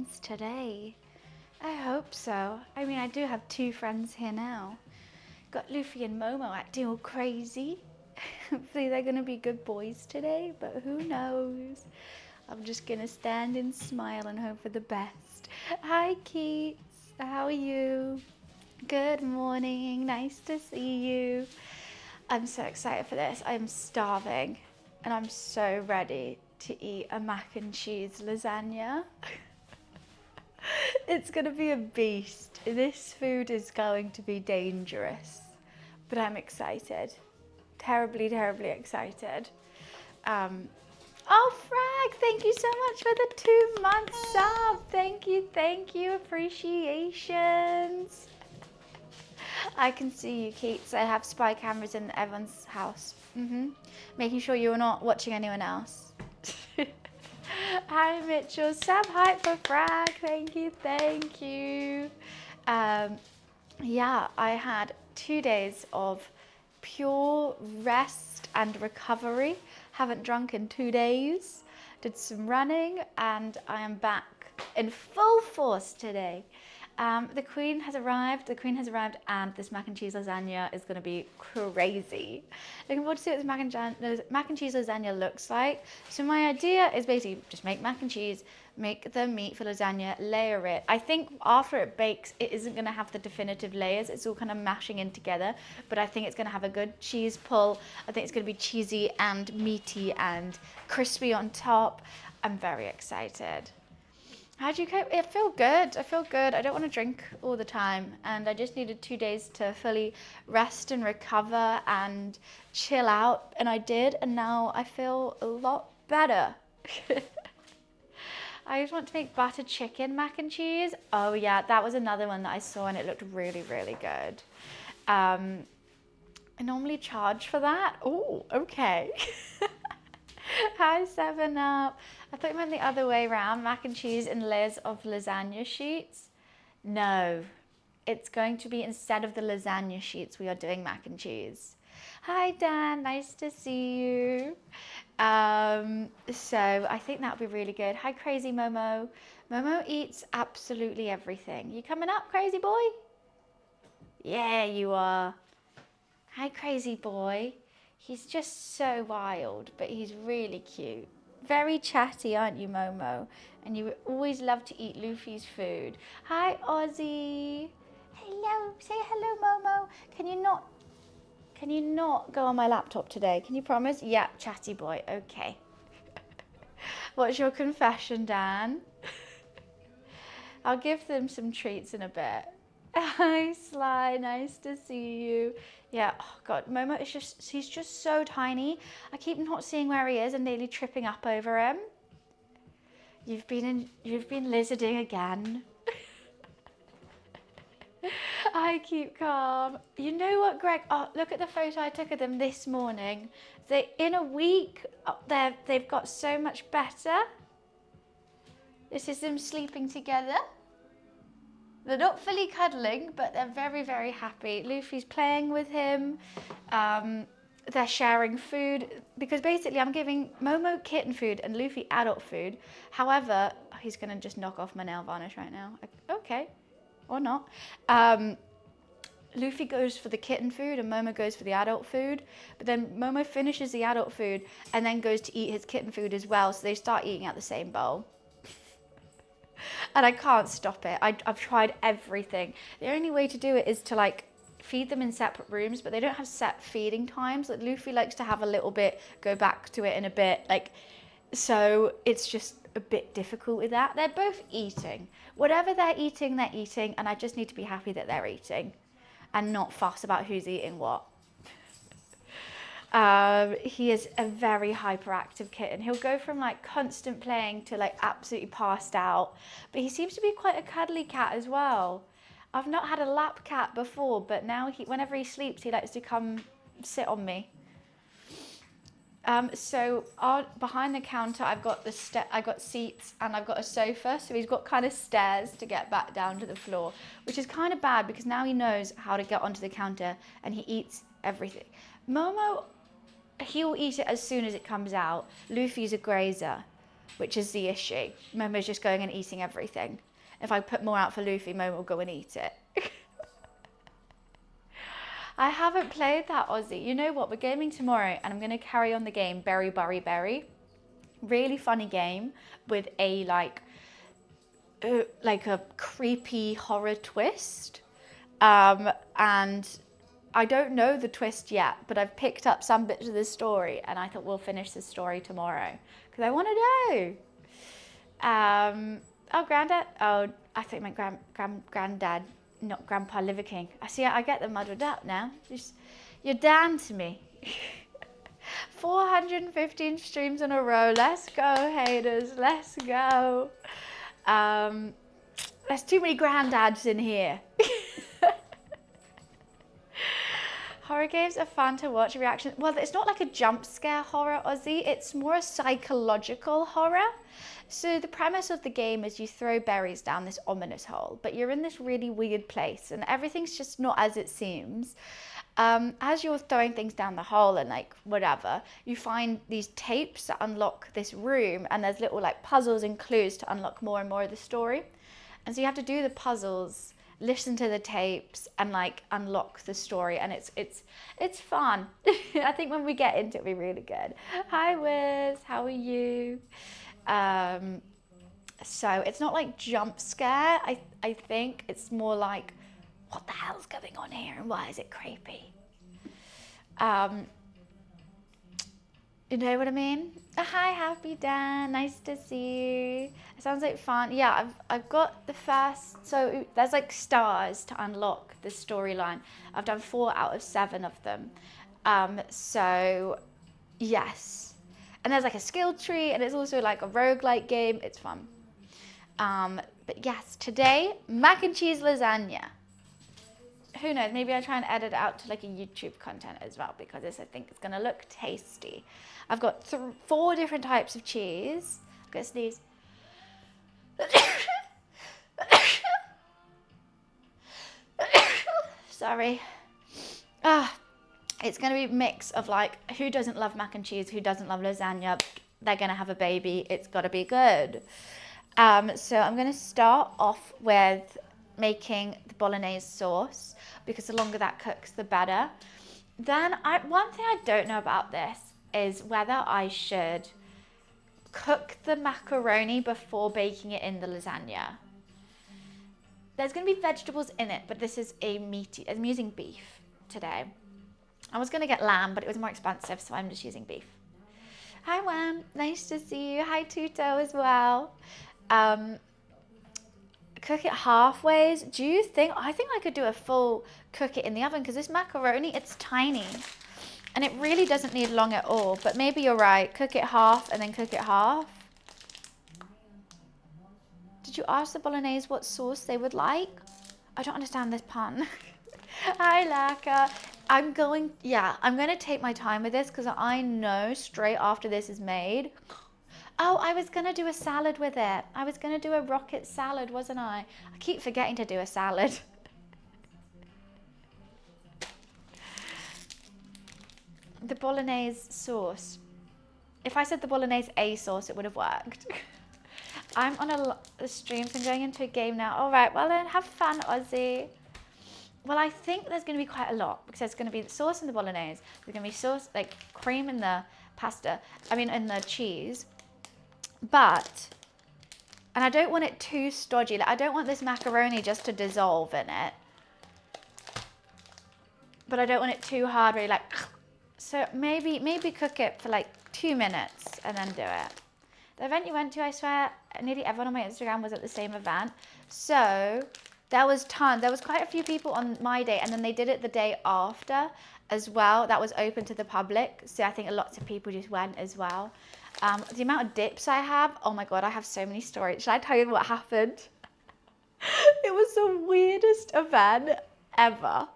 friends today. I hope so. I mean, I do have two friends here now. Got Luffy and Momo acting all crazy. Hopefully they're gonna be good boys today, but who knows? I'm just gonna stand and smile and hope for the best. Hi Keats, how are you? Good morning, nice to see you. I'm so excited for this. I'm starving and I'm so ready to eat a mac and cheese lasagna. It's gonna be a beast. This food is going to be dangerous, but I'm excited. Terribly, terribly excited. Oh, Frag, thank you so much for the 2 month sub. Thank you, appreciations. I can see you, Keats. I have spy cameras in everyone's house. Making sure you're not watching anyone else. Hi, Mitchell. Sam hype for Frag. Thank you. Yeah, I had 2 days of pure rest and recovery. Haven't drunk in 2 days. Did some running and I am back in full force today. The Queen has arrived. And this mac and cheese lasagna is going to be crazy. Looking forward to see what this mac and cheese lasagna looks like. So my idea is basically just make mac and cheese, make the meat for lasagna, layer it. I think after it bakes, it isn't going to have the definitive layers. It's all kind of mashing in together, but I think it's going to have a good cheese pull. I think it's going to be cheesy and meaty and crispy on top. I'm very excited. How do you cope? I feel good. I don't want to drink all the time. And I just needed 2 days to fully rest and recover and chill out. And I did. And now I feel a lot better. I just want to make butter chicken mac and cheese. Oh yeah, that was another one that I saw and it looked really, really good. I normally charge for that. Oh, okay. Hi, 7up. I thought you meant the other way around, mac and cheese in layers of lasagna sheets. No, it's going to be instead of the lasagna sheets, we are doing mac and cheese. Hi, Dan, nice to see you. So I think that would be really good. Hi, Crazy Momo. Momo eats absolutely everything. You coming up, crazy boy? Yeah, you are. Hi, crazy boy. He's just so wild, but he's really cute. Very chatty, aren't you, Momo? And you always love to eat Luffy's food. Hi, Ozzy. Hello. Say hello, Momo. Can you not go on my laptop today? Can you promise? Yeah, chatty boy. Okay. What's your confession, Dan? I'll give them some treats in a bit. Hi, Sly. Nice to see you. Yeah, oh God, Momo is he's just so tiny. I keep not seeing where he is and nearly tripping up over him. You've been lizarding again. I keep calm. You know what, Greg? Oh, look at the photo I took of them this morning. In a week, they've got so much better. This is them sleeping together. They're not fully cuddling, but they're very, very happy. Luffy's playing with him. They're sharing food because basically I'm giving Momo kitten food and Luffy adult food. However, he's going to just knock off my nail varnish right now. Okay, or not. Luffy goes for the kitten food and Momo goes for the adult food. But then Momo finishes the adult food and then goes to eat his kitten food as well. So they start eating out the same bowl. And I can't stop it. I've tried everything. The only way to do it is to like feed them in separate rooms, but they don't have set feeding times. Like Luffy likes to have a little bit, go back to it in a bit. So it's just a bit difficult with that. They're both eating. Whatever they're eating, and I just need to be happy that they're eating and not fuss about who's eating what. He is a very hyperactive kitten. He'll go from like constant playing to like absolutely passed out. But he seems to be quite a cuddly cat as well. I've not had a lap cat before, but now whenever he sleeps, he likes to come sit on me. So behind the counter, I've got I've got seats and I've got a sofa. So he's got kind of stairs to get back down to the floor, which is kind of bad because now he knows how to get onto the counter and he eats everything. Momo, he'll eat it as soon as it comes out. Luffy's a grazer. which is the issue. Momo's just going and eating everything. If I put more out for Luffy, Momo will go and eat it. I haven't played that, Aussie. You know what? We're gaming tomorrow, and I'm going to carry on the game Berry Burry Berry. Really funny game with a like a creepy horror twist. And I don't know the twist yet, but I've picked up some bits of the story, and I thought we'll finish the story tomorrow because I want to know. Oh, Granddad. Oh, I think my granddad, not Grandpa Liver King. I get them muddled up now. You're Dan to me. 415 streams in a row. Let's go, haters. Let's go. There's too many granddads in here. Horror games are fun to watch reaction. Well, it's not like a jump scare horror, Aussie. It's more a psychological horror. So the premise of the game is you throw berries down this ominous hole, but you're in this really weird place and everything's just not as it seems. As you're throwing things down the hole and like whatever, you find these tapes that unlock this room, and there's little like puzzles and clues to unlock more and more of the story. And so you have to do the puzzles, listen to the tapes, and like unlock the story, and it's fun. I think when we get into it, it'll be really good. Hi Wiz, how are you? So it's not like jump scare. I think it's more like, what the hell's going on here and why is it creepy? You know what I mean? Hi, Happy Dan. Nice to see you. It sounds like fun. Yeah, I've got the first. So there's like stars to unlock the storyline. I've done 4 out of 7 of them. So yes, and there's like a skill tree, and it's also like a roguelike game. It's fun. But yes, today mac and cheese lasagna. Who knows, maybe I'll try and edit it out to like a YouTube content as well, because I think it's gonna look tasty. I've got 4 different types of cheese. I'm gonna sneeze. Sorry. It's gonna be a mix of like, who doesn't love mac and cheese, who doesn't love lasagna? They're gonna have a baby, it's gotta be good. So I'm gonna start off with making the bolognese sauce, because the longer that cooks, the better. Then one thing I don't know about this is whether I should cook the macaroni before baking it in the lasagna. There's going to be vegetables in it, but this is I'm using beef today. I was going to get lamb, but it was more expensive, so I'm just using beef. Hi, Wham. Nice to see you. Hi, Tuto as well. Cook it halfways. Do you think? I think I could do a full cook it in the oven, because this macaroni, it's tiny. And it really doesn't need long at all. But maybe you're right. Cook it half and then cook it half. Did you ask the bolognese what sauce they would like? I don't understand this pun. Hi, Laka. I'm going to take my time with this, because I know straight after this is made. Oh, I was going to do a salad with it. I was going to do a rocket salad, wasn't I? I keep forgetting to do a salad. The bolognese sauce. If I said the bolognese A sauce, it would have worked. I'm on a stream, so I'm going into a game now. All right, well then, have fun, Aussie. Well, I think there's going to be quite a lot, because there's going to be the sauce in the bolognese. There's going to be sauce, like cream in the pasta. In the cheese. And I don't want it too stodgy. Like, I don't want this macaroni just to dissolve in it. But I don't want it too hard, really like. So maybe cook it for like 2 minutes and then do it. The event you went to, I swear, nearly everyone on my Instagram was at the same event. So there was tons. There was quite a few people on my day, and then they did it the day after as well. That was open to the public. So I think lots of people just went as well. The amount of dips I have, oh my God, I have so many stories. Should I tell you what happened? It was the weirdest event ever.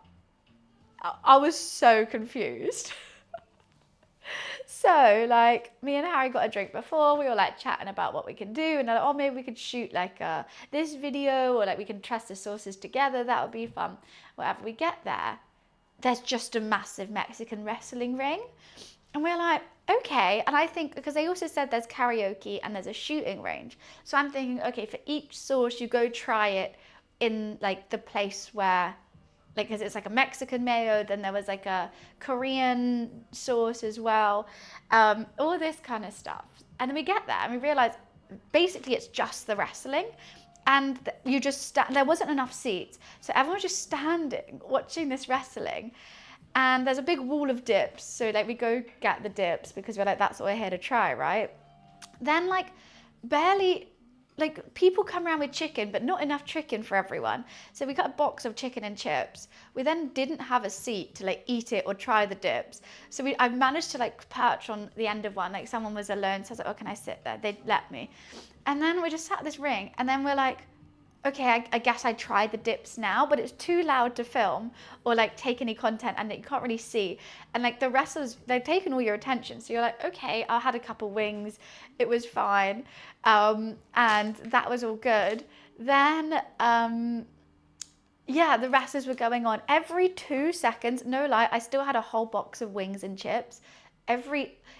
I was so confused. So like, me and Harry got a drink before, we were like chatting about what we can do, and like, oh, maybe we could shoot like this video, or like we can trust the sources together, that would be fun. Whatever, we get there, there's just a massive Mexican wrestling ring, and we're like, okay. And I think, because they also said there's karaoke and there's a shooting range. So I'm thinking, okay, for each sauce, you go try it in like the place where, like, because it's like a Mexican mayo, then there was like a Korean sauce as well, all this kind of stuff. And then we get there and we realize basically it's just the wrestling. And you just there wasn't enough seats, so everyone was just standing watching this wrestling. And there's a big wall of dips, so like we go get the dips because we're like, that's what we're here to try, right? Then like barely, like people come around with chicken, but not enough chicken for everyone. So we got a box of chicken and chips. We then didn't have a seat to like eat it or try the dips. So I managed to like perch on the end of one, like someone was alone. So I was like, oh, can I sit there? They let me. And then we just sat at this ring, and then we're like, okay, I guess I tried the dips now, but it's too loud to film or like take any content, and you can't really see. And like the wrestlers, they've taken all your attention. So you're like, okay, I had a couple wings. It was fine. And that was all good. Then, yeah, the wrestlers were going on. Every 2 seconds, no lie, I still had a whole box of wings and chips.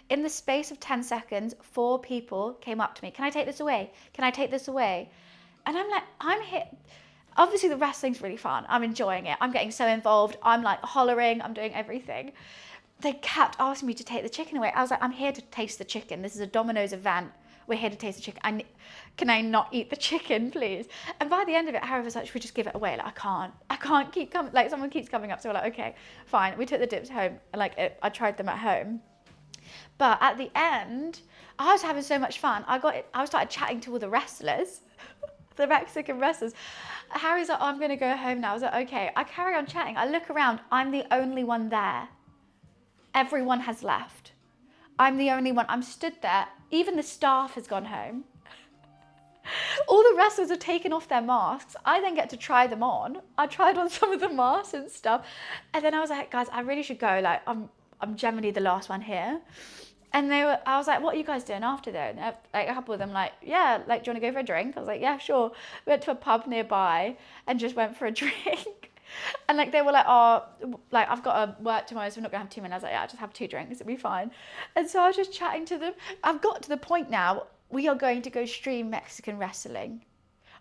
In the space of 10 seconds, 4 people came up to me. Can I take this away? Can I take this away? And I'm like, I'm here. Obviously, the wrestling's really fun. I'm enjoying it. I'm getting so involved. I'm like hollering. I'm doing everything. They kept asking me to take the chicken away. I was like, I'm here to taste the chicken. This is a Domino's event. We're here to taste the chicken. Can I not eat the chicken, please? And by the end of it, Harry was like, should we just give it away? Like, I can't keep coming. Like, someone keeps coming up. So we're like, okay, fine. We took the dips home. And like, I tried them at home. But at the end, I was having so much fun. I started chatting to all the wrestlers. The Mexican wrestlers. Harry's like, oh, I'm going to go home now. I was like, okay. I carry on chatting. I look around. I'm the only one there. Everyone has left. I'm the only one. I'm stood there. Even the staff has gone home. All the wrestlers have taken off their masks. I then get to try them on. I tried on some of the masks and stuff. And then I was like, guys, I really should go. Like, I'm generally the last one here. And I was like, what are you guys doing after though? And like a couple of them like, yeah, like, do you want to go for a drink? I was like, yeah, sure. We went to a pub nearby and just went for a drink. And like, they were like, oh, like, I've got to work tomorrow, so we're not going to have too many. I was like, yeah, I'll just have 2 drinks. It'll be fine. And so I was just chatting to them. I've got to the point now, we are going to go stream Mexican wrestling.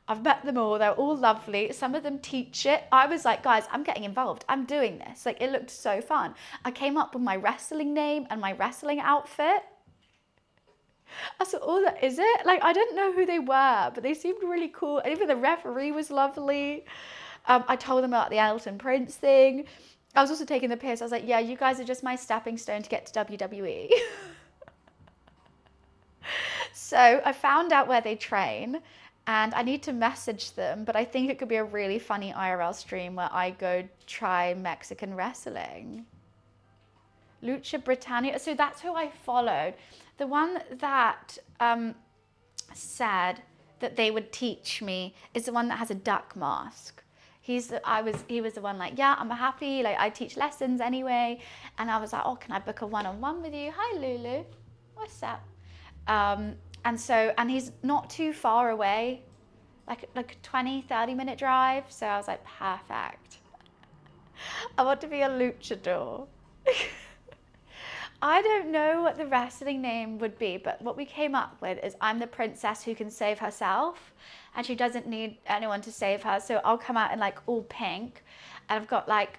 I've met them all. They're all lovely. Some of them teach it. I was like, guys, I'm getting involved. I'm doing this. Like, it looked so fun. I came up with my wrestling name and my wrestling outfit. I said, oh, that is it? Like, I didn't know who they were, but they seemed really cool. Even the referee was lovely. I told them about the Elton Prince thing. I was also taking the piss. I was like, yeah, you guys are just my stepping stone to get to WWE. So I found out where they train, and I need to message them, but I think it could be a really funny IRL stream where I go try Mexican wrestling. Lucha Britannia. So that's who I followed. The one that said that they would teach me is the one that has a duck mask. He was the one like, yeah, I'm happy. Like, I teach lessons anyway. And I was like, oh, can I book a one-on-one with you? Hi, Lulu. What's up? And he's not too far away, like a 20, 30-minute drive. So I was like, perfect. I want to be a luchador. I don't know what the wrestling name would be, but what we came up with is I'm the princess who can save herself, and she doesn't need anyone to save her. So I'll come out in like all pink, and I've got like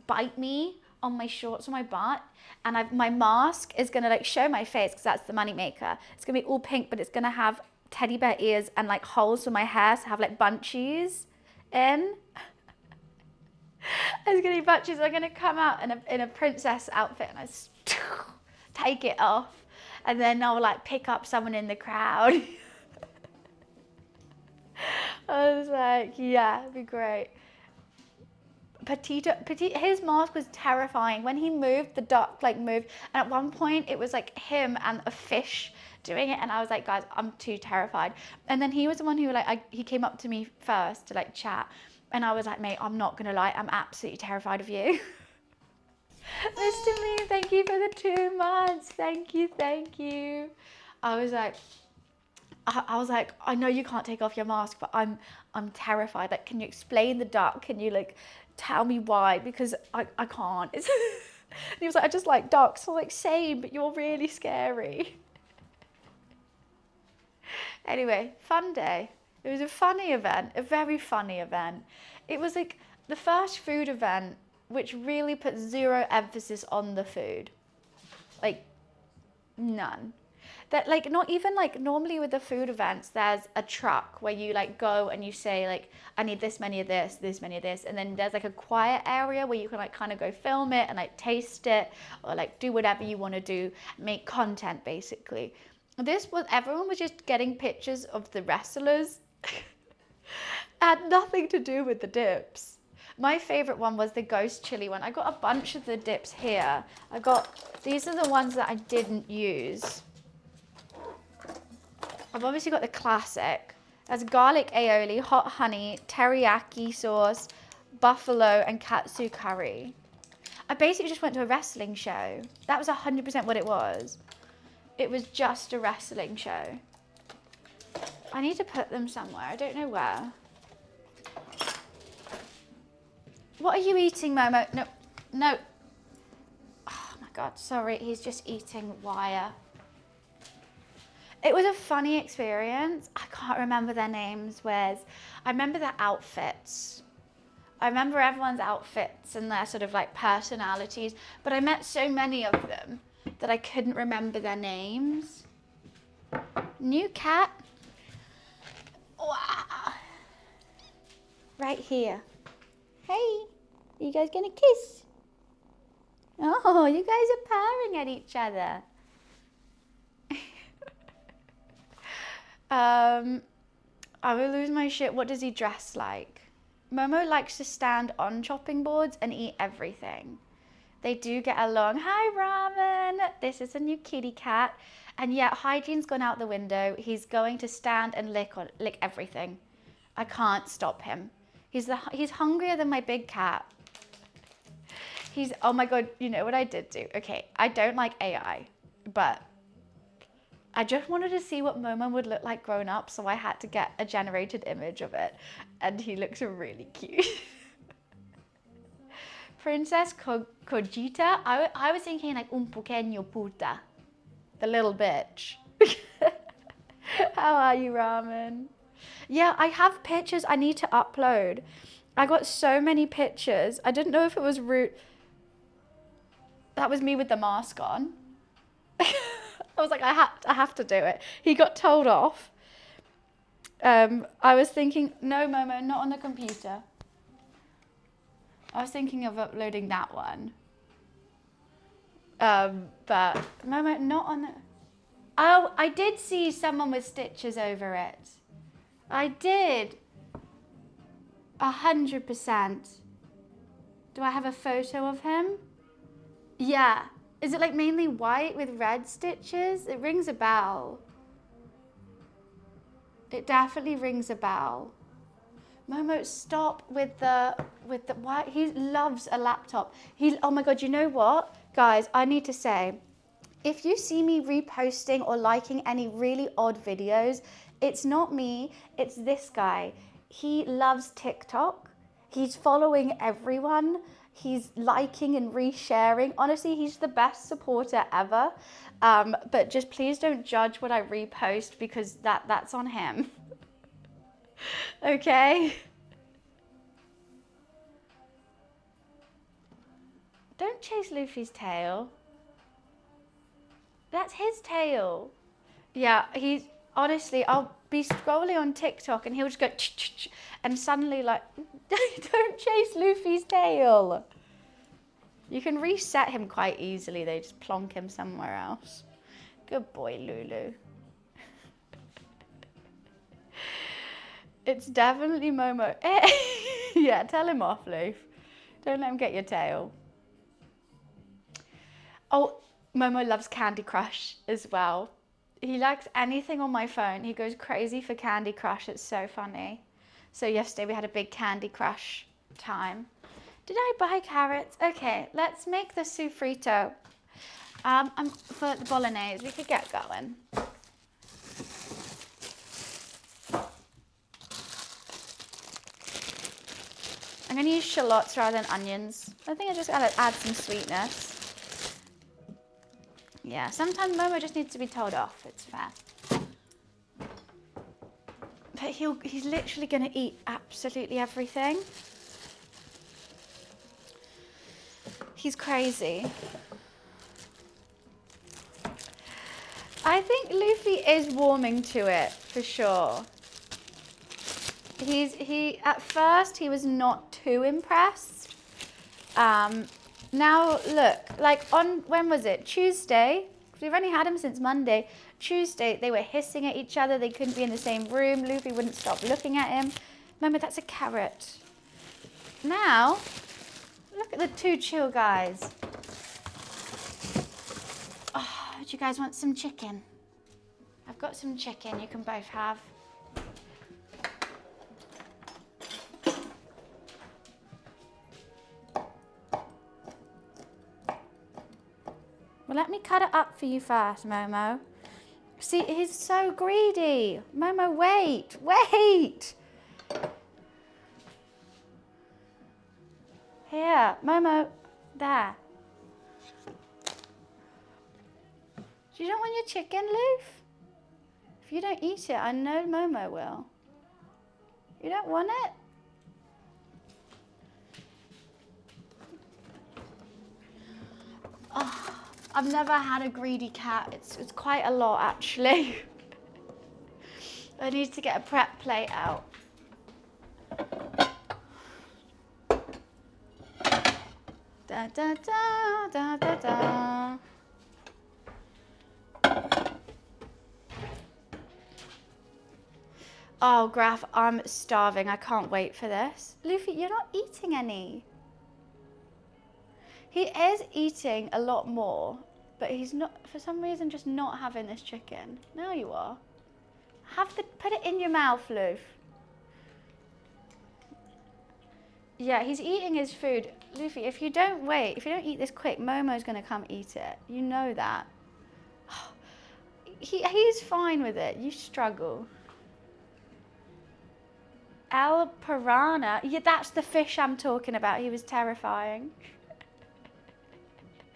bite me on my shorts on my butt, and my mask is gonna like show my face because that's the money maker. It's gonna be all pink, but it's gonna have teddy bear ears and like holes for my hair, so have like bunchies in. It's gonna be bunchies. I'm gonna come out in a princess outfit, and I take it off, and then I'll like pick up someone in the crowd. I was like, yeah, it'd be great. Petit, his mask was terrifying. When he moved, the duck like moved, and at one point it was like him and a fish doing it, and I was like, guys, I'm too terrified. And then he was the one who he came up to me first to like chat, and I was like, mate, I'm not gonna lie, I'm absolutely terrified of you. Mr. Me, thank you for the 2 months. Thank you. I was like, I know you can't take off your mask, but I'm terrified. Like, can you explain the duck? Can you like tell me why? Because I can't. And he was like, I just like ducks. I was like, same, but you're really scary. Anyway, fun day. It was a funny event, a very funny event. It was like the first food event which really put zero emphasis on the food. Like, none. That, like, not even like normally with the food events, there's a truck where you like go and you say like, I need this many of this many of this, and then there's like a quiet area where you can like kind of go film it and like taste it or like do whatever you want to do, make content basically. This was, everyone was just getting pictures of the wrestlers. Had nothing to do with the dips. My favorite one was the ghost chili one. I got a bunch of the dips here. These are the ones that I didn't use. I've obviously got the classic. There's garlic aioli, hot honey, teriyaki sauce, buffalo, and katsu curry. I basically just went to a wrestling show. That was 100% what it was. It was just a wrestling show. I need to put them somewhere. I don't know where. What are you eating, Momo? No, no. Oh my God, sorry. He's just eating wire. It was a funny experience. I can't remember their names. I remember their outfits. I remember everyone's outfits and their sort of like personalities, but I met so many of them that I couldn't remember their names. New cat. Wow. Right here. Hey, you guys gonna kiss? Oh, you guys are purring at each other. I will lose my shit. What does he dress like? Momo likes to stand on chopping boards and eat everything. They do get along. Hi, Ramen. This is a new kitty cat. And yeah, hygiene's gone out the window. He's going to stand and lick everything. I can't stop him. He's hungrier than my big cat. Oh my God, you know what I did do? Okay, I don't like AI, but I just wanted to see what Momo would look like grown up, so I had to get a generated image of it, and he looks really cute. Princess Cogita? I was thinking like un pequeño puta, the little bitch. How are you, Ramen? Yeah, I have pictures I need to upload. I got so many pictures. I didn't know if it was rude. That was me with the mask on. I was like, I have to do it. He got told off. I was thinking, no, Momo, not on the computer. I was thinking of uploading that one. But Momo, not on the... Oh, I did see someone with stitches over it. I did. 100%. Do I have a photo of him? Yeah. Is it like mainly white with red stitches? It rings a bell. It definitely rings a bell. Momo, stop with the why he loves a laptop. Oh my God, you know what? Guys, I need to say, if you see me reposting or liking any really odd videos, it's not me, it's this guy. He loves TikTok. He's following everyone. He's liking and resharing. Honestly, he's the best supporter ever. But just please don't judge what I repost because that's on him. Okay? Don't chase Luffy's tail. That's his tail. Yeah, honestly, I'll be scrolling on TikTok and he'll just go ch-ch-ch, and suddenly like, don't chase Luffy's tail. You can reset him quite easily. They just plonk him somewhere else. Good boy, Lulu. It's definitely Momo. Yeah, tell him off, Loof. Don't let him get your tail. Oh, Momo loves Candy Crush as well. He likes anything on my phone. He goes crazy for Candy Crush. It's so funny. So yesterday we had a big Candy Crush time. Did I buy carrots? Okay, let's make the sofrito. For the bolognese, we could get going. I'm going to use shallots rather than onions. I think I just got to add some sweetness. Yeah, sometimes Momo just needs to be told off. It's fair. But he's literally going to eat absolutely everything. He's crazy. I think Luffy is warming to it for sure. At first he was not too impressed. Now look, like when was it? Tuesday. We've only had him since Monday. Tuesday they were hissing at each other. They couldn't be in the same room. Luffy wouldn't stop looking at him. Remember, that's a carrot. Now, look at the two chill guys. Oh, do you guys want some chicken? I've got some chicken you can both have. Well, let me cut it up for you first, Momo. See, he's so greedy. Momo, wait, wait. Here, Momo, there. You don't want your chicken, Loof? If you don't eat it, I know Momo will. You don't want it? Oh, I've never had a greedy cat. It's quite a lot, actually. I need to get a prep plate out. Da da da da da da. Oh, Graf, I'm starving. I can't wait for this. Luffy, you're not eating any. He is eating a lot more, but he's not, for some reason, just not having this chicken. Now you are. Put it in your mouth, Luff. Yeah, he's eating his food. Luffy, if you don't eat this quick, Momo's going to come eat it. You know that. He's fine with it. You struggle. El Piranha. Yeah, that's the fish I'm talking about. He was terrifying.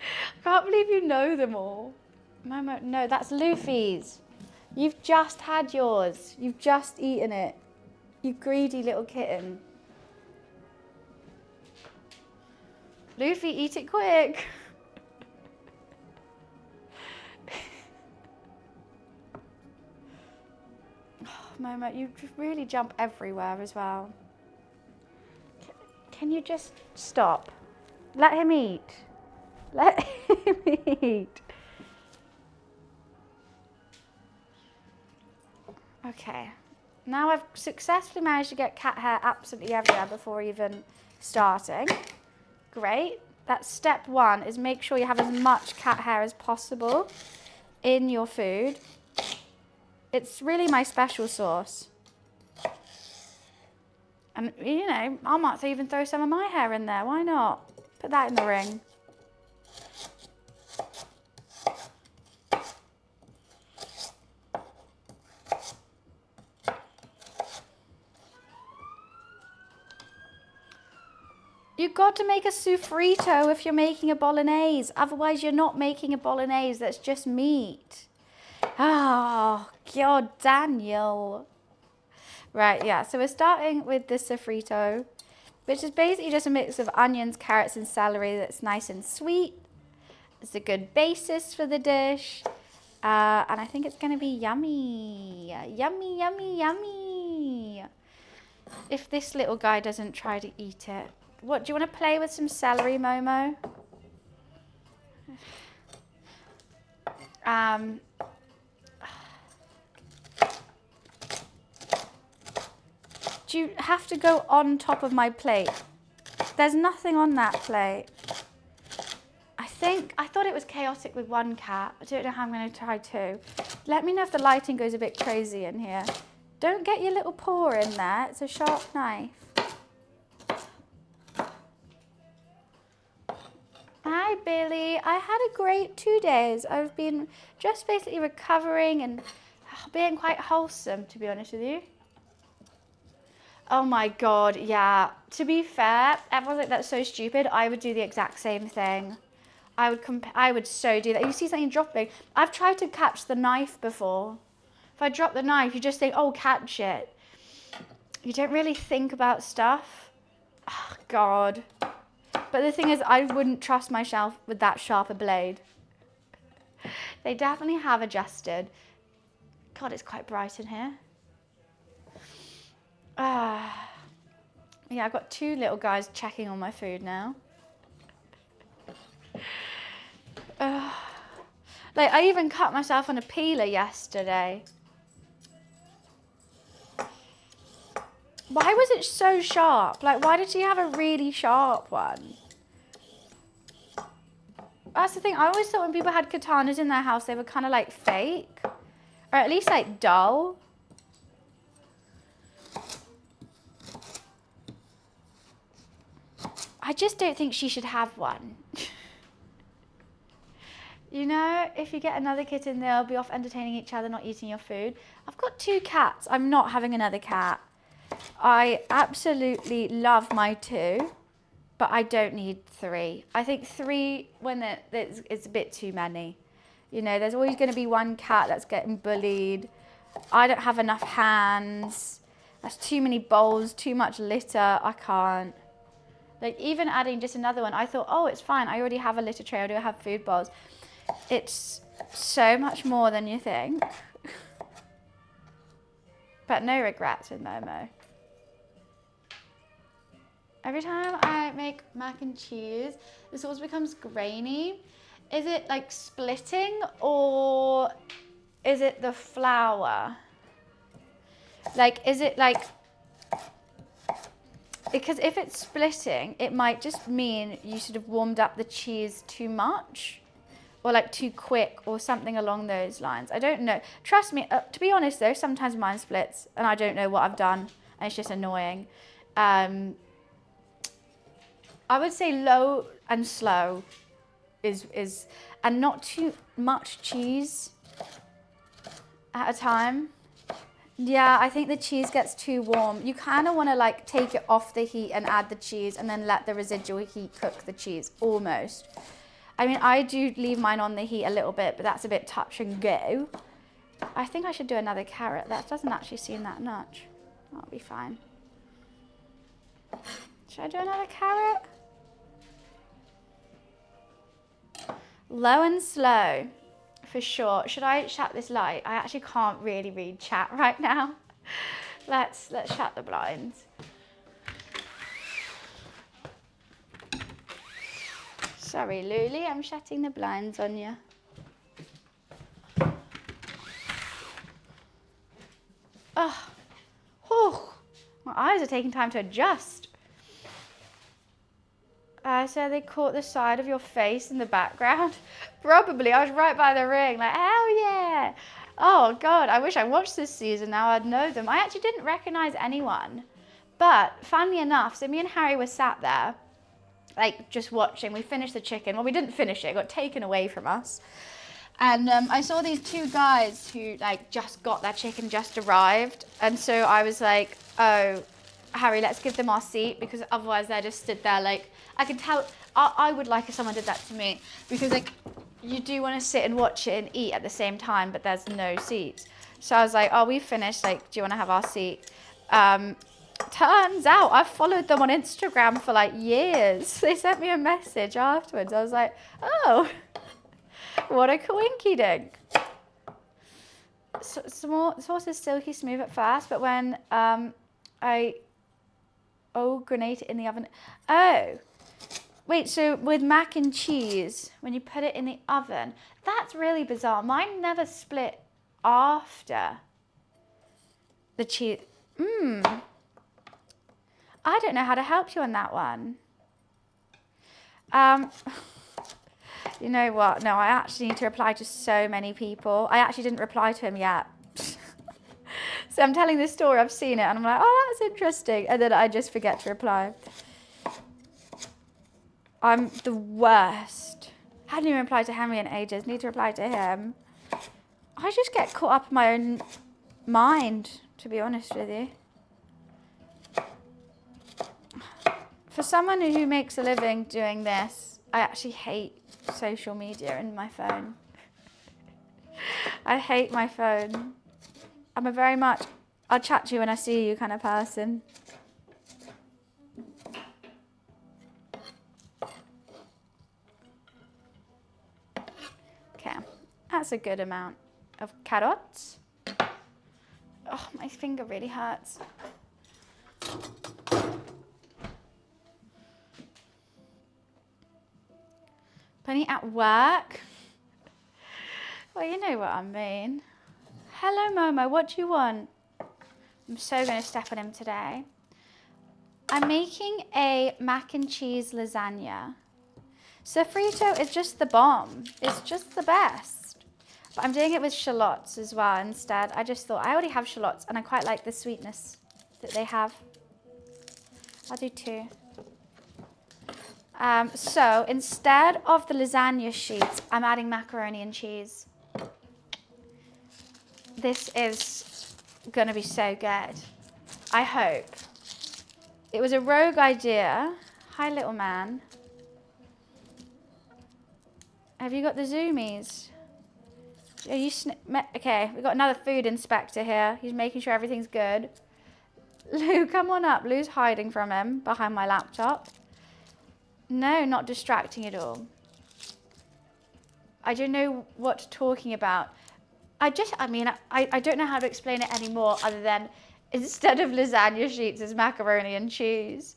I can't believe you know them all. Momo, no, that's Luffy's. You've just had yours. You've just eaten it. You greedy little kitten. Luffy, eat it quick. Oh, Momo, you really jump everywhere as well. Can you just stop? Let him eat. Let him eat. Okay. Now I've successfully managed to get cat hair absolutely everywhere before even starting. Great. That's step one, is make sure you have as much cat hair as possible in your food. It's really my special sauce. And, you know, I might even throw some of my hair in there. Why not? Put that in the ring. You've got to make a sofrito if you're making a bolognese. Otherwise, you're not making a bolognese. That's just meat. Oh, God, Daniel. Right, yeah. So we're starting with the sofrito, which is basically just a mix of onions, carrots, and celery that's nice and sweet. It's a good basis for the dish. And I think it's going to be yummy. Yummy, yummy, yummy. If this little guy doesn't try to eat it. What, do you want to play with some celery, Momo? Do you have to go on top of my plate? There's nothing on that plate. I thought it was chaotic with one cat. I don't know how I'm going to try two. Let me know if the lighting goes a bit crazy in here. Don't get your little paw in there. It's a sharp knife. Hi, Billy. I had a great 2 days. I've been just basically recovering and being quite wholesome, to be honest with you. Oh my God, yeah. To be fair, everyone's like, that's so stupid. I would do the exact same thing. I would so do that. You see something dropping. I've tried to catch the knife before. If I drop the knife, you just think, oh, catch it. You don't really think about stuff. Oh, God. But the thing is, I wouldn't trust myself with that sharper blade. They definitely have adjusted. God, it's quite bright in here. Yeah, I've got 2 little guys checking on my food now. Like, I even cut myself on a peeler yesterday. Why was it so sharp? Like, why did she have a really sharp one? That's the thing. I always thought when people had katanas in their house, they were kind of like fake. Or at least like dull. I just don't think she should have one. You know, if you get another kitten, they'll be off entertaining each other, not eating your food. I've got 2 cats. I'm not having another cat. I absolutely love my 2, but I don't need 3. I think 3, when it's a bit too many. You know, there's always going to be one cat that's getting bullied. I don't have enough hands. That's too many bowls, too much litter. I can't. Like, even adding just another one, I thought, oh, it's fine. I already have a litter tray. I do have food bowls. It's so much more than you think. But no regrets with Momo. Every time I make mac and cheese, the sauce becomes grainy. Is it like splitting, or is it the flour? Like, is it like... Because if it's splitting, it might just mean you sort of warmed up the cheese too much. Or like too quick, or something along those lines. I don't know. Trust me, to be honest though, sometimes mine splits and I don't know what I've done, and it's just annoying. I would say low and slow is and not too much cheese at a time. Yeah, I think the cheese gets too warm. You kind of want to like take it off the heat and add the cheese, and then let the residual heat cook the cheese, almost. I mean, I do leave mine on the heat a little bit, but that's a bit touch and go. I think I should do another carrot. That doesn't actually seem that much. That'll be fine. Should I do another carrot? Low and slow, for sure. Should I shut this light? I actually can't really read chat right now. Let's shut the blinds. Sorry, Luli, I'm shutting the blinds on you. Oh, my eyes are taking time to adjust. So they caught the side of your face in the background. Probably, I was right by the ring, like, hell yeah. Oh God, I wish I watched this season now, I'd know them. I actually didn't recognize anyone. But funnily enough, so me and Harry were sat there, like just watching. We finished the chicken. Well, we didn't finish it. It got taken away from us. And I saw these 2 guys who like just got their chicken, just arrived. And so I was like, oh, Harry, let's give them our seat, because otherwise they're just stood there like, I can tell, I would like if someone did that to me, because like you do want to sit and watch it and eat at the same time, but there's no seats. So I was like, oh, we've finished. Like, do you want to have our seat? Turns out I've followed them on Instagram for like years. They sent me a message afterwards. I was like, oh, what a coinky dink. So, sauce is silky smooth at first, but when I grenade it in the oven. Oh, wait, so with mac and cheese, when you put it in the oven, that's really bizarre. Mine never split after the cheese. I don't know how to help you on that one. You know what? No, I actually need to reply to so many people. I actually didn't reply to him yet. So I'm telling this story, I've seen it, and I'm like, oh, that's interesting. And then I just forget to reply. I'm the worst. Hadn't even replied to Henry in ages. Need to reply to him. I just get caught up in my own mind, to be honest with you. For someone who makes a living doing this, I actually hate social media in my phone. I hate my phone. I'm a very much, I'll chat to you when I see you kind of person. Okay, that's a good amount of carrots. Oh, my finger really hurts. Bunny at work? Well, you know what I mean. Hello, Momo, what do you want? I'm so going to step on him today. I'm making a mac and cheese lasagna. Sofrito is just the bomb. It's just the best. But I'm doing it with shallots as well instead. I just thought I already have shallots and I quite like the sweetness that they have. I'll do 2. So instead of the lasagna sheets, I'm adding macaroni and cheese. This is going to be so good. I hope. It was a rogue idea. Hi, little man. Have you got the zoomies? Are you okay, we've got another food inspector here. He's making sure everything's good. Lou, come on up. Lou's hiding from him behind my laptop. No, not distracting at all. I don't know what you're talking about. I don't know how to explain it anymore other than instead of lasagna sheets, it's macaroni and cheese.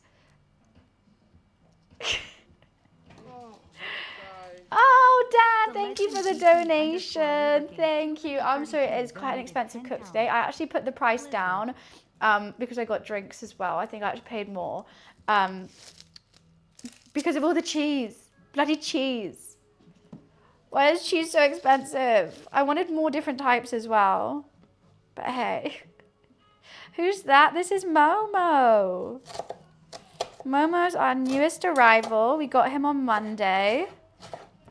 Oh, Dad, thank you for the donation. Thank you. I'm sorry, it's quite an expensive cook today. I actually put the price down because I got drinks as well. I think I actually paid more because of all the cheese. Bloody cheese. Why is cheese so expensive? I wanted more different types as well. But hey. Who's that? This is Momo. Momo's our newest arrival. We got him on Monday.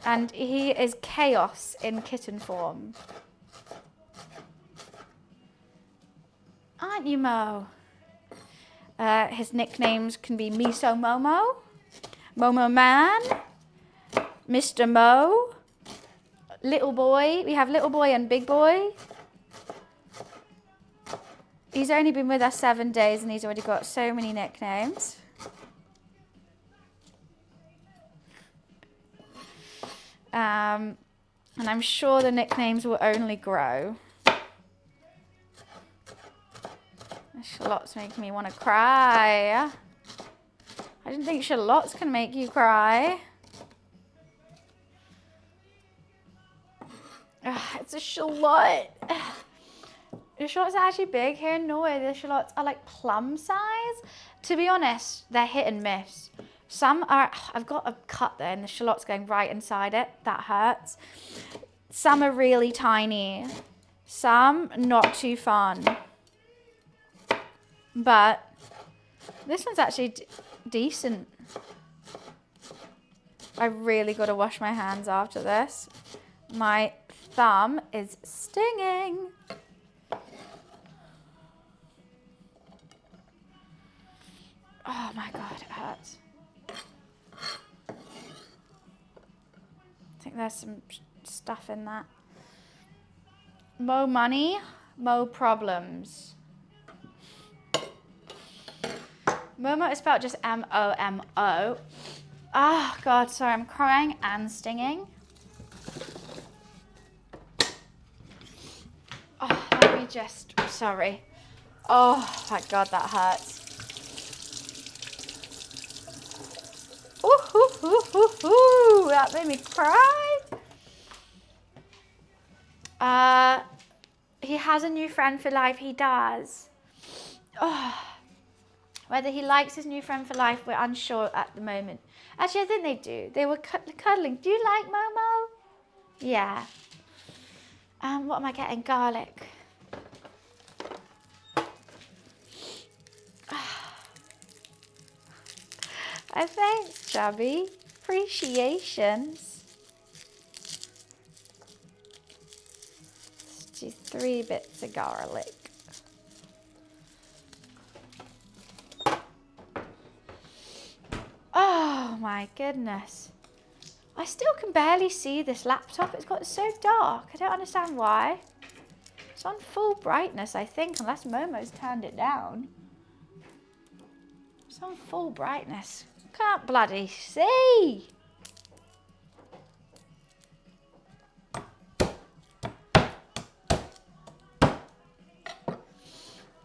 And he is chaos in kitten form. Aren't you, Mo? His nicknames can be Miso Momo, Momo Man, Mr. Mo, Little Boy. We have Little Boy and Big Boy. He's only been with us 7 days and he's already got so many nicknames. And I'm sure the nicknames will only grow. Shallots make me want to cry. I didn't think shallots can make you cry. Ugh, it's a shallot. The shallots are actually big here in Norway. The shallots are like plum size. To be honest, they're hit and miss. Some are, I've got a cut there and the shallot's going right inside it. That hurts. Some are really tiny. Some not too fun. But this one's actually decent. I really got to wash my hands after this. My thumb is stinging. Oh my God, it hurts. I think there's some stuff in that. Mo money, mo problems. Momo is spelled just M-O-M-O. Oh God, sorry, I'm crying and stinging. Oh, let me just, sorry. Oh my God, that hurts. Ooh, ooh, ooh, ooh, ooh. That made me cry. He has a new friend for life, he does. Oh. Whether he likes his new friend for life, we're unsure at the moment. Actually, I think they do. They were cuddling. Do you like Momo? Yeah. What am I getting? Garlic. Thanks, Chubby. Appreciations. Let's do 3 bits of garlic. Oh my goodness. I still can barely see this laptop. It's got so dark. I don't understand why. It's on full brightness, I think, unless Momo's turned it down. It's on full brightness. Can't bloody see.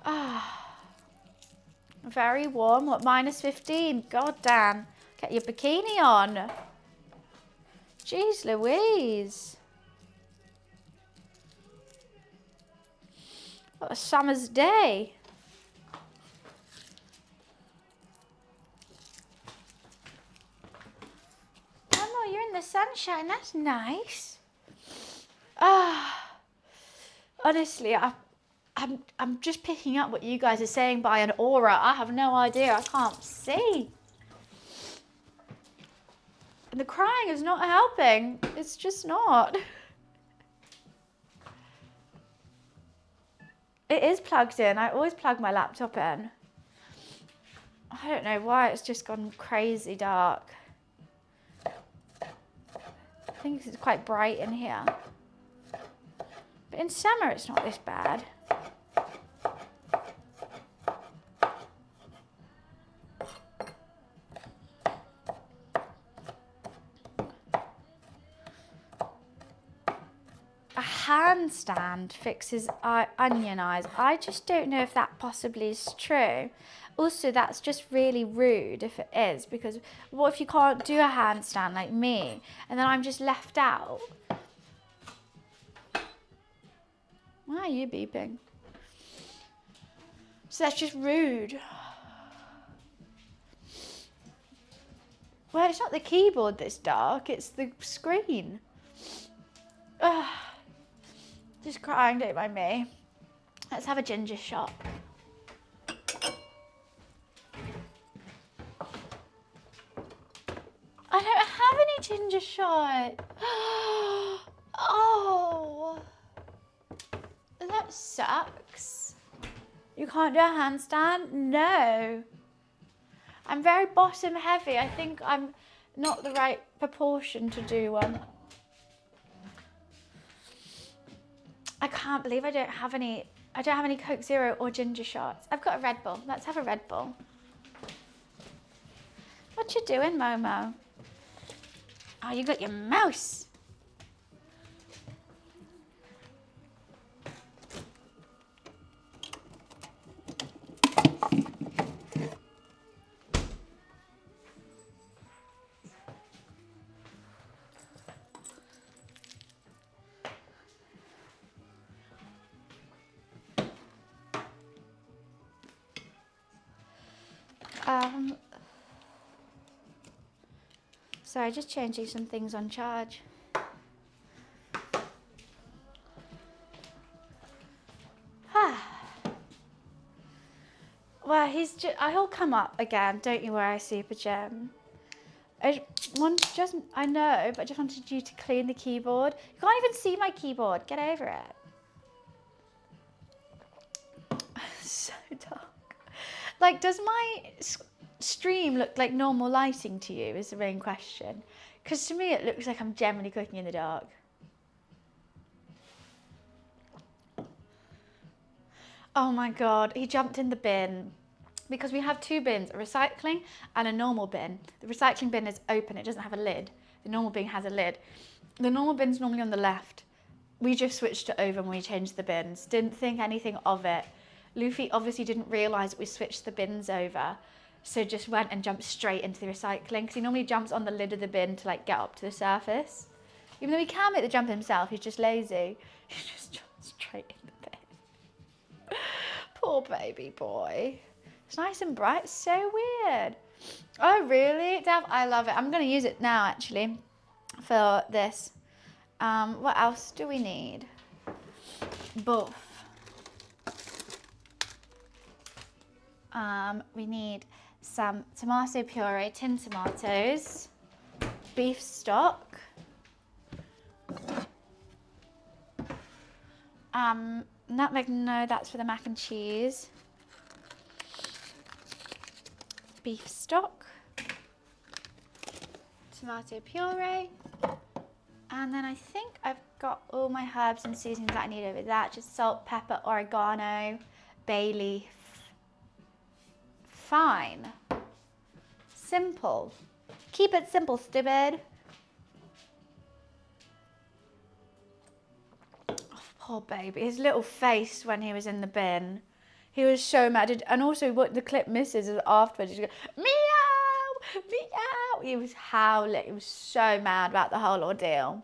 Ah, very warm. What, -15? God damn. Get your bikini on. Jeez Louise. What a summer's day. Oh no, you're in the sunshine. That's nice. Ah, honestly, I'm just picking up what you guys are saying by an aura. I have no idea. I can't see. And the crying is not helping. It's just not. It is plugged in. I always plug my laptop in. I don't know why it's just gone crazy dark. I think it's quite bright in here. But in summer it's not this bad. A handstand fixes onion eyes. I just don't know if that possibly is true. Also, that's just really rude if it is, because what if you can't do a handstand like me and then I'm just left out? Why are you beeping? So that's just rude. Well, it's not the keyboard that's dark, it's the screen. Ugh. Just crying, don't mind me. Let's have a ginger shot. I don't have any ginger shot. Oh, that sucks. You can't do a handstand? No. I'm very bottom heavy. I think I'm not the right proportion to do one. I can't believe I don't have any Coke Zero or ginger shots. I've got a Red Bull. Let's have a Red Bull. What you doing, Momo? Oh, you got your mouse. Sorry, just changing some things on charge. Well, he'll come up again. Don't you worry, Super Gem. I know, but I just wanted you to clean the keyboard. You can't even see my keyboard. Get over it. So dark. Like, does my stream look like normal lighting to you is the main question. Because to me it looks like I'm generally cooking in the dark. Oh my God, he jumped in the bin. Because we have two bins, a recycling and a normal bin. The recycling bin is open, it doesn't have a lid. The normal bin has a lid. The normal bin's normally on the left. We just switched it over when we changed the bins. Didn't think anything of it. Luffy obviously didn't realise we switched the bins over. So just went and jumped straight into the recycling, because he normally jumps on the lid of the bin to like get up to the surface. Even though he can make the jump himself, he's just lazy. He just jumps straight in the bin. Poor baby boy. It's nice and bright. It's so weird. Oh really, Dav? I love it. I'm going to use it now actually for this. What else do we need? Both. We need some tomato puree, tin tomatoes, beef stock, nutmeg, no, that's for the mac and cheese, beef stock, tomato puree. And then I think I've got all my herbs and seasonings that I need over that. Just salt, pepper, oregano, bay leaf. Fine. Simple. Keep it simple, stupid. Oh, poor baby. His little face when he was in the bin. He was so mad. And also what the clip misses is afterwards. He goes, meow, meow. He was howling. He was so mad about the whole ordeal.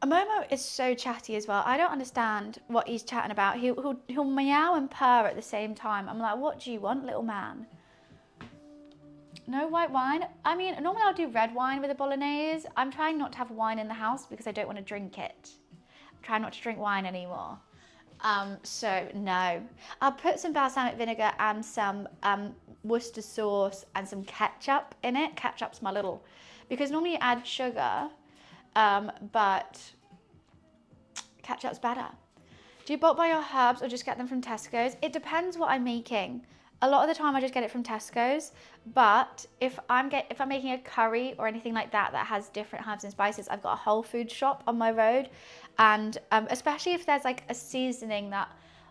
Momo is so chatty as well. I don't understand what he's chatting about. He'll meow and purr at the same time. I'm like, what do you want, little man? No white wine? I mean, normally I'll do red wine with a bolognese. I'm trying not to have wine in the house because I don't want to drink it. I'm trying not to drink wine anymore. So no. I'll put some balsamic vinegar and some Worcester sauce and some ketchup in it. Ketchup's my little... Because normally you add sugar... but ketchup's better. Do you bulk buy your herbs or just get them from Tesco's? It depends what I'm making. A lot of the time I just get it from Tesco's, but if I'm making a curry or anything like that that has different herbs and spices, I've got a whole food shop on my road, and especially if there's like a seasoning that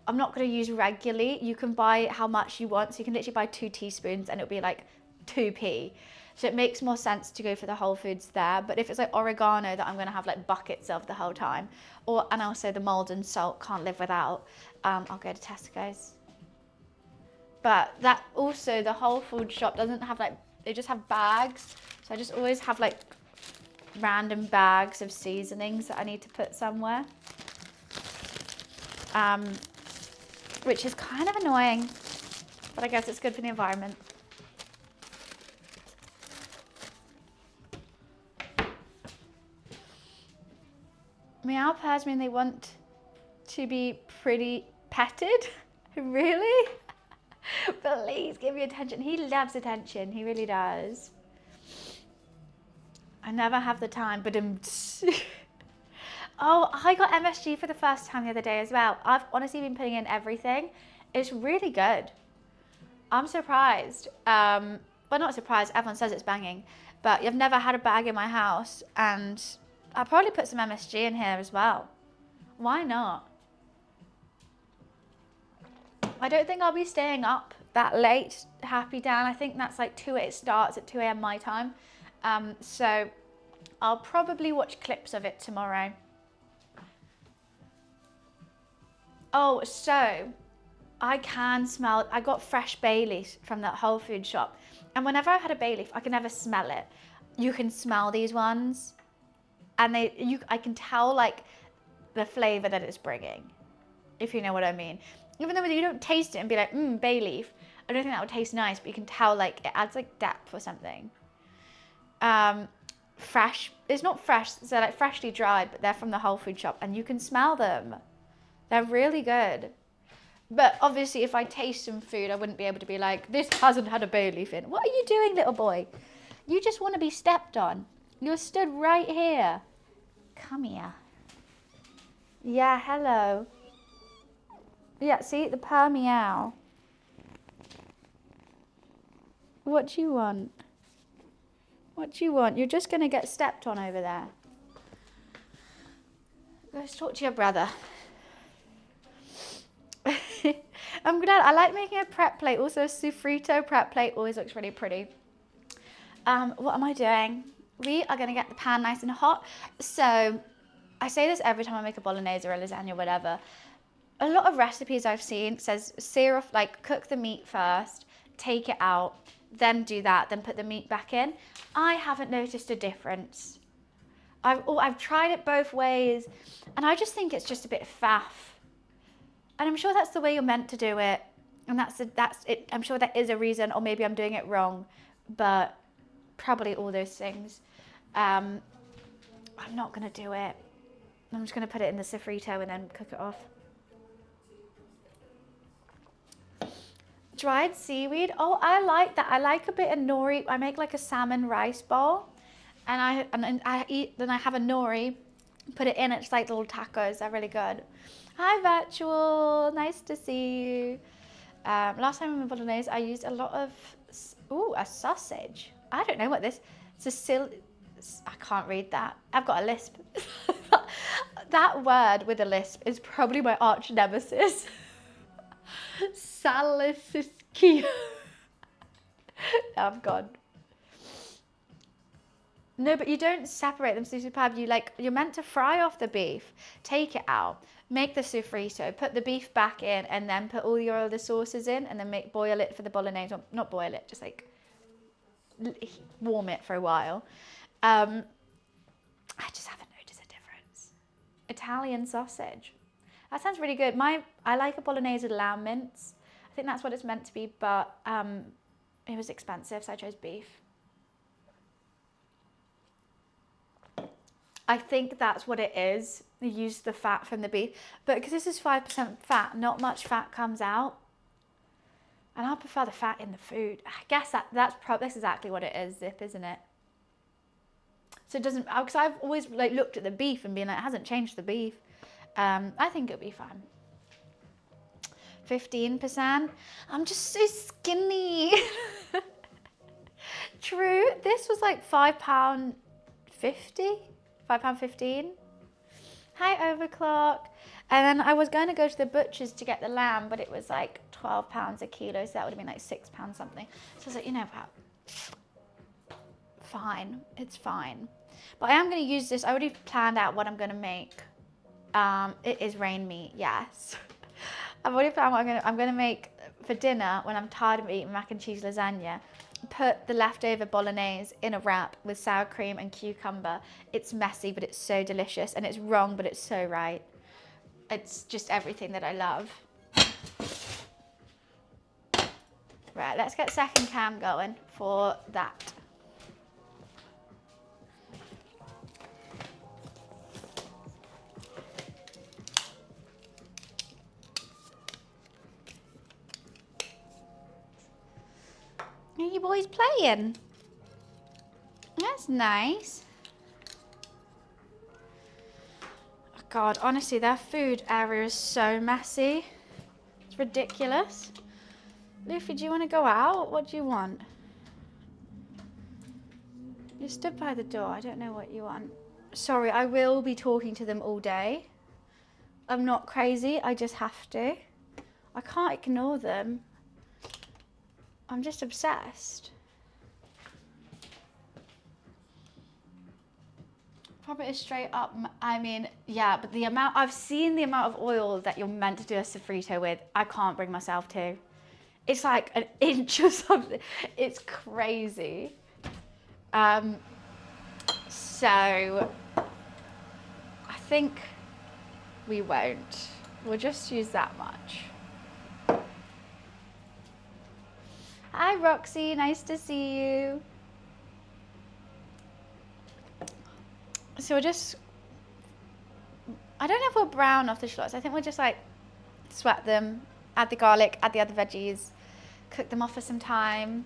I'm not going to use regularly, you can buy how much you want. So you can literally buy 2 teaspoons and it'll be like 2p. So it makes more sense to go for the whole foods there. But if it's like oregano that I'm going to have like buckets of the whole time, and also the Maldon salt, can't live without, I'll go to Tesco's. But that also, the whole food shop doesn't have like, they just have bags. So I just always have like random bags of seasonings that I need to put somewhere. Which is kind of annoying, but I guess it's good for the environment. Meow pairs mean they want to be pretty petted. Really? Please give me attention. He loves attention. He really does. I never have the time, but oh, I got MSG for the first time the other day as well. I've honestly been putting in everything. It's really good. I'm surprised. Well, not surprised. Everyone says it's banging, but I've never had a bag in my house, and I'll probably put some MSG in here as well. Why not? I don't think I'll be staying up that late, Happy Dan. I think that's like it starts at 2 a.m. my time. So I'll probably watch clips of it tomorrow. Oh, so I can smell, I got fresh bay leaf from that whole food shop. And whenever I've had a bay leaf, I can never smell it. You can smell these ones. And I can tell like the flavor that it's bringing, if you know what I mean. Even though you don't taste it and be like, bay leaf. I don't think that would taste nice, but you can tell like it adds like depth or something. Fresh, it's not fresh, they're like freshly dried, but they're from the whole food shop and you can smell them. They're really good. But obviously if I taste some food, I wouldn't be able to be like, this hasn't had a bay leaf in. What are you doing, little boy? You just want to be stepped on. You're stood right here. Come here. Yeah, hello. Yeah, see, the purr meow. What do you want? What do you want? You're just going to get stepped on over there. Let's talk to your brother. I'm glad. I like making a prep plate. Also, a sofrito prep plate always looks really pretty. What am I doing? We are going to get the pan nice and hot. So I say this every time I make a bolognese or a lasagna, whatever. A lot of recipes I've seen says sear off, like cook the meat first, take it out, then do that, then put the meat back in. I haven't noticed a difference. I've tried it both ways, and I just think it's just a bit faff. And I'm sure that's the way you're meant to do it, and that's it. I'm sure there is a reason, or maybe I'm doing it wrong, but probably all those things. I'm not gonna do it. I'm just gonna put it in the sofrito and then cook it off. Dried seaweed. Oh, I like that. I like a bit of nori. I make like a salmon rice bowl, and I have a nori, put it in. It's like little tacos. They're really good. Hi, virtual. Nice to see you. Last time in my bolognese, I used a lot of a sausage. I don't know what this, I can't read that. I've got a lisp. That word with a lisp is probably my arch nemesis. Salicyskia. I'm gone. No, but you don't separate them so superb. You're meant to fry off the beef, take it out, make the sofrito, put the beef back in, and then put all your other sauces in, and then boil it for the bolognese. Or not boil it, just like warm it for a while. I just haven't noticed a difference. Italian sausage. That sounds really good. I like a bolognese with lamb mince. I think that's what it's meant to be, but it was expensive, so I chose beef. I think that's what it is. They use the fat from the beef. But because this is 5% fat, not much fat comes out. And I prefer the fat in the food. I guess that's exactly what it is, Zip, isn't it? So it doesn't, because I've always looked at the beef and been like, it hasn't changed the beef. I think it'll be fine. 15%. I'm just so skinny. True. This was like £5.50. £5.15. Hi, Overclock. And then I was going to go to the butcher's to get the lamb, but it was like £12 a kilo, so that would have been like £6 something. So I was like, you know what? Fine, it's fine. But I am going to use this. I already planned out what I'm going to make. It is rain meat, yes. I've already planned what I'm going to make for dinner when I'm tired of eating mac and cheese lasagna. Put the leftover bolognese in a wrap with sour cream and cucumber. It's messy, but it's so delicious, and it's wrong, but it's so right. It's just everything that I love. Right, let's get second cam going for that. Are you boys playing? That's nice. Oh God, honestly, their food area is so messy. It's ridiculous. Luffy, do you want to go out? What do you want? You stood by the door. I don't know what you want. Sorry, I will be talking to them all day. I'm not crazy. I just have to. I can't ignore them. I'm just obsessed. Probably straight up, I mean, yeah, but I've seen the amount of oil that you're meant to do a sofrito with, I can't bring myself to. It's like an inch or something. It's crazy. So, I think we won't. We'll just use that much. Hi, Roxy, nice to see you. So we'll just, I don't know if we'll brown off the shallots. I think we'll just like sweat them, add the garlic, add the other veggies, cook them off for some time.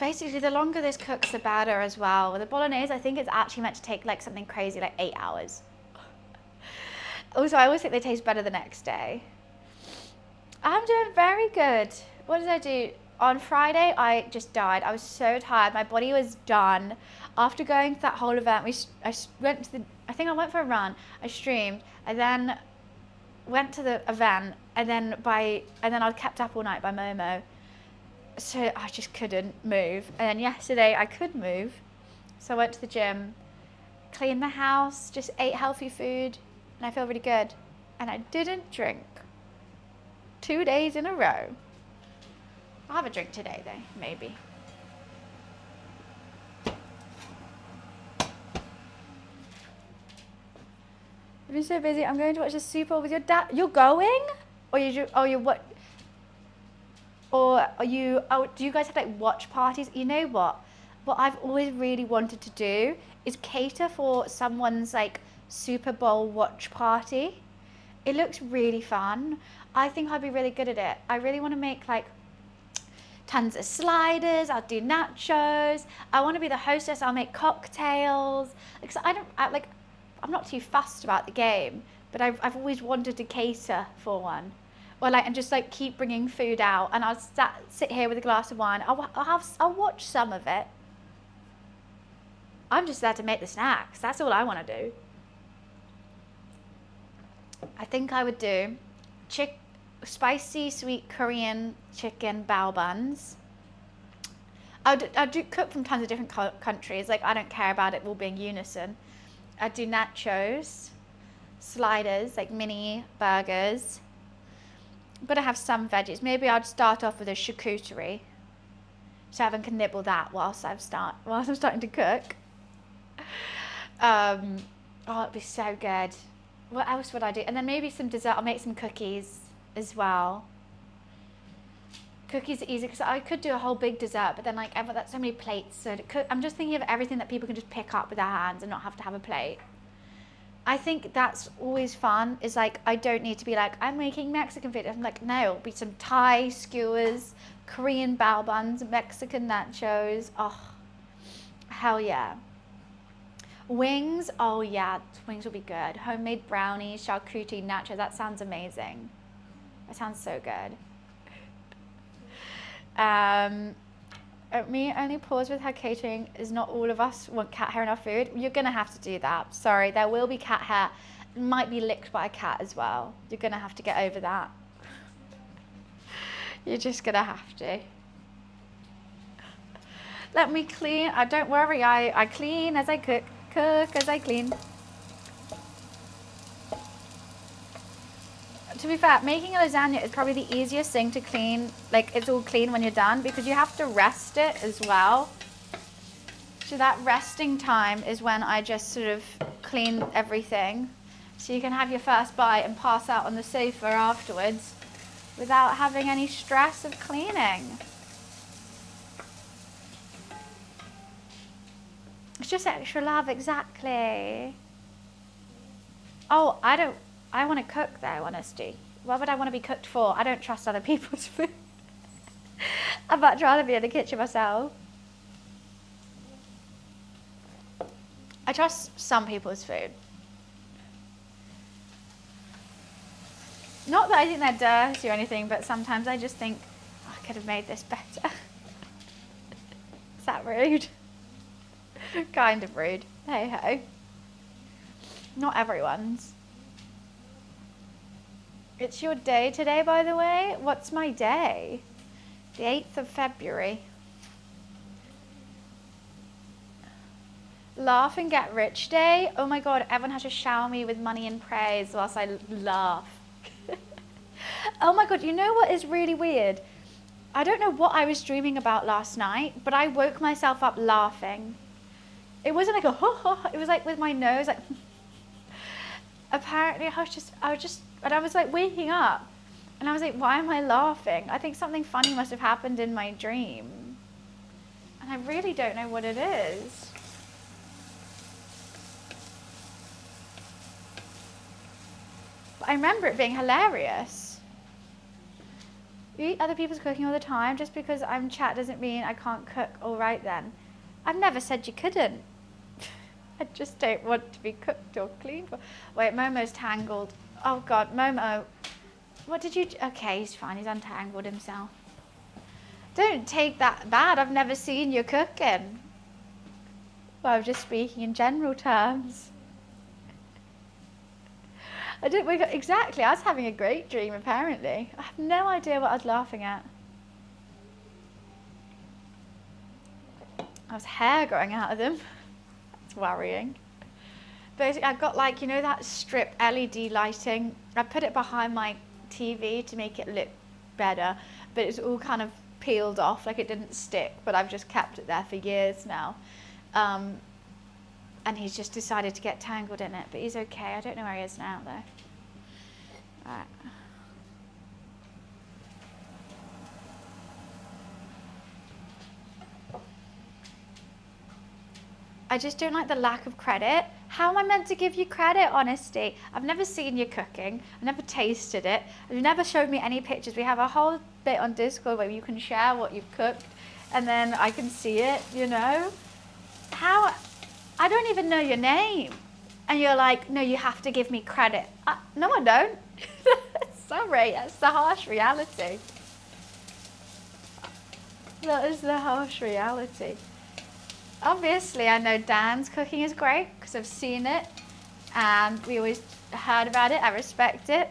Basically, the longer this cooks, the better as well. With the bolognese, I think it's actually meant to take like something crazy, like 8 hours. Also, I always think they taste better the next day. I'm doing very good. What did I do? On Friday, I just died. I was so tired. My body was done. After going to that whole event, I think I went for a run. I streamed. I then went to the event, and then I kept up all night by Momo. So I just couldn't move. And then yesterday I could move. So I went to the gym, cleaned the house, just ate healthy food, and I feel really good. And I didn't drink 2 days in a row. I'll have a drink today though, maybe. I've been so busy. I'm going to watch the Super Bowl with your dad. You're going? Or you're what? Or are you, do you guys have like watch parties? You know what? What I've always really wanted to do is cater for someone's like Super Bowl watch party. It looks really fun. I think I'd be really good at it. I really want to make like tons of sliders. I'll do nachos. I want to be the hostess. I'll make cocktails. Because I'm not too fussed about the game, but I've always wanted to cater for one. or like, and just like keep bringing food out, and I'll sit here with a glass of wine. I'll watch some of it. I'm just there to make the snacks. That's all I want to do. I think I would do spicy sweet Korean chicken bao buns. I do cook from tons of different countries. Like, I don't care about it all being unison. I do nachos, sliders, like mini burgers. But I have some veggies. Maybe I'd start off with a charcuterie, so Evan can nibble that whilst I'm starting to cook. Oh, it'd be so good. What else would I do? And then maybe some dessert. I'll make some cookies as well. Cookies are easy because I could do a whole big dessert, but then like that's so many plates. So I'm just thinking of everything that people can just pick up with their hands and not have to have a plate. I think that's always fun, is like, I don't need to be like, I'm making Mexican food. I'm like, no, it'll be some Thai skewers, Korean bao buns, Mexican nachos. Oh, hell yeah. Wings, oh yeah, wings will be good. Homemade brownies, charcuterie, nachos, that sounds amazing. That sounds so good. Me only pause with her catering is not all of us want cat hair in our food. You're gonna have to do that. Sorry, there will be cat hair. It might be licked by a cat as well. You're gonna have to get over that. You're just gonna have to. Let me clean. Don't worry, I clean as I cook as I clean. To be fair, making a lasagna is probably the easiest thing to clean. Like, it's all clean when you're done, because you have to rest it as well. So that resting time is when I just sort of clean everything. So you can have your first bite and pass out on the sofa afterwards without having any stress of cleaning. It's just extra love, exactly. Oh, I want to cook though, honesty. What would I want to be cooked for? I don't trust other people's food. I'd much rather be in the kitchen myself. I trust some people's food. Not that I think they're dirty or anything, but sometimes I just think, oh, I could have made this better. Is that rude? Kind of rude. Hey ho. Not everyone's. It's your day today, by the way. What's my day? The 8th of February. Laugh and get rich day. Oh my God, Evan has to shower me with money and praise whilst I laugh. Oh my God, you know what is really weird? I don't know what I was dreaming about last night, but I woke myself up laughing. It wasn't like a ho ho, it was like with my nose, like apparently I was like waking up and I was like, why am I laughing? I think something funny must have happened in my dream. And I really don't know what it is. But I remember it being hilarious. You eat other people's cooking all the time. Just because I'm chat doesn't mean I can't cook. All right then. I've never said you couldn't. I just don't want to be cooked or cleaned for. Wait, Momo's tangled. Oh God, Momo. What did you... Okay, he's fine. He's untangled himself. Don't take that bad. I've never seen you cooking. Well, I'm just speaking in general terms. I didn't wake up... Exactly. I was having a great dream, apparently. I have no idea what I was laughing at. I was hair growing out of them. That's worrying. Basically, I got like, you know that strip LED lighting? I put it behind my TV to make it look better, but it's all kind of peeled off, like it didn't stick, but I've just kept it there for years now. And he's just decided to get tangled in it, but he's okay. I don't know where he is now though. All right. I just don't like the lack of credit. How am I meant to give you credit, honesty? I've never seen you cooking. I've never tasted it. You've never showed me any pictures. We have a whole bit on Discord where you can share what you've cooked and then I can see it, you know? How? I don't even know your name. And you're like, no, you have to give me credit. No, I don't. Sorry, that's the harsh reality. That is the harsh reality. Obviously, I know Dan's cooking is great because I've seen it and we always heard about it. I respect it.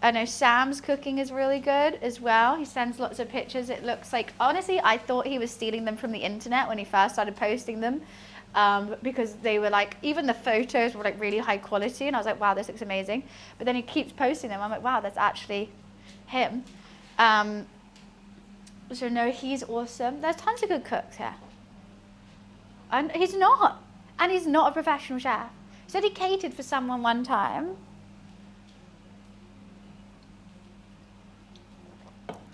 I know Sam's cooking is really good as well. He sends lots of pictures. It looks like, honestly, I thought he was stealing them from the internet when he first started posting them, because they were like, even the photos were like really high quality. And I was like, wow, this looks amazing. But then he keeps posting them. I'm like, wow, that's actually him. So no, he's awesome. There's tons of good cooks here. And he's not. And he's not a professional chef. He said he catered for someone one time.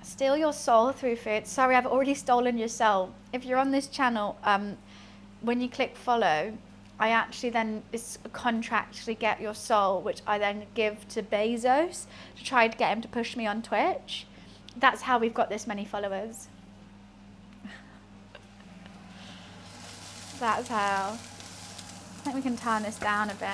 Steal your soul through food. Sorry, I've already stolen your soul. If you're on this channel, when you click follow, I actually then contractually get your soul, which I then give to Bezos to try to get him to push me on Twitch. That's how we've got this many followers. That's how. I think we can turn this down a bit.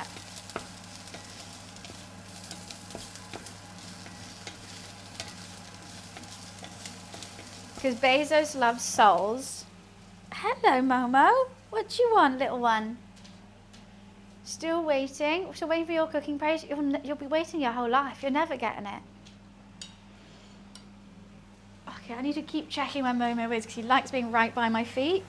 Because Bezos loves souls. Hello, Momo. What do you want, little one? Still waiting? Still waiting for your cooking praise? You'll be waiting your whole life. You're never getting it. Okay, I need to keep checking where Momo is because he likes being right by my feet.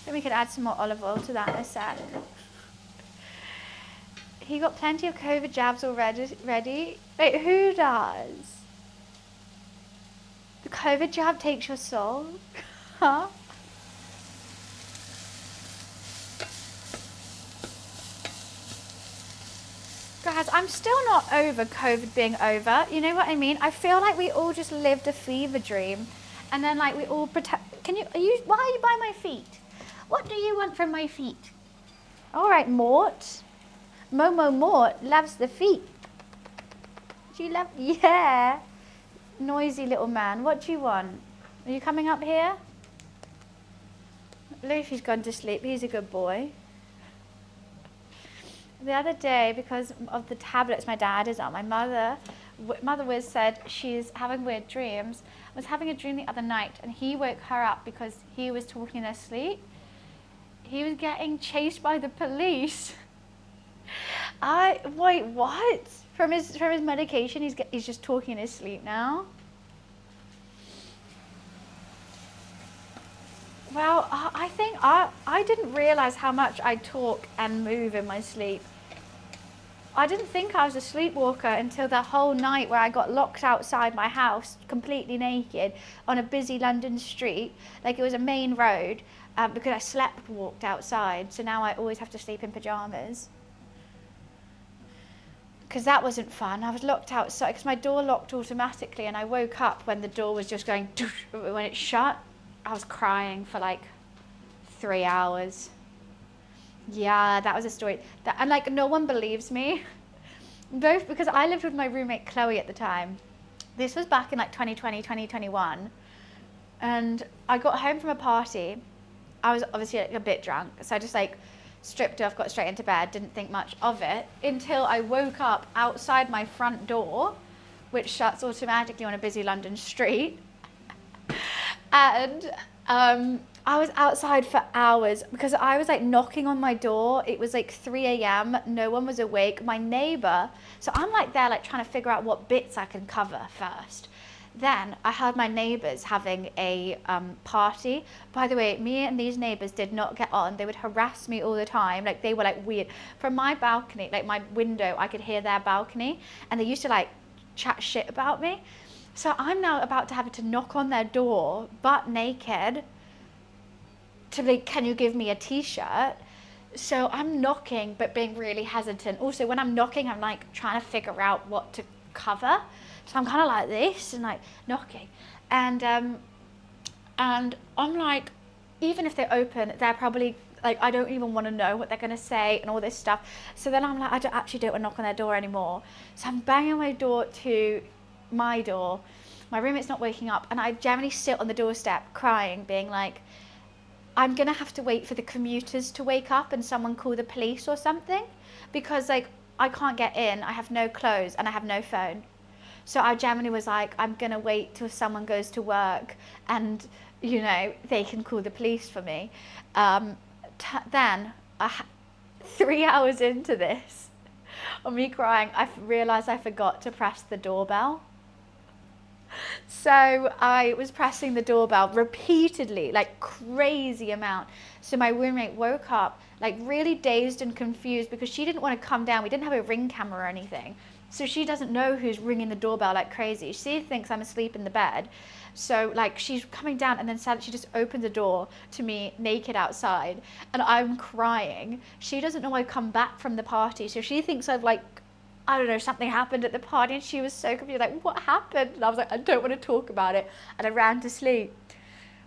Then we could add some more olive oil to that in a sec. He got plenty of COVID jabs already. Wait, who does? The COVID jab takes your soul? Huh? Guys, I'm still not over COVID being over. You know what I mean? I feel like we all just lived a fever dream. And then like we all pretend. Why are you by my feet? What do you want from my feet? All right, Mort. Momo Mort loves the feet. Do you love? Yeah. Noisy little man. What do you want? Are you coming up here? Luffy's gone to sleep. He's a good boy. The other day, because of the tablets my dad is on, my mother Wiz said she's having weird dreams. I was having a dream the other night, and he woke her up because he was talking in his sleep. He was getting chased by the police. Wait, what? From his medication, he's just talking in his sleep now. Well, I think I didn't realize how much I talk and move in my sleep. I didn't think I was a sleepwalker until the whole night where I got locked outside my house, completely naked, on a busy London street, like it was a main road, because I slept walked outside. So now I always have to sleep in pajamas. Because that wasn't fun. I was locked outside because my door locked automatically, and I woke up when the door was just going, when it shut. I was crying for like 3 hours. Yeah, that was a story. And like no one believes me. Both because I lived with my roommate Chloe at the time. This was back in like 2020, 2021. And I got home from a party. I was obviously like a bit drunk. So I just like stripped off, got straight into bed, didn't think much of it until I woke up outside my front door, which shuts automatically on a busy London street. And I was outside for hours because I was like knocking on my door. It was like 3 a.m. No one was awake. My neighbor, so I'm like there like trying to figure out what bits I can cover first. Then I heard my neighbors having a party. By the way, me and these neighbors did not get on. They would harass me all the time. Like they were like weird. From my balcony, like my window, I could hear their balcony, and they used to like chat shit about me. So I'm now about to have to knock on their door, butt naked, to be, can you give me a t-shirt? So I'm knocking, but being really hesitant. Also, when I'm knocking, I'm like trying to figure out what to cover. So I'm kind of like this and like knocking. And I'm like, even if they open, they're probably like, I don't even want to know what they're going to say and all this stuff. So then I'm like, I actually don't want to knock on their door anymore. So I'm banging on my door to my door. My roommate's not waking up, and I generally sit on the doorstep crying, being like, I'm gonna have to wait for the commuters to wake up and someone call the police or something, because like I can't get in, I have no clothes, and I have no phone. So I generally was like, I'm gonna wait till someone goes to work and, you know, they can call the police for me. Then, 3 hours into this, of me crying, I realised I forgot to press the doorbell. So I was pressing the doorbell repeatedly, like crazy amount. So my roommate woke up like really dazed and confused because she didn't want to come down. We didn't have a Ring camera or anything. So she doesn't know who's ringing the doorbell like crazy. She thinks I'm asleep in the bed. So like she's coming down, and then suddenly she just opened the door to me naked outside, and I'm crying. She doesn't know I come back from the party. So she thinks I've like, I don't know, something happened at the party, and she was so confused, like, what happened? And I was like, I don't want to talk about it. And I ran to sleep.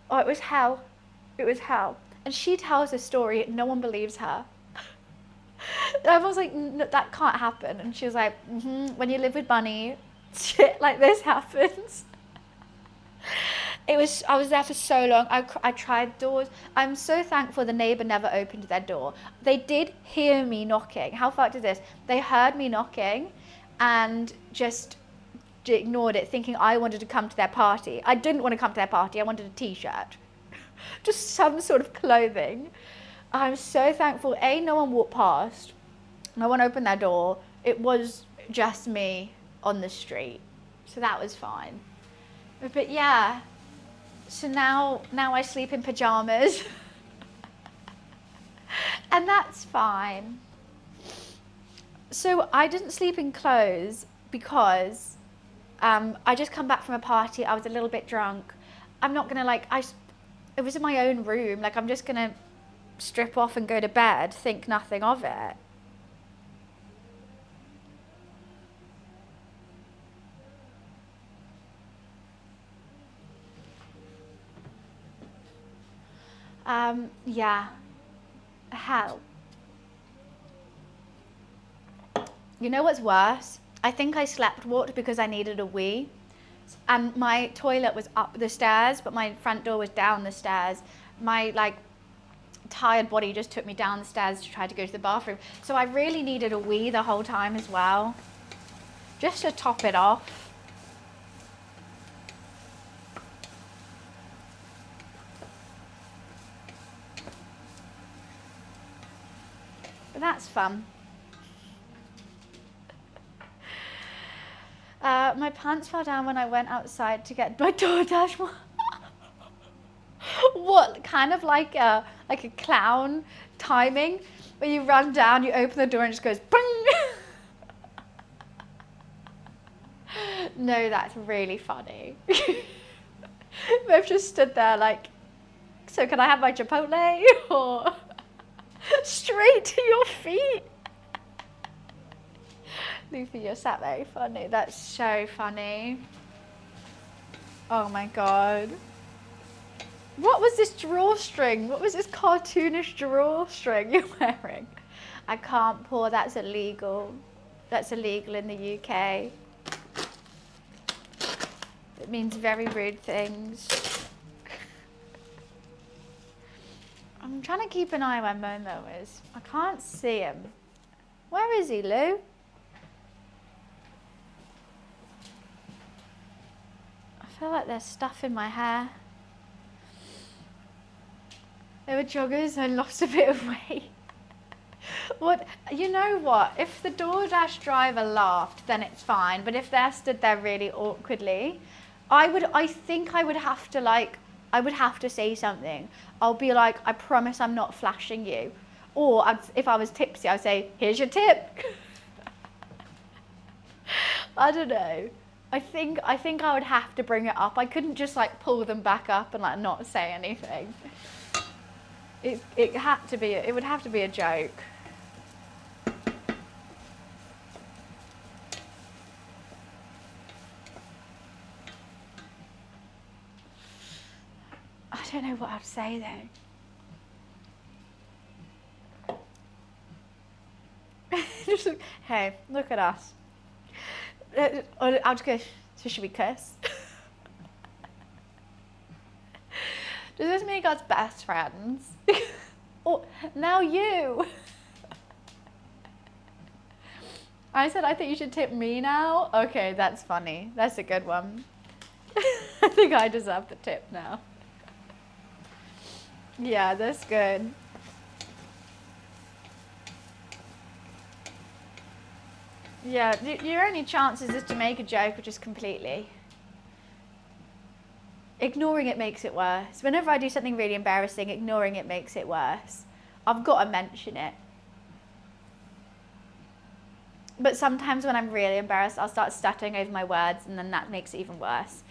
Oh, it was hell. It was hell. And she tells a story, no one believes her. Everyone's like, that can't happen. And she was like, when you live with Bunny, shit like this happens. I was there for so long. I tried doors. I'm so thankful the neighbour never opened their door. They did hear me knocking. How fucked is this? They heard me knocking and just ignored it, thinking I wanted to come to their party. I didn't want to come to their party. I wanted a t-shirt. Just some sort of clothing. I'm so thankful. No one walked past. No one opened their door. It was just me on the street. So that was fine. But yeah, so now I sleep in pajamas. And that's fine. So I didn't sleep in clothes because I just come back from a party. I was a little bit drunk. I'm not gonna it was in my own room. Like I'm just gonna strip off and go to bed, think nothing of it. Yeah, hell. You know what's worse? I think I slept walked because I needed a wee. And my toilet was up the stairs, but my front door was down the stairs. My tired body just took me down the stairs to try to go to the bathroom. So I really needed a wee the whole time as well, just to top it off. But that's fun. My pants fell down when I went outside to get my DoorDash. What, kind of like a clown timing, where you run down, you open the door, and it just goes bang. No, that's really funny. We've just stood there like, so can I have my Chipotle? Or straight to your feet. Lucy, you're sat very funny. That's so funny. Oh my God. What was this drawstring? What was this cartoonish drawstring you're wearing? I can't pour, that's illegal. That's illegal in the UK. It means very rude things. I'm trying to keep an eye where Momo is. I can't see him. Where is he, Lou? I feel like there's stuff in my hair. They were joggers, I lost a bit of weight. What, you know what? If the DoorDash driver laughed, then it's fine. But if they're stood there really awkwardly, I think I would have to say something. I'll be like, I promise I'm not flashing you. Or if I was tipsy, I'd say, here's your tip. I don't know. I think I would have to bring it up. I couldn't just like pull them back up and like not say anything. It would have to be a joke. I don't know what I'd say though. Just, hey, look at us. I'll just go, So should we kiss? Does this make us best friends? Oh, now you. I said I think you should tip me now. Okay, that's funny. That's a good one. I think I deserve the tip now. Yeah, that's good. Yeah, your only chance is to make a joke or just completely. Ignoring it makes it worse. Whenever I do something really embarrassing, ignoring it makes it worse. I've got to mention it. But sometimes when I'm really embarrassed, I'll start stuttering over my words, and then that makes it even worse.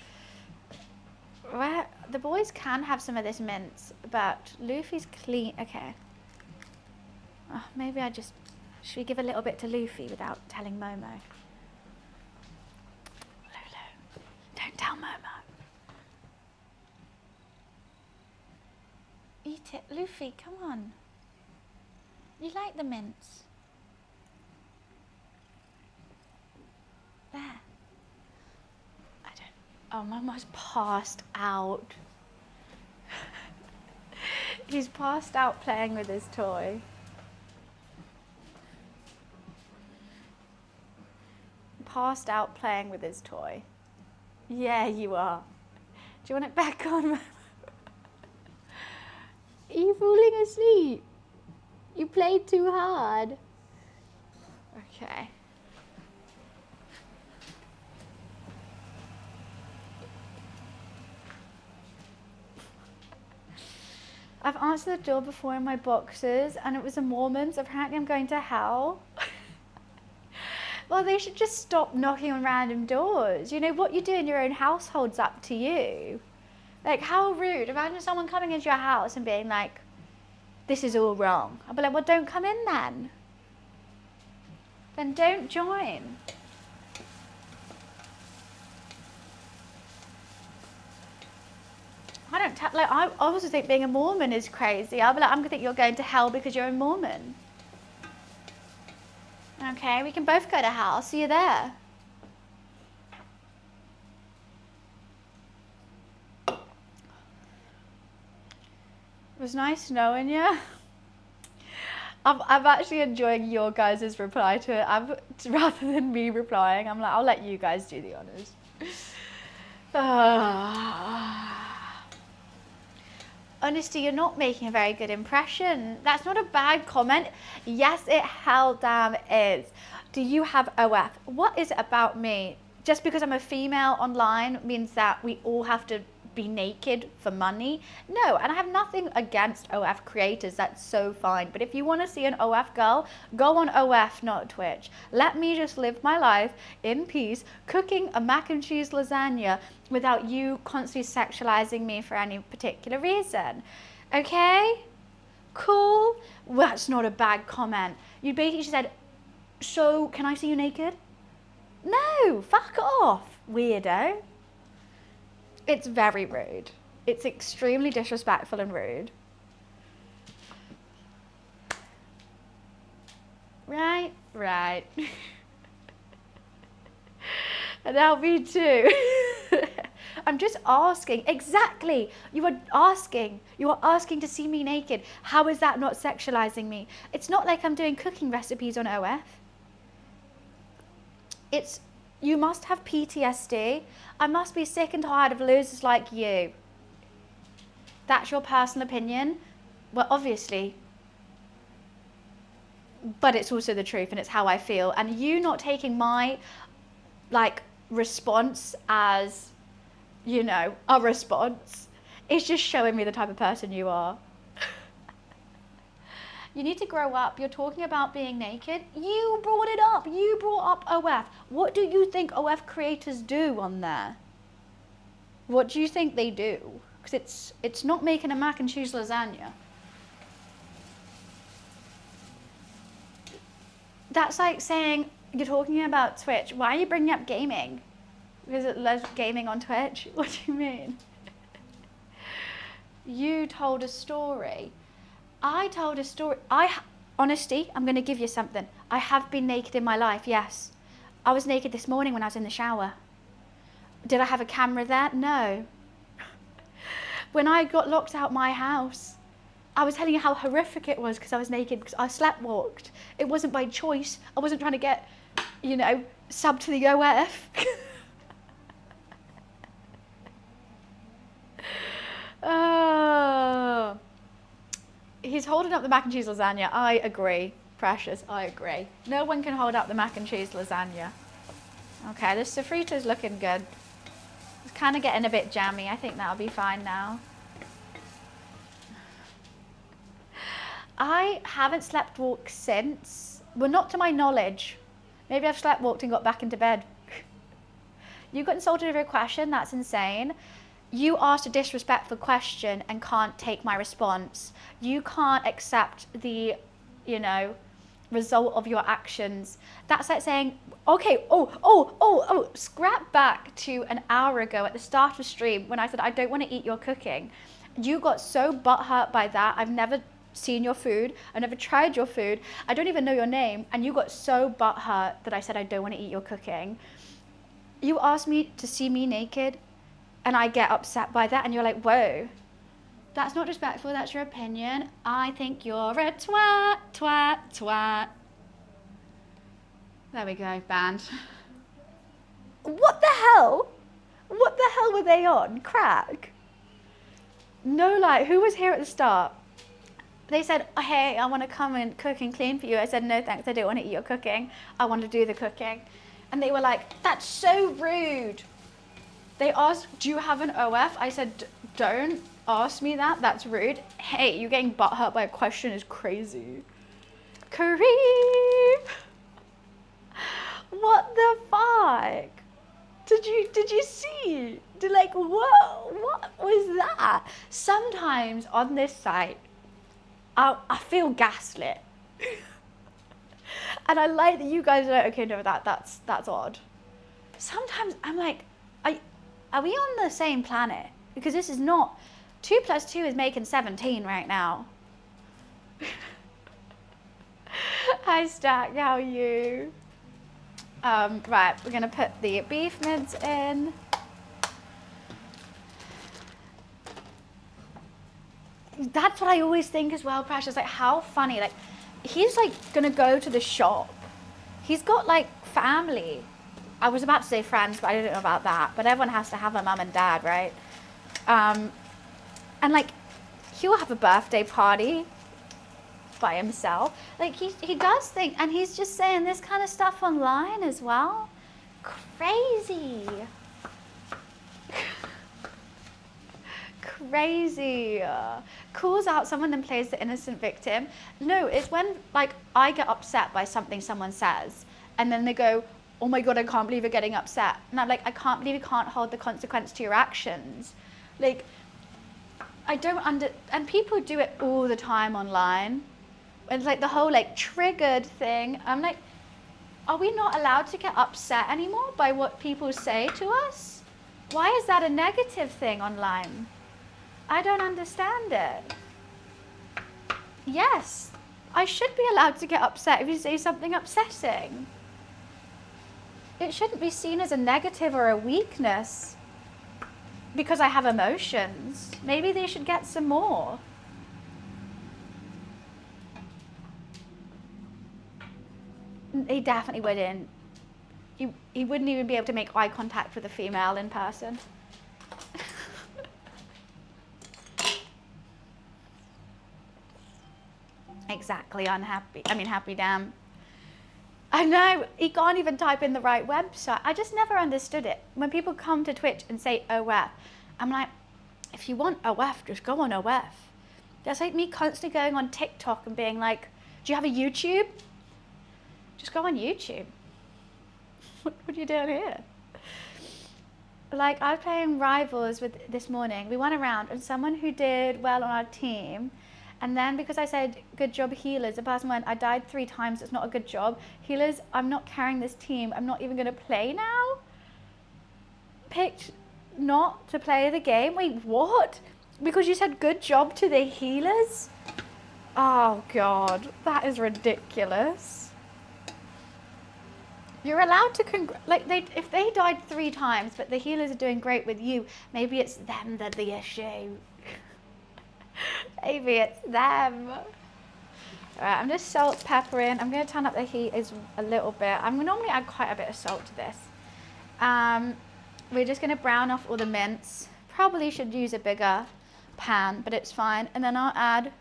The boys can have some of this mince, but Luffy's clean. Okay. Oh, maybe should we give a little bit to Luffy without telling Momo? Lulu, don't tell Momo. Eat it. Luffy, come on. You like the mince? There. Oh, Momo's passed out. He's passed out playing with his toy. Passed out playing with his toy. Yeah, you are. Do you want it back on, Momo? Are you falling asleep? You played too hard. Okay. I've answered the door before in my boxers and it was a Mormon, so apparently I'm going to hell. Well, they should just stop knocking on random doors. You know, what you do in your own household's up to you. Like, how rude. Imagine someone coming into your house and being like, this is all wrong. I'll be like, well, don't come in then. Then don't join. I also think being a Mormon is crazy. I'll be like, I'm going to think you're going to hell because you're a Mormon. Okay, we can both go to hell. See you there. It was nice knowing you. I'm actually enjoying your guys' reply to it. Rather than me replying, I'm like, I'll let you guys do the honors. Honesty, you're not making a very good impression. That's not a bad comment. Yes, it hell damn is. Do you have OF? What is it about me? Just because I'm a female online means that we all have to be naked for money? No, and I have nothing against OF creators. That's so fine. But if you want to see an OF girl, go on OF, not Twitch. Let me just live my life in peace, cooking a mac and cheese lasagna without you constantly sexualizing me for any particular reason. Okay? Cool? Well, that's not a bad comment. You basically said, so can I see you naked? No, fuck off, weirdo. It's very rude. It's extremely disrespectful and rude. Right? Right. And now me too. I'm just asking. Exactly. You are asking. You are asking to see me naked. How is that not sexualizing me? It's not like I'm doing cooking recipes on OF. You must have PTSD. I must be sick and tired of losers like you. That's your personal opinion. Well, obviously. But it's also the truth and it's how I feel. And you not taking my, response as, a response is just showing me the type of person you are. You need to grow up. You're talking about being naked. You brought it up. You brought up OF. What do you think OF creators do on there? What do you think they do? Because it's not making a mac and cheese lasagna. That's like saying, you're talking about Twitch. Why are you bringing up gaming? Because it loves gaming on Twitch? What do you mean? You told a story. I told a story. Honesty, I'm going to give you something. I have been naked in my life, yes. I was naked this morning when I was in the shower. Did I have a camera there? No. When I got locked out my house, I was telling you how horrific it was because I was naked, because I sleepwalked. It wasn't by choice. I wasn't trying to get, sub to the OF. Oh. He's holding up the mac and cheese lasagna. I agree. Precious, I agree. No one can hold up the mac and cheese lasagna. Okay, this sofrito's looking good. It's kind of getting a bit jammy. I think that'll be fine now. I haven't sleepwalked since. Well, not to my knowledge. Maybe I've sleepwalked and got back into bed. You got insulted over a question? That's insane. You asked a disrespectful question and can't take my response. You can't accept the, result of your actions. That's like saying, okay, scrap back to an hour ago at the start of stream when I said, I don't want to eat your cooking. You got so butthurt by that. I've never seen your food. I've never tried your food. I don't even know your name. And you got so butthurt that I said, I don't want to eat your cooking. You asked me to see me naked and I get upset by that. And you're like, whoa, that's not respectful. That's your opinion. I think you're a twat, twat, twat. There we go, banned. What the hell? What the hell were they on? Crack? No lie, who was here at the start? They said, oh, hey, I want to come and cook and clean for you. I said, no thanks, I don't want to eat your cooking. I want to do the cooking. And they were like, that's so rude. They asked, do you have an OF? I said, don't ask me that, that's rude. Hey, you getting butthurt by a question is crazy. Kareem! What the fuck? Did you see? Whoa, what was that? Sometimes on this site, I feel gaslit. And I like that you guys are like, okay, no, that's odd. Sometimes I'm like, are we on the same planet? Because this is not, 2 + 2 is making 17 right now. Hi Stack, how are you? Right, we're gonna put the beef mince in. That's what I always think as well, Precious, like how funny, like he's like gonna go to the shop. He's got like family. I was about to say friends, but I don't know about that. But everyone has to have a mum and dad, right? And like he'll have a birthday party by himself. Like he does think, and he's just saying this kind of stuff online as well. Crazy. Crazy. Calls out someone and plays the innocent victim. No, it's when like I get upset by something someone says and then they go, oh my God, I can't believe you're getting upset. And I'm like, I can't believe you can't hold the consequence to your actions. Like, I don't and people do it all the time online. It's like the whole like triggered thing. I'm like, are we not allowed to get upset anymore by what people say to us? Why is that a negative thing online? I don't understand it. Yes, I should be allowed to get upset if you say something upsetting. It shouldn't be seen as a negative or a weakness because I have emotions. Maybe they should get some more. He definitely wouldn't. He wouldn't even be able to make eye contact with a female in person. Exactly, unhappy. I mean, happy damn. I know, he can't even type in the right website. I just never understood it. When people come to Twitch and say OF, I'm like, if you want OF, just go on OF. That's like me constantly going on TikTok and being like, do you have a YouTube? Just go on YouTube. What are you doing here? Like, I was playing Rivals with this morning. We went around and someone who did well on our team, and then because I said, good job healers, the person went, I died 3 times, it's not a good job. Healers, I'm not carrying this team. I'm not even gonna play now? Picked not to play the game? Wait, what? Because you said good job to the healers? Oh God, that is ridiculous. You're allowed to if they died 3 times, but the healers are doing great with you, maybe it's them that the issue. Maybe it's them. Alright, I'm just salt, pepper in. I'm going to turn up the heat a little bit. I'm going to normally add quite a bit of salt to this. We're just going to brown off all the mince. Probably should use a bigger pan, but it's fine. And then I'll add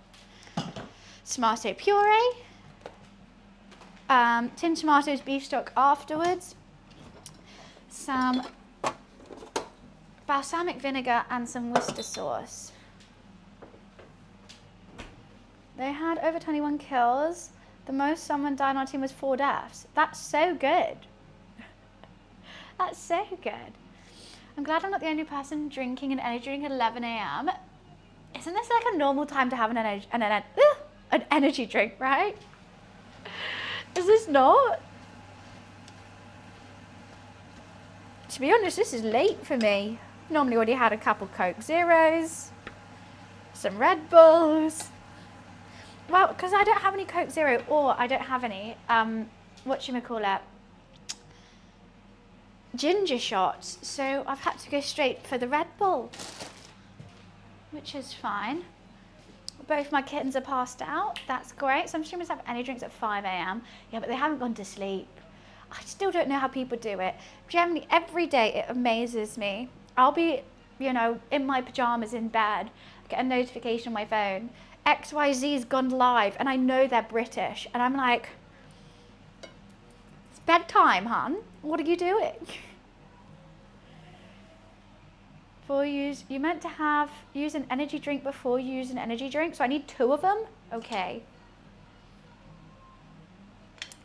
tomato puree, tinned tomatoes, beef stock afterwards, some balsamic vinegar and some Worcester sauce. They had over 21 kills. The most someone died on our team was 4 deaths. That's so good. That's so good. I'm glad I'm not the only person drinking an energy drink at 11 a.m. Isn't this like a normal time to have an energy drink, right? Is this not? To be honest, this is late for me. Normally already had a couple Coke Zeros, some Red Bulls. Well, because I don't have any Coke Zero, or I don't have any, whatchamacallit, ginger shots. So I've had to go straight for the Red Bull, which is fine. Both my kittens are passed out. That's great. Some streamers have energy drinks at 5 a.m. Yeah, but they haven't gone to sleep. I still don't know how people do it. Generally, every day it amazes me. I'll be, in my pajamas in bed, get a notification on my phone. XYZ's gone live, and I know they're British. And I'm like, it's bedtime, hun. What are you doing? You meant to use an energy drink before you use an energy drink, so I need 2 of them? Okay.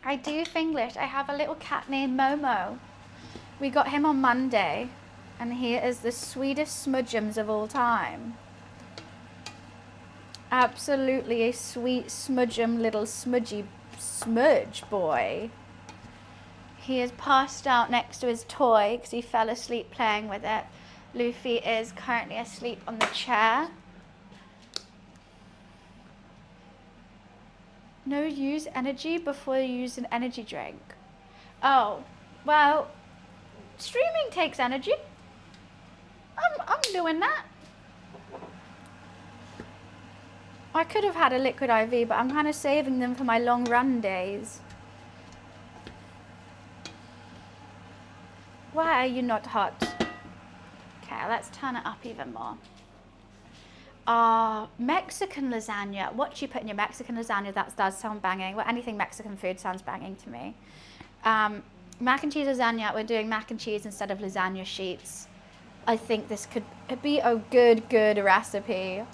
I do Finglish. I have a little cat named Momo. We got him on Monday, and he is the sweetest smudgeums of all time. Absolutely a sweet smudgeum little smudgy smudge boy. He is passed out next to his toy because he fell asleep playing with it. Luffy is currently asleep on the chair. No, use energy before you use an energy drink. Oh, well, streaming takes energy. I'm doing that. I could have had a liquid IV, but I'm kind of saving them for my long run days. Why are you not hot? Okay, let's turn it up even more. Mexican lasagna. What do you put in your Mexican lasagna? That does sound banging. Well, anything Mexican food sounds banging to me. Mac and cheese lasagna. We're doing mac and cheese instead of lasagna sheets. I think this could be a good recipe.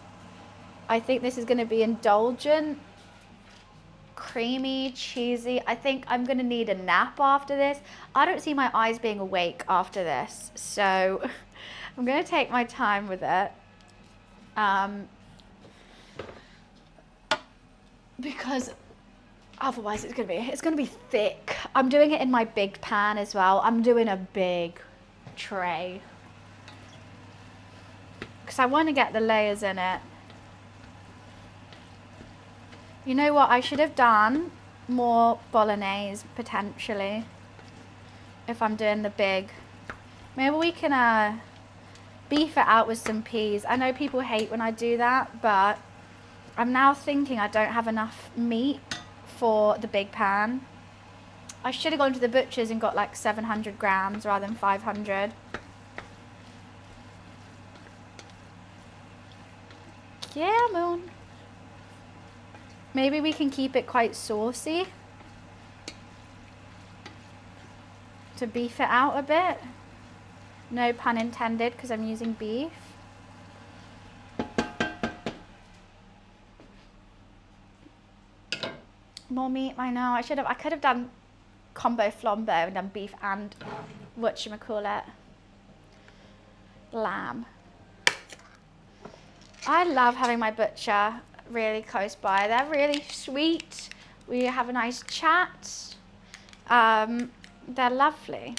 I think this is going to be indulgent, creamy, cheesy. I think I'm going to need a nap after this. I don't see my eyes being awake after this, so I'm going to take my time with it. Because otherwise it's going to be thick. I'm doing it in my big pan as well. I'm doing a big tray because I want to get the layers in it. You know what? I should have done more bolognese potentially if I'm doing the big. Maybe we can beef it out with some peas. I know people hate when I do that, but I'm now thinking I don't have enough meat for the big pan. I should have gone to the butcher's and got like 700 grams rather than 500. Yeah, Moon. Maybe we can keep it quite saucy to beef it out a bit. No pun intended, because I'm using beef. More meat, I know. I could have done combo flambeau and done beef and whatchamacallit, lamb. I love having my butcher really close by. They're really sweet. We have a nice chat. They're lovely.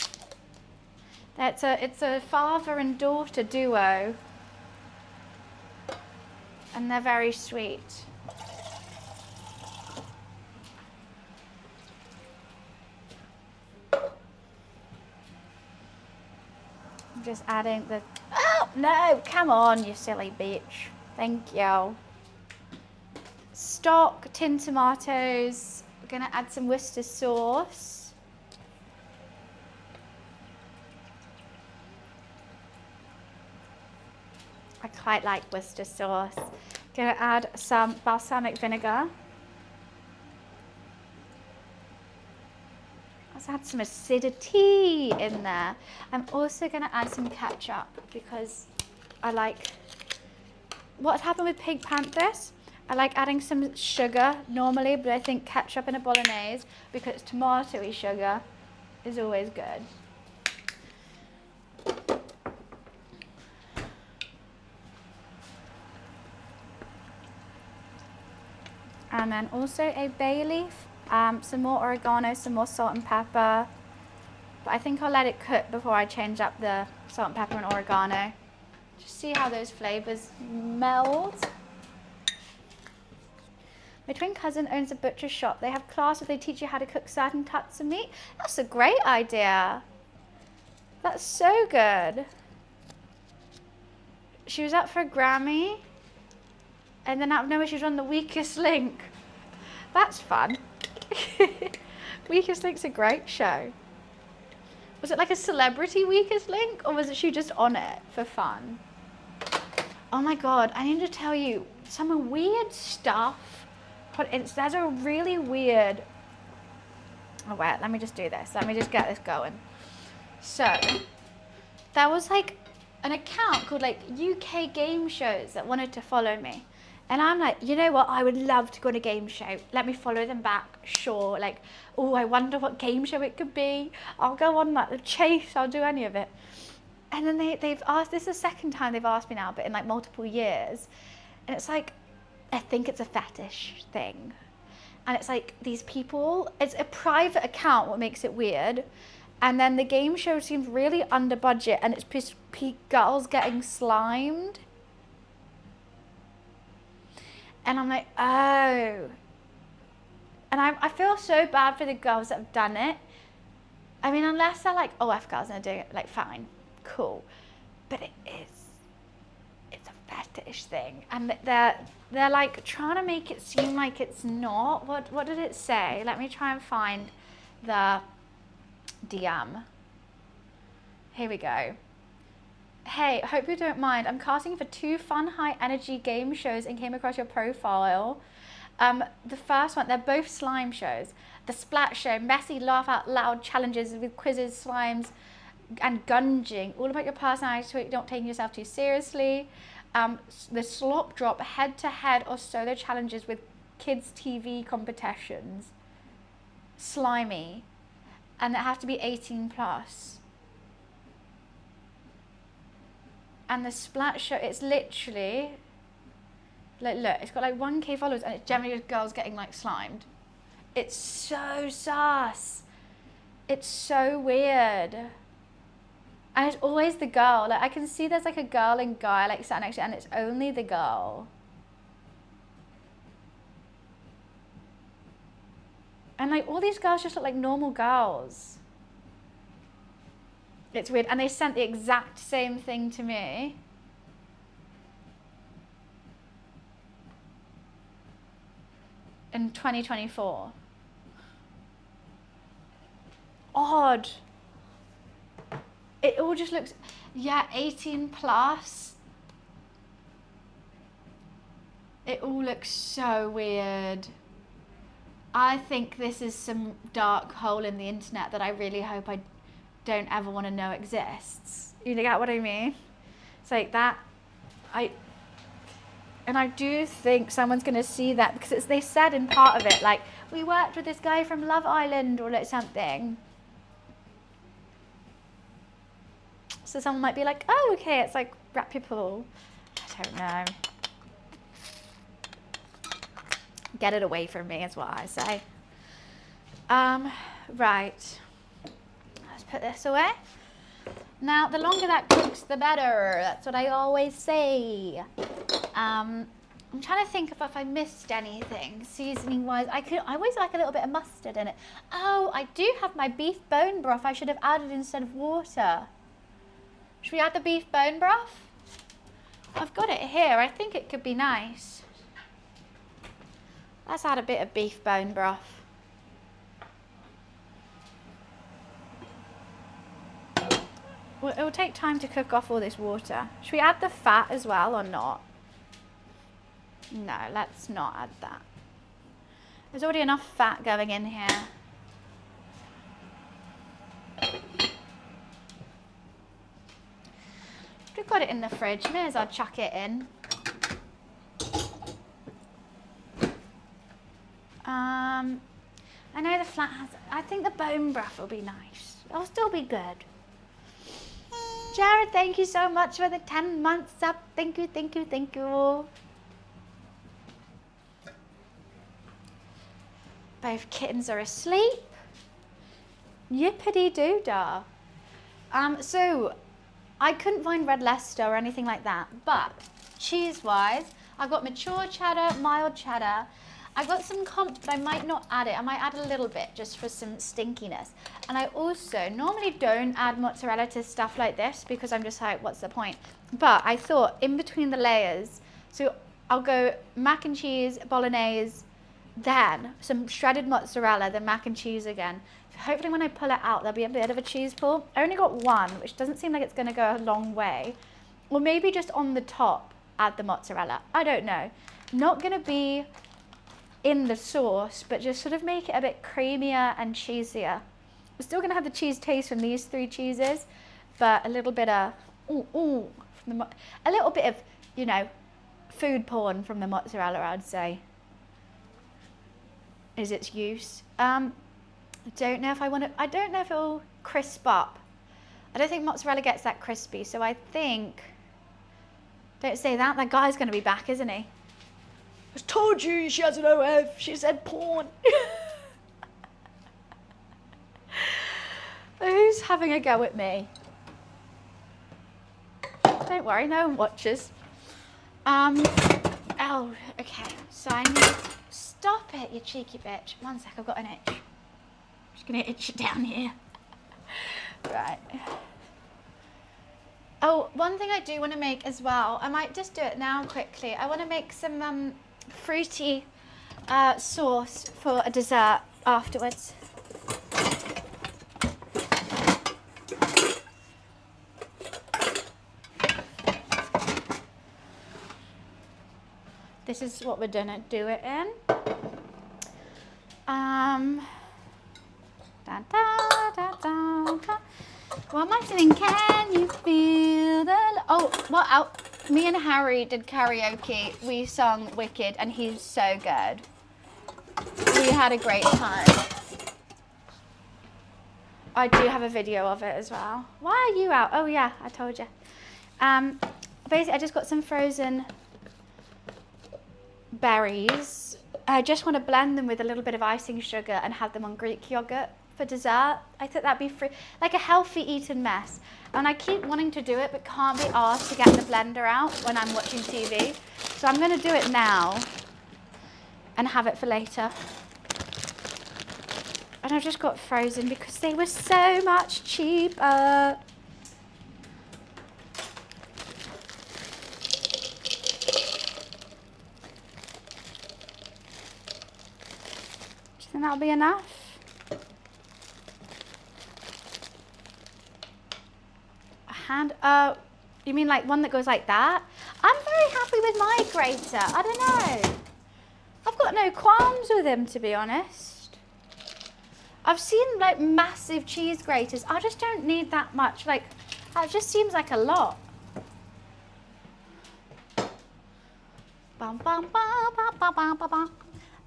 It's a father and daughter duo, and they're very sweet. I'm just adding the, oh no, come on, you silly bitch. Thank you. Stock, tin tomatoes. We're gonna add some Worcester sauce. I quite like Worcester sauce. Gonna add some balsamic vinegar. Let's add some acidity in there. I'm also gonna add some ketchup because I like, what happened with pig panthers? I like adding some sugar normally, but I think ketchup in a bolognese, because it's tomatoey sugar, is always good. And then also a bay leaf, some more oregano, some more salt and pepper. But I think I'll let it cook before I change up the salt and pepper and oregano. Just see how those flavors meld. My twin cousin owns a butcher shop. They have classes, they teach you how to cook certain cuts of meat. That's a great idea. That's so good. She was up for a Grammy, and then out of nowhere she's on The Weakest Link. That's fun. Weakest Link's a great show. Was it like a celebrity Weakest Link, or was she just on it for fun? Oh my God, I need to tell you some weird stuff. There's a really weird, oh wait, let me just do this. Let me just get this going. So, there was like an account called like UK game shows that wanted to follow me. And I'm like, you know what, I would love to go on a game show. Let me follow them back, sure. Like, oh, I wonder what game show it could be. I'll go on like the chase, I'll do any of it. And then they've asked, this is the second time they've asked me now, but in like multiple years. And it's like, I think it's a fetish thing. And it's like these people, it's a private account, what makes it weird. And then the game show seems really under budget, and it's just girls getting slimed. And I'm like, oh. And I feel so bad for the girls that have done it. I mean, unless they're like, oh, F girls are doing it, like, fine, cool. But it's a fetish thing. And they're like trying to make it seem like it's not. What did it say? Let me try and find the DM. Here we go. Hey, hope you don't mind. I'm casting for 2 fun, high-energy game shows and came across your profile. The first one, they're both slime shows. The Splat Show, messy, laugh-out-loud challenges with quizzes, slimes, and gunging. All about your personality, so you're not taking yourself too seriously. The Slop Drop, head-to-head or solo challenges with kids' TV competitions. Slimy. And it has to be 18 plus. And the Splat Show, it's literally, like, look, it's got like 1K followers, and it's generally just girls getting like slimed. It's so sus. It's so weird. And it's always the girl. Like, I can see there's like a girl and guy like sat next to it, and it's only the girl. And like all these girls just look like normal girls. It's weird. And they sent the exact same thing to me. In 2024. Odd. It all just looks, yeah, 18 plus. It all looks so weird. I think this is some dark hole in the internet that I really hope I don't ever want to know exists. You get what I mean? It's like that. And I do think someone's going to see that, because they said in part of it, like, we worked with this guy from Love Island or like something. So someone might be like, oh, okay, it's like reputable. I don't know. Get it away from me is what I say. Right. Let's put this away. Now, the longer that cooks, the better. That's what I always say. I'm trying to think if I missed anything seasoning-wise. I always like a little bit of mustard in it. Oh, I do have my beef bone broth I should have added instead of water. Should we add the beef bone broth? I've got it here. I think it could be nice. Let's add a bit of beef bone broth. Well, it will take time to cook off all this water. Should we add the fat as well or not? No, let's not add that. There's already enough fat going in here. We've got it in the fridge. May as well chuck it in. I know the flat has, I think the bone broth will be nice. It'll still be good. Jared, thank you so much for the 10 months up. Thank you, thank you, thank you. Both kittens are asleep. Yippity doo-dah. So I couldn't find red Leicester or anything like that, but cheese-wise, I've got mature cheddar, mild cheddar. I got some comp, but I might not add it. I might add a little bit just for some stinkiness. And I also normally don't add mozzarella to stuff like this because I'm just like, what's the point? But I thought in between the layers, so I'll go mac and cheese, bolognese, then some shredded mozzarella, then mac and cheese again. So hopefully when I pull it out, there'll be a bit of a cheese pull. I only got one, which doesn't seem like it's going to go a long way. Or maybe just on the top, add the mozzarella. I don't know. Not going to be in the sauce, but just sort of make it a bit creamier and cheesier. We're still going to have the cheese taste from these 3 cheeses, but a little bit of, a little bit of, you know, food porn from the mozzarella, I'd say, is its use. I don't know if I want to, I don't know if it'll crisp up. I don't think mozzarella gets that crispy, so I think, don't say that, that guy's going to be back, isn't he? I told you she has an OF. She said porn. Who's having a go at me? Don't worry, no one watches. Oh, okay. So I need... Stop it, you cheeky bitch. One sec, I've got an itch. I'm just going to itch it down here. Right. Oh, one thing I do want to make as well, I might just do it now quickly. I want to make some... fruity sauce for a dessert afterwards. This is what we're gonna do it in. Da, da, da, da, da. What am I singing? Can you feel the... Oh, well, me and Harry did karaoke. We sung Wicked, and he's so good. We had a great time. I do have a video of it as well. Why are you out? Oh, yeah, I told you. Basically, I just got some frozen berries. I just want to blend them with a little bit of icing sugar and have them on Greek yogurt for dessert. I thought that'd be free, like a healthy eaten mess. And I keep wanting to do it, but can't be asked to get the blender out when I'm watching TV. So I'm going to do it now and have it for later. And I just got frozen because they were so much cheaper. Do you think that'll be enough? You mean like one that goes like that? I'm very happy with my grater. I don't know. I've got no qualms with him, to be honest. I've seen like massive cheese graters. I just don't need that much. Like, that just seems like a lot. Bum, bum, bum, bum, bum, bum, bum, bum.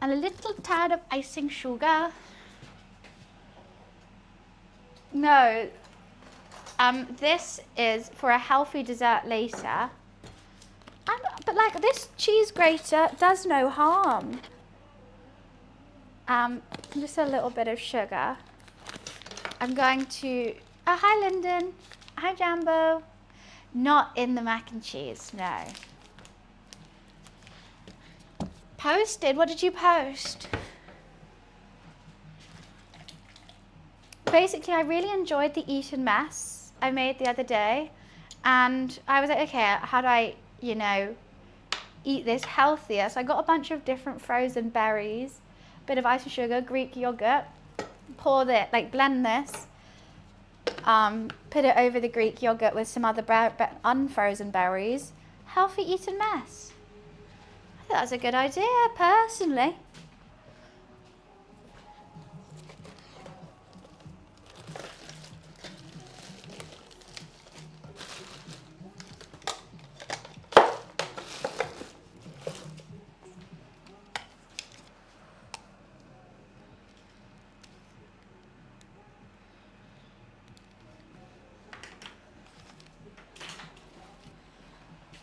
And a little tad of icing sugar. No. This is for a healthy dessert later. But like this cheese grater does no harm. Just a little bit of sugar. I'm going to, oh, hi Lyndon, hi Jambo. Not in the mac and cheese, no. Posted, what did you post? Basically, I really enjoyed the eaten mess I made the other day. And I was like, okay, how do I, eat this healthier? So I got a bunch of different frozen berries, bit of ice and sugar, Greek yogurt, blend this, put it over the Greek yogurt with some other unfrozen berries. Healthy eating mess. I thought that was a good idea, personally.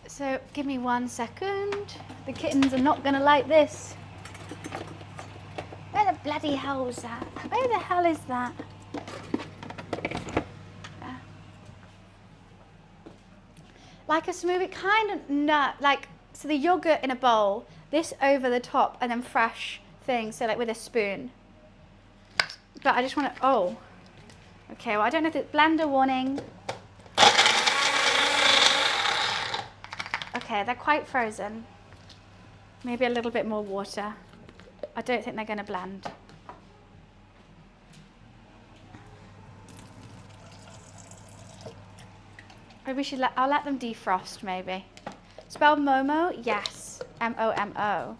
So give me 1 second. The kittens are not going to like this. Where the bloody hell was that? Where the hell is that? Like a smoothie, kind of, no, so the yogurt in a bowl, this over the top, and then fresh things, so like with a spoon. But I just want to, okay, well I don't know if it's blender warning. Okay, they're quite frozen. Maybe a little bit more water. I don't think they're going to blend. Maybe I'll let them defrost maybe. Spell Momo? Yes. M-O-M-O.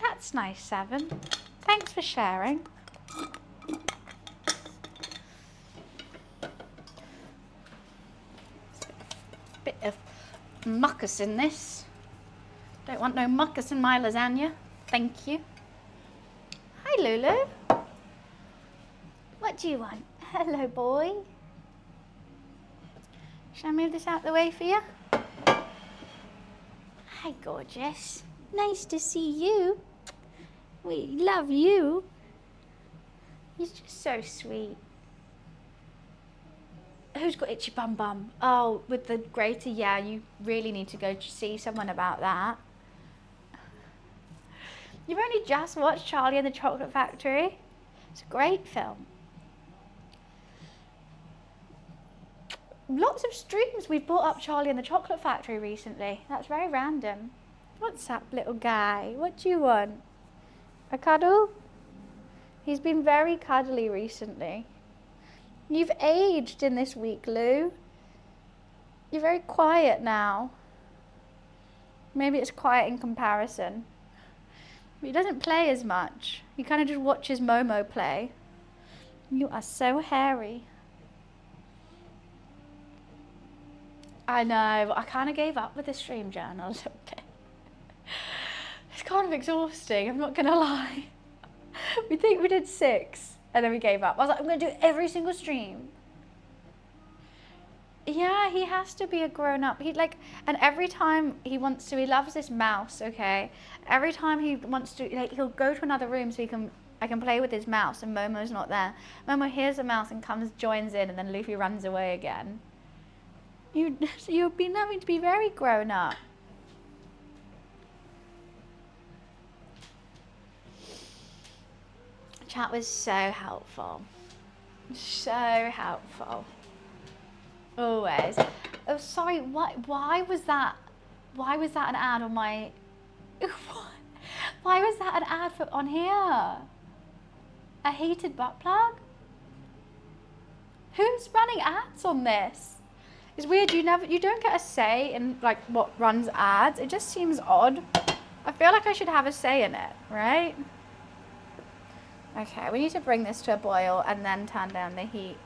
That's nice, Seven. Thanks for sharing. Bit of mucus in this. Don't want no mucus in my lasagna. Thank you. Hi, Lulu. What do you want? Hello, boy. Shall I move this out the way for you? Hi, gorgeous. Nice to see you. We love you. You're just so sweet. Who's got itchy bum bum? Oh, with the grater, yeah, you really need to go to see someone about that. You've only just watched Charlie and the Chocolate Factory. It's a great film. Lots of streams we've brought up Charlie and the Chocolate Factory recently. That's very random. What's up, little guy? What do you want? A cuddle? He's been very cuddly recently. You've aged in this week, Lou. You're very quiet now. Maybe it's quiet in comparison. But he doesn't play as much. He kind of just watches Momo play. You are so hairy. I know, but I kind of gave up with the stream journal a little bit. It's kind of exhausting, I'm not going to lie. We think we did 6, and then we gave up. I was like, I'm going to do every single stream. Yeah, he has to be a grown-up. And every time he wants to, he loves this mouse, okay? Every time he wants to, he'll go to another room so I can play with his mouse, and Momo's not there. Momo hears the mouse and joins in, and then Luffy runs away again. You've been having to be very grown up. Chat was so helpful. So helpful. Always. Oh, sorry. Why was that an ad on my? Why was that an ad on here? A heated butt plug? Who's running ads on this? It's weird. You don't get a say in what runs ads. It just seems odd. I feel like I should have a say in it, right? Okay, we need to bring this to a boil and then turn down the heat.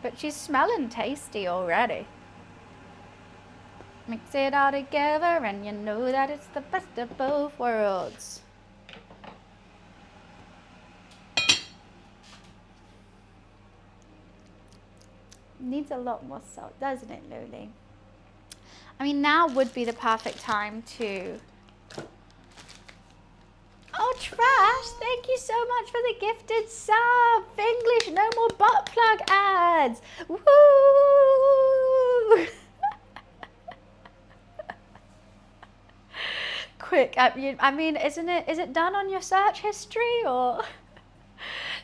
But she's smelling tasty already. Mix it all together and you know that it's the best of both worlds. Needs a lot more salt, doesn't it, Luli? I mean, now would be the perfect time to... Oh, Trash, thank you so much for the gifted sub. English, no more butt plug ads. Woo! Quick, I mean, is it done on your search history or?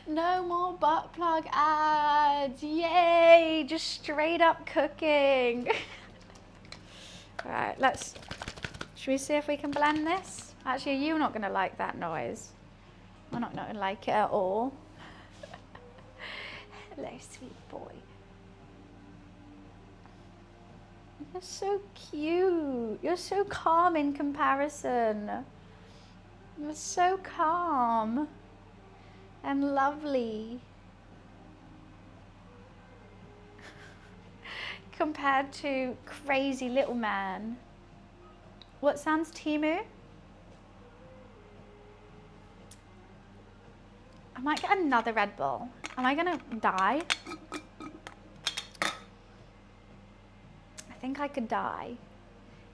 No more butt plug ads. Yay, just straight up cooking. All right, should we see if we can blend this? Actually, you're not gonna like that noise. I'm not gonna like it at all. Hello, sweet boy. You're so cute. You're so calm in comparison. You're so calm and lovely compared to crazy little man. What sounds Timu? I might get another Red Bull. Am I gonna die? I think I could die.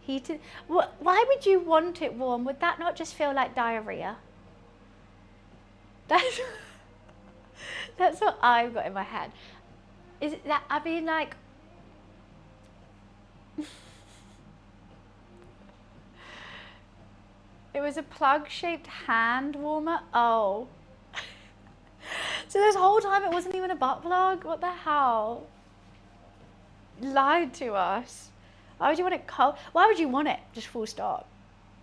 Heated. Why would you want it warm? Would that not just feel like diarrhea? That's what I've got in my head. Is it that? I mean, like. It was a plug-shaped hand warmer. Oh. So this whole time it wasn't even a butt plug? What the hell? Lied to us. Why would you want it cold? Why would you want it? Just full stop.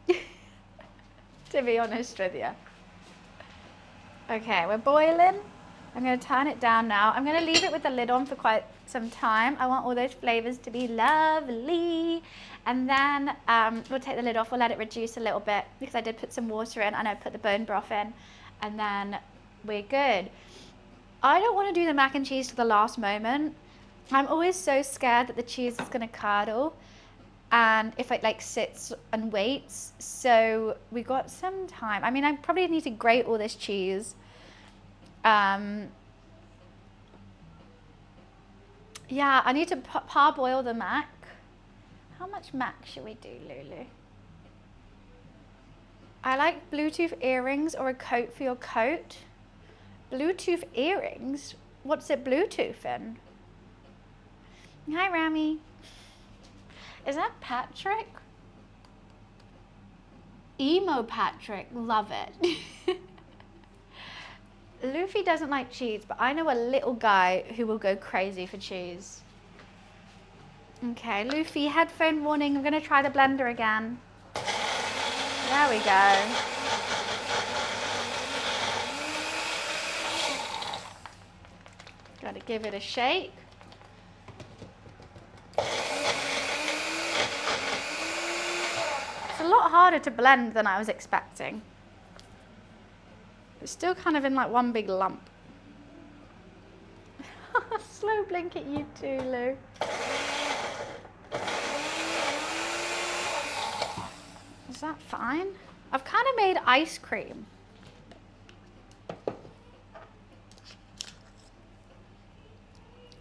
To be honest with you. Okay, we're boiling. I'm going to turn it down now. I'm going to leave it with the lid on for quite some time. I want all those flavors to be lovely. And then we'll take the lid off. We'll let it reduce a little bit because I did put some water in and I put the bone broth in. And then we're good. I don't want to do the mac and cheese to the last moment. I'm always so scared that the cheese is going to curdle and if it like sits and waits. So we got some time. I mean, I probably need to grate all this cheese. Yeah, I need to parboil the mac. How much mac should we do, Lulu? I like Bluetooth earrings or a coat for your coat. Bluetooth earrings? What's it Bluetooth in? Hi, Rami. Is that Patrick? Emo Patrick, love it. Luffy doesn't like cheese, but I know a little guy who will go crazy for cheese. Okay, Luffy, headphone warning. I'm gonna try the blender again. There we go. Gotta give it a shake. It's a lot harder to blend than I was expecting. It's still kind of in like one big lump. Slow blink at you too, Lou. Is that fine? I've kind of made ice cream.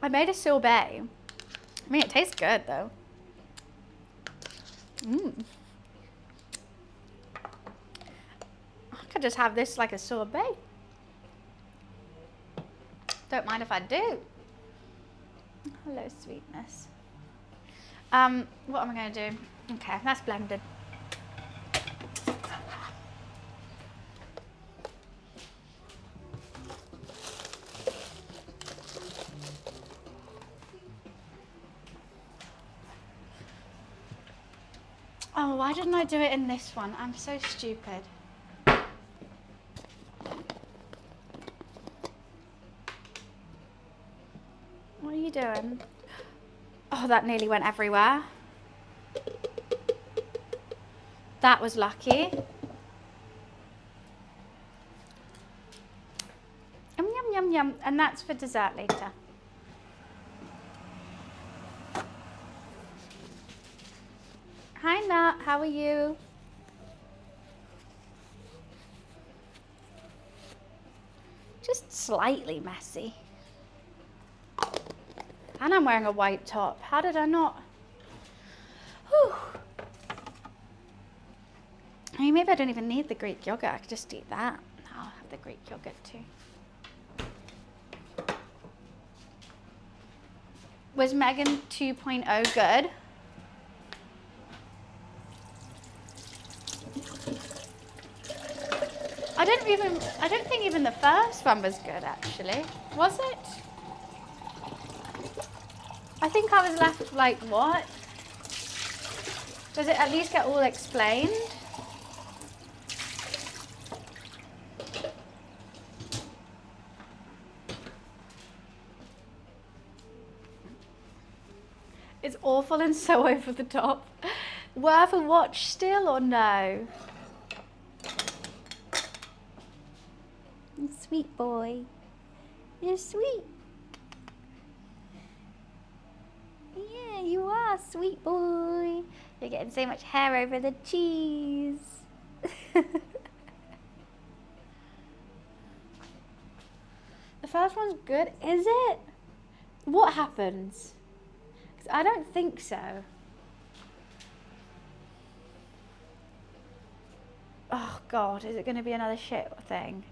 I made a sorbet. I mean, it tastes good though. I could just have this like a sorbet. Don't mind if I do. Hello, sweetness. What am I going to do? Okay, that's blended. Oh, why didn't I do it in this one? I'm so stupid. What are you doing? Oh, that nearly went everywhere. That was lucky. Yum, yum, yum, yum. And that's for dessert later. Hi, Nat. How are you? Just slightly messy. And I'm wearing a white top. How did I not? Whew. I mean, maybe I don't even need the Greek yogurt. I could just eat that. I'll have the Greek yogurt too. Was Megan 2.0 good? I don't think even the first one was good actually. Was it? I think I was left like, what? Does it at least get all explained? It's awful and so over the top. Worth a watch still or no? Sweet boy. You're sweet. Yeah, you are, sweet boy. You're getting so much hair over the cheese. The first one's good, is it? What happens? 'Cause I don't think so. Oh God, is it going to be another shit thing?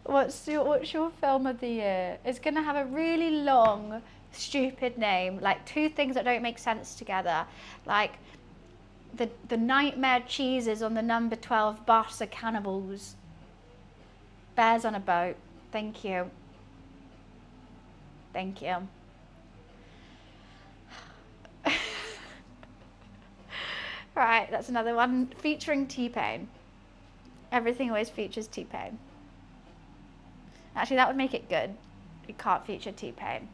What's your film of the year? It's going to have a really long, stupid name, like two things that don't make sense together, like the nightmare cheeses on the number 12 bus are cannibals. Bears on a boat. Thank you. Thank you. Right, that's another one featuring T-Pain. Everything always features T-Pain. Actually, that would make it good. It can't feature T-Pain.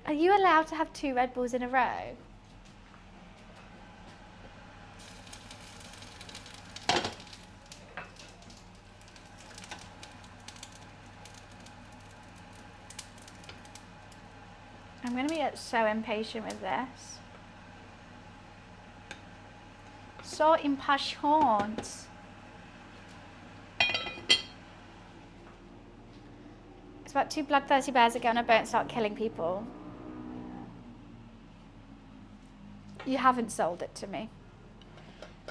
Are you allowed to have 2 Red Bulls in a row? I'm going to be so impatient with this. So impatient. It's about 2 bloodthirsty bears that get on a boat and start killing people. You haven't sold it to me.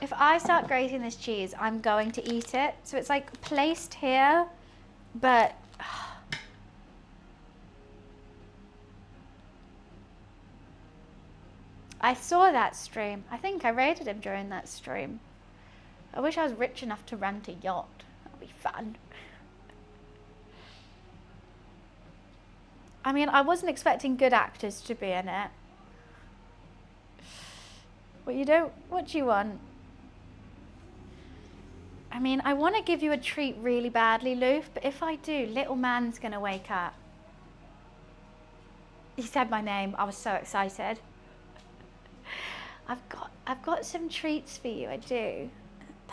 If I start grating this cheese, I'm going to eat it. So it's like placed here, but I saw that stream. I think I rated him during that stream. I wish I was rich enough to rent a yacht. That'd be fun. I mean, I wasn't expecting good actors to be in it. What do you want? I mean, I want to give you a treat really badly, Loof, but if I do, little man's going to wake up. He said my name. I was so excited. I've got some treats for you, I do.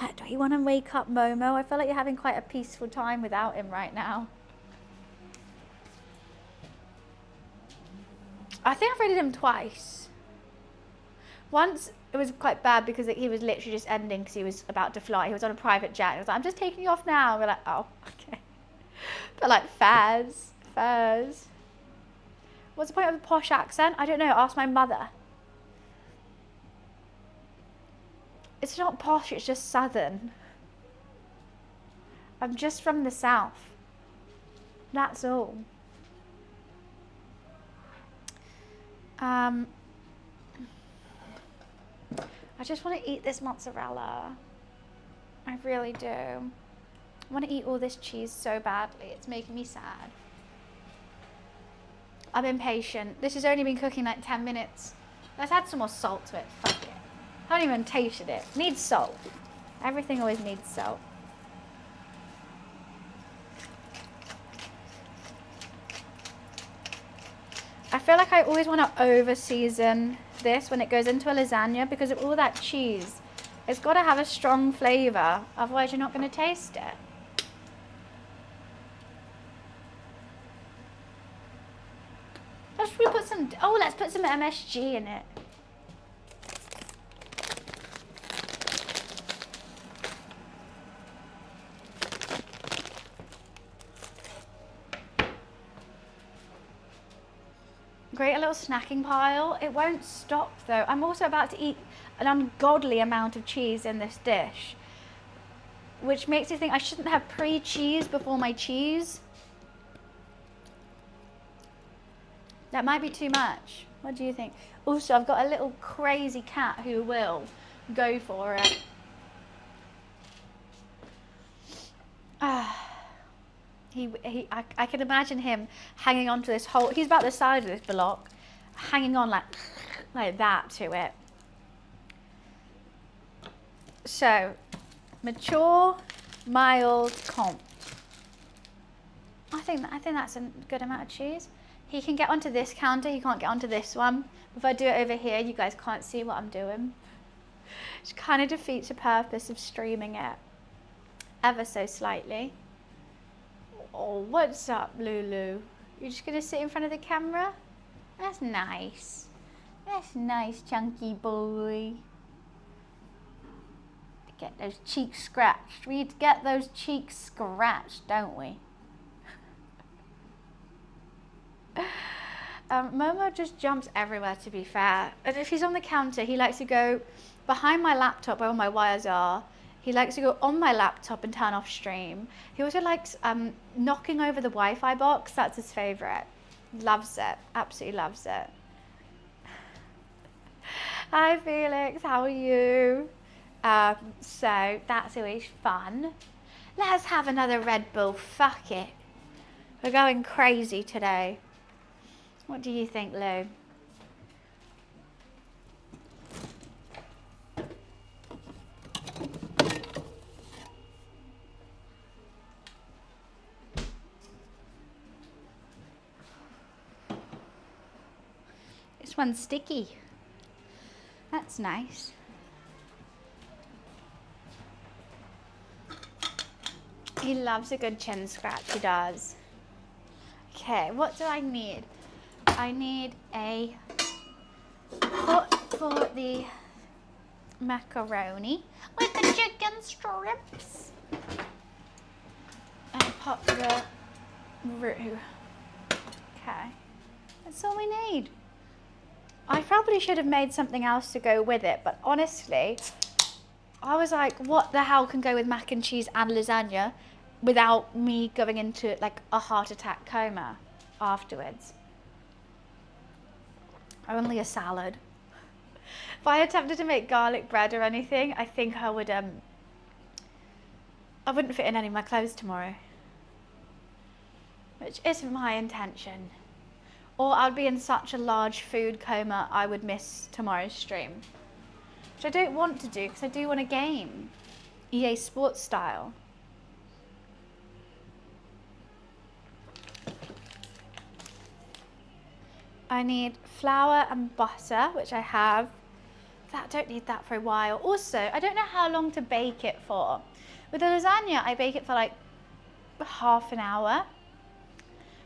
But do you want to wake up Momo? I feel like you're having quite a peaceful time without him right now. I think I've rated him twice. Once it was quite bad because he was literally just ending because he was about to fly. He was on a private jet. He was like, I'm just taking you off now. And we're like, oh, okay. But like, Faz. What's the point of the posh accent? I don't know. Ask my mother. It's not posh, it's just southern. I'm just from the south. That's all. I just want to eat this mozzarella. I really do. I want to eat all this cheese so badly. It's making me sad. I'm impatient. This has only been cooking like 10 minutes. Let's add some more salt to it. Fuck it. I haven't even tasted it. Needs salt. Everything always needs salt. I feel like I always want to over season this when it goes into a lasagna because of all that cheese. It's got to have a strong flavour, otherwise you're not going to taste it. Let's put some, let's put some MSG in it. Great, a little snacking pile. It won't stop though. I'm also about to eat an ungodly amount of cheese in this dish, which makes me think I shouldn't have pre-cheese before my cheese. That might be too much. What do you think? Also, I've got a little crazy cat who will go for it. I can imagine him hanging onto this whole, he's about the size of this block, hanging on like that to it. So, mature, mild, comp. I think that's a good amount of cheese. He can get onto this counter, he can't get onto this one. If I do it over here, you guys can't see what I'm doing. Which kind of defeats the purpose of streaming it ever so slightly. Oh, what's up, Lulu? You're just gonna sit in front of the camera? That's nice. That's nice, chunky boy. Get those cheeks scratched. We need to get those cheeks scratched, don't we? Momo just jumps everywhere, to be fair. And if he's on the counter, he likes to go behind my laptop where all my wires are. He likes to go on my laptop and turn off stream. He also likes knocking over the Wi-Fi box. That's his favourite. Loves it. Absolutely loves it. Hi, Felix. How are you? So that's always fun. Let's have another Red Bull. Fuck it. We're going crazy today. What do you think, Lou? This one's sticky. That's nice. He loves a good chin scratch, he does. Okay, what do I need? I need a pot for the macaroni with the chicken strips. And a pot for the roux. Okay, that's all we need. I probably should have made something else to go with it, but honestly, I was like, what the hell can go with mac and cheese and lasagna without me going into like a heart attack coma afterwards? Only a salad. If I attempted to make garlic bread or anything, I think I would, I wouldn't fit in any of my clothes tomorrow. Which isn't my intention. Or I'd be in such a large food coma, I would miss tomorrow's stream. Which I don't want to do, because I do want a game. EA Sports style. I need flour and butter, which I have. I don't need that for a while. Also, I don't know how long to bake it for. With the lasagna, I bake it for like half an hour.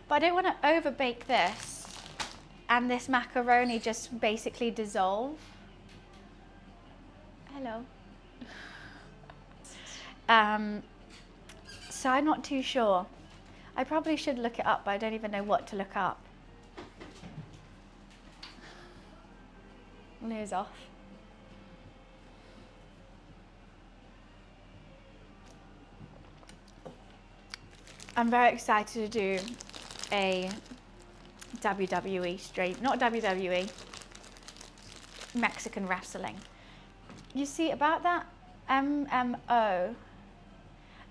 But I don't want to over bake this and this macaroni just basically dissolve. Hello. So I'm not too sure. I probably should look it up, but I don't even know what to look up. Lou's off. I'm very excited to do a WWE stream, not WWE, Mexican wrestling. You see about that? MMO.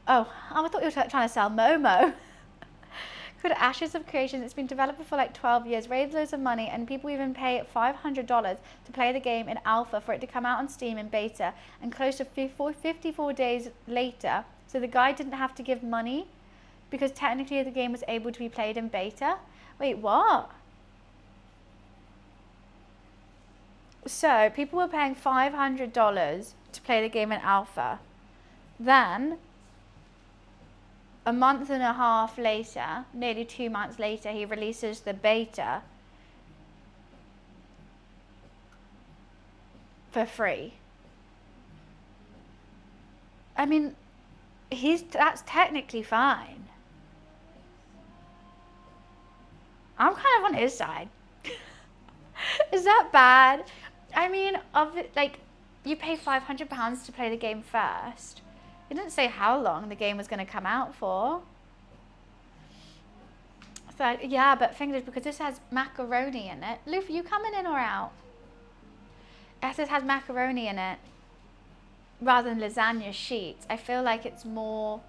Oh, I thought you were trying to sell Momo. Called Ashes of Creation. It's been developed for like 12 years, raised loads of money, and people even pay $500 to play the game in alpha for it to come out on Steam in beta, and close to 54 days later. So the guy didn't have to give money because technically the game was able to be played in beta. Wait, what? So people were paying $500 to play the game in alpha. Then a month and a half later, nearly 2 months later, he releases the beta for free. I mean, that's technically fine. I'm kind of on his side. Is that bad? I mean, you pay £500 to play the game first. It didn't say how long the game was going to come out for. Yeah, but thing is, because this has macaroni in it. Luffy, you coming in or out? This has macaroni in it rather than lasagna sheets. I feel like it's more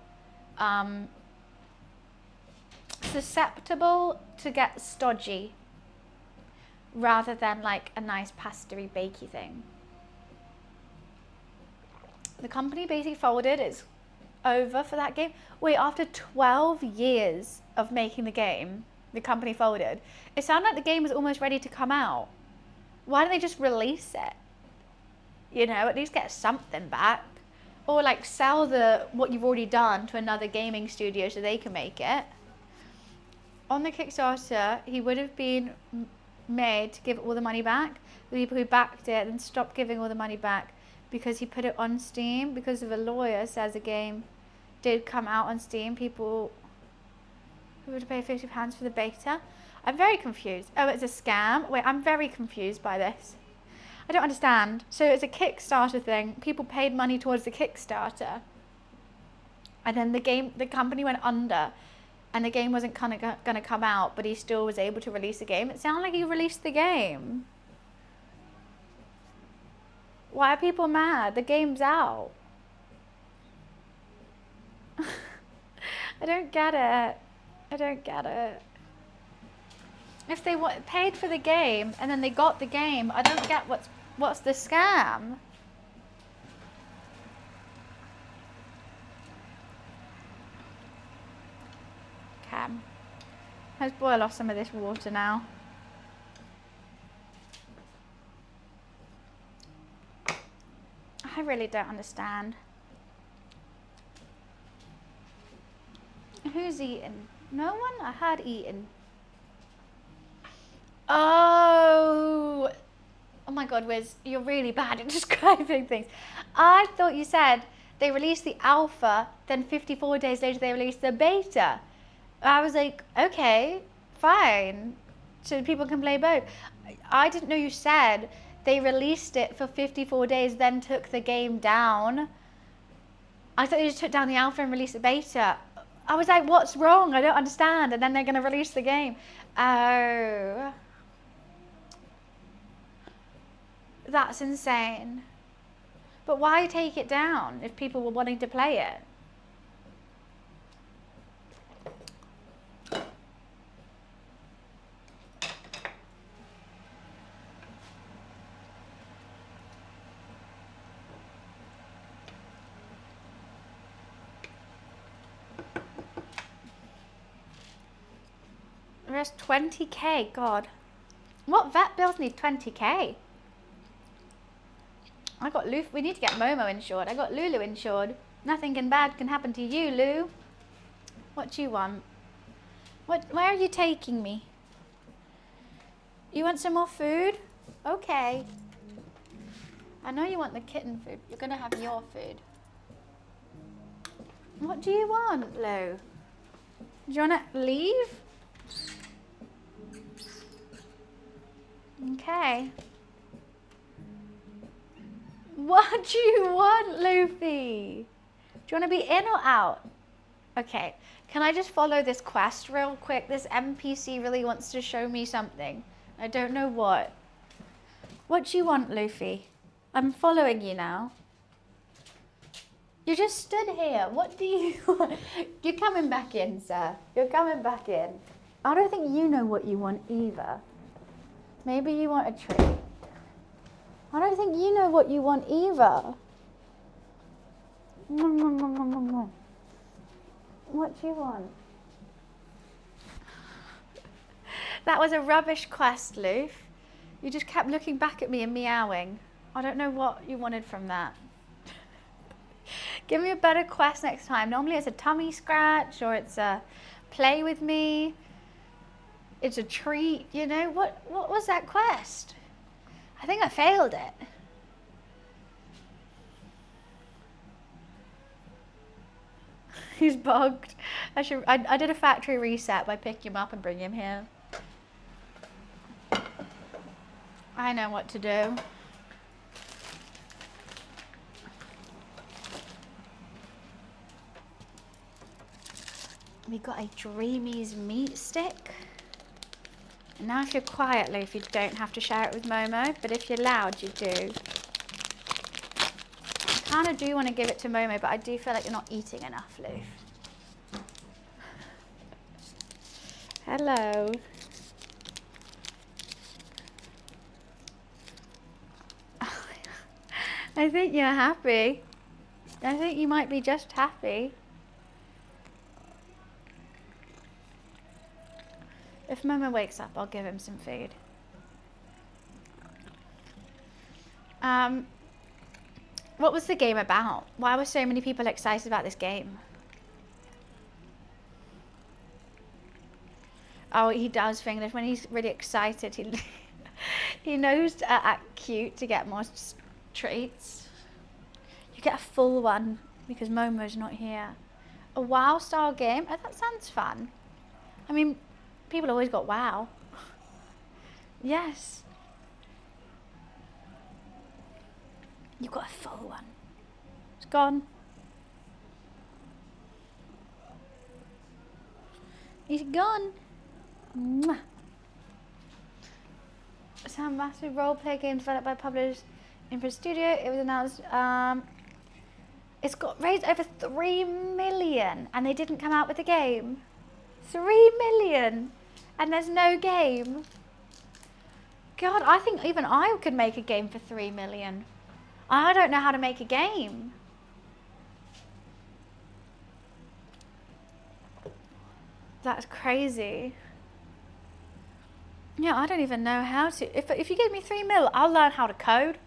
susceptible to get stodgy rather than like a nice pastry bakey thing. The company basically folded. It's over for that game. Wait, after 12 years of making the game, the company folded. It sounded like the game was almost ready to come out. Why don't they just release it? You know, at least get something back. Or like sell what you've already done to another gaming studio so they can make it. On the Kickstarter, he would have been made to give all the money back. The people who backed it then stopped giving all the money back because he put it on Steam because of a lawyer says the game did come out on Steam. People who would pay £50 for the beta. I'm very confused. Oh, it's a scam? Wait, I'm very confused by this. I don't understand. So it's a Kickstarter thing. People paid money towards the Kickstarter. And then the company went under. And the game wasn't kind of going to come out, but he still was able to release the game. It sounded like he released the game. Why are people mad? The game's out. I don't get it. I don't get it. If they paid for the game and then they got the game, I don't get what's the scam. Okay. Let's boil off some of this water now. I really don't understand. Who's eating? No one? I heard eating. Oh my God, Wiz, you're really bad at describing things. I thought you said they released the alpha, then 54 days later they released the beta. I was like, okay, fine. So people can play both. I didn't know you said they released it for 54 days, then took the game down. I thought they just took down the alpha and released the beta. I was like, what's wrong? I don't understand. And then they're going to release the game. Oh. That's insane. But why take it down if people were wanting to play it? There's 20k, God. What vet bills need 20k? I got Lou. We need to get Momo insured. I got Lulu insured. Nothing bad can happen to you, Lou. What do you want? Where are you taking me? You want some more food? Okay. I know you want the kitten food. You're gonna have your food. What do you want, Lou? Do you wanna leave? Okay. What do you want, Luffy? Do you want to be in or out? Okay. Can I just follow this quest real quick? This NPC really wants to show me something. I don't know what. What do you want, Luffy? I'm following you now. You just stood here. What do you want? You're coming back in, sir. You're coming back in. I don't think you know what you want either. Maybe you want a treat. I don't think you know what you want either. What do you want? That was a rubbish quest, Loof. You just kept looking back at me and meowing. I don't know what you wanted from that. Give me a better quest next time. Normally it's a tummy scratch or it's a play with me. It's a treat, you know? What was that quest? I think I failed it. He's bugged. I did a factory reset by picking him up and bringing him here. I know what to do. We got a Dreamies meat stick. And now if you're quiet, Loaf, you don't have to share it with Momo, but if you're loud, you do. I kind of do want to give it to Momo, but I do feel like you're not eating enough, Loaf. Hello. I think you're happy. I think you might be just happy. If Momo wakes up, I'll give him some food. What was the game about? Why were so many people excited about this game? Oh, he does fingers. When he's really excited, he knows to act cute to get more treats. You get a full one because Momo's not here. A WoW style game? Oh, that sounds fun. I mean, people always got WoW. Yes. You got a full one. It's gone. He's gone. Mwah. It's a massive role-play game developed by publishers in Studio. It was announced. It's got raised over 3 million, and they didn't come out with a game. 3 million, and there's no game. God, I think even I could make a game for 3 million. I don't know how to make a game. That's crazy. Yeah, I don't even know how to. If you give me 3 mil, I'll learn how to code.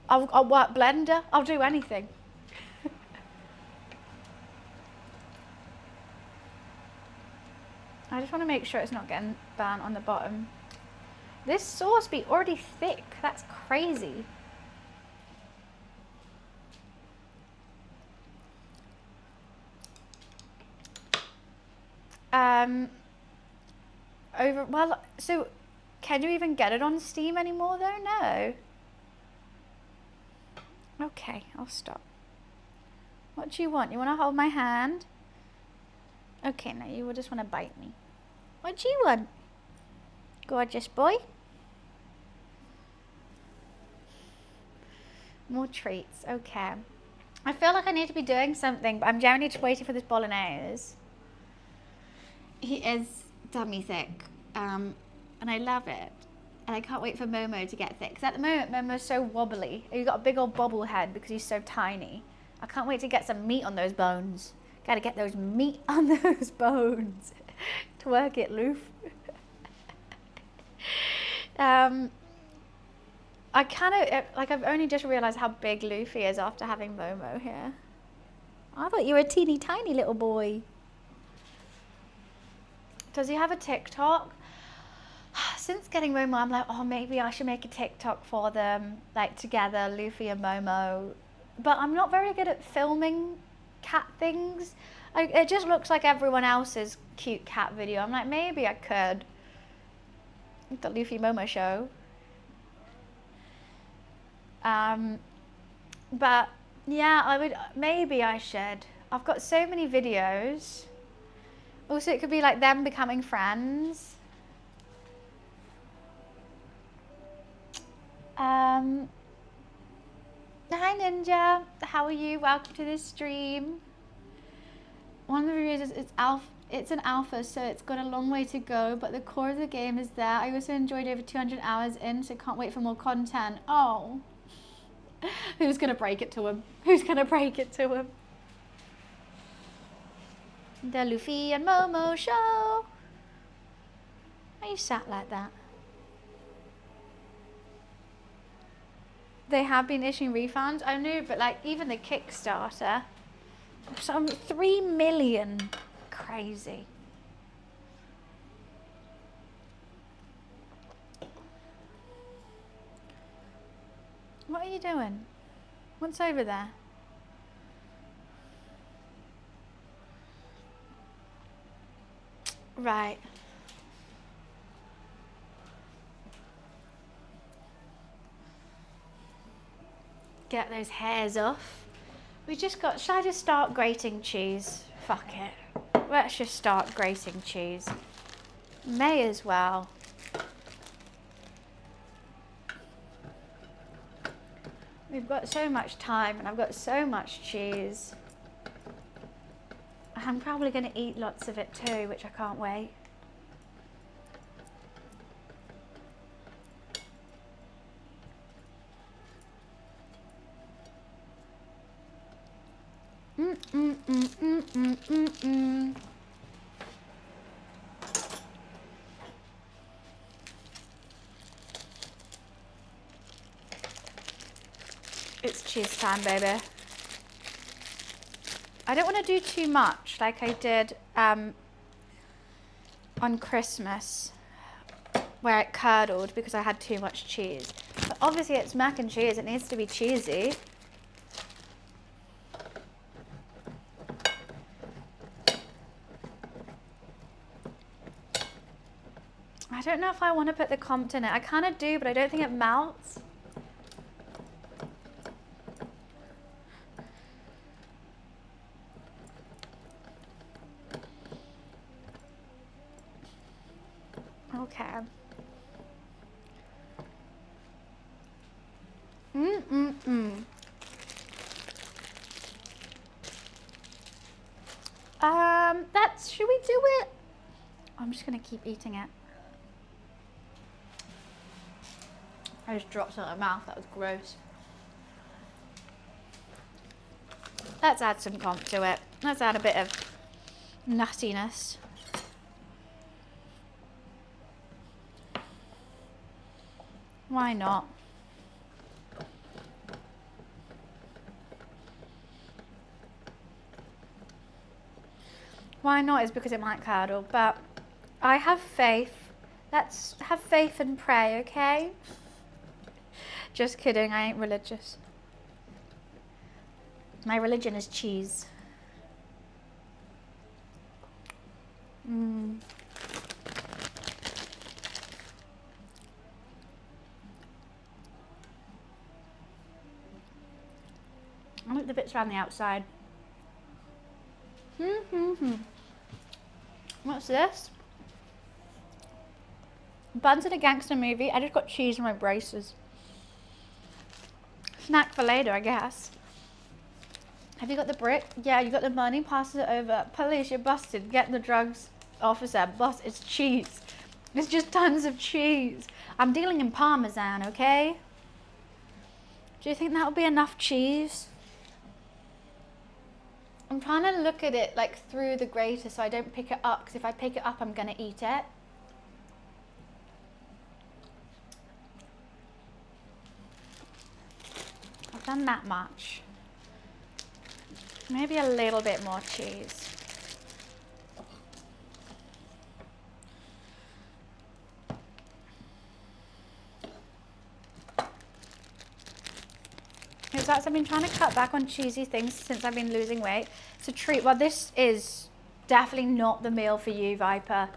I'll work Blender. I'll do anything. I just want to make sure it's not getting burnt on the bottom. This sauce be already thick. That's crazy. So can you even get it on Steam anymore though? No. Okay, I'll stop. What do you want? You want to hold my hand? Okay, no, you will just want to bite me. What do you want? Gorgeous boy. More treats, okay. I feel like I need to be doing something, but I'm generally just waiting for this bolognese. He is tummy thick, and I love it. And I can't wait for Momo to get thick. Because at the moment, Momo's so wobbly. He's got a big old bobble head because he's so tiny. I can't wait to get some meat on those bones. Gotta get those meat on those bones. Twerk it, Loof. I kind of, I've only just realised how big Luffy is after having Momo here. I thought you were a teeny tiny little boy. Does he have a TikTok? Since getting Momo, I'm like, oh, maybe I should make a TikTok for them, like together, Luffy and Momo. But I'm not very good at filming cat things. It just looks like everyone else's cute cat video. I'm like, maybe I could. The Luffy Momo show. But yeah, maybe I should. I've got so many videos. Also, it could be like them becoming friends. Hi Ninja, how are you? Welcome to this stream. One of the reviews is it's an alpha, so it's got a long way to go, but the core of the game is there. I also enjoyed over 200 hours in, so can't wait for more content. Oh. Who's gonna break it to him? Who's gonna break it to him? The Luffy and Momo show. Why are you sat like that? They have been issuing refunds. I knew, but like even the Kickstarter, some 3 million, crazy. What are you doing? What's over there? Right. Get those hairs off. Should I just start grating cheese? Fuck it. Let's just start grating cheese. May as well. We've got so much time and I've got so much cheese. I'm probably going to eat lots of it too, which I can't wait. It's cheese time, baby. I don't want to do too much like I did on Christmas, where it curdled because I had too much cheese. But obviously it's mac and cheese, it needs to be cheesy. I don't know if I want to put the Compt in it. I kind of do, but I don't think it melts. Okay. Should we do it? I'm just gonna keep eating it. I just dropped it in my mouth, that was gross. Let's add some Compt to it. Let's add a bit of nuttiness. Why not? Why not is because it might curdle, but I have faith. Let's have faith and pray, okay? Just kidding, I ain't religious. My religion is cheese. I like the bits around the outside. What's this? Buns in a gangster movie. I just got cheese in my braces. Snack for later, I guess. Have you got the brick? Yeah, you got the money. Passes it over. Police, you're busted. Get the drugs. Officer, boss, it's cheese. It's just tons of cheese. I'm dealing in Parmesan, okay? Do you think that would be enough cheese? I'm trying to look at it like through the grater so I don't pick it up, because if I pick it up, I'm gonna eat it. I've done that much. Maybe a little bit more cheese. Because that's, I've been trying to cut back on cheesy things since I've been losing weight. It's a treat. Well, this is definitely not the meal for you, Viper.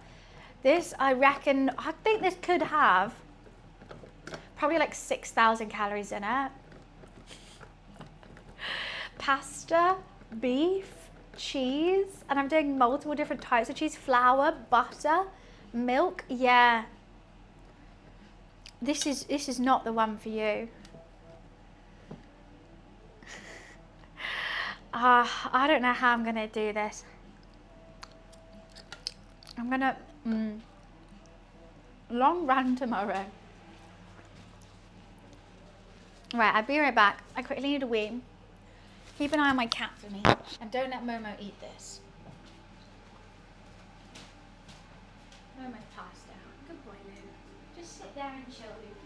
This, I reckon, I think this could have probably like 6,000 calories in it. Pasta, beef, cheese, and I'm doing multiple different types of cheese. Flour, butter, milk. Yeah. This is not the one for you. I don't know how I'm gonna do this. I'm gonna long run tomorrow. Right, I'll be right back. I quickly need a wee. Keep an eye on my cat for me, and don't let Momo eat this. Momo's passed out. Good boy, Lou. Just sit there and chill, Lukey.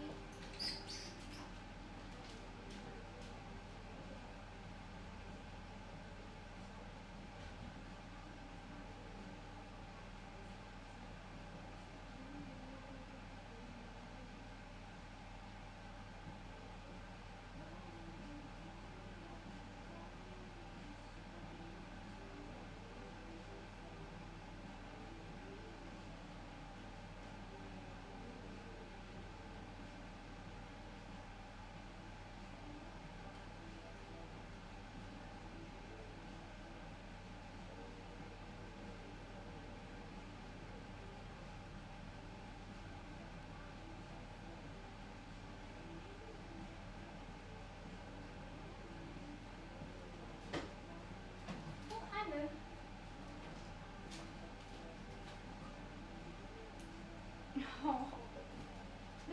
Oh.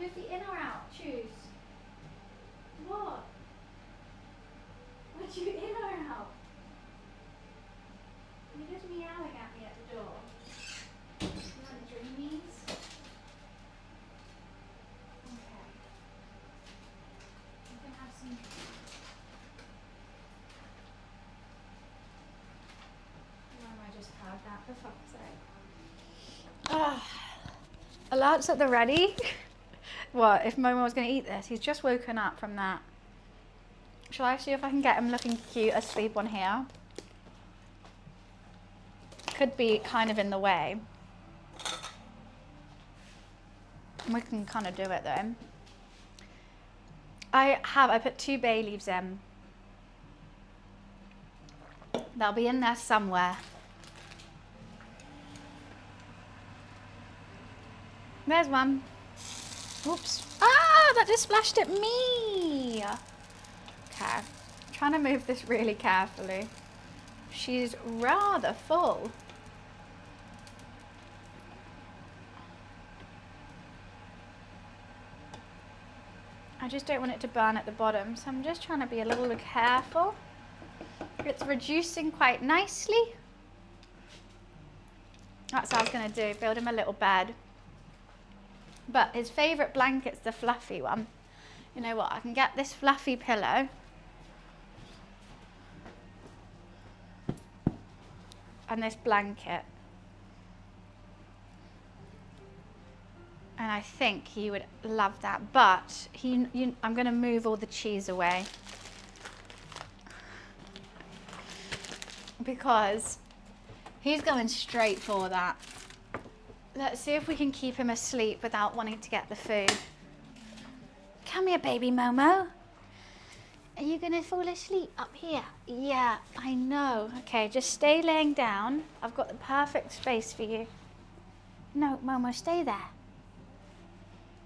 Luffy, in or out? Choose. What? Would you in or out? You're just meowing at me at the door. You want dreamies? Okay. You can have some. Why am I just heard that, for fuck's sake? Alerts at the ready. What, if Momo was going to eat this? He's just woken up from that. Shall I see if I can get him looking cute asleep on here? Could be kind of in the way. We can kind of do it though. I put 2 bay leaves in. They'll be in there somewhere. There's one. Oops. Ah, that just splashed at me. Okay. I'm trying to move this really carefully. She's rather full. I just don't want it to burn at the bottom, so I'm just trying to be a little bit careful. It's reducing quite nicely. That's what I was going to do, build him a little bed. But his favourite blanket's the fluffy one. You know what, I can get this fluffy pillow. And this blanket. And I think he would love that, but I'm going to move all the cheese away. Because he's going straight for that. Let's see if we can keep him asleep without wanting to get the food. Come here, baby Momo. Are you going to fall asleep up here? Yeah, I know. Okay, just stay laying down. I've got the perfect space for you. No, Momo, stay there.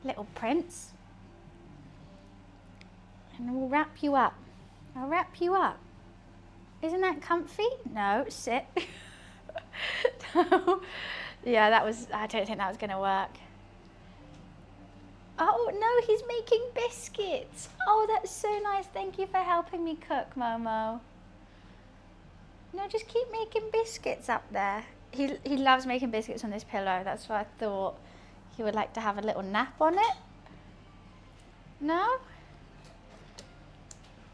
Little prince. And we'll wrap you up. I'll wrap you up. Isn't that comfy? No, sit. No. Yeah, I don't think that was going to work. Oh, no, he's making biscuits. Oh, that's so nice. Thank you for helping me cook, Momo. No, just keep making biscuits up there. He loves making biscuits on this pillow. That's why I thought he would like to have a little nap on it. No?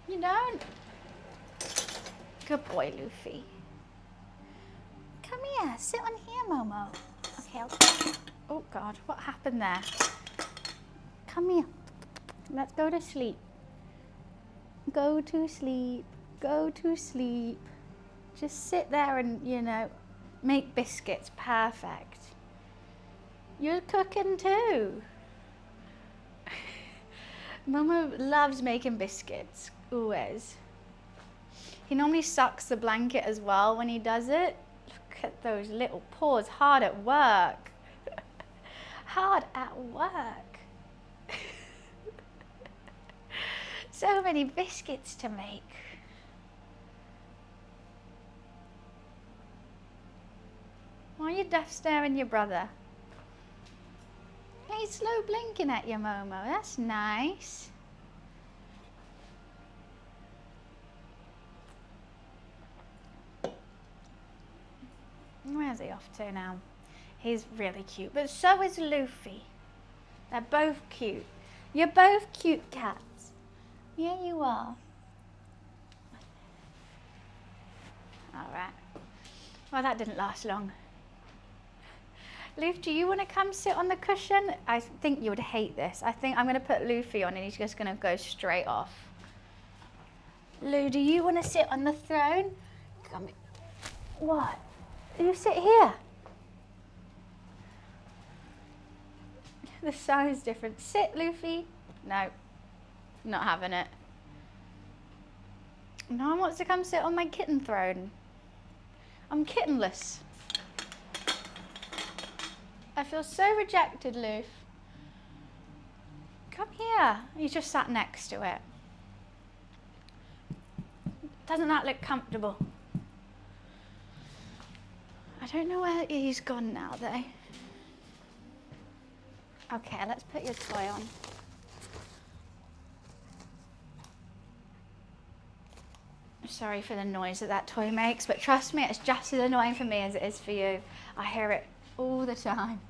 You don't? Good boy, Luffy. Come here, sit on here, Momo. Okay, oh God, what happened there? Come here. Let's go to sleep. Go to sleep. Go to sleep. Just sit there and, you know, make biscuits. Perfect. You're cooking too. Momo loves making biscuits. Always. He normally sucks the blanket as well when he does it. Look at those little paws, hard at work. Hard at work. So many biscuits to make. Why are you deaf staring your brother? He's slow blinking at you, Momo. That's nice. Where's he off to now? He's really cute, but so is Luffy. They're both cute. You're both cute cats. Yeah, you are. All right. Well, that didn't last long. Luffy, do you want to come sit on the cushion? I think you would hate this. I think I'm going to put Luffy on and he's just going to go straight off. Lou, do you want to sit on the throne? Come. What? You sit here. The size difference. Sit, Luffy. No, not having it. No one wants to come sit on my kitten throne. I'm kittenless. I feel so rejected, Loof. Come here. You just sat next to it. Doesn't that look comfortable? I don't know where he's gone now, though. Okay, let's put your toy on. Sorry for the noise that toy makes, but trust me, it's just as annoying for me as it is for you. I hear it all the time.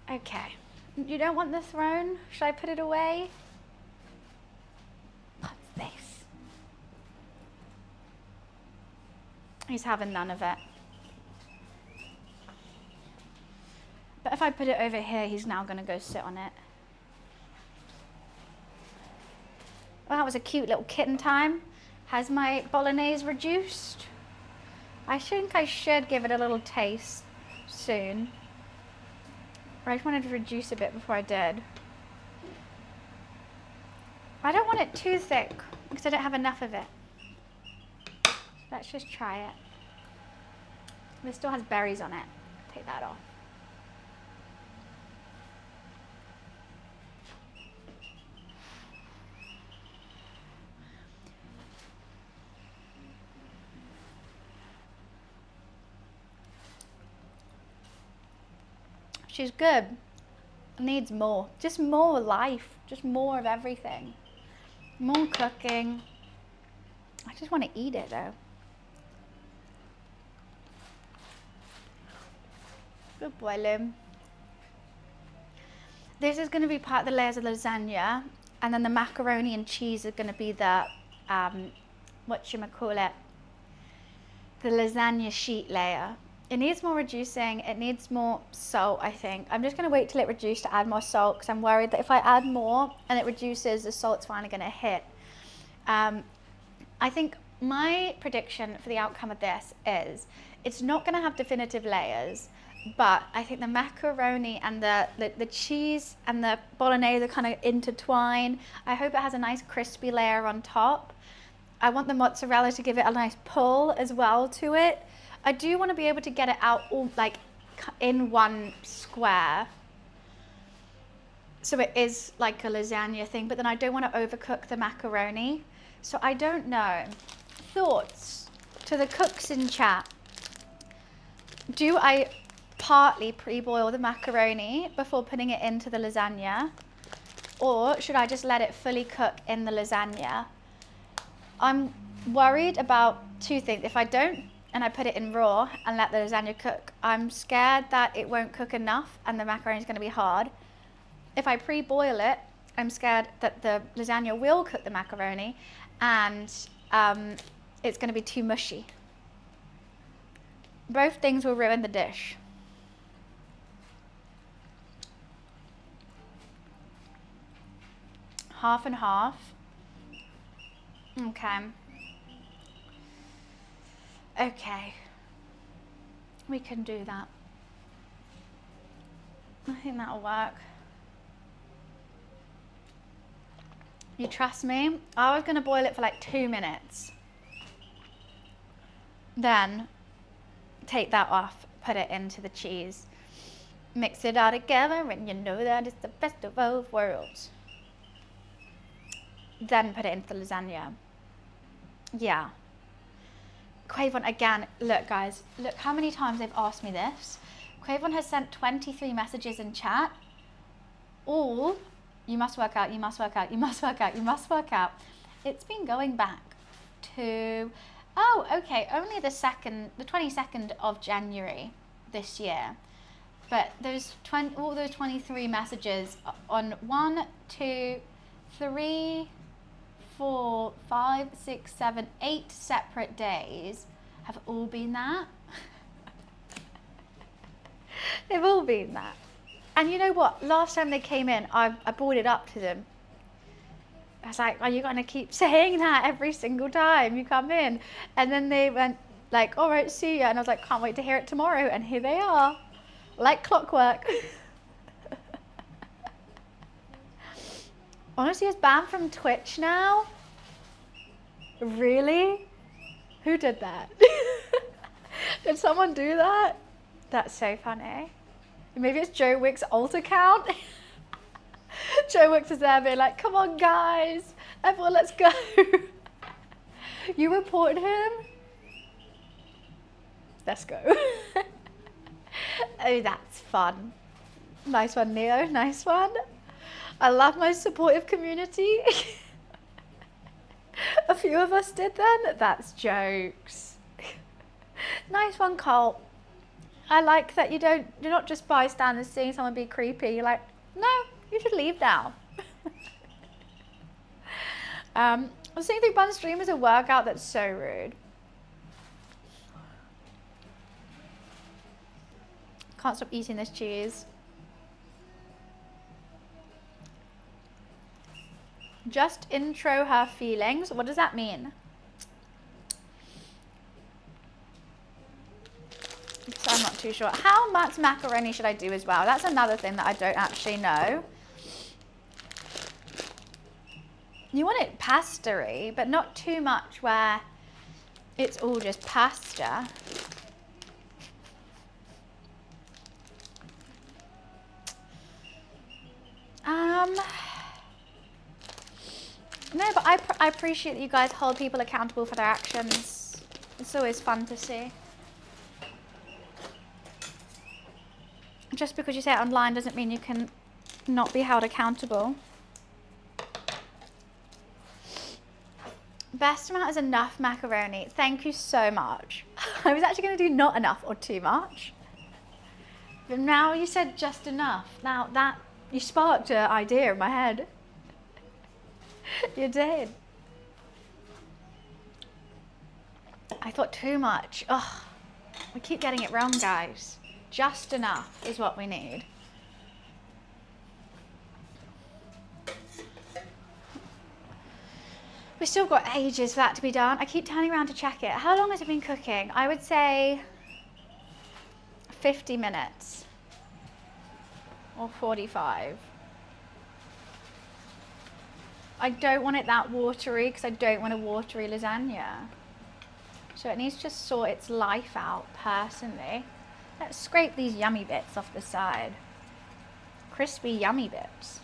Okay, you don't want the throne? Should I put it away? What's this? He's having none of it. But if I put it over here, he's now going to go sit on it. Well, that was a cute little kitten time. Has my bolognese reduced? I think I should give it a little taste soon. But I just wanted to reduce a bit before I did. I don't want it too thick because I don't have enough of it. Let's just try it. This still has berries on it. Take that off. She's good. Needs more. Just more life. Just more of everything. More cooking. I just want to eat it though. Good boy, Lim. This is going to be part of the layers of lasagna, and then the macaroni and cheese are going to be the, whatchamacallit, the lasagna sheet layer. It needs more reducing, it needs more salt, I think. I'm just going to wait till it reduces to add more salt, because I'm worried that if I add more and it reduces, the salt's finally going to hit. I think my prediction for the outcome of this is it's not going to have definitive layers, but I think the macaroni and the cheese and the bolognese are kind of intertwine. I hope it has a nice crispy layer on top. I want the mozzarella to give it a nice pull as well to it. I do want to be able to get it out all like in one square, so it is like a lasagna thing, but then I don't want to overcook the macaroni. So I don't know. Thoughts to the cooks in chat. Do I partly pre-boil the macaroni before putting it into the lasagna, or should I just let it fully cook in the lasagna? I'm worried about two things. If I don't and I put it in raw and let the lasagna cook, I'm scared that it won't cook enough and the macaroni is going to be hard. If I pre-boil it, I'm scared that the lasagna will cook the macaroni and it's going to be too mushy. Both things will ruin the dish. Half and half. Okay. Okay. We can do that. I think that'll work. You trust me? I was going to boil it for like 2 minutes. Then take that off, put it into the cheese. Mix it all together and you know that it's the best of both worlds. Then put it into the lasagna. Yeah. Quavon again, look guys, look how many times they've asked me this. Quavon has sent 23 messages in chat. All, you must work out, you must work out, you must work out, you must work out. It's been going back to, oh, okay, only the 22nd of January this year. But those all those 23 messages on 1, 2, 3, 4, 5, 6, 7, 8 separate days have all been that. They've all been that. And you know what? Last time they came in, I brought it up to them. I was like, are you going to keep saying that every single time you come in? And then they went like, all right, see ya. And I was like, can't wait to hear it tomorrow. And here they are, like clockwork. Honestly, it's banned from Twitch now? Really? Who did that? Did someone do that? That's so funny. Maybe it's Joe Wick's alt account. Joe Wicks is there being like, come on guys, everyone let's go. You report him? Let's go. Oh, that's fun. Nice one, Neo. Nice one. I love my supportive community. A few of us did then. That's jokes. Nice one, Colt. I like that you're not just bystanders seeing someone be creepy. You're like, no, you should leave now. Sitting through Bun's stream is a workout that's so rude. Can't stop eating this cheese. Just intro her feelings. What does that mean? So I'm not too sure. How much macaroni should I do as well? That's another thing that I don't actually know. You want it pasta-y, but not too much where it's all just pasta. No, but I appreciate that you guys hold people accountable for their actions. It's always fun to see. Just because you say it online doesn't mean you can not be held accountable. Best amount is enough macaroni. Thank you so much. I was actually going to do not enough or too much. But now you said just enough. Now that, you sparked an idea in my head. You did. I thought too much. Ugh, we keep getting it wrong, guys. Just enough is what we need. We've still got ages for that to be done. I keep turning around to check it. How long has it been cooking? I would say 50 minutes or 45. I don't want it that watery because I don't want a watery lasagna. So it needs to just sort its life out personally. Let's scrape these yummy bits off the side. Crispy yummy bits.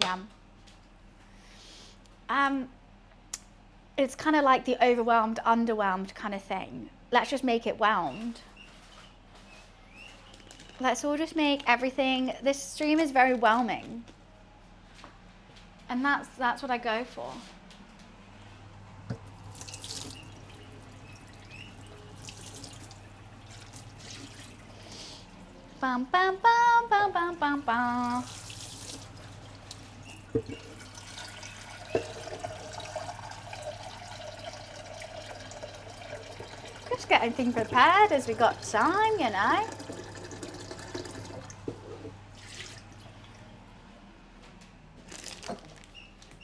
Yum. It's kind of like the overwhelmed, underwhelmed kind of thing. Let's just make it whelmed. Let's all just make everything, this stream is very whelming. And that's what I go for. Bum, bum, bum, bum, bum, bum, bum. Just getting things prepared as we got time, you know.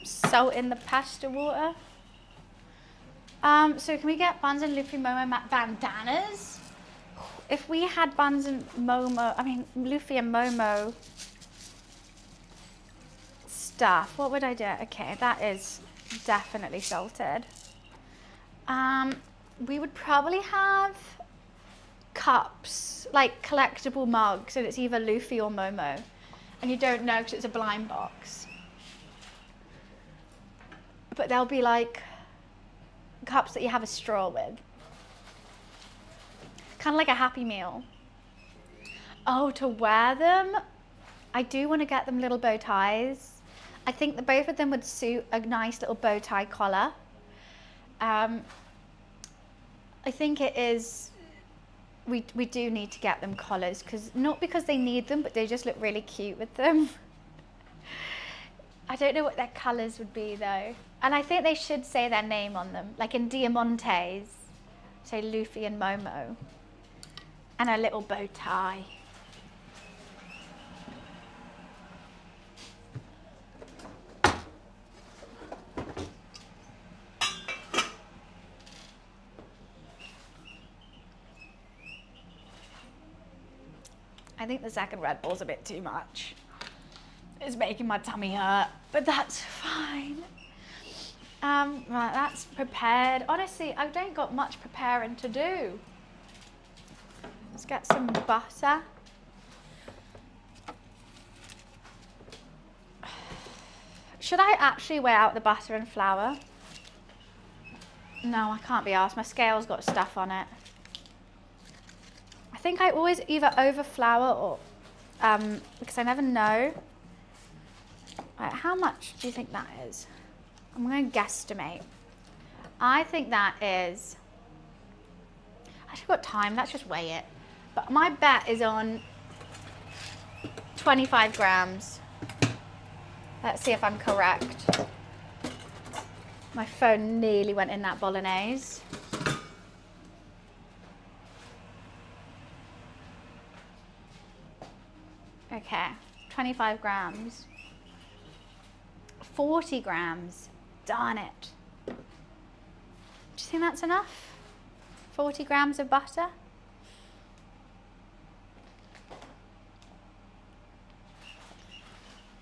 Salt in the pasta water. So can we get Buns and Luffy Momo bandanas? If we had Buns and Luffy and Momo stuff, what would I do? Okay, that is definitely salted. We would probably have cups, like collectible mugs, and it's either Luffy or Momo. And you don't know because it's a blind box. But they'll be like cups that you have a straw with. Kind of like a Happy Meal. Oh, to wear them? I do want to get them little bow ties. I think that both of them would suit a nice little bow tie collar. I think it is, we do need to get them collars, not because they need them, but they just look really cute with them. I don't know what their colours would be though. And I think they should say their name on them, like in Diamantes, say Luffy and Momo. And a little bow tie. I think the second Red Bull's a bit too much. It's making my tummy hurt, but that's fine. Right, that's prepared. Honestly, I don't got much preparing to do. Let's get some butter. Should I actually weigh out the butter and flour? No, I can't be asked. My scale's got stuff on it. I think I always either over flour or, because I never know. Right, how much do you think that is? I'm going to guesstimate. I think that is, I've got time, let's just weigh it. But my bet is on 25 grams. Let's see if I'm correct. My phone nearly went in that bolognese. Okay, 25 grams. 40 grams. Darn it. Do you think that's enough? 40 grams of butter?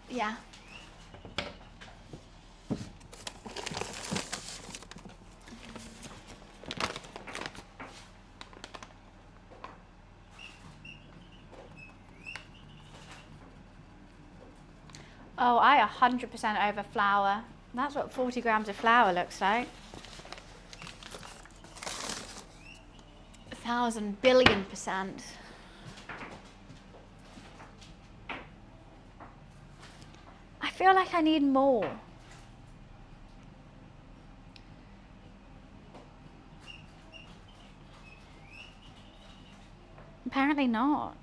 Yeah. Oh, I 100% over flour. That's what 40 grams of flour looks like. 1,000 billion%. I feel like I need more. Apparently not.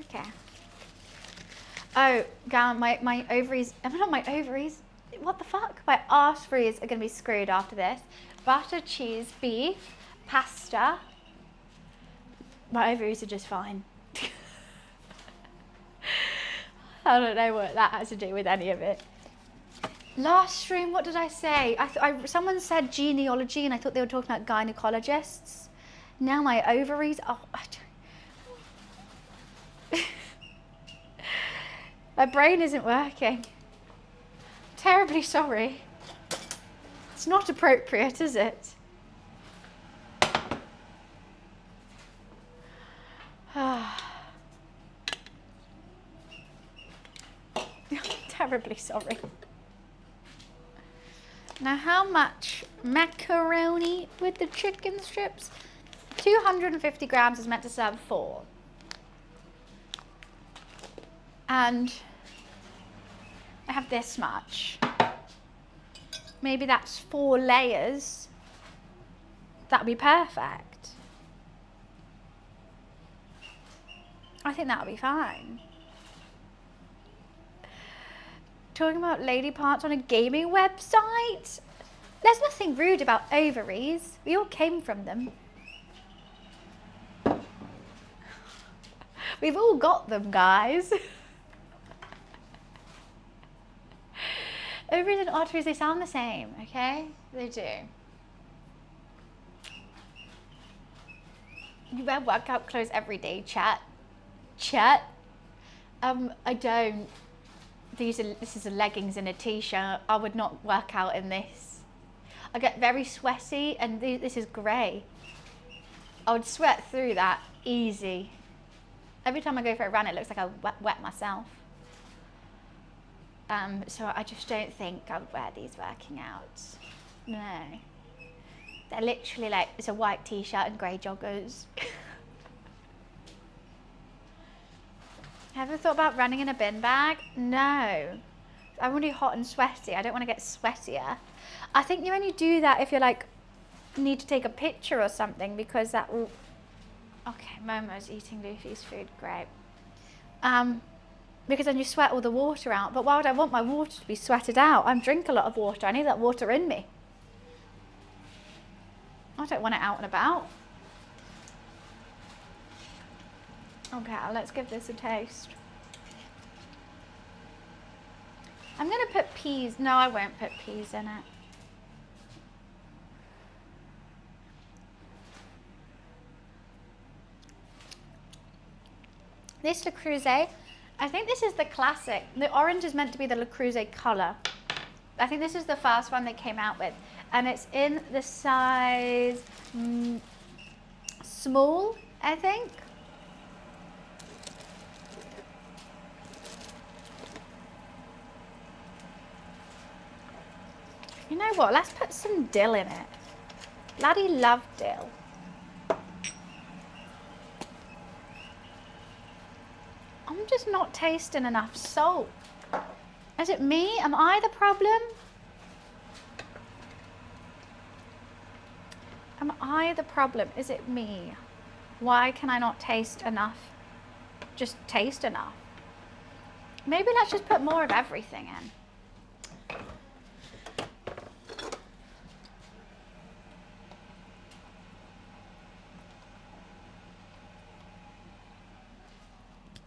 Okay. Oh, God, my ovaries, not my ovaries, what the fuck? My arteries are going to be screwed after this. Butter, cheese, beef, pasta. My ovaries are just fine. I don't know what that has to do with any of it. Last stream, what did I say? Someone said genealogy and I thought they were talking about gynecologists. Now my ovaries, oh, my brain isn't working. Terribly sorry. It's not appropriate, is it? Terribly sorry. Now how much macaroni with the chicken strips? 250 grams is meant to serve 4. And I have this much. Maybe that's 4 layers. That'd be perfect. I think that'll be fine. Talking about lady parts on a gaming website? There's nothing rude about ovaries. We all came from them. We've all got them, guys. Ovaries and arteries, they sound the same, okay? They do. You wear workout clothes every day, chat. Chat? I don't. This is a leggings and a t-shirt. I would not work out in this. I get very sweaty and this is grey. I would sweat through that easy. Every time I go for a run, it looks like I wet myself. So I just don't think I would wear these working out. No. They're literally like, it's a white t-shirt and grey joggers. Ever thought about running in a bin bag? No. I'm already hot and sweaty. I don't want to get sweatier. I think you only do that if you're like, need to take a picture or something because that will... Okay, Momo's eating Luffy's food, great. Because then you sweat all the water out. But why would I want my water to be sweated out? I drink a lot of water. I need that water in me. I don't want it out and about. Okay, let's give this a taste. I'm going to put peas. No, I won't put peas in it. This Le Creuset, I think this is the classic. The orange is meant to be the Le Creuset colour. I think this is the first one they came out with. And it's in the size small, I think. You know what? Let's put some dill in it. Laddie loved dill. I'm just not tasting enough salt. Is it me? Am I the problem? Am I the problem? Is it me? Why can I not taste enough? Just taste enough. Maybe let's just put more of everything in.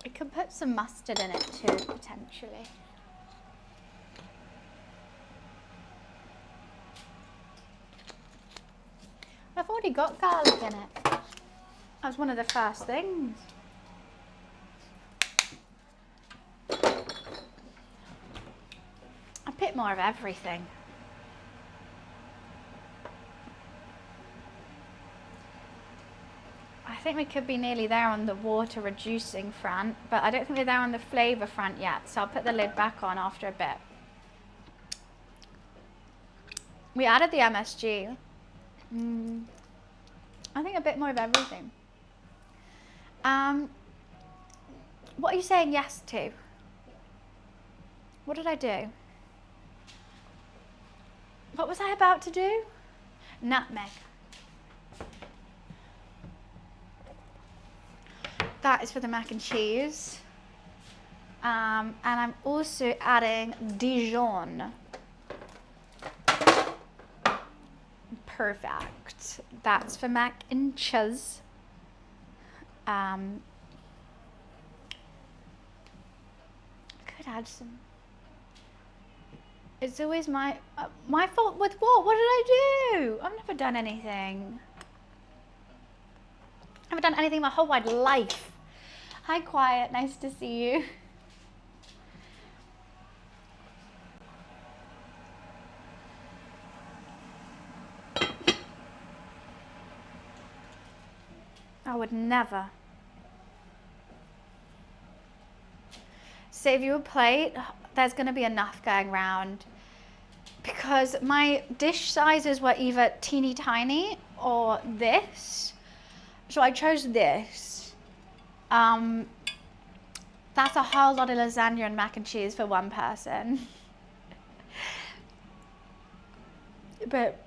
I could put some mustard in it too, potentially. I've already got garlic in it. That was one of the first things. A bit more of everything. I think we could be nearly there on the water reducing front, but I don't think we're there on the flavour front yet, so I'll put the lid back on after a bit. We added the MSG. I think a bit more of everything. What are you saying yes to? What did I do? What was I about to do? Nutmeg. That is for the mac and cheese. And I'm also adding Dijon. Perfect. That's for mac and cheese. Could add some. It's always my fault with what? What did I do? I've never done anything. I haven't done anything my whole wide life. Hi, Quiet. Nice to see you. I would never. Save you a plate. There's going to be enough going round. Because my dish sizes were either teeny tiny or this. So I chose this. That's a whole lot of lasagna and mac and cheese for one person. But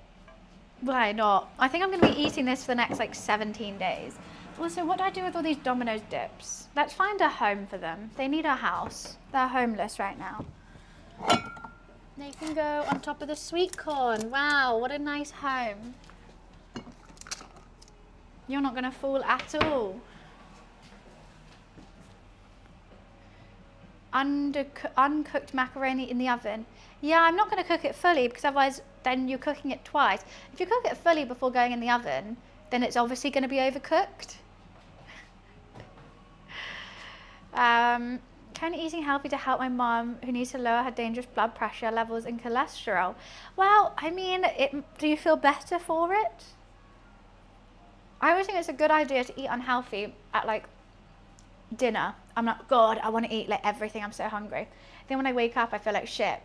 why not? I think I'm going to be eating this for the next like 17 days. Also, what do I do with all these Domino's dips? Let's find a home for them. They need a house. They're homeless right now. They can go on top of the sweet corn. Wow, what a nice home. You're not going to fall at all. Uncooked macaroni in the oven. Yeah, I'm not going to cook it fully because otherwise then you're cooking it twice. If you cook it fully before going in the oven, then it's obviously going to be overcooked. Kind of eating healthy to help my mom who needs to lower her dangerous blood pressure levels and cholesterol. Well, I mean, do you feel better for it? I always think it's a good idea to eat unhealthy at like dinner. I'm like, God, I want to eat like everything. I'm so hungry. Then when I wake up, I feel like shit.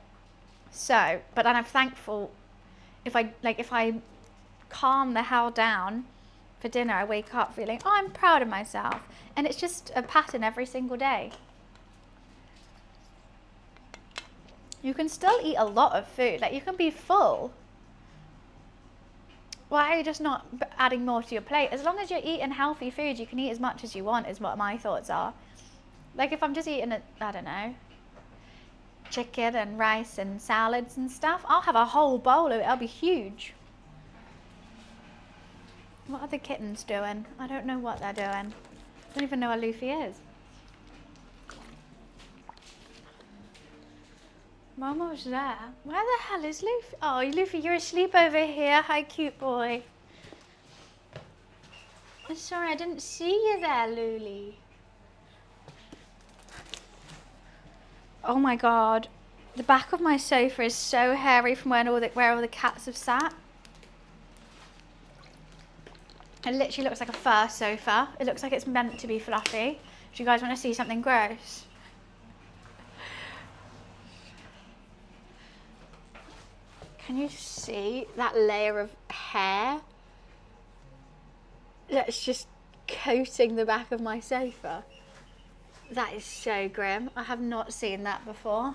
So, but then I'm thankful if I calm the hell down for dinner, I wake up feeling, oh, I'm proud of myself. And it's just a pattern every single day. You can still eat a lot of food. Like you can be full. Why are you just not adding more to your plate? As long as you're eating healthy food, you can eat as much as you want, is what my thoughts are. Like if I'm just eating, I don't know, chicken and rice and salads and stuff, I'll have a whole bowl of it. It'll be huge. What are the kittens doing? I don't know what they're doing. I don't even know where Luffy is. Momo's there. Where the hell is Luffy? Oh, Luffy, you're asleep over here. Hi, cute boy. I'm sorry, I didn't see you there, Luli. Oh my God. The back of my sofa is so hairy from where all the cats have sat. It literally looks like a fur sofa. It looks like it's meant to be fluffy. Do you guys want to see something gross? Can you see that layer of hair that's just coating the back of my sofa? That is so grim. I have not seen that before.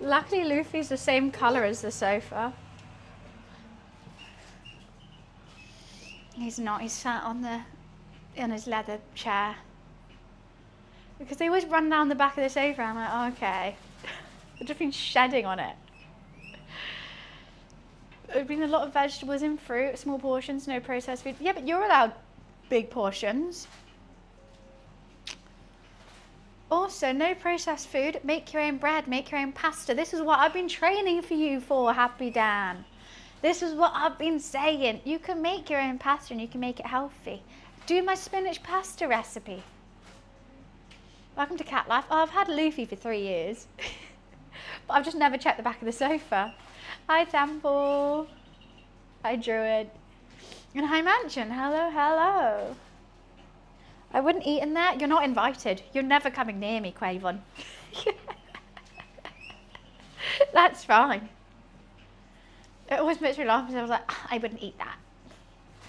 Luckily Luffy's the same colour as the sofa. He's not, he's sat in his leather chair. Because they always run down the back of the sofa. I'm like, oh, okay. They've just been shedding on it. There's been a lot of vegetables and fruit, small portions, no processed food. Yeah, but you're allowed big portions. Also, no processed food. Make your own bread, make your own pasta. This is what I've been training for you for, Happy Dan. This is what I've been saying. You can make your own pasta and you can make it healthy. Do my spinach pasta recipe. Welcome to Cat Life. Oh, I've had Luffy for 3 years. But I've just never checked the back of the sofa. Hi, Temple. Hi, Druid. And hi, Mansion. Hello, hello. I wouldn't eat in there. You're not invited. You're never coming near me, Quavon. That's fine. It always makes me laugh because I was like, I wouldn't eat that.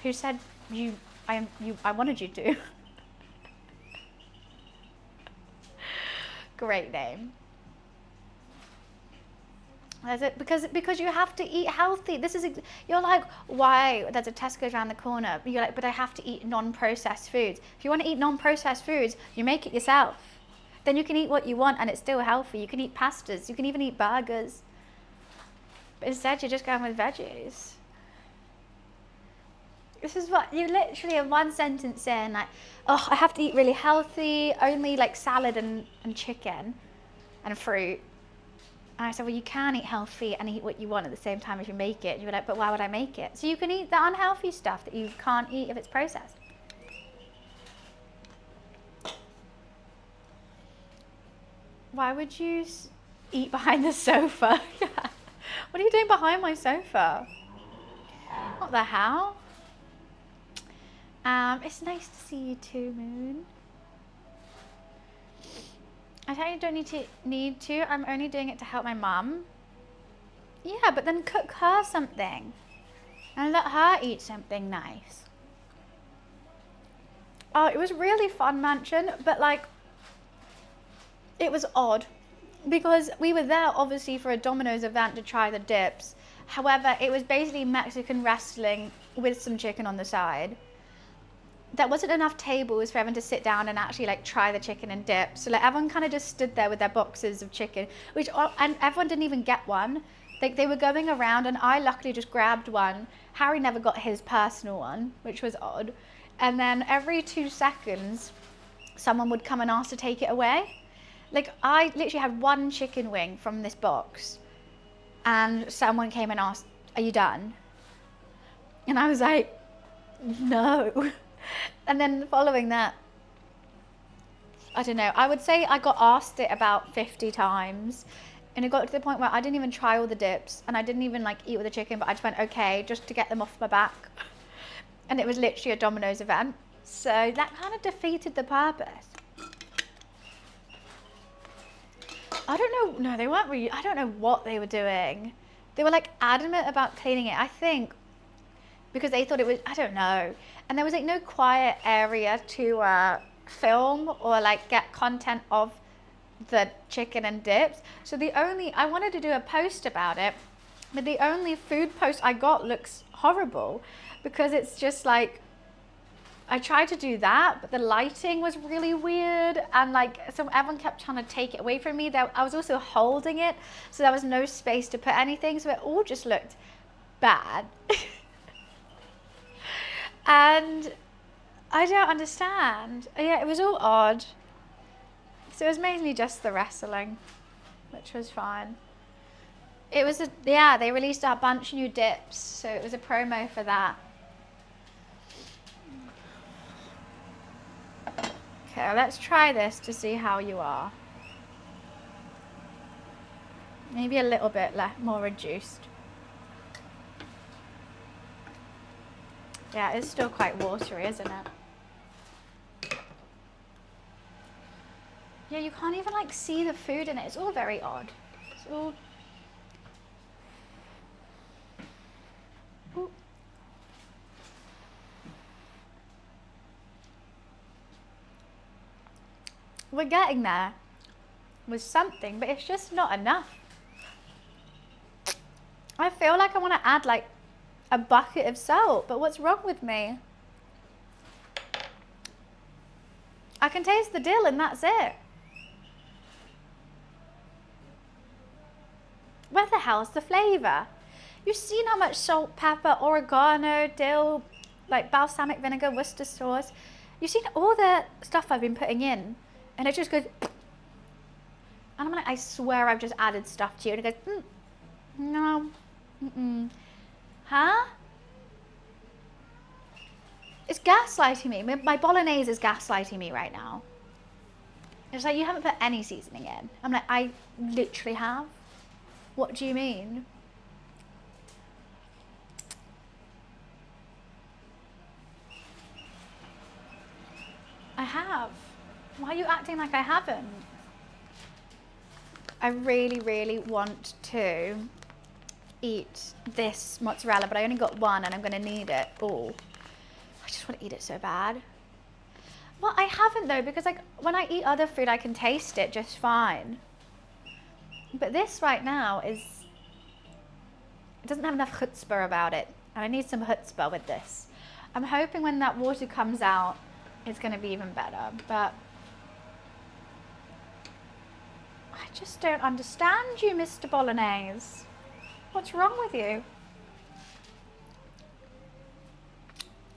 Who said I wanted you to? Great name. Is it because you have to eat healthy? You're like, why? There's a Tesco's around the corner. You're like, but I have to eat non-processed foods. If you want to eat non-processed foods, you make it yourself. Then you can eat what you want and it's still healthy. You can eat pastas. You can even eat burgers. But instead, you're just going with veggies. This is what you literally in one sentence saying like, oh, I have to eat really healthy, only like salad and chicken and fruit. And I said, well, you can eat healthy and eat what you want at the same time as you make it. You were like, but why would I make it? So you can eat the unhealthy stuff that you can't eat if it's processed. Why would you eat behind the sofa? What are you doing behind my sofa? What the hell? It's nice to see you too, Moon. I tell you don't need to. I'm only doing it to help my mum. Yeah, but then cook her something. And let her eat something nice. Oh, it was really fun, Mansion, but like, it was odd. Because we were there, obviously, for a Domino's event to try the dips. However, it was basically Mexican wrestling with some chicken on the side. There wasn't enough tables for everyone to sit down and actually like try the chicken and dip. So like everyone kind of just stood there with their boxes of chicken, and everyone didn't even get one. Like they were going around and I luckily just grabbed one. Harry never got his personal one, which was odd. And then every 2 seconds, someone would come and ask to take it away. Like I literally had 1 chicken wing from this box and someone came and asked, are you done? And I was like, no. And then following that, I don't know, I would say I got asked it about 50 times. And it got to the point where I didn't even try all the dips and I didn't even like eat with the chicken, but I just went, okay, just to get them off my back. And it was literally a Domino's event. So that kind of defeated the purpose. I don't know, no, they weren't really, I don't know what they were doing. They were like adamant about cleaning it, I think, because they thought it was, I don't know. And there was like no quiet area to film or like get content of the chicken and dips. So I wanted to do a post about it, but the only food post I got looks horrible because it's just like, I tried to do that, but the lighting was really weird. And like, so everyone kept trying to take it away from me. I was also holding it, so there was no space to put anything. So it all just looked bad. And I don't understand. Yeah, it was all odd. So it was mainly just the wrestling, which was fine. It was they released a bunch of new dips, so it was a promo for that. Okay, let's try this to see how you are. Maybe a little bit more reduced. Yeah, it's still quite watery, isn't it? Yeah, you can't even like see the food in it. It's all very odd. It's all Ooh. We're getting there with something, but it's just not enough. I feel like I want to add like a bucket of salt, but what's wrong with me? I can taste the dill and that's it. Where the hell's the flavour? You've seen how much salt, pepper, oregano, dill, like balsamic vinegar, Worcester sauce. You've seen all the stuff I've been putting in, and it just goes. And I'm like, I swear I've just added stuff to you, and it goes, no, huh? It's gaslighting me. My bolognese is gaslighting me right now. It's like, you haven't put any seasoning in. I'm like, I literally have. What do you mean? I have. Why are you acting like I haven't? I really, really want to eat this mozzarella, but I only got one and I'm gonna need it all. I just want to eat it so bad. Well, I haven't though, because like when I eat other food, I can taste it just fine. But this right now it doesn't have enough chutzpah about it. And I need some chutzpah with this. I'm hoping when that water comes out, it's gonna be even better, but I just don't understand you, Mr. Bolognese. What's wrong with you?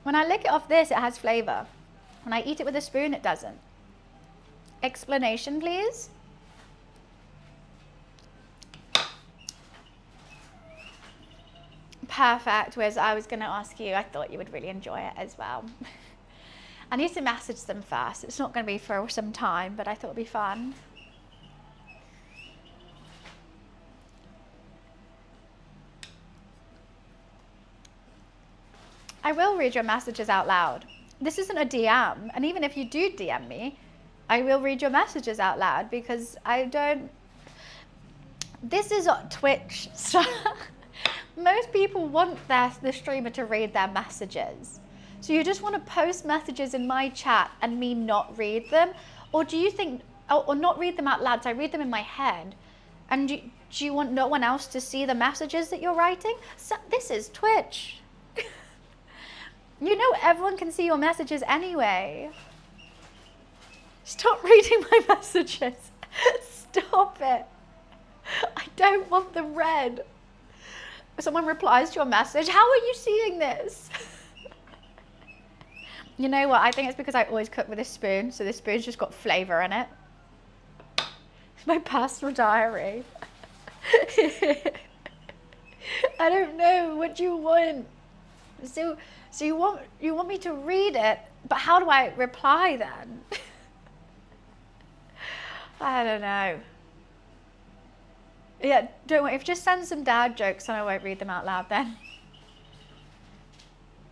When I lick it off this, it has flavour. When I eat it with a spoon, it doesn't. Explanation, please? Perfect, whereas I was going to ask you, I thought you would really enjoy it as well. I need to message them first. It's not going to be for some time, but I thought it would be fun. I will read your messages out loud. This isn't a DM, and even if you do DM me, I will read your messages out loud because I don't... This is on Twitch, so most people want the streamer to read their messages. So you just want to post messages in my chat and me not read them? Or do you think, or not read them out loud, so I read them in my head? And do you want no one else to see the messages that you're writing? So this is Twitch. You know everyone can see your messages anyway. Stop reading my messages. Stop it. I don't want them read. Someone replies to your message, how are you seeing this? You know what, I think it's because I always cook with a spoon, so this spoon's just got flavour in it. It's my personal diary. I don't know, what do you want? So you want me to read it, but how do I reply then? I don't know. Yeah, don't worry, if you just send some dad jokes and I won't read them out loud then.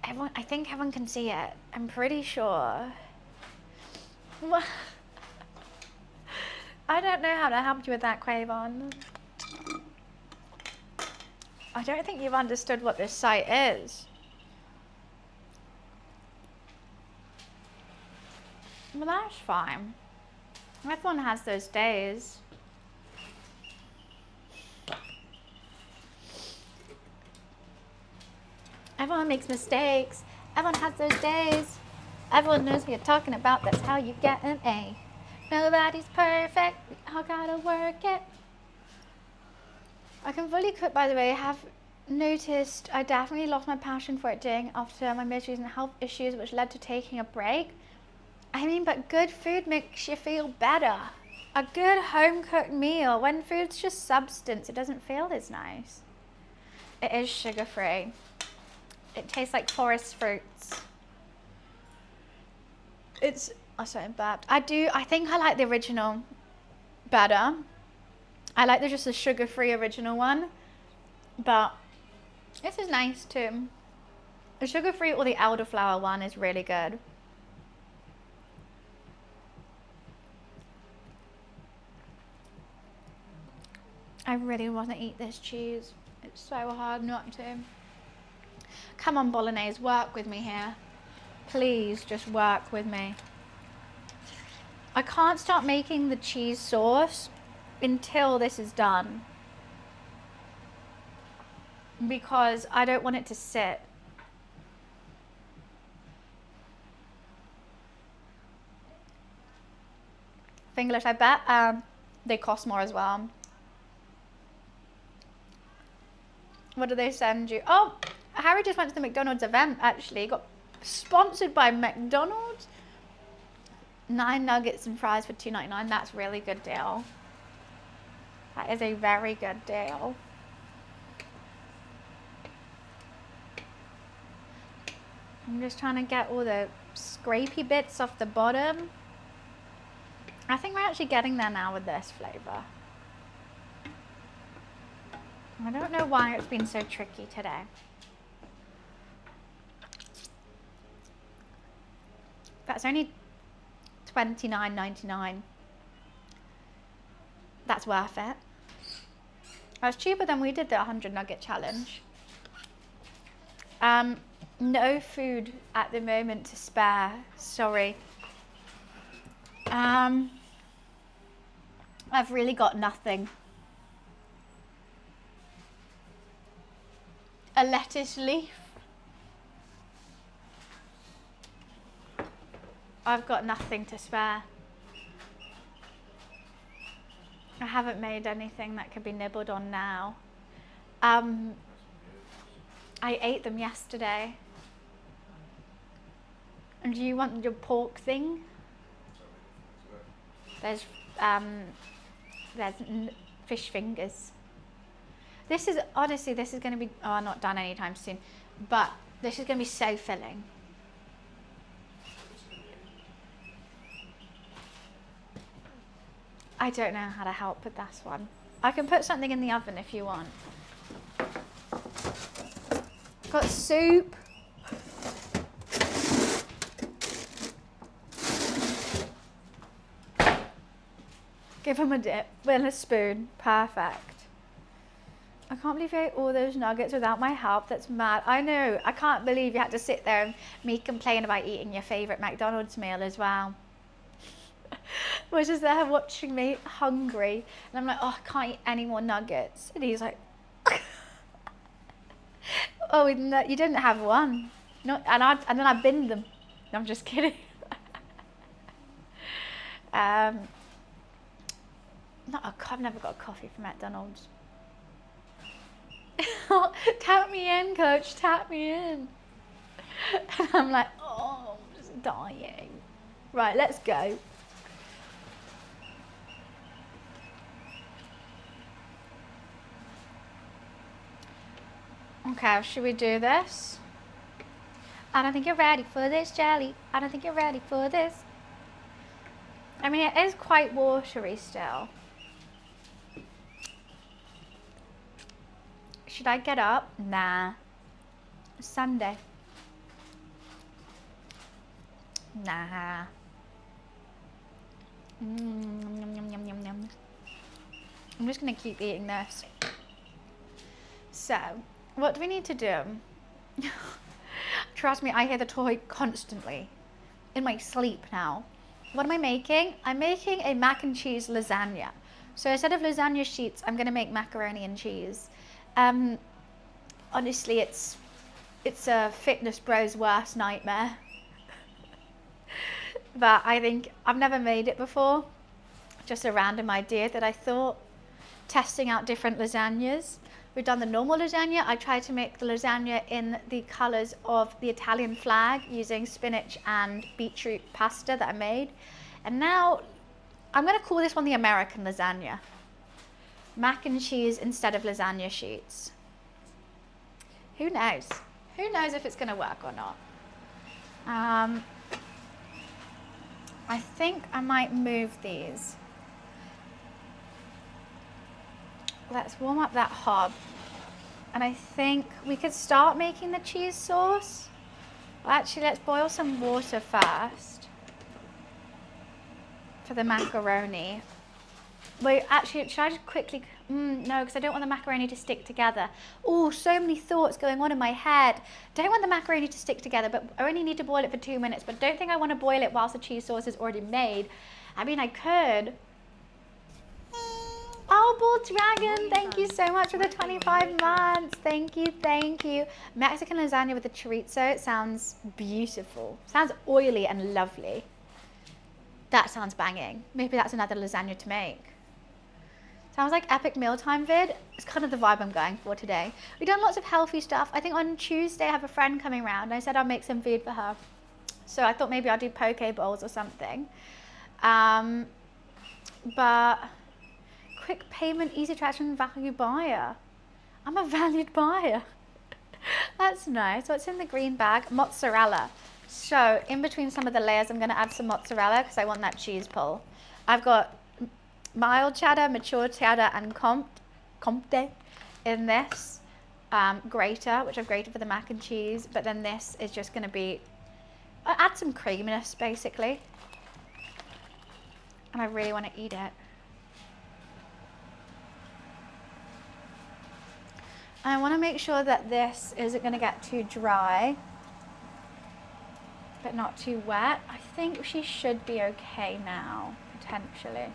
I think everyone can see it. I'm pretty sure. I don't know how to help you with that, Quavon. I don't think you've understood what this site is. Well, that's fine. Everyone has those days. Everyone makes mistakes. Everyone has those days. Everyone knows what you're talking about. That's how you get an A. Nobody's perfect. We all gotta work it. I can fully cook, by the way. I have noticed I definitely lost my passion for it doing after my miseries and health issues, which led to taking a break. I mean, but good food makes you feel better. A good home-cooked meal, when food's just substance, it doesn't feel as nice. It is sugar-free. It tastes like forest fruits. It's, oh sorry, I'm burped. I think I like the original better. I like just the sugar-free original one, but this is nice too. The sugar-free or the elderflower one is really good. I really want to eat this cheese. It's so hard not to. Come on, bolognese, work with me here. Please just work with me. I can't start making the cheese sauce until this is done, because I don't want it to sit. Finglish, I bet they cost more as well. What do they send you? Oh, Harry just went to the McDonald's event, actually. Got sponsored by McDonald's. 9 nuggets and fries for $2.99. That's a really good deal. That is a very good deal. I'm just trying to get all the scrapey bits off the bottom. I think we're actually getting there now with this flavor. I don't know why it's been so tricky today. That's only $29.99. That's worth it. That's cheaper than we did the 100 nugget challenge. No food at the moment to spare, sorry. I've really got nothing. A lettuce leaf. I've got nothing to spare. I haven't made anything that could be nibbled on now. I ate them yesterday. And do you want your pork thing? There's fish fingers. This is, honestly, this is going to be, oh, not done anytime soon, but this is going to be so filling. I don't know how to help with this one. I can put something in the oven if you want. Got soup. Give them a dip with a spoon. Perfect. I can't believe you ate all those nuggets without my help. That's mad. I know. I can't believe you had to sit there and me complain about eating your favourite McDonald's meal as well. Was just there watching me hungry. And I'm like, oh, I can't eat any more nuggets. And he's like, oh, no, you didn't have one. No, and then I binned them. No, I'm just kidding. No, I've never got a coffee from McDonald's. Tap me in, coach, tap me in. And I'm like, oh, I'm just dying. Right, let's go. Okay, should we do this? I don't think you're ready for this, Jelly. I don't think you're ready for this. I mean, it is quite watery still. Should I get up? Nah. It's Sunday. Nah. Yum, yum, yum, yum, yum. I'm just going to keep eating this. So, what do we need to do? Trust me, I hear the toy constantly. In my sleep now. What am I making? I'm making a mac and cheese lasagna. So instead of lasagna sheets, I'm going to make macaroni and cheese. Honestly, it's a fitness bro's worst nightmare. But I think I've never made it before. Just a random idea that I thought, testing out different lasagnas. We've done the normal lasagna. I tried to make the lasagna in the colors of the Italian flag using spinach and beetroot pasta that I made. And now I'm going to call this one the American lasagna. Mac and cheese instead of lasagna sheets. Who knows? Who knows if it's going to work or not? I think I might move these. Let's warm up that hob. And I think we could start making the cheese sauce. Well, actually, let's boil some water first for the macaroni. Wait, actually, should I just quickly... No, because I don't want the macaroni to stick together. Oh, so many thoughts going on in my head. Don't want the macaroni to stick together, but I only need to boil it for 2 minutes. But don't think I want to boil it whilst the cheese sauce is already made. I mean, I could. Oh, Bull Dragon, thank you so much for the 25 months. Thank you, thank you. Mexican lasagna with the chorizo sounds beautiful. Sounds oily and lovely. That sounds banging. Maybe that's another lasagna to make. Sounds like epic mealtime vid. It's kind of the vibe I'm going for today. We've done lots of healthy stuff. I think on Tuesday I have a friend coming around. I said I'll make some food for her. So I thought maybe I'll do poke bowls or something. But quick payment, easy attraction, value buyer. I'm a valued buyer. That's nice. What's in the green bag? Mozzarella. So in between some of the layers, I'm going to add some mozzarella because I want that cheese pull. I've got mild cheddar, mature cheddar, and Comte in this grater, which I've grated for the mac and cheese. But then this is just going to be, add some creaminess basically. And I really want to eat it. I want to make sure that this isn't going to get too dry, but not too wet. I think she should be okay now, potentially.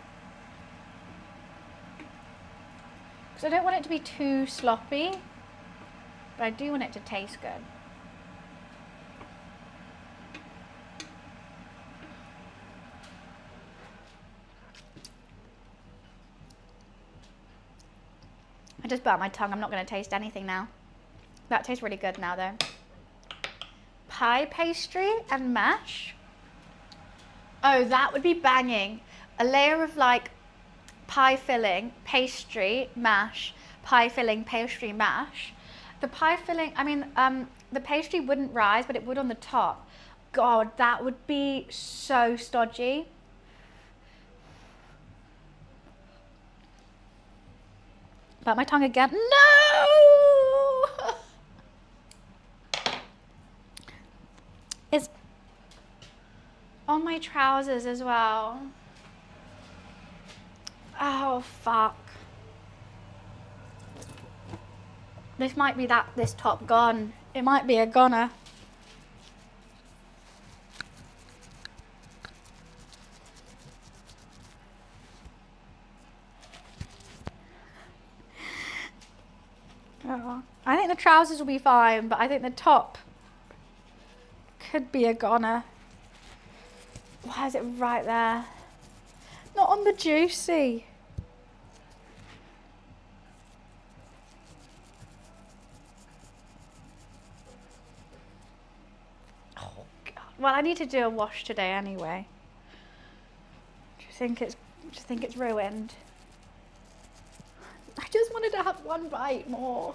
Because I don't want it to be too sloppy, but I do want it to taste good. I just burnt my tongue. I'm not going to taste anything now. That tastes really good now though. Pie pastry and mash. Oh, that would be banging. A layer of like pie filling, pastry, mash, pie filling, pastry, mash. The pie filling, I mean, the pastry wouldn't rise, but it would on the top. God, that would be so stodgy. Bite my tongue again. No! It's on my trousers as well. Oh, fuck. This might be this top gone. It might be a goner. Oh, I think the trousers will be fine, but I think the top could be a goner. Why is it right there? Not on the juicy. Oh, God. Well, I need to do a wash today anyway. Do you think it's ruined? I just wanted to have one bite more.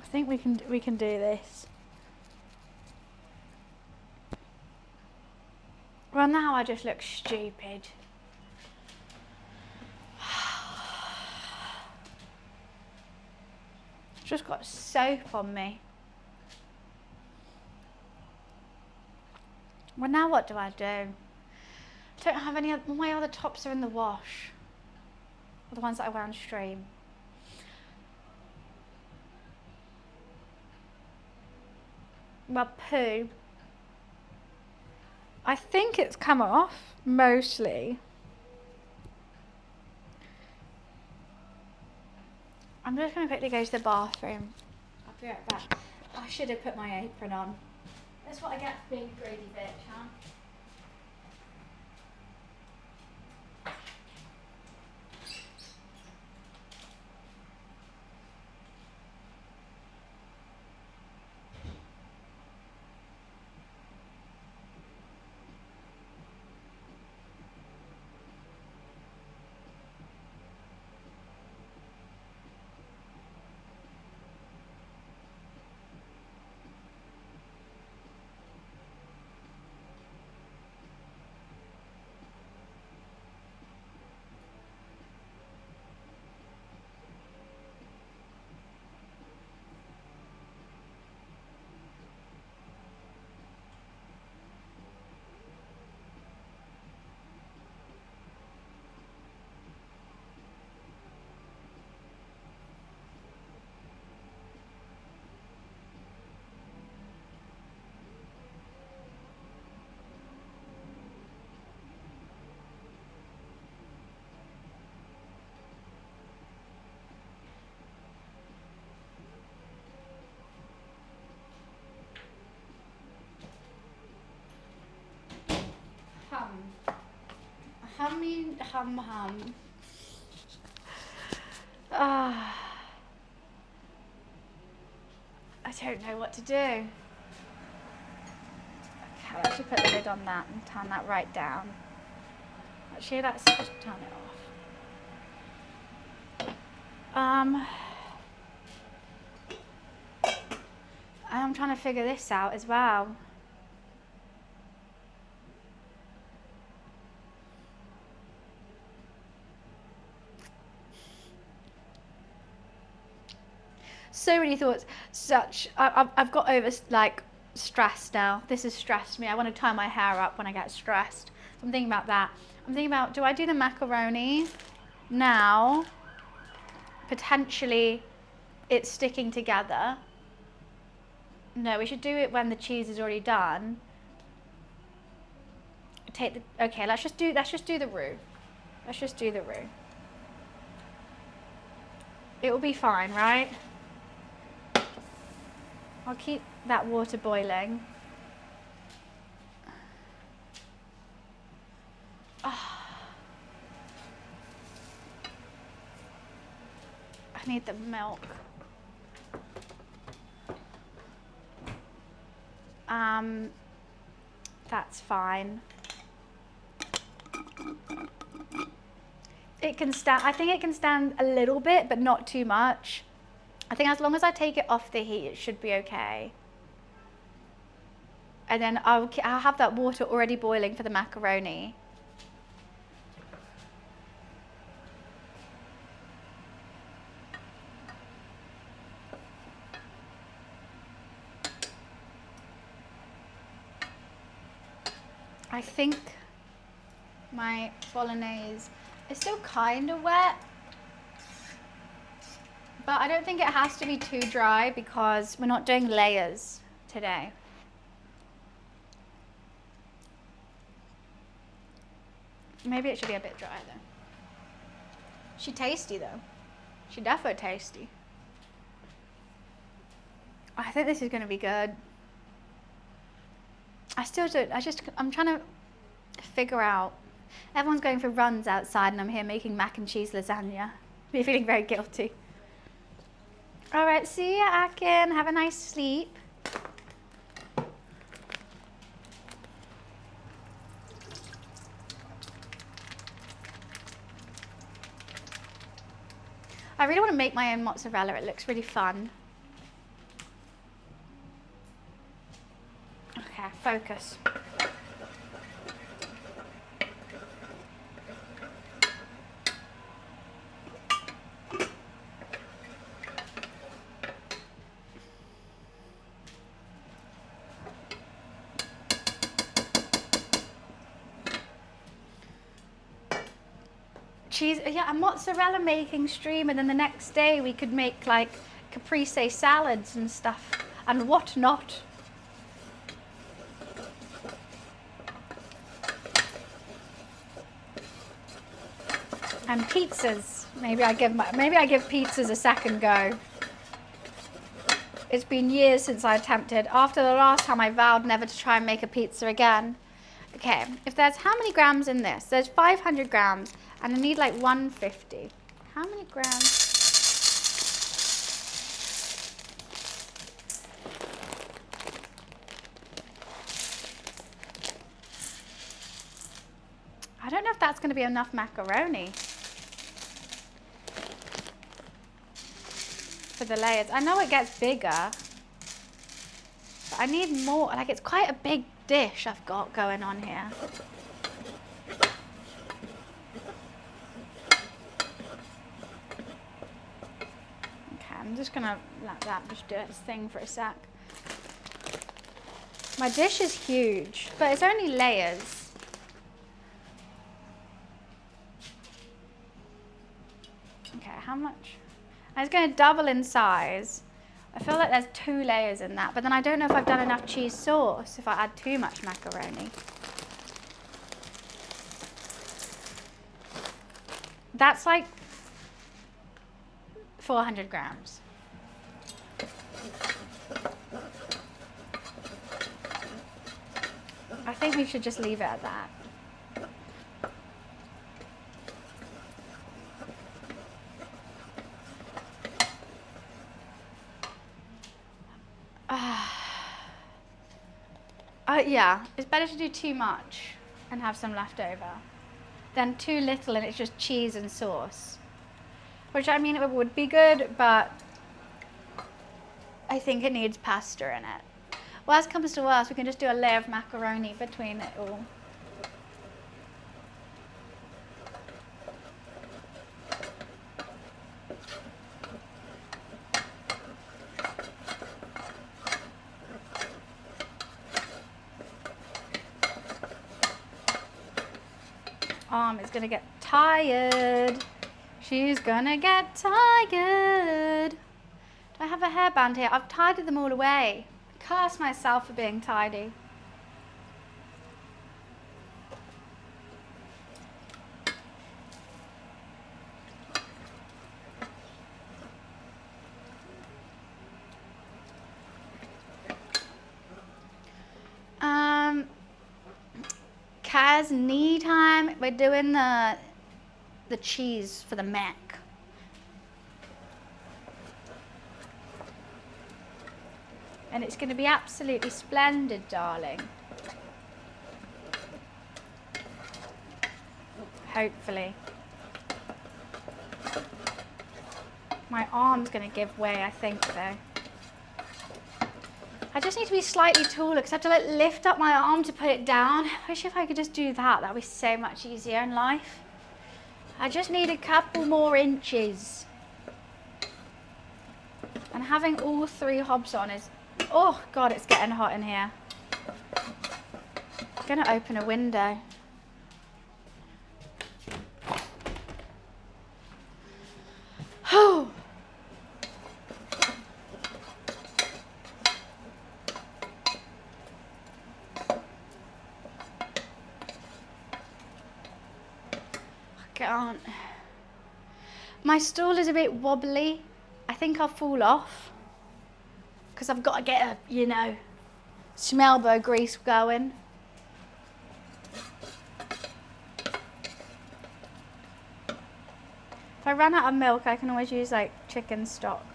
I think we can do this. Well, now I just look stupid. Just got soap on me. Well, now what do? I don't have any other, my other tops are in the wash. Or the ones that I wear on stream. Well, poo. I think it's come off, mostly. I'm just going to quickly go to the bathroom. I'll be right back. I should have put my apron on. That's what I get for being a greedy bitch, huh? Hummy hum hum. Ah, I don't know what to do. Okay, I'll actually put the lid on that and turn that right down. Actually, let's just turn it off. I'm trying to figure this out as well. So many thoughts. I've got over like stress now. This has stressed me. I want to tie my hair up when I get stressed. So I'm thinking about that. I'm thinking about, do I do the macaroni now? Potentially it's sticking together. No, we should do it when the cheese is already done. Okay, let's just do the roux. Let's just do the roux. It will be fine, right? I'll keep that water boiling. Oh. I need the milk. That's fine. It can stand, I think it can stand a little bit, but not too much. I think as long as I take it off the heat, it should be okay. And then I'll have that water already boiling for the macaroni. I think my bolognese is still kind of wet, but I don't think it has to be too dry because we're not doing layers today. Maybe it should be a bit dry though. She tasty though. She defo tasty. I think this is going to be good. I'm trying to figure out. Everyone's going for runs outside and I'm here making mac and cheese lasagna. We're feeling very guilty. All right, see ya, Akin. Have a nice sleep. I really want to make my own mozzarella. It looks really fun. Okay, focus. Cheese, yeah, a mozzarella making stream, and then the next day we could make like caprese salads and stuff and whatnot. And pizzas. Maybe I give pizzas a second go. It's been years since I attempted. After the last time I vowed never to try and make a pizza again. Okay, if there's how many grams in this? There's 500 grams and I need like 150. How many grams? I don't know if that's going to be enough macaroni for the layers. I know it gets bigger, but I need more. Like, it's quite a big dish I've got going on here. Okay, I'm just going to let that just do its thing for a sec. My dish is huge, but it's only layers. Okay, how much? It's going to double in size. I feel like there's 2 layers in that, but then I don't know if I've done enough cheese sauce if I add too much macaroni. That's like 400 grams. I think we should just leave it at that. Yeah, it's better to do too much and have some left over than too little and it's just cheese and sauce. Which, I mean, it would be good, but I think it needs pasta in it. Worst comes to worst, we can just do a layer of macaroni between it all. Is gonna get tired. She's gonna get tired. Do I have a hairband here? I've tidied them all away. Curse myself for being tidy. Kaz, knee time. We're doing the cheese for the mac. And it's going to be absolutely splendid, darling. Hopefully. My arm's going to give way, I think, though. I just need to be slightly taller because I have to like lift up my arm to put it down. I wish if I could just do that, that would be so much easier in life. I just need a couple more inches. And having all three hobs on is, oh God, it's getting hot in here. I'm gonna open a window. Oh. Can't. My stool is a bit wobbly. I think I'll fall off because I've got to get a, you know, some elbow grease going. If I run out of milk, I can always use like chicken stock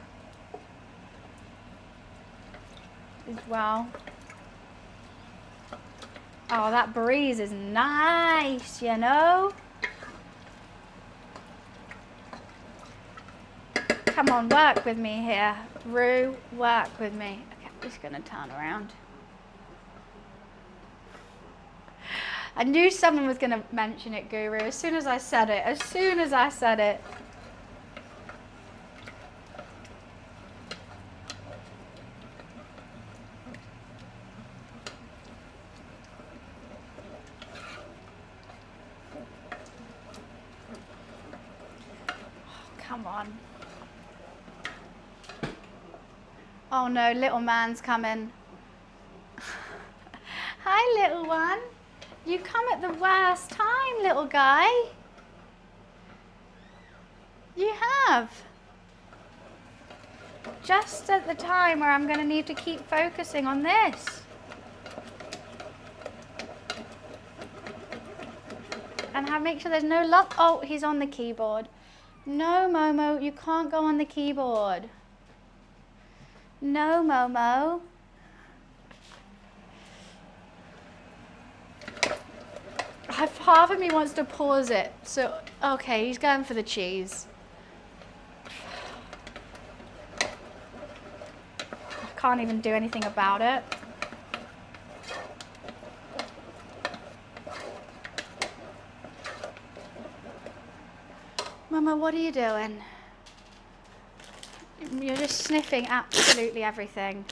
as well. Oh, that breeze is nice, you know. Come on, work with me here. Rue, work with me. Okay, I'm just going to turn around. I knew someone was going to mention it, Guru, as soon as I said it. As soon as I said it. Oh, come on. Oh no, little man's coming. Hi, little one. You come at the worst time, little guy. You have. Just at the time where I'm going to need to keep focusing on this. And make sure there's no luck. Oh, he's on the keyboard. No, Momo, you can't go on the keyboard. No, Momo. Half of me wants to pause it. So, okay, he's going for the cheese. I can't even do anything about it. Mama, what are you doing? You're just sniffing absolutely everything.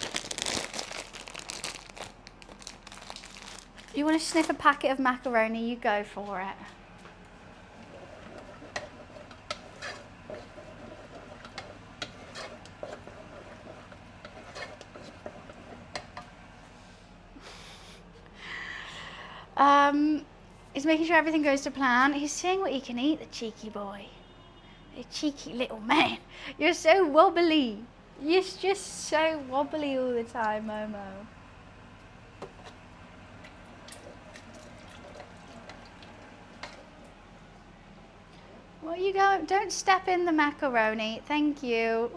You want to sniff a packet of macaroni, you go for it. He's making sure everything goes to plan. He's seeing what he can eat, the cheeky boy. The cheeky little man. You're so wobbly. You're just so wobbly all the time, Momo. What are you going? Don't step in the macaroni. Thank you.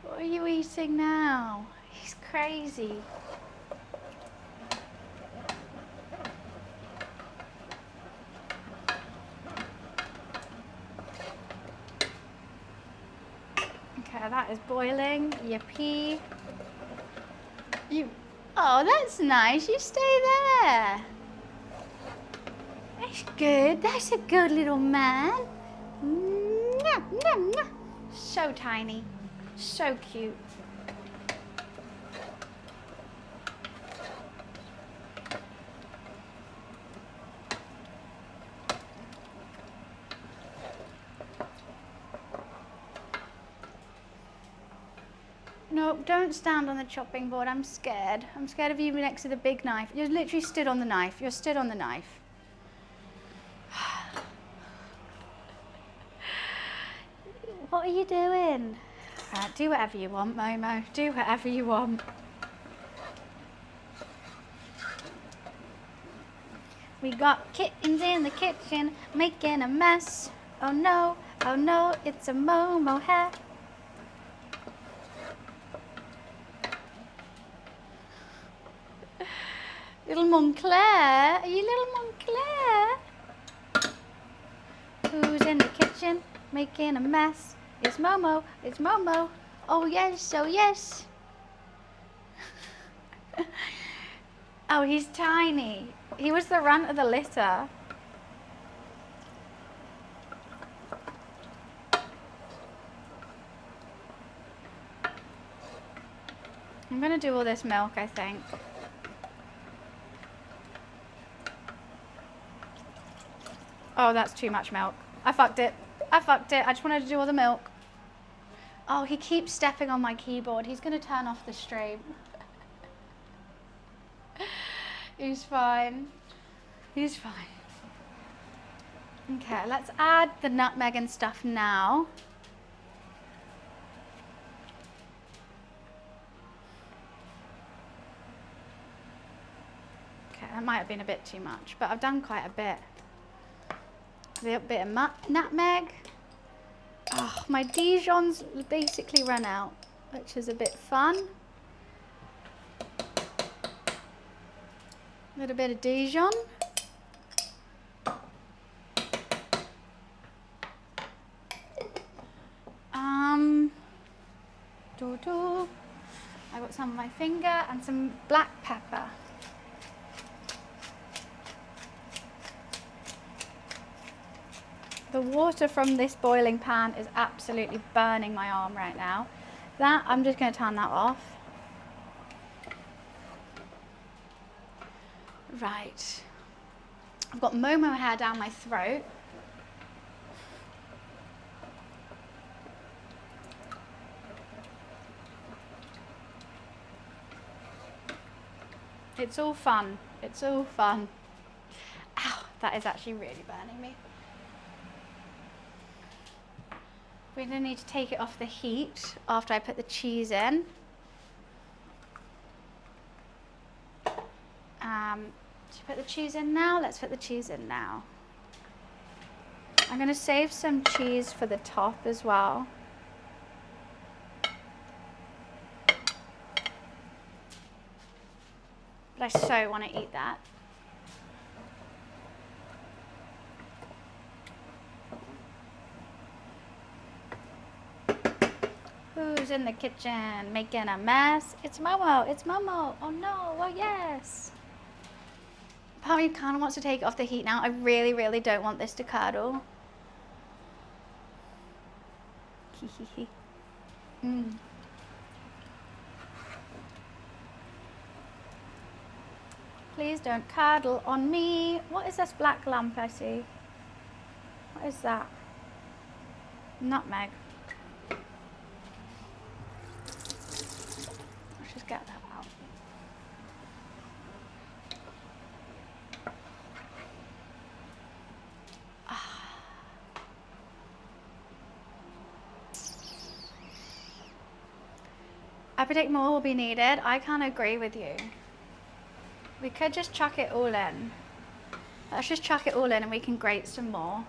What are you eating now? He's crazy. Okay, that is boiling. Yippee. Oh, that's nice. You stay there. That's good. That's a good little man. Mwah, mwah, mwah. So tiny. So cute. No, don't stand on the chopping board. I'm scared. I'm scared of you next to the big knife. You're literally stood on the knife. You're stood on the knife. What are you doing? Right, do whatever you want, Momo. Do whatever you want. We got kittens in the kitchen making a mess. Oh no, it's a Momo hair. Little Montclair, are you little Montclair? Who's in the kitchen making a mess? It's Momo, it's Momo. Oh yes, oh yes. Oh, he's tiny. He was the runt of the litter. I'm gonna do all this milk, I think. Oh, that's too much milk. I fucked it. I just wanted to do all the milk. Oh, he keeps stepping on my keyboard. He's gonna turn off the stream. He's fine. He's fine. Okay, let's add the nutmeg and stuff now. Okay, that might have been a bit too much, but I've done quite a bit. A little bit of nutmeg. Oh, my Dijon's basically run out, which is a bit fun. A little bit of Dijon. I got some on my finger and some black pepper. The water from this boiling pan is absolutely burning my arm right now. I'm just going to turn that off. Right. I've got Momo hair down my throat. It's all fun. It's all fun. Ow, that is actually really burning me. We're going to need to take it off the heat after I put the cheese in. Should we put the cheese in now? Let's put the cheese in now. I'm going to save some cheese for the top as well. But I so want to eat that. Who's in the kitchen making a mess? It's Momo, it's Momo. Oh no, oh yes. Part of me kind of wants to take it off the heat now. I really, really don't want this to curdle. Please don't curdle on me. What is this black lump I see? What is that? Nutmeg. Let's just get that out. I predict more will be needed. I can't agree with you. We could just chuck it all in. Let's just chuck it all in and we can grate some more.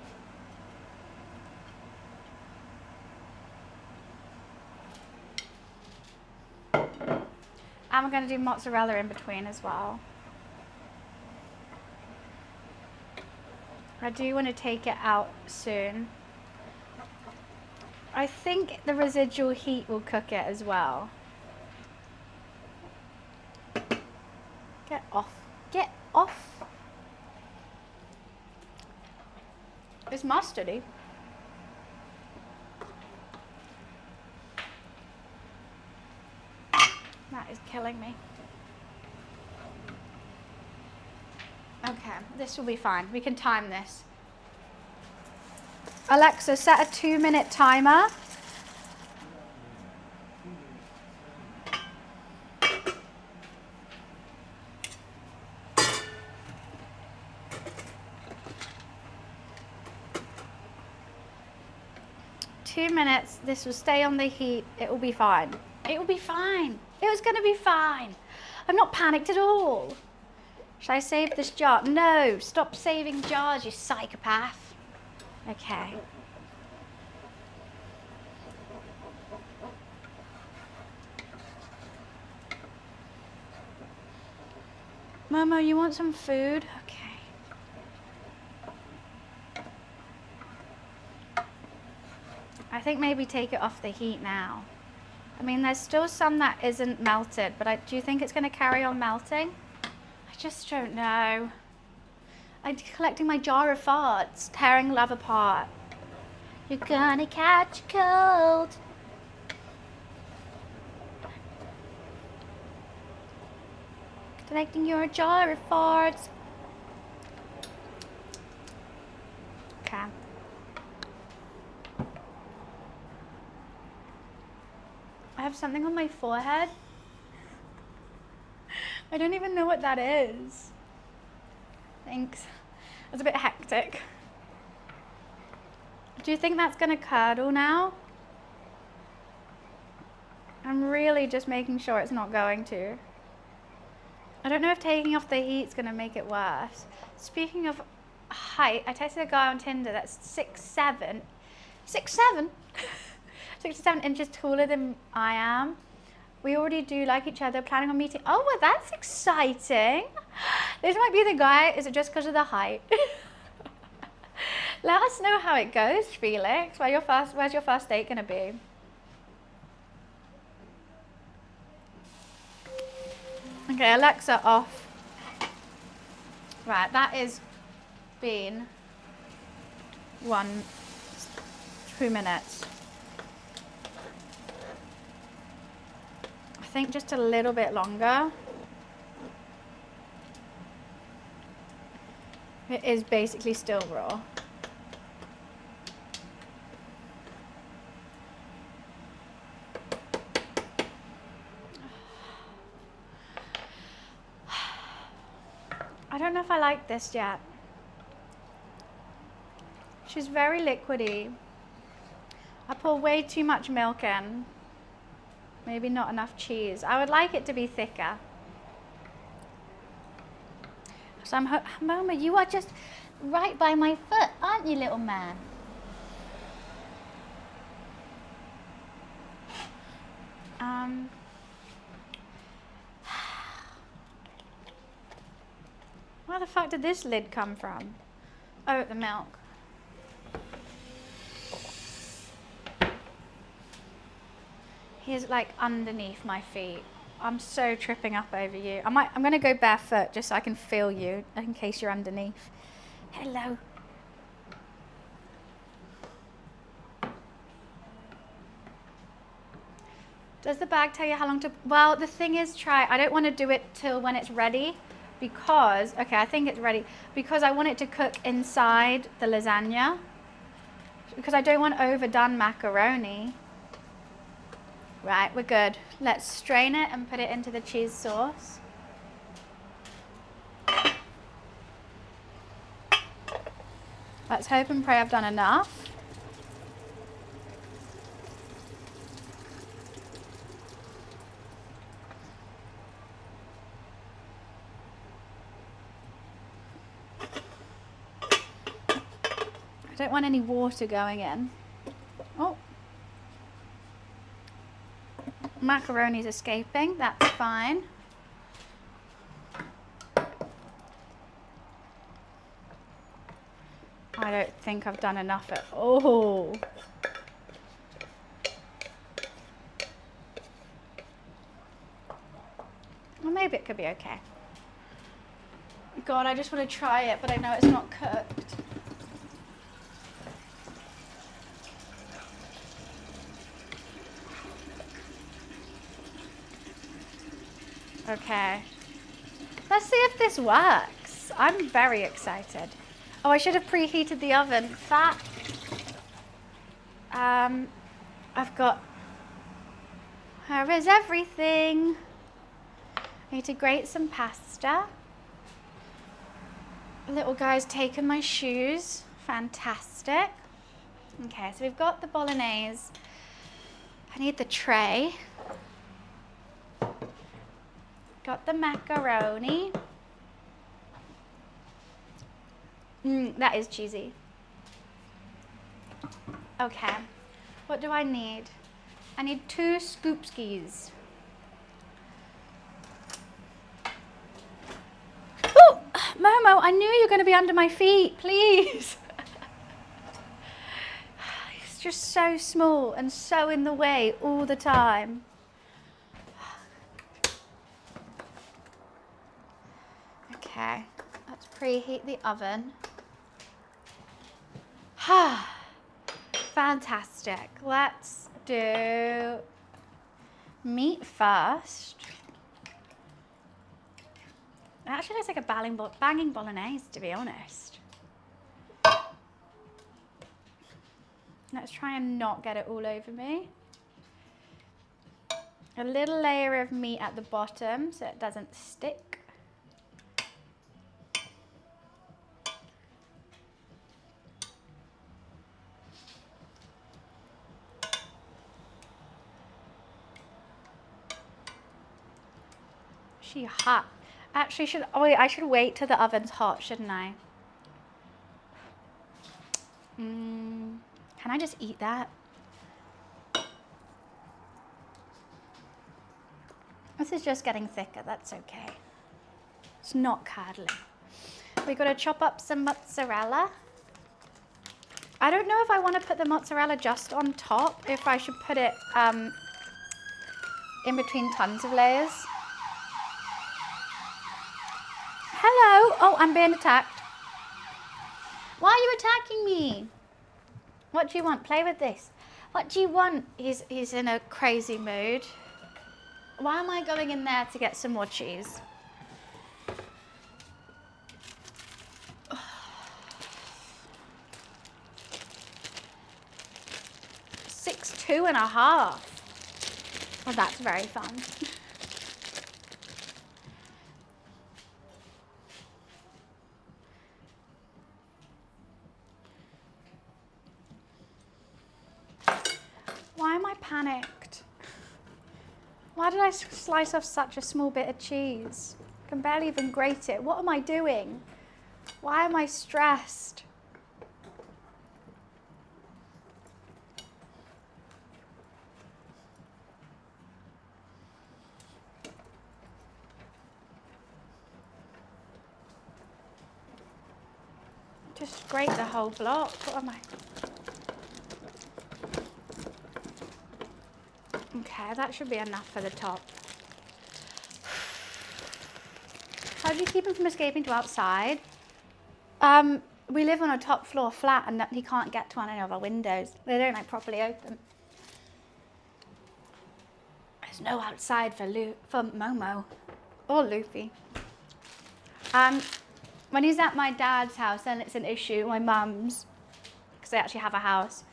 And we're going to do mozzarella in between as well. I do want to take it out soon. I think the residual heat will cook it as well. Get off. Get off. It's mustardy. That is killing me. Okay, this will be fine. We can time this. Alexa, set a 2-minute timer. Two minutes, this will stay on the heat, it will be fine. It will be fine. It was gonna be fine. I'm not panicked at all. Should I save this jar? No, stop saving jars, you psychopath. Okay. Momo, you want some food? Okay. I think maybe take it off the heat now. I mean, there's still some that isn't melted, but do you think it's going to carry on melting? I just don't know. I'm collecting my jar of farts, tearing love apart. You're gonna catch a cold. Collecting your jar of farts. Okay. I have something on my forehead. I don't even know what that is. Thanks. It's a bit hectic. Do you think that's gonna curdle now? I'm really just making sure it's not going to. I don't know if taking off the heat's gonna make it worse. Speaking of height, I texted a guy on Tinder that's 6'7". 6'7"? 6 to 7 inches taller than I am. We already do like each other, planning on meeting. Oh, well, that's exciting. This might be the guy. Is it just because of the height? Let us know how it goes, Felix. Where's your first date gonna be? Okay, Alexa off. Right, that is been 2 minutes. I think just a little bit longer. It is basically still raw. I don't know if I like this yet. She's very liquidy. I pour way too much milk in. Maybe not enough cheese. I would like it to be thicker. So Moma, you are just right by my foot, aren't you, little man? Where the fuck did this lid come from? Oh, the milk. He's like underneath my feet. I'm so tripping up over you. I'm gonna go barefoot just so I can feel you in case you're underneath. Hello. Does the bag tell you how long to, well, the thing is, I don't want to do it till when it's ready because, okay, I think it's ready, because I want it to cook inside the lasagna because I don't want overdone macaroni. Right, we're good. Let's strain it and put it into the cheese sauce. Let's hope and pray I've done enough. I don't want any water going in. Oh. Macaroni's escaping, that's fine. I don't think I've done enough at all. Well, maybe it could be okay. God, I just want to try it, but I know it's not cooked. Okay. Let's see if this works. I'm very excited. Oh, I should have preheated the oven. Fat. I've got... Where is everything? I need to grate some pasta. Little guy's taken my shoes. Fantastic. Okay, so we've got the bolognese. I need the tray. Got the macaroni. That is cheesy. Okay, what do I need? I need 2 scoop skis. Oh, Momo, I knew you were going to be under my feet, please. It's just so small and so in the way all the time. Okay, let's preheat the oven. Fantastic. Let's do meat first. It actually looks like a banging bolognese, to be honest. Let's try and not get it all over me. A little layer of meat at the bottom so it doesn't stick. She hot. Actually, I should wait till the oven's hot, shouldn't I? Can I just eat that? This is just getting thicker, that's okay. It's not curdling. We've got to chop up some mozzarella. I don't know if I want to put the mozzarella just on top, if I should put it in between tons of layers. Hello. Oh, I'm being attacked. Why are you attacking me? What do you want? Play with this. What do you want? He's in a crazy mood. Why am I going in there to get some more cheese? 6'2½". Oh, that's very fun. Why am I panicked? Why did I slice off such a small bit of cheese? I can barely even grate it. What am I doing? Why am I stressed? Just grate the whole block. What am I? Okay, that should be enough for the top. How do you keep him from escaping to outside? We live on a top floor flat and he can't get to any of our windows. They don't like properly open. There's no outside for Momo or Luffy. When he's at my dad's house, then it's an issue, my mum's, because they actually have a house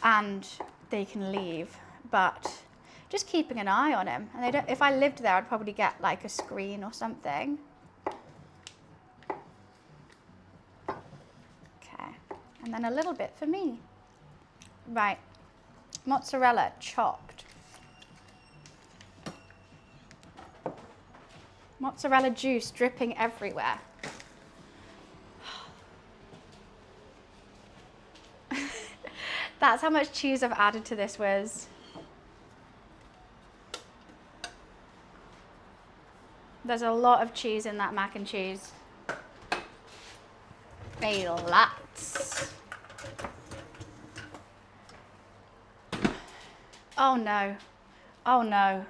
and they can leave. But just keeping an eye on him. And if I lived there, I'd probably get like a screen or something. Okay, and then a little bit for me. Right, mozzarella chopped. Mozzarella juice dripping everywhere. That's how much cheese I've added to this, Wiz. There's a lot of cheese in that mac and cheese. A lot. Oh no. Oh no.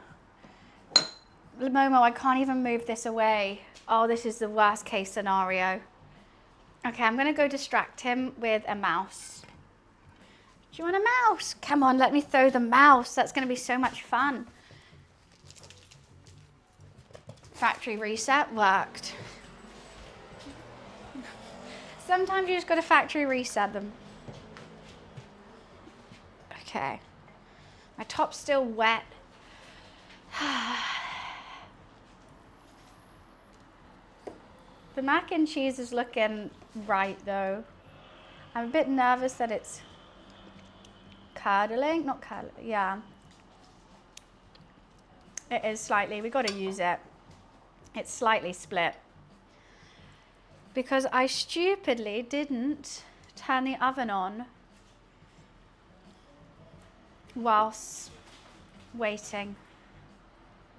Momo, I can't even move this away. Oh, this is the worst case scenario. Okay, I'm gonna go distract him with a mouse. Do you want a mouse? Come on, let me throw the mouse. That's gonna be so much fun. Factory reset worked. Sometimes you just gotta factory reset them. Okay. My top's still wet. The mac and cheese is looking right though. I'm a bit nervous that it's curdling, not curdling, yeah. It is slightly, we gotta use it. It's slightly split. Because I stupidly didn't turn the oven on whilst waiting.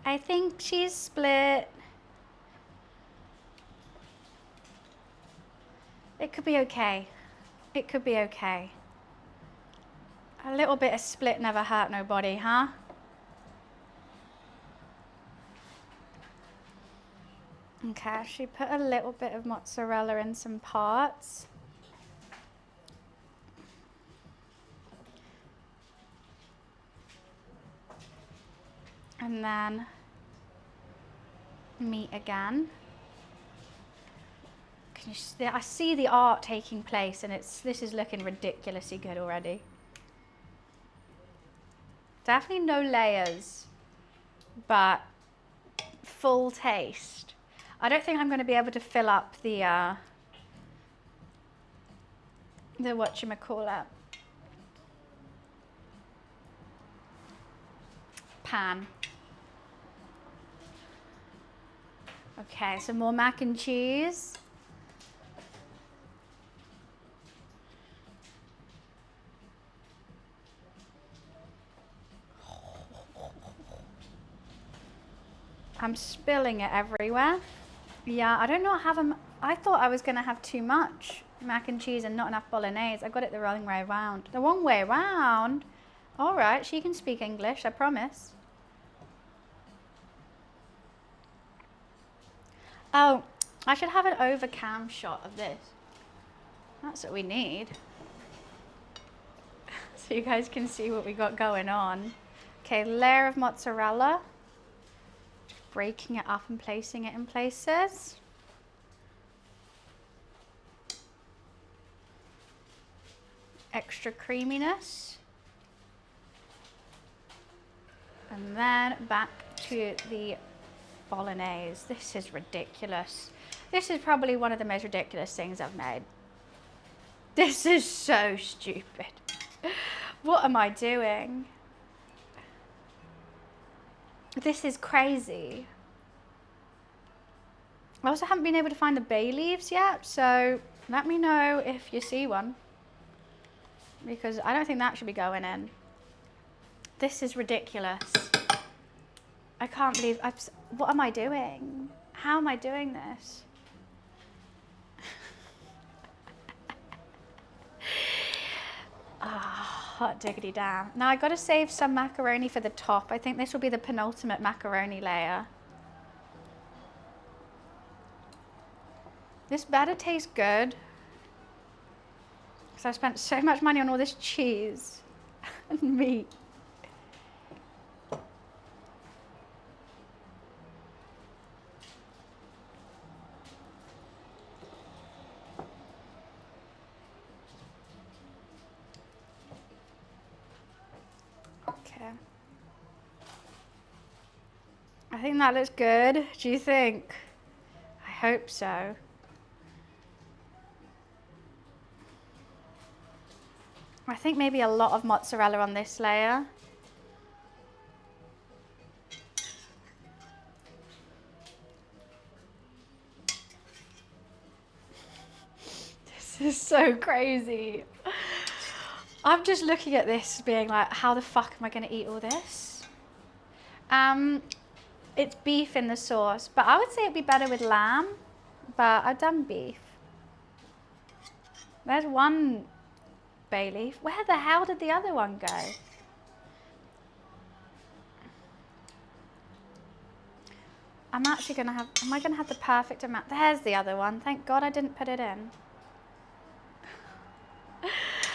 I think she's split. It could be okay. It could be okay. A little bit of split never hurt nobody, huh? Okay, she put a little bit of mozzarella in some parts. And then meat again. Can you see, I see the art taking place, and this is looking ridiculously good already. Definitely no layers, but full taste. I don't think I'm going to be able to fill up the whatchamacallit pan. Okay, some more mac and cheese. I'm spilling it everywhere. Yeah, I don't know how I thought I was going to have too much mac and cheese and not enough bolognese. I got it the wrong way around. The wrong way around? All right, she can speak English, I promise. Oh, I should have an over cam shot of this. That's what we need. So you guys can see what we got going on. Okay, layer of mozzarella. Breaking it up and placing it in places. Extra creaminess. And then back to the bolognese. This is ridiculous. This is probably one of the most ridiculous things I've made. This is so stupid. What am I doing? This is crazy. I also haven't been able to find the bay leaves yet, so let me know if you see one. Because I don't think that should be going in. This is ridiculous. I can't believe what am I doing? How am I doing this? Hot diggity damn. Now I gotta save some macaroni for the top. I think this will be the penultimate macaroni layer. This better taste good. Because I spent so much money on all this cheese and meat. I think that looks good. Do you think? I hope so. I think maybe a lot of mozzarella on this layer. This is so crazy. I'm just looking at this being like, how the fuck am I going to eat all this? It's beef in the sauce, but I would say it'd be better with lamb, but I've done beef. There's one bay leaf. Where the hell did the other one go? I'm actually gonna have, am I gonna have the perfect amount? There's the other one. Thank God I didn't put it in.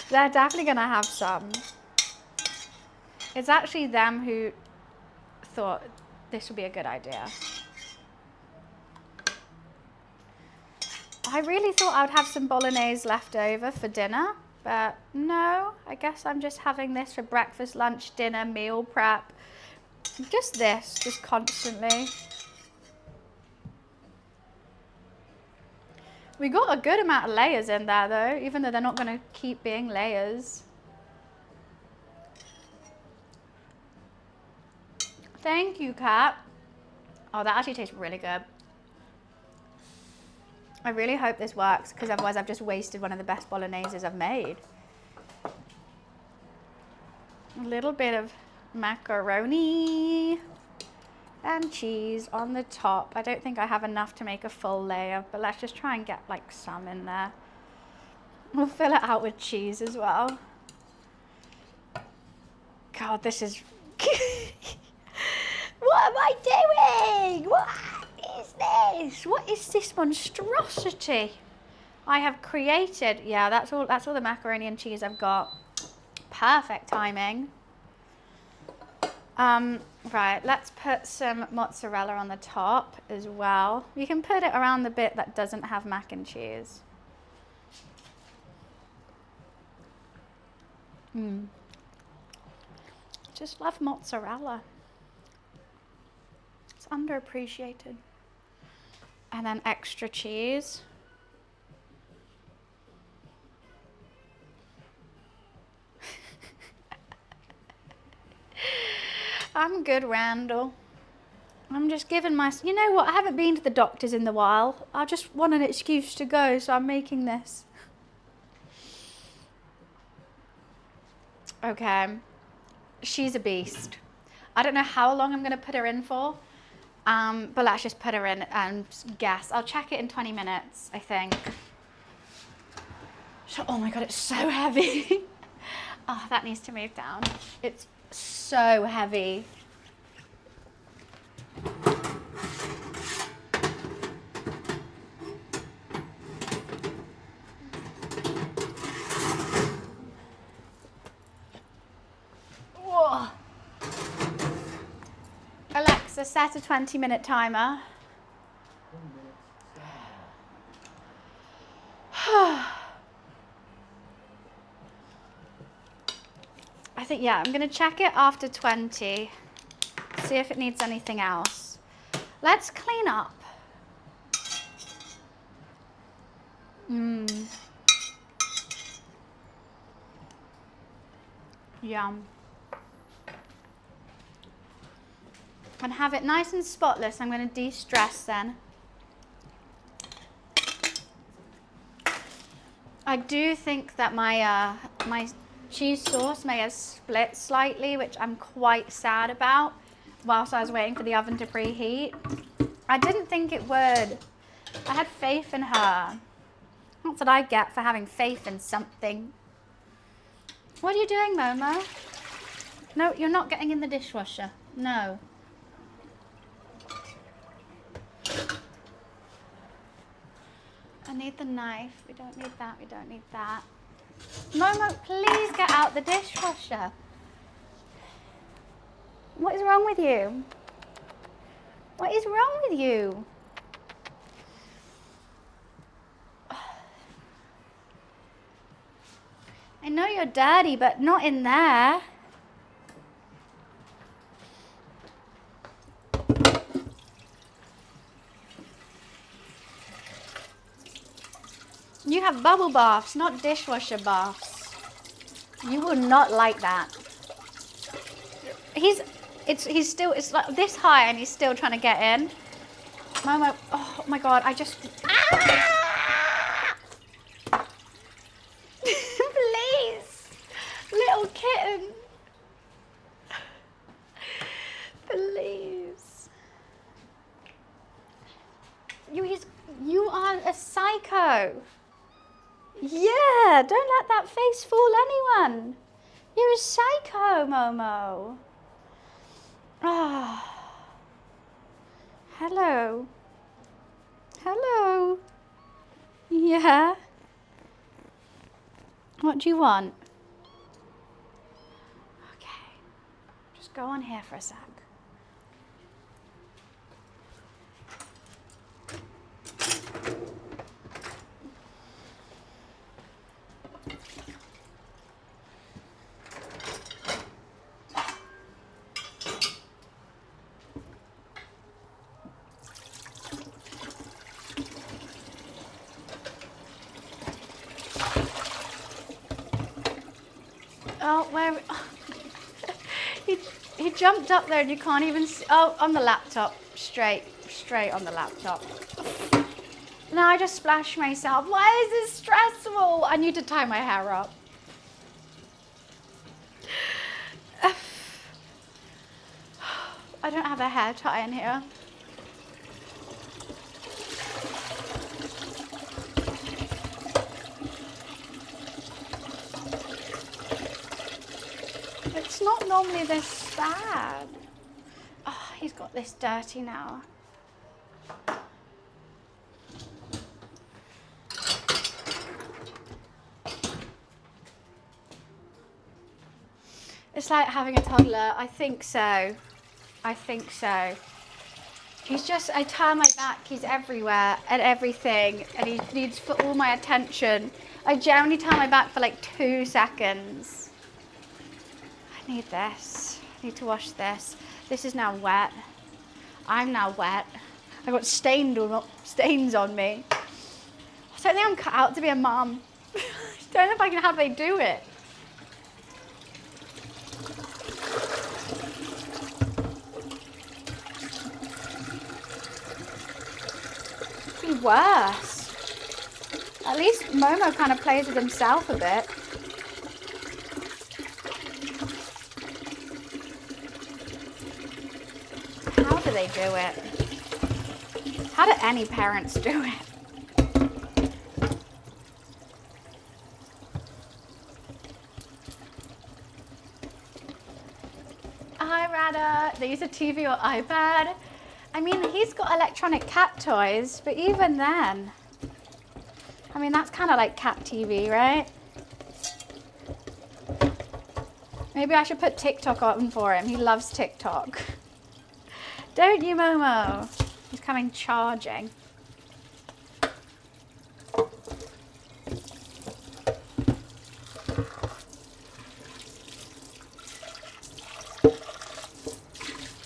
They're definitely gonna have some. It's actually them who thought this would be a good idea. I really thought I would have some bolognese left over for dinner, but no, I guess I'm just having this for breakfast, lunch, dinner, meal prep. Just this, just constantly. We got a good amount of layers in there though, even though they're not gonna keep being layers. Thank you, Kat. Oh, that actually tastes really good. I really hope this works, because otherwise I've just wasted one of the best bologneses I've made. A little bit of macaroni and cheese on the top. I don't think I have enough to make a full layer, but let's just try and get like some in there. We'll fill it out with cheese as well. God, this is... What am I doing? What is this? What is this monstrosity I have created? Yeah, that's all the macaroni and cheese I've got. Perfect timing. Right, let's put some mozzarella on the top as well. You can put it around the bit that doesn't have mac and cheese. Just love mozzarella. It's underappreciated. And then extra cheese. I'm good, Randall. I'm just giving you know what, I haven't been to the doctors in a while. I just want an excuse to go, so I'm making this. Okay, she's a beast. I don't know how long I'm gonna put her in for, but let's just put her in and guess. I'll check it in 20 minutes, I think. So, oh my God, it's so heavy. Oh, that needs to move down. It's so heavy. Whoa. Alexa, set a 20-minute timer. I think, yeah, I'm gonna check it after 20, see if it needs anything else. Let's clean up. Yum. And have it nice and spotless. I'm gonna de-stress then. I do think that my my cheese sauce may have split slightly, which I'm quite sad about, whilst I was waiting for the oven to preheat. I didn't think it would. I had faith in her. That's what I get for having faith in something. What are you doing, Momo? No, you're not getting in the dishwasher. No. I need the knife. We don't need that. We don't need that. Momo, please get out the dishwasher. What is wrong with you? What is wrong with you? I know you're dirty, but not in there. You have bubble baths, not dishwasher baths. You will not like that. It's like this high and he's still trying to get in. Momo, oh my God, Please, little kitten. Please. psycho. Yeah, don't let that face fool anyone. You're a psycho, Momo. Ah. Hello. Hello. Yeah. What do you want? Okay. Just go on here for a sec. Oh, where? He jumped up there and you can't even see. Oh, on the laptop. Straight on the laptop. Now I just splashed myself. Why is this stressful? I need to tie my hair up. I don't have a hair tie in here. It's not normally this bad. Oh, he's got this dirty now. It's like having a toddler. I think so. I think so. He's just, I turn my back, he's everywhere and everything, and he needs for all my attention. I generally turn my back for like 2 seconds. I need this. I need to wash this. This is now wet. I'm now wet. I got stains on me. I don't think I'm cut out to be a mum. I don't know if I can, how they do it. Be worse. At least Momo kind of plays with himself a bit. How do they do it? How do any parents do it? Hi, Rada. They use a TV or iPad. I mean, he's got electronic cat toys, but even then, I mean, that's kind of like cat TV, right? Maybe I should put TikTok on for him. He loves TikTok. Don't you, Momo? He's coming charging.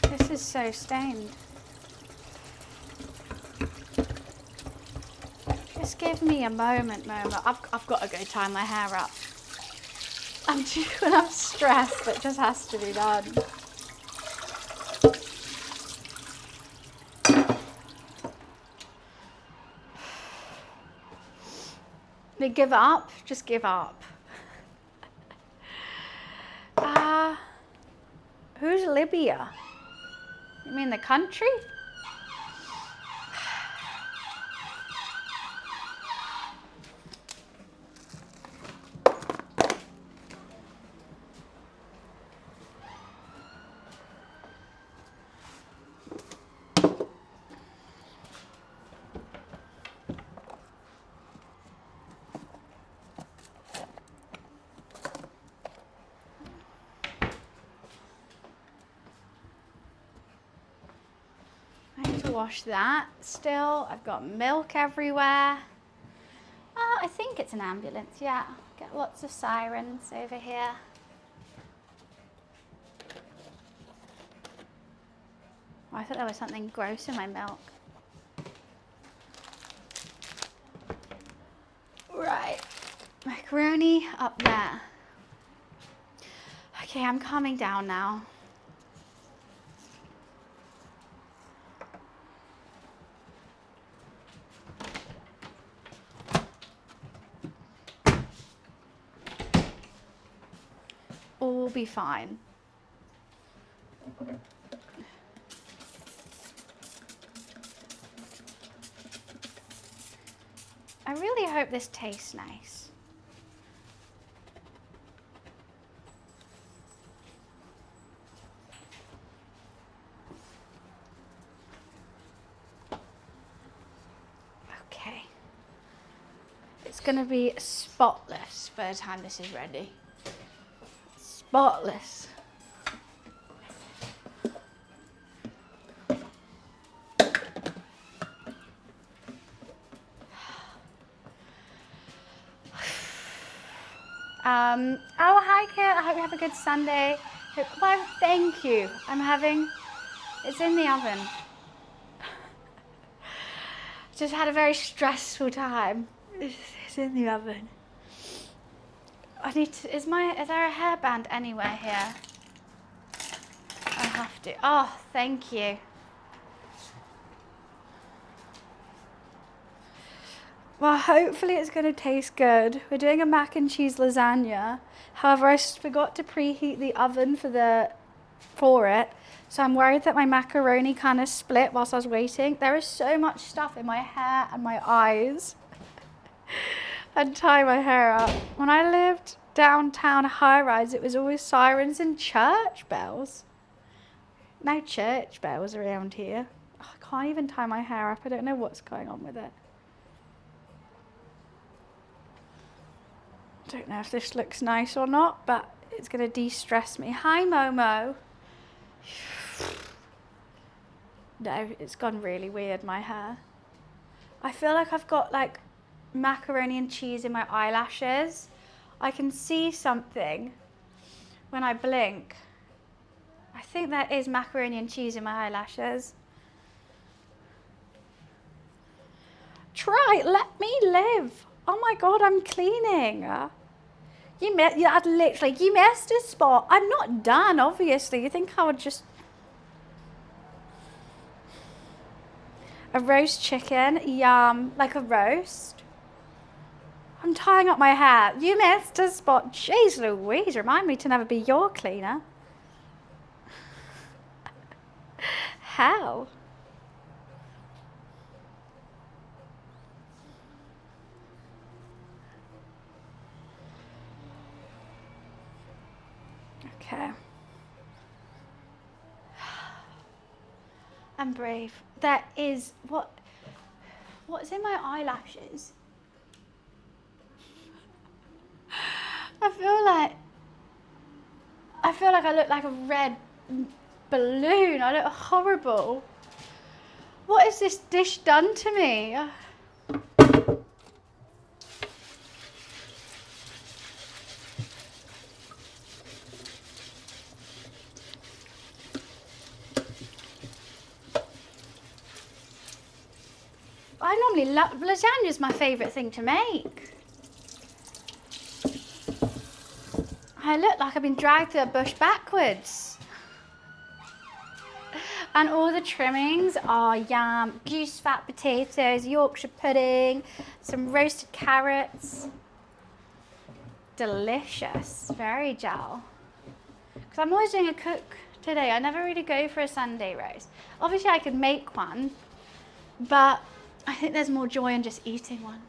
This is so stained. Just give me a moment, Momo. I've got to go tie my hair up. I'm stressed. It just has to be done. They give up. Just give up. Who's Libya? You mean the country? Wash that still. I've got milk everywhere. I think it's an ambulance, yeah. Get lots of sirens over here. Oh, I thought there was something gross in my milk. Right, macaroni up there. Okay, I'm calming down now. All will be fine. I really hope this tastes nice. Okay. It's gonna be spotless by the time this is ready. Spotless. Oh, hi, Kit. I hope you have a good Sunday. Well, thank you. It's in the oven. Just had a very stressful time. It's in the oven. Is there a hairband anywhere here? I have to. Oh, thank you. Well, hopefully it's going to taste good. We're doing a mac and cheese lasagna. However, I forgot to preheat the oven for it. So I'm worried that my macaroni kind of split whilst I was waiting. There is so much stuff in my hair and my eyes. I'd tie my hair up. When I lived downtown high rise, it was always sirens and church bells. No church bells around here. Oh, I can't even tie my hair up. I don't know what's going on with it. Don't know if this looks nice or not, but it's going to de-stress me. Hi, Momo. No, it's gone really weird, my hair. I feel like I've got like macaroni and cheese in my eyelashes. I can see something when I blink. I think there is macaroni and cheese in my eyelashes. Try, let me live. Oh my God, I'm cleaning. You missed a spot. I'm not done, obviously. You think I would just... A roast chicken, yum, like a roast. I'm tying up my hair. You missed a spot. Jeez Louise, remind me to never be your cleaner. How? Okay. I'm brave. That is what's in my eyelashes? I feel like I look like a red balloon. I look horrible. What has this dish done to me? I normally love lasagna is my favourite thing to make. I look like I've been dragged through a bush backwards. And all the trimmings are yum, goose fat potatoes, Yorkshire pudding, some roasted carrots. Delicious, very gel. Because I'm always doing a cook today. I never really go for a Sunday roast. Obviously I could make one, but I think there's more joy in just eating one.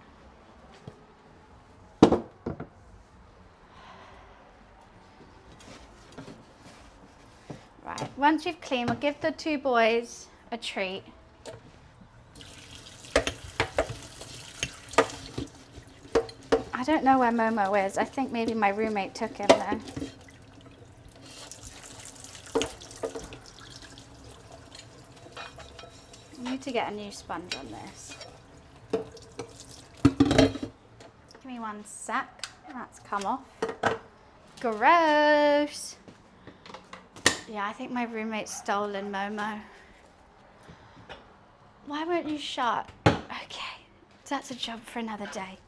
Right, once you've cleaned, we'll give the two boys a treat. I don't know where Momo is. I think maybe my roommate took him though. I need to get a new sponge on this. Give me one sec. That's come off. Gross. Yeah, I think my roommate's stolen Momo. Why won't you shut? Okay, that's a job for another day.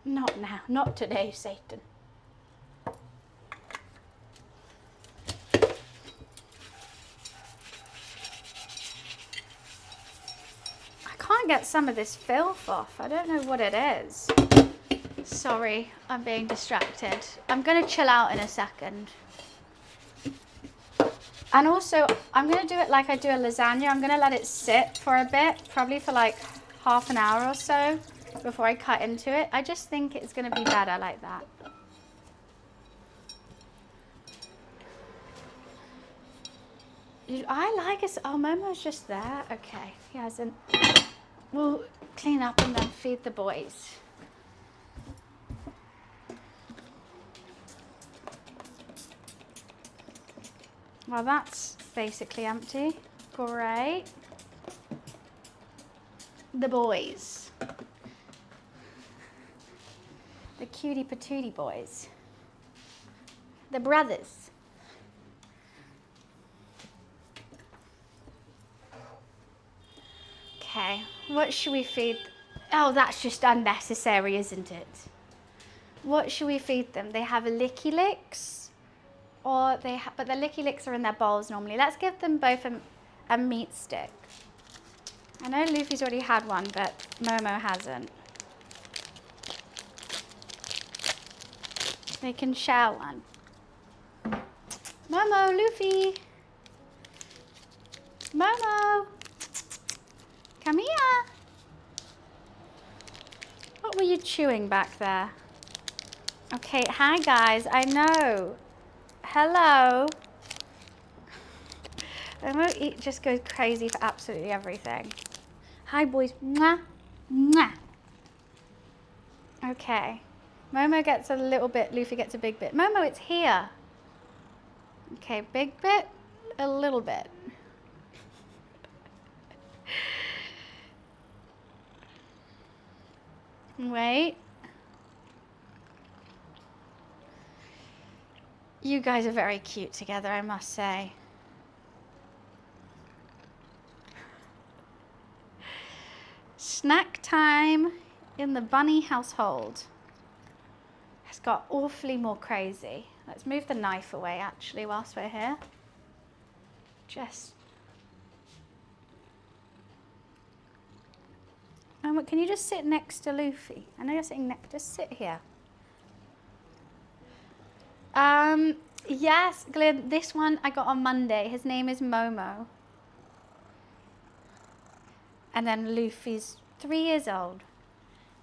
Not now, not today, Satan. I can't get some of this filth off. I don't know what it is. Sorry, I'm being distracted. I'm gonna chill out in a second. And also, I'm gonna do it like I do a lasagna. I'm gonna let it sit for a bit, probably for like half an hour or so before I cut into it. I just think it's gonna be better like that. I like it. Oh, Momo's just there. Okay, he hasn't. We'll clean up and then feed the boys. Well, that's basically empty. Great. The boys. The cutie patootie boys. The brothers. Okay, what should we feed? Oh, that's just unnecessary, isn't it? What should we feed them? They have Licky Licks, or but the Licky Licks are in their bowls normally. Let's give them both a meat stick. I know Luffy's already had one, but Momo hasn't. They can share one. Momo, Luffy. Momo. Come here. What were you chewing back there? Okay, hi guys, I know. Hello. Momo just goes crazy for absolutely everything. Hi boys. Mwah. Mwah. Okay. Momo gets a little bit, Luffy gets a big bit. Momo, it's here. Okay, big bit, a little bit. Wait. You guys are very cute together, I must say. Snack time in the bunny household has got awfully more crazy. Let's move the knife away actually whilst we're here. Can you just sit next to Luffy? I know you're sitting next, just sit here. Yes, Glenn, this one I got on Monday. His name is Momo. And then Luffy's 3 years old.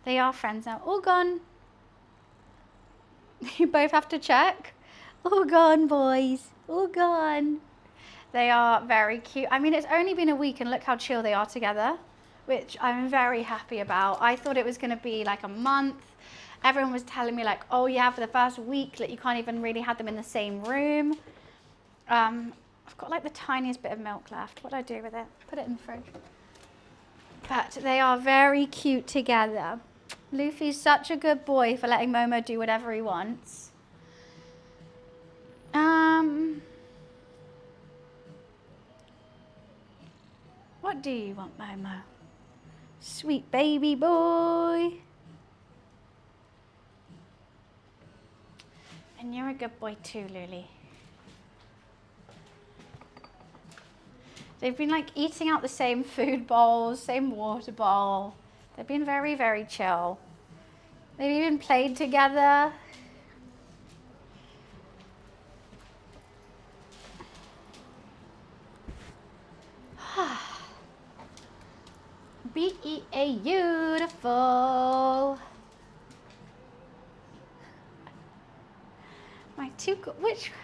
They are friends now. All gone. You both have to check. All gone, boys. All gone. They are very cute. I mean, it's only been a week and look how chill they are together, which I'm very happy about. I thought it was going to be like a month. Everyone was telling me like, oh yeah, for the first week, like you can't even really have them in the same room. I've got like the tiniest bit of milk left. What do I do with it? Put it in the fridge. But they are very cute together. Luffy's such a good boy for letting Momo do whatever he wants. What do you want, Momo? Sweet baby boy. And you're a good boy too, Luli. They've been like eating out the same food bowls, same water bowl. They've been very, very chill. They've even played together. Beautiful.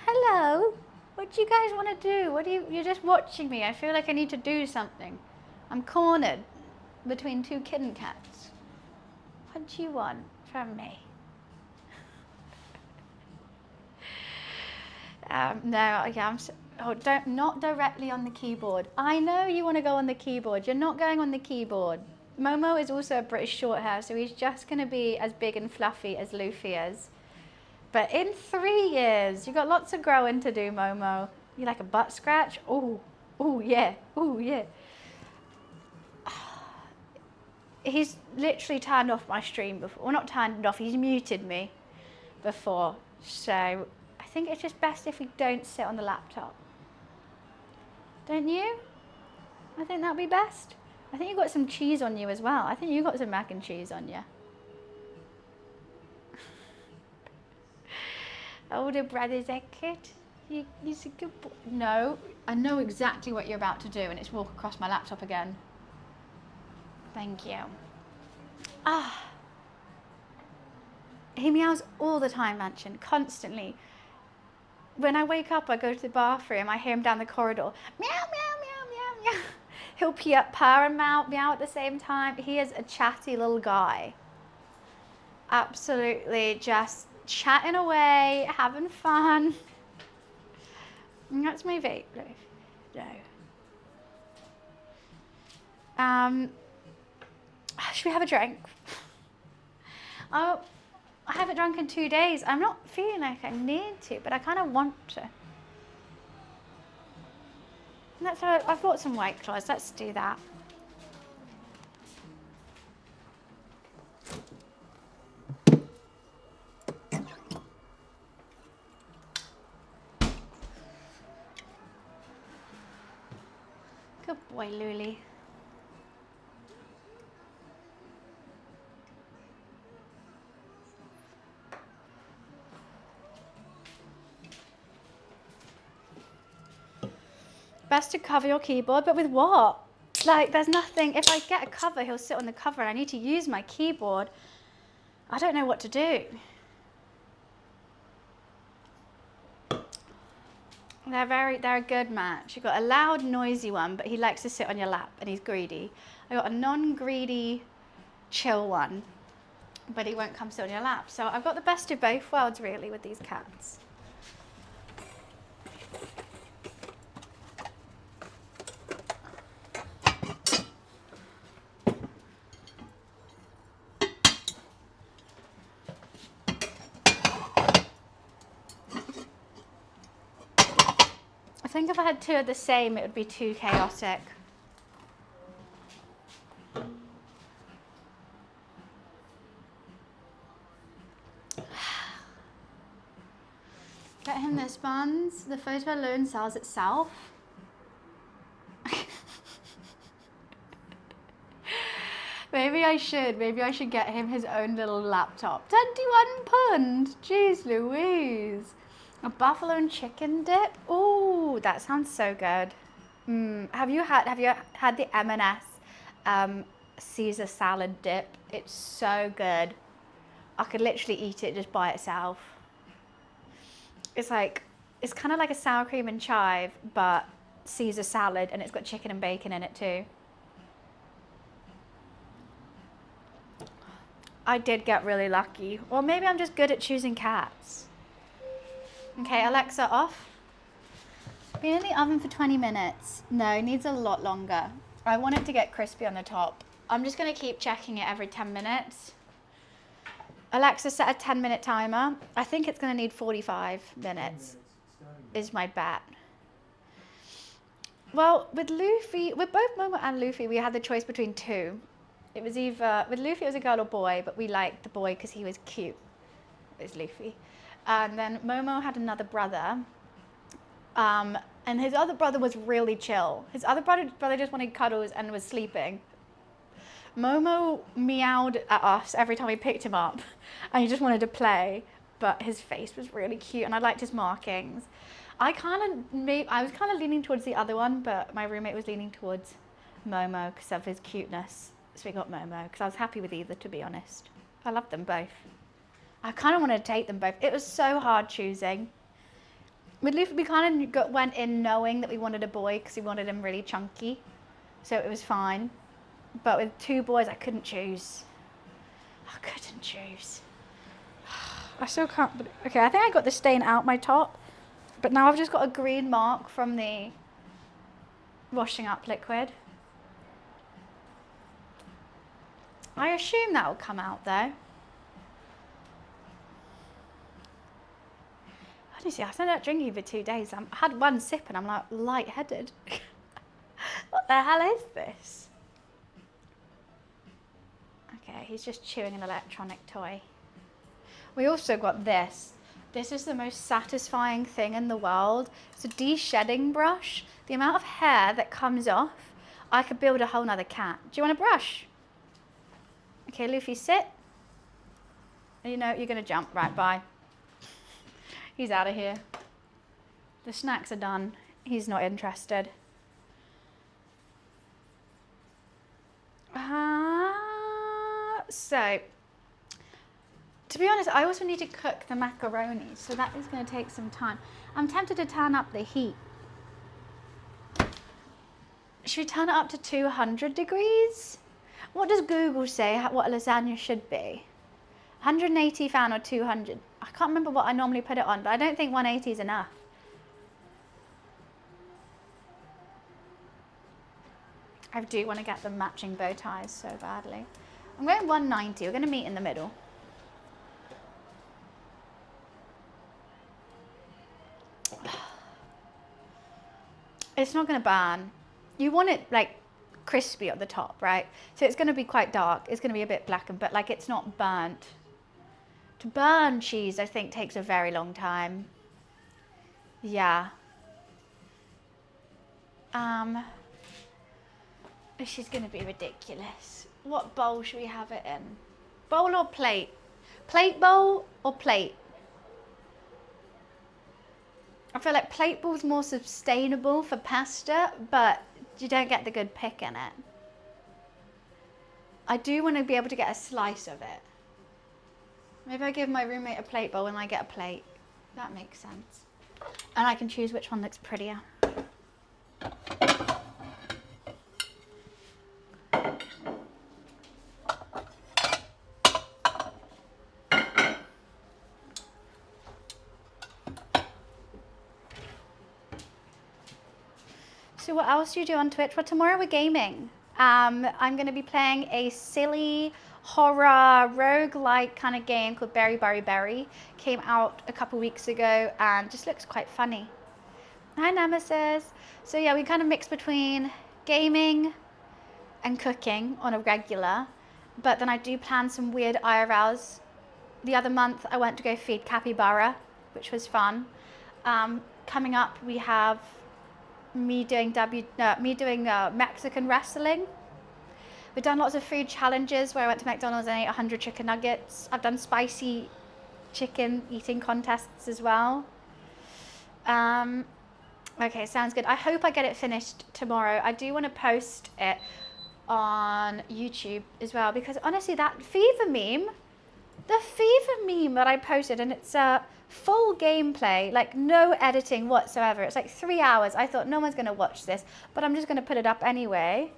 Hello? What do you guys want to do? You're just watching me. I feel like I need to do something. I'm cornered between 2 kitten cats. What do you want from me? No, yeah, not directly on the keyboard. I know you want to go on the keyboard. You're not going on the keyboard. Momo is also a British short hair, so he's just going to be as big and fluffy as Luffy is. But in 3 years, you've got lots of growing to do, Momo. You like a butt scratch? Oh, yeah, oh, yeah. He's literally turned off my stream before. Well, not turned off, he's muted me before. So I think it's just best if we don't sit on the laptop. Don't you? I think that'd be best. I think you've got some cheese on you as well. I think you've got some mac and cheese on you. Older brother's a good. He's a good boy. No, I know exactly what you're about to do, and it's walk across my laptop again. Thank you. Ah. He meows all the time, Mansion, constantly. When I wake up, I go to the bathroom, I hear him down the corridor. Meow, meow, meow, meow, meow. He'll purr and meow at the same time. He is a chatty little guy. Absolutely just chatting away, having fun. And that's my vape, no. Should we have a drink? Oh, I haven't drunk in 2 days. I'm not feeling like I need to, but I kind of want to. And that's how I've bought some White Claws. Let's do that. Good boy, Luli. Best to cover your keyboard, but with what? Like, there's nothing. If I get a cover, he'll sit on the cover and I need to use my keyboard. I don't know what to do. They're a good match. You've got a loud, noisy one, but he likes to sit on your lap and he's greedy. I got a non-greedy, chill one, but he won't come sit on your lap. So I've got the best of both worlds, really, with these cats. I think if I had two of the same, it would be too chaotic. Get him this buns. The photo alone sells itself. Maybe I should get him his own little laptop. 21 pounds. Jeez Louise. A buffalo and chicken dip. Ooh, that sounds so good. Have you had the M&S Caesar salad dip? It's so good. I could literally eat it just by itself. It's kind of like a sour cream and chive, but Caesar salad, and it's got chicken and bacon in it too. I did get really lucky. Or maybe I'm just good at choosing cats. Okay, Alexa, off. Been in the oven for 20 minutes. No, it needs a lot longer. I want it to get crispy on the top. I'm just going to keep checking it every 10 minutes. Alexa, set a 10-minute timer. I think it's going to need 45 minutes, is my bet. Well, with both Momo and Luffy, we had the choice between two. It was either, with Luffy it was a girl or boy, but we liked the boy because he was cute. It was Luffy. And then Momo had another brother. And his other brother was really chill. His other brother just wanted cuddles and was sleeping. Momo meowed at us every time we picked him up, and he just wanted to play, but his face was really cute, and I liked his markings. I was kind of leaning towards the other one, but my roommate was leaning towards Momo because of his cuteness. So we got Momo because I was happy with either, to be honest. I loved them both. I kind of wanted to take them both. It was so hard choosing. With Luffy, we kind of went in knowing that we wanted a boy because we wanted him really chunky. So it was fine. But with two boys, I couldn't choose. I couldn't choose. I still can't. Okay, I think I got the stain out my top. But now I've just got a green mark from the washing up liquid. I assume that will come out though. Honestly, I ended up drinking for 2 days. I had one sip and I'm like lightheaded. What the hell is this? Okay, he's just chewing an electronic toy. We also got this. This is the most satisfying thing in the world. It's a de-shedding brush. The amount of hair that comes off, I could build a whole nother cat. Do you want a brush? Okay, Luffy, sit. You know, you're gonna jump. Right, bye. He's out of here. The snacks are done. He's not interested. So, to be honest, I also need to cook the macaroni, so that is going to take some time. I'm tempted to turn up the heat. Should we turn it up to 200 degrees? What does Google say what a lasagna should be? 180 fan or 200? I can't remember what I normally put it on, but I don't think 180 is enough. I do want to get them matching bow ties so badly. I'm going 190. We're going to meet in the middle. It's not going to burn. You want it like crispy at the top, right? So it's going to be quite dark. It's going to be a bit blackened, but like it's not burnt. To burn cheese, I think, takes a very long time. Yeah. This is going to be ridiculous. What bowl should we have it in? Bowl or plate? Plate bowl or plate? I feel like plate bowl's more sustainable for pasta, but you don't get the good pick in it. I do want to be able to get a slice of it. Maybe I give my roommate a plate bowl and I get a plate. That makes sense. And I can choose which one looks prettier. So what else do you do on Twitch? Well, tomorrow we're gaming. I'm going to be playing a silly horror roguelike kind of game called Berry Berry Berry. Came out a couple weeks ago and just looks quite funny. Hi Nemesis. So yeah, we kind of mix between gaming and cooking on a regular, but then I do plan some weird IRLs. The other month I went to go feed capybara, which was fun. Coming up we have me doing Mexican wrestling. We've done lots of food challenges where I went to McDonald's and ate 100 chicken nuggets. I've done spicy chicken eating contests as well. Okay, sounds good. I hope I get it finished tomorrow. I do want to post it on YouTube as well, because honestly, that fever meme, that I posted, and it's a full gameplay, like no editing whatsoever. It's like 3 hours. I thought no one's going to watch this, but I'm just going to put it up anyway.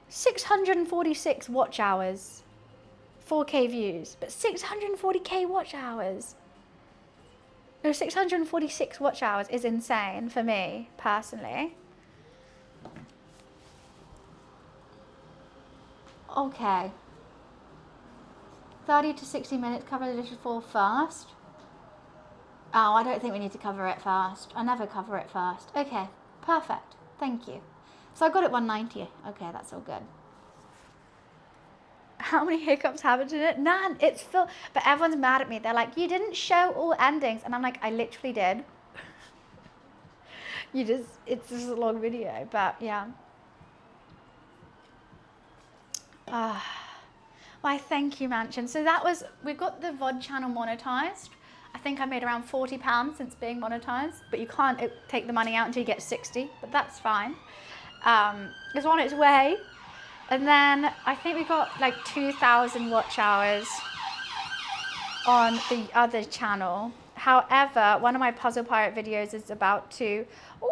646 watch hours, 4K views, but 640K watch hours. No, 646 watch hours is insane for me, personally. Okay. 30 to 60 minutes, cover the dish full first. Oh, I don't think we need to cover it first. I never cover it first. Okay, perfect. Thank you. So I got it 190. Okay, that's all good. How many hiccups happened in it? None. It's full. But everyone's mad at me. They're like, you didn't show all endings. And I'm like, I literally did. It's just a long video. But yeah. Why, thank you, Mansion. So we got the VOD channel monetized. I think I made around £40 since being monetized, but you can't take the money out until you get 60, but that's fine. It's on its way. And then I think we got like 2,000 watch hours on the other channel. However, one of my Puzzle Pirate videos is about to,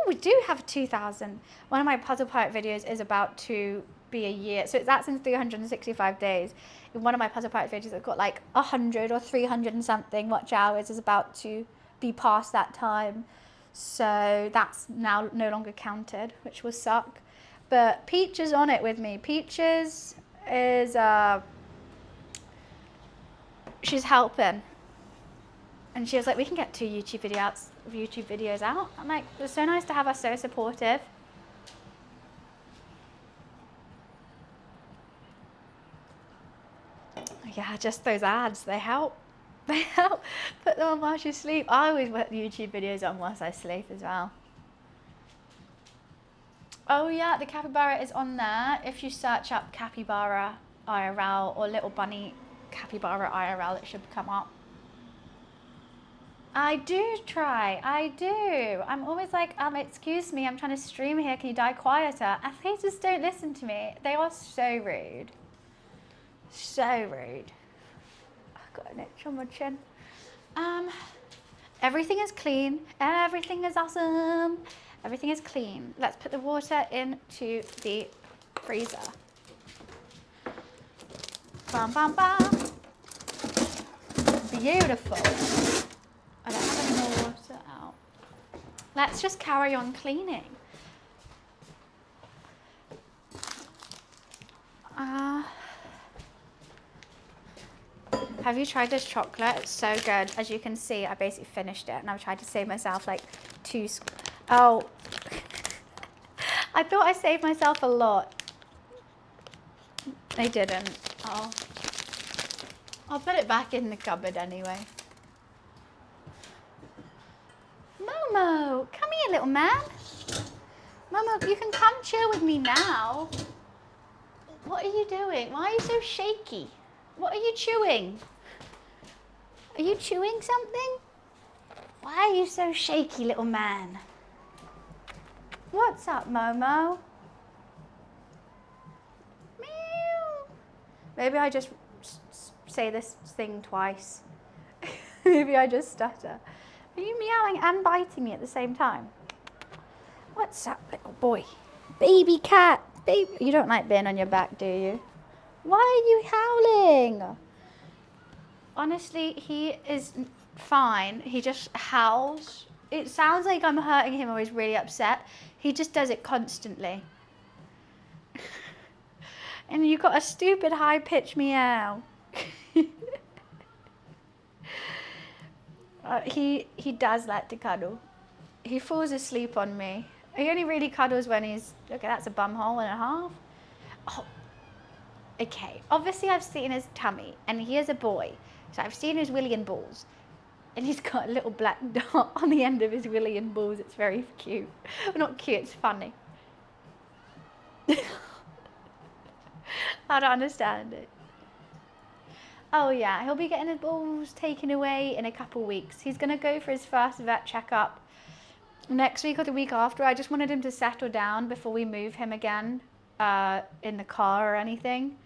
we do have 2,000. One of my Puzzle Pirate videos is about to be a year. So that's in 365 days. In one of my Puzzle Pirate videos, I've got like 100 or 300 and something watch hours is about to be past that time. So that's now no longer counted, which will suck. But Peach is on it with me. Peaches is, she's helping. And she was like, we can get 2 YouTube videos out. I'm like, it's so nice to have her so supportive. Yeah, just those ads, they help. They help put them on whilst you sleep. I always put YouTube videos on whilst I sleep as well. Oh yeah, the capybara is on there. If you search up capybara IRL or little bunny capybara IRL, it should come up. I do try. I do. I'm always like, excuse me, I'm trying to stream here. Can you die quieter? And they just don't listen to me. They are so rude. So rude. I've got an itch on my chin. Everything is clean. Everything is awesome. Everything is clean. Let's put the water into the freezer. Bam, bam, bam. Beautiful. I don't have any more water out. Let's just carry on cleaning. Have you tried this chocolate? It's so good. As you can see, I basically finished it and I've tried to save myself like oh. I thought I saved myself a lot. I didn't. I'll put it back in the cupboard anyway. Momo, come here, little man. Momo, you can come chill with me now. What are you doing? Why are you so shaky? What are you chewing? Are you chewing something? Why are you so shaky, little man? What's up, Momo? Meow. Maybe I just say this thing twice. Maybe I just stutter. Are you meowing and biting me at the same time? What's up, little boy? Baby cat. Baby. You don't like being on your back, do you? Why are you howling? Honestly, he is fine. He just howls. It sounds like I'm hurting him or he's really upset. He just does it constantly. And you got a stupid high-pitched meow. He does like to cuddle. He falls asleep on me. He only really cuddles when he's... Okay, that's a bumhole and a half. Oh, okay. Obviously, I've seen his tummy, and he is a boy. So I've seen his willy and balls. And he's got a little black dot on the end of his willy and balls. It's very cute. Well, not cute, it's funny. I don't understand it. Oh yeah, he'll be getting his balls taken away in a couple weeks. He's going to go for his first vet checkup next week or the week after. I just wanted him to settle down before we move him again in the car or anything.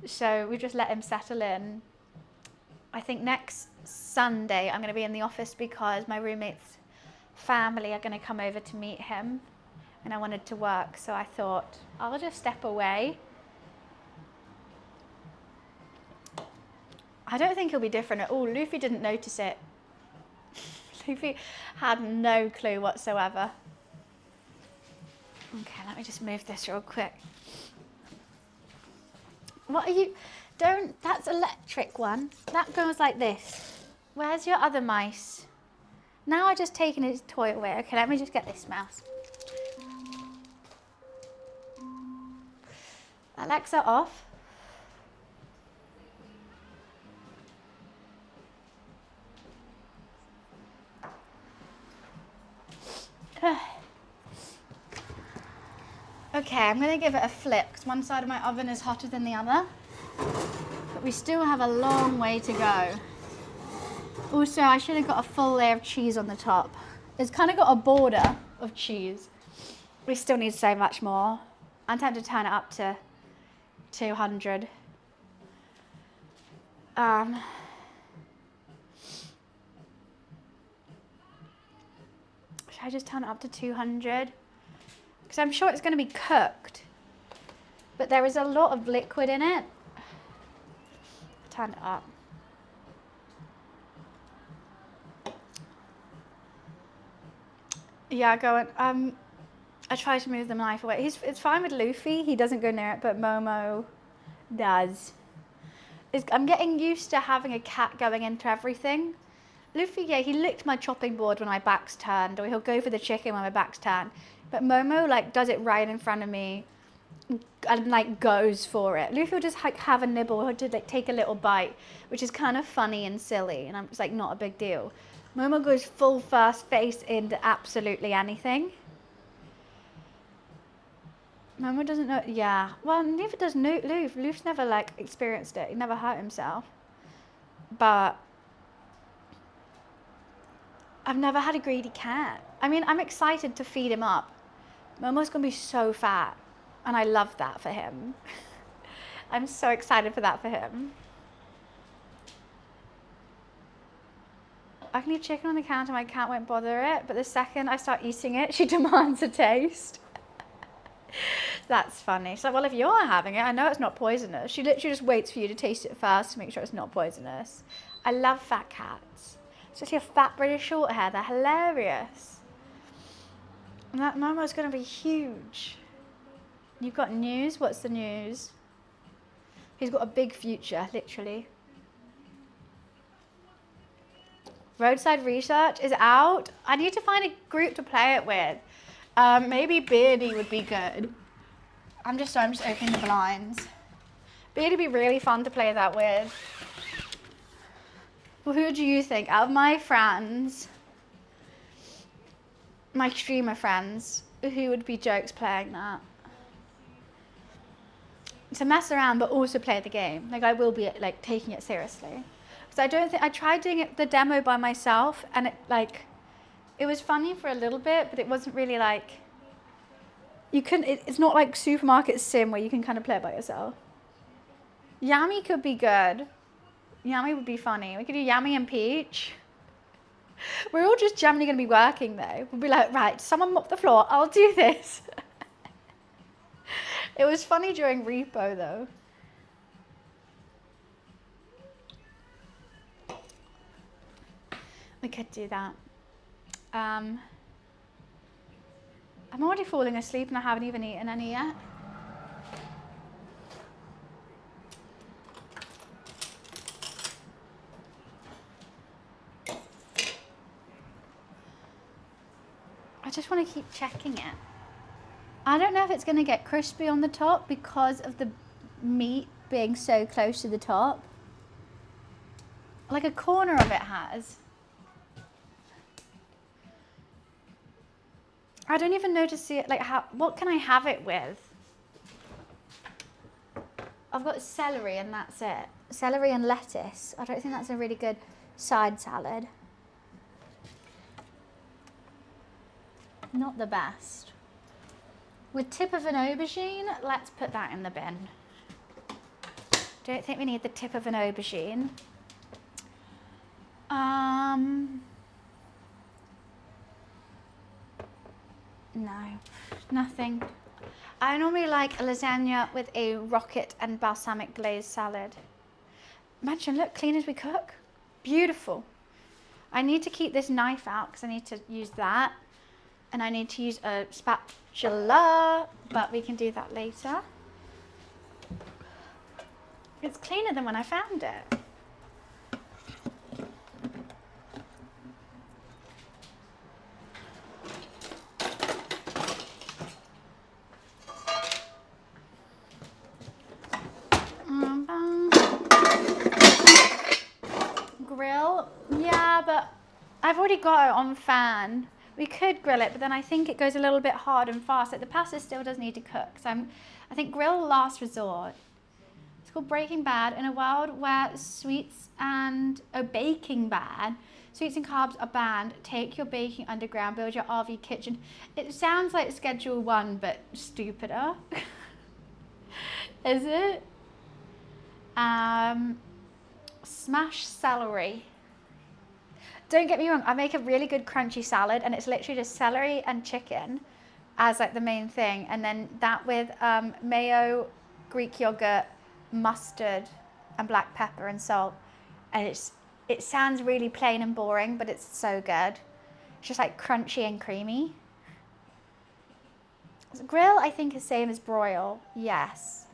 So we just let him settle in. I think next Sunday I'm going to be in the office because my roommate's family are going to come over to meet him and I wanted to work, so I thought I'll just step away. I don't think he'll be different at all. Luffy didn't notice it. Luffy had no clue whatsoever. Okay, let me just move this real quick. What are you... Don't... That's electric one. That goes like this. Where's your other mice? Now I've just taken his toy away. Okay, let me just get this mouse. Alexa off. Okay, I'm going to give it a flip because one side of my oven is hotter than the other. But we still have a long way to go. Also, I should have got a full layer of cheese on the top. It's kind of got a border of cheese. We still need so much more. I'm tempted to turn it up to 200. Should I just turn it up to 200? Because I'm sure it's going to be cooked. But there is a lot of liquid in it. Turn it up. Yeah, go on. I try to move the knife away. It's fine with Luffy. He doesn't go near it, but Momo does. I'm getting used to having a cat going into everything. Luffy, yeah, he licked my chopping board when my back's turned, or he'll go for the chicken when my back's turned. But Momo, like, does it right in front of me and, like, goes for it. Luffy will just, like, have a nibble or like, take a little bite, which is kind of funny and silly, and it's, like, not a big deal. Momo goes full first face into absolutely anything. Momo doesn't know, yeah. Well, neither does Loof. Loof's never, like, experienced it. He never hurt himself. But I've never had a greedy cat. I mean, I'm excited to feed him up. Momo's gonna be so fat, and I love that for him. I'm so excited for that for him. I can leave chicken on the counter, my cat won't bother it, but the second I start eating it, she demands a taste. That's funny. She's like, well, if you're having it, I know it's not poisonous. She literally just waits for you to taste it first to make sure it's not poisonous. I love fat cats. Especially a fat British short hair, they're hilarious. And that Momo's gonna be huge. You've got news? What's the news? He's got a big future, literally. Roadside Research is out. I need to find a group to play it with. Maybe Beardy would be good. I'm just opening the blinds. Beardy would be really fun to play that with. Well, who do you think? Out of my friends, my streamer friends, who would be jokes playing that? To mess around, but also play the game. Like, I will be, like, taking it seriously. Because I don't think, I tried doing the demo by myself, and it was funny for a little bit, but it wasn't really like, it's not like Supermarket Sim where you can kind of play it by yourself. Yummy could be good. Yummy would be funny. We could do Yummy and Peach. We're all just generally going to be working though. We'll be like, right, someone mop the floor. I'll do this. It was funny during Repo though. We could do that. I'm already falling asleep and I haven't even eaten any yet. I just want to keep checking it. I don't know if it's going to get crispy on the top because of the meat being so close to the top. Like a corner of it has. I don't even know to see it, like what can I have it with? I've got celery and that's it. Celery and lettuce. I don't think that's a really good side salad. Not the best. With tip of an aubergine, let's put that in the bin. Don't think we need the tip of an aubergine. No, nothing. I normally like a lasagna with a rocket and balsamic glazed salad. Imagine, look, clean as we cook. Beautiful. I need to keep this knife out because I need to use that. And I need to use a spatula, but we can do that later. It's cleaner than when I found it. Grill, yeah, but I've already got it on fan. We could grill it, but then I think it goes a little bit hard and fast. Like the pasta still does need to cook. So I think grill last resort. It's called Breaking Bad. In a world where baking bad, sweets and carbs are banned. Take your baking underground, build your RV kitchen. It sounds like Schedule 1, but stupider. Is it? Smash celery. Don't get me wrong, I make a really good crunchy salad and it's literally just celery and chicken as like the main thing. And then that with mayo, Greek yogurt, mustard and black pepper and salt. And it sounds really plain and boring, but it's so good. It's just like crunchy and creamy. Grill, I think is same as broil, yes.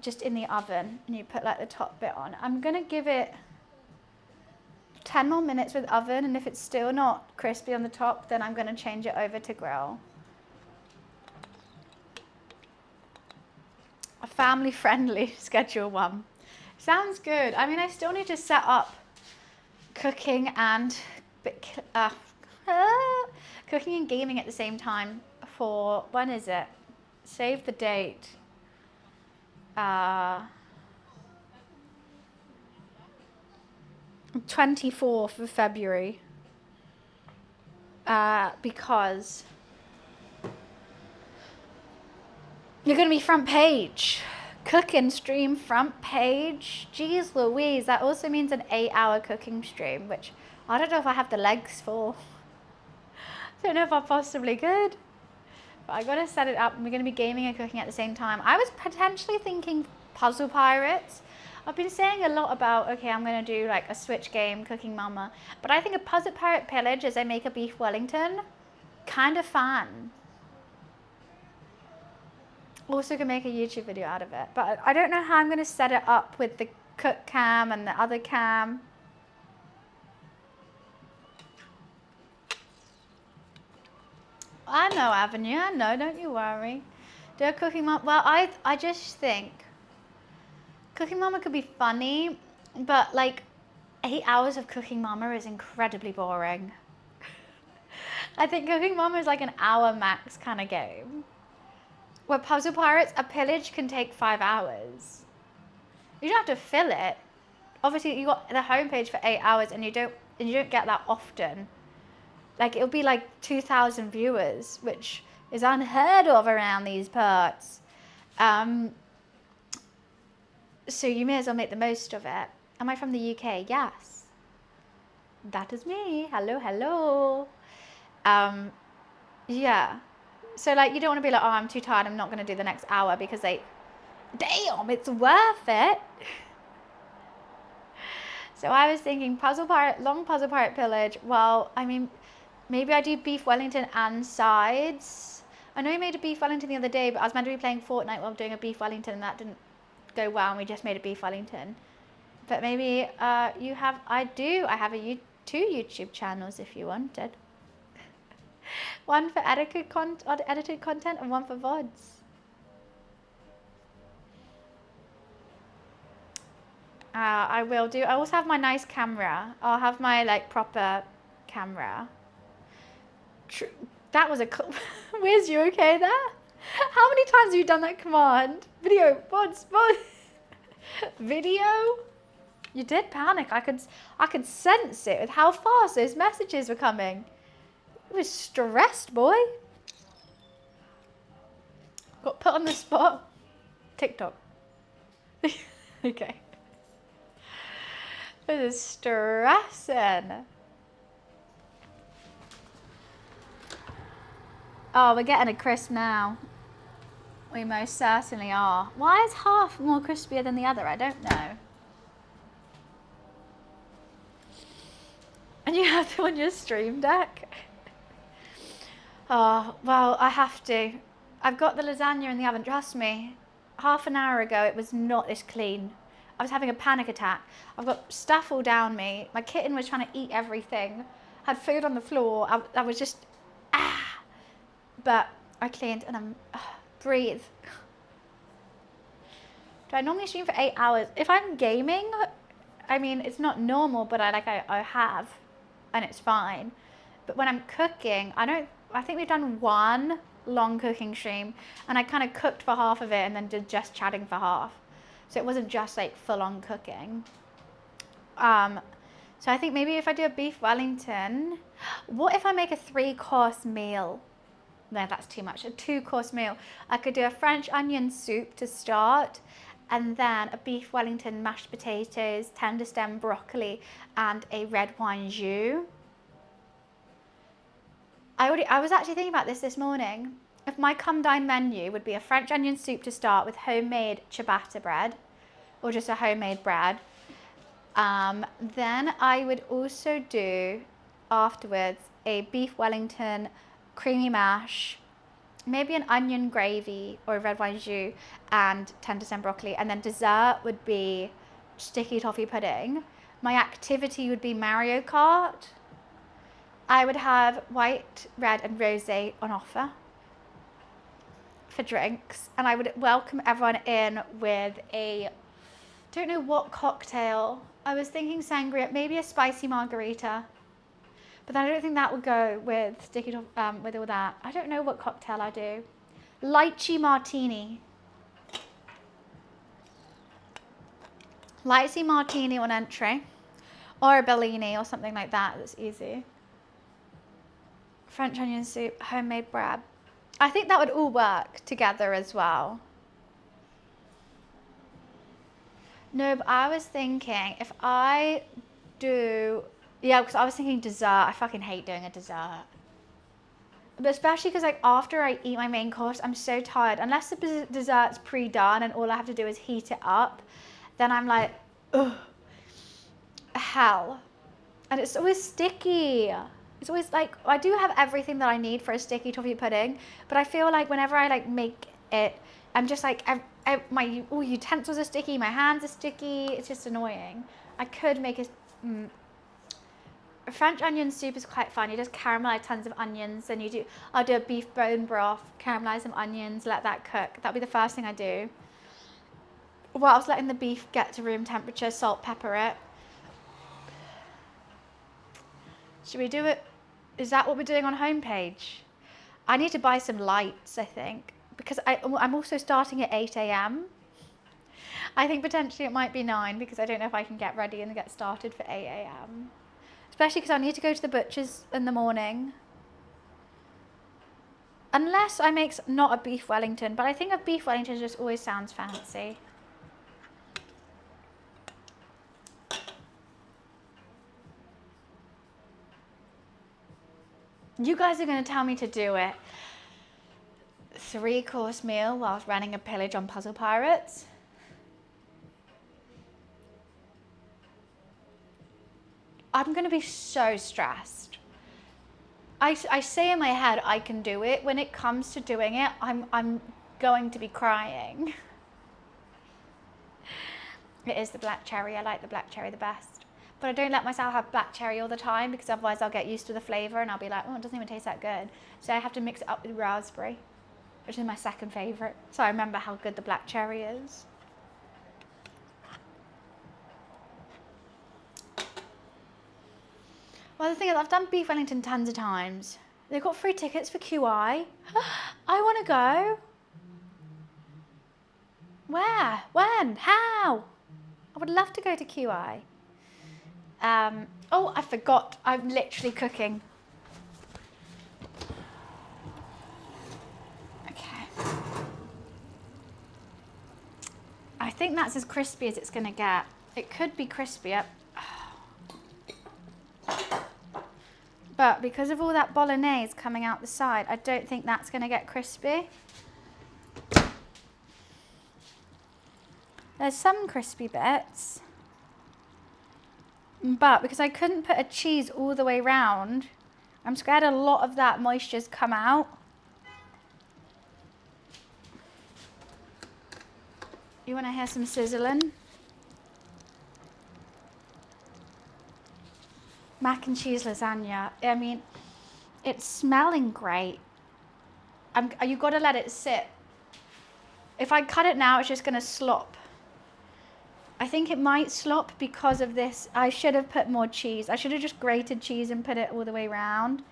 Just in the oven and you put like the top bit on. I'm gonna give it 10 more minutes with oven, and if it's still not crispy on the top, then I'm gonna change it over to grill. A family friendly Schedule 1. Sounds good. I mean, I still need to set up cooking and cooking and gaming at the same time for, when is it? Save the date. 24th of February. Because you're going to be front page. Cooking stream front page. Jeez Louise, that also means an 8-hour cooking stream, which I don't know if I have the legs for. Don't know if I possibly could. But I gotta set it up, and we're gonna be gaming and cooking at the same time. I was potentially thinking Puzzle Pirates. I've been saying a lot about, okay, I'm gonna do like a Switch game, Cooking Mama. But I think a Puzzle Pirate Pillage as I make a beef Wellington, kind of fun. Also can make a YouTube video out of it. But I don't know how I'm gonna set it up with the cook cam and the other cam. I know, Avenue, I know, don't you worry. Do a Cooking Mama, well, I just think Cooking Mama could be funny, but like 8 hours of Cooking Mama is incredibly boring. I think Cooking Mama is like an hour max kind of game. Where Puzzle Pirates, a pillage can take 5 hours. You don't have to fill it. Obviously, you got the homepage for 8 hours, and you don't get that often. Like, it'll be like 2,000 viewers, which is unheard of around these parts. So you may as well make the most of it. Am I from the UK? Yes. That is me. Hello, hello. Yeah. So, like, you don't want to be like, oh, I'm too tired, I'm not going to do the next hour, because, like, damn, it's worth it. So I was thinking long Puzzle Pirate Pillage. Well, I mean, maybe I do beef Wellington and sides. I know we made a beef Wellington the other day, but I was meant to be playing Fortnite while doing a beef Wellington, and that didn't go well, and we just made a beef Wellington. But maybe I have two YouTube channels if you wanted. One for edited content and one for VODs. I will do. I also have my nice camera. I'll have my like proper camera. That was a. Where's you okay there? How many times have you done that command? Video, VODs. Video. You did panic. I could sense it with how fast those messages were coming. I was stressed, boy. Got put on the spot. TikTok. Okay. This is stressing. Oh, we're getting a crisp now. We most certainly are. Why is half more crispier than the other? I don't know. And you have to on your stream deck. Oh, well, I have to. I've got the lasagna in the oven. Trust me, half an hour ago it was not this clean. I was having a panic attack. I've got stuff all down me. My kitten was trying to eat everything. Had food on the floor. I was just, But I cleaned and I'm, breathe. Do I normally stream for 8 hours? If I'm gaming, I mean, it's not normal, but I have, and it's fine. But when I'm cooking, I think we've done one long cooking stream, and I kind of cooked for half of it and then did just chatting for half. So it wasn't just like full on cooking. So I think maybe if I do a beef Wellington, what if I make a 3-course meal? No, that's too much. A 2-course meal. I could do a French onion soup to start, and then a beef Wellington, mashed potatoes, tender stem broccoli, and a red wine jus. I was actually thinking about this morning. If my come dine menu would be a French onion soup to start with homemade ciabatta bread, or just a homemade bread, then I would also do afterwards a beef Wellington, creamy mash, maybe an onion gravy or a red wine jus, and tender stem broccoli. And then dessert would be sticky toffee pudding. My activity would be Mario Kart. I would have white, red, and rosé on offer for drinks, and I would welcome everyone in with a, don't know what cocktail. I was thinking sangria, maybe a spicy margarita, but then I don't think that would go with with all that. I don't know what cocktail I do. Lychee martini. Lychee martini on entry. Or a Bellini or something like that. That's easy. French onion soup, homemade bread. I think that would all work together as well. No, but I was thinking if I do, yeah, because I was thinking dessert. I fucking hate doing a dessert. But especially because like after I eat my main course, I'm so tired. Unless the dessert's pre-done and all I have to do is heat it up, then I'm like, ugh, hell. And it's always sticky. It's always like, I do have everything that I need for a sticky toffee pudding, but I feel like whenever I like make it, I'm just like, my all utensils are sticky, my hands are sticky. It's just annoying. I could make a French onion soup is quite fun. You just caramelize tons of onions, and I'll do a beef bone broth, caramelize some onions, let that cook. That'll be the first thing I do. Whilst letting the beef get to room temperature, salt, pepper it. Should we do it? Is that what we're doing on homepage? I need to buy some lights, I think, because I'm also starting at 8 a.m. I think potentially it might be 9 because I don't know if I can get ready and get started for 8 a.m. Especially because I need to go to the butcher's in the morning. Unless I make not a beef Wellington, but I think a beef Wellington just always sounds fancy. You guys are going to tell me to do it. 3-course meal whilst running a pillage on Puzzle Pirates. I'm going to be so stressed. I say in my head I can do it. When it comes to doing it, I'm going to be crying. It is the black cherry. I like the black cherry the best. But I don't let myself have black cherry all the time because otherwise I'll get used to the flavour and I'll be like, oh, it doesn't even taste that good. So I have to mix it up with raspberry, which is my second favourite. So I remember how good the black cherry is. Well, the thing is, I've done Beef Wellington tons of times. They've got free tickets for QI. I want to go. Where? When? How? I would love to go to QI. Oh, I forgot. I'm literally cooking. Okay. I think that's as crispy as it's going to get. It could be crispier. But because of all that bolognese coming out the side, I don't think that's going to get crispy. There's some crispy bits. But because I couldn't put a cheese all the way round, I'm scared a lot of that moisture's come out. You want to hear some sizzling? Mac and cheese lasagna. I mean, it's smelling great. You've got to let it sit. If I cut it now, it's just going to slop. I think it might slop because of this. I should have put more cheese. I should have just grated cheese and put it all the way around.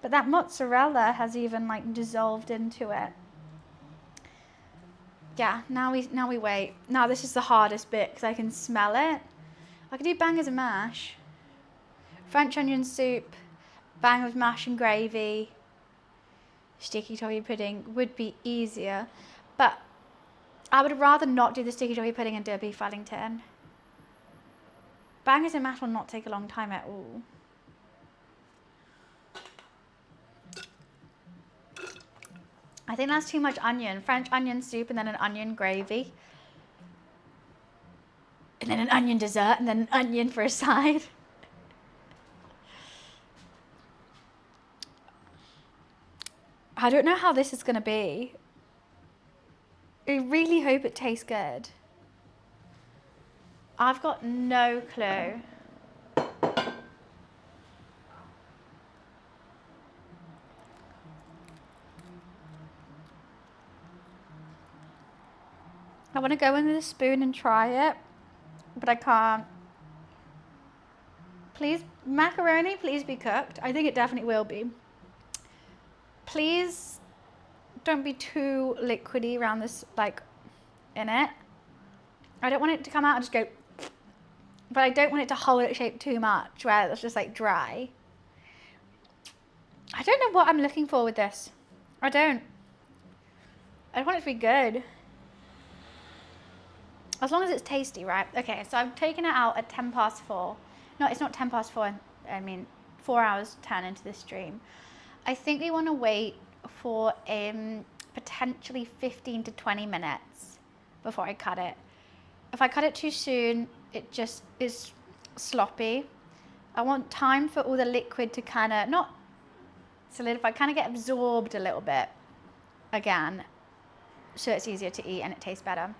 But that mozzarella has even like dissolved into it. Yeah, now we wait. Now this is the hardest bit because I can smell it. I could do bangers and mash. French onion soup, bang with mash and gravy, sticky toffee pudding would be easier, but I would rather not do the sticky toffee pudding and do a beef Wellington. Bangers and mash will not take a long time at all. I think that's too much onion. French onion soup and then an onion gravy. And then an onion dessert and then an onion for a side. I don't know how this is going to be. I really hope it tastes good. I've got no clue. I want to go in with a spoon and try it, but I can't. Please, macaroni, please be cooked. I think it definitely will be. Please don't be too liquidy around this, like, in it. I don't want it to come out and just go. but I don't want it to hold its shape too much where it's just like dry. I don't know what I'm looking for with this. I don't. I want it to be good. As long as it's tasty, right? Okay, so I've taken it out at 10 past 4. No, it's not 10 past 4. I mean, 4 hours 10 into the stream. I think we want to wait for potentially 15 to 20 minutes before I cut it. If I cut it too soon, it just is sloppy. I want time for all the liquid to kind of, not solidify, kind of get absorbed a little bit again, so it's easier to eat and it tastes better.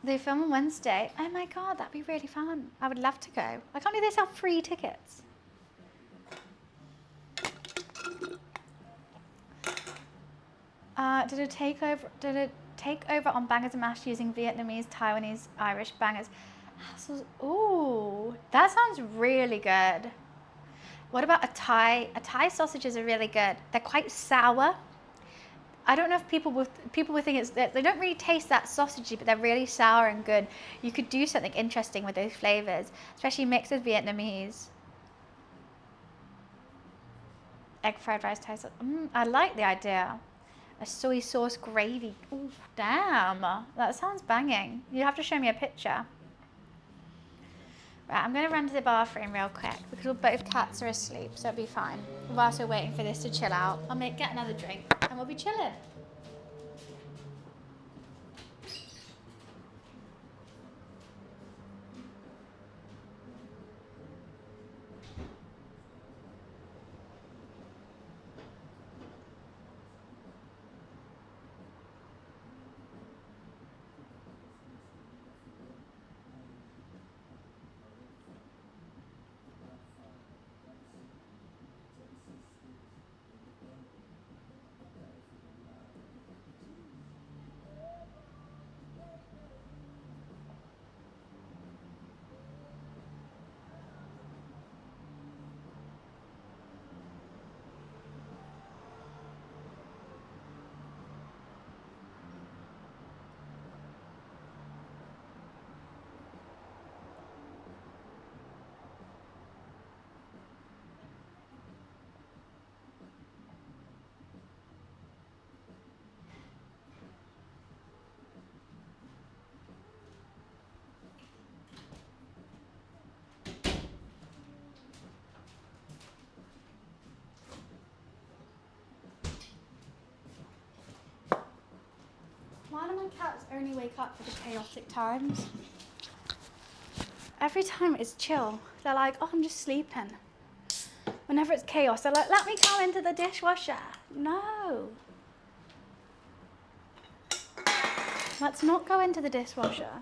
They film on Wednesday. Oh my God, that'd be really fun. I would love to go. I can't believe they sell free tickets. Did it take over on Bangers and Mash using Vietnamese, Taiwanese, Irish bangers? Ooh, that sounds really good. What about a Thai? A Thai sausages are really good. They're quite sour. I don't know if people would think they don't really taste that sausagey, but they're really sour and good. You could do something interesting with those flavors, especially mixed with Vietnamese. Egg fried rice Thai sauce. I like the idea. A soy sauce gravy. Ooh, damn. That sounds banging. You have to show me a picture. Right, I'm going to run to the bathroom real quick because both cats are asleep, so it'll be fine. Whilst we're waiting for this to chill out, I'll get another drink and we'll be chilling. Why do my cats only wake up for the chaotic times? Every time it's chill, they're like, oh, I'm just sleeping. Whenever it's chaos, they're like, let me go into the dishwasher. No. Let's not go into the dishwasher.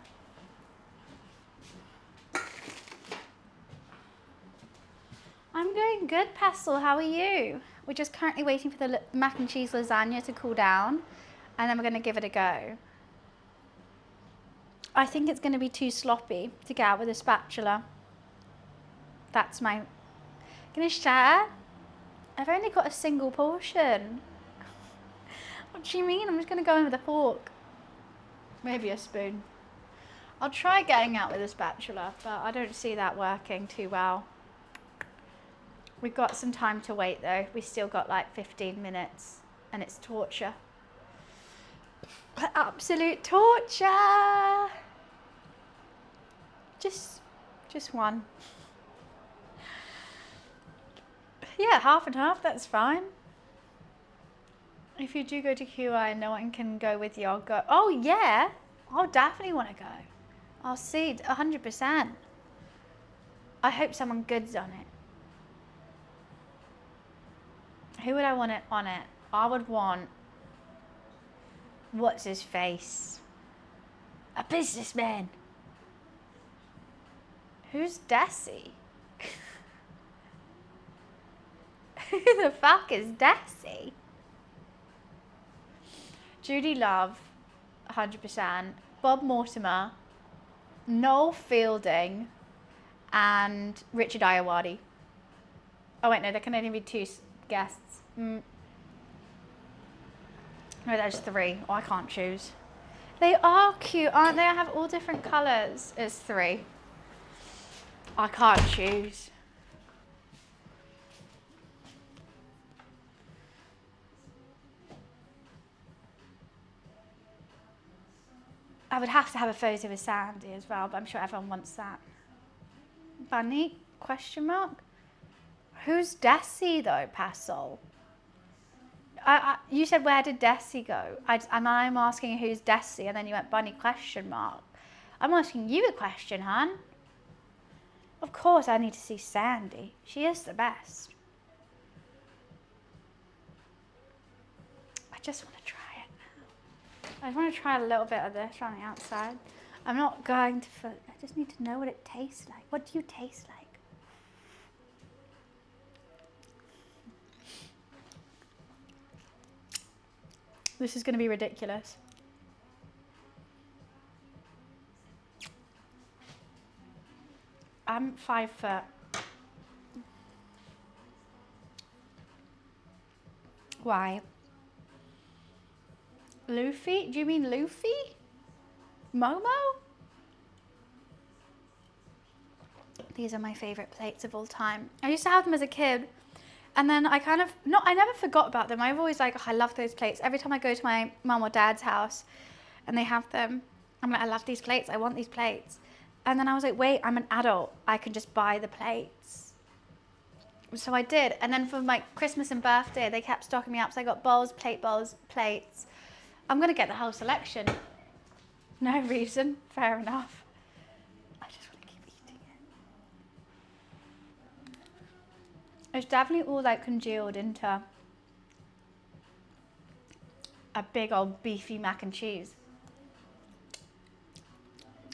I'm doing good, Pestle. How are you? We're just currently waiting for the mac and cheese lasagna to cool down, and then we're going to give it a go. I think it's going to be too sloppy to get out with a spatula. That's my... Gonna share? I've only got a single portion. What do you mean? I'm just going to go in with a fork. Maybe a spoon. I'll try getting out with a spatula, but I don't see that working too well. We've got some time to wait though. We still got like 15 minutes and it's torture. Absolute torture. Just one. Yeah, half and half, that's fine. If you do go to QI, no one can go with you, I'll go. Oh yeah, I'll definitely want to go. I'll see, 100%. I hope someone good's on it. Who would I want it on it? I would want, what's his face? A businessman. Who's Desi? Who the fuck is Desi? Judy Love, 100%. Bob Mortimer, Noel Fielding, and Richard Ayoade. Oh wait, no, there can only be 2 guests. No, there's 3. Oh, I can't choose. They are cute, aren't they? I have all different colours. It's 3. I can't choose. I would have to have a photo with Sandy as well, but I'm sure everyone wants that. Bunny? Question mark? Who's Desi though, Passol? You said, where did Desi go? And I'm asking who's Desi, and then you went Bunny question mark. I'm asking you a question, hon. Of course I need to see Sandy. She is the best. I just want to try it now. I want to try a little bit of this on the outside. I'm not going to, I just need to know what it tastes like. What do you taste like? This is going to be ridiculous. I'm 5 foot. Why? Luffy? Do you mean Luffy? Momo? These are my favourite plates of all time. I used to have them as a kid. And then I I never forgot about them. I've always like, oh, I love those plates. Every time I go to my mum or dad's house and they have them, I'm like, I love these plates. I want these plates. And then I was like, wait, I'm an adult. I can just buy the plates. So I did. And then for my Christmas and birthday, they kept stocking me up. So I got bowls, plates. I'm going to get the whole selection. No reason. Fair enough. I just want to keep eating it. It's definitely all like congealed into a big old beefy mac and cheese.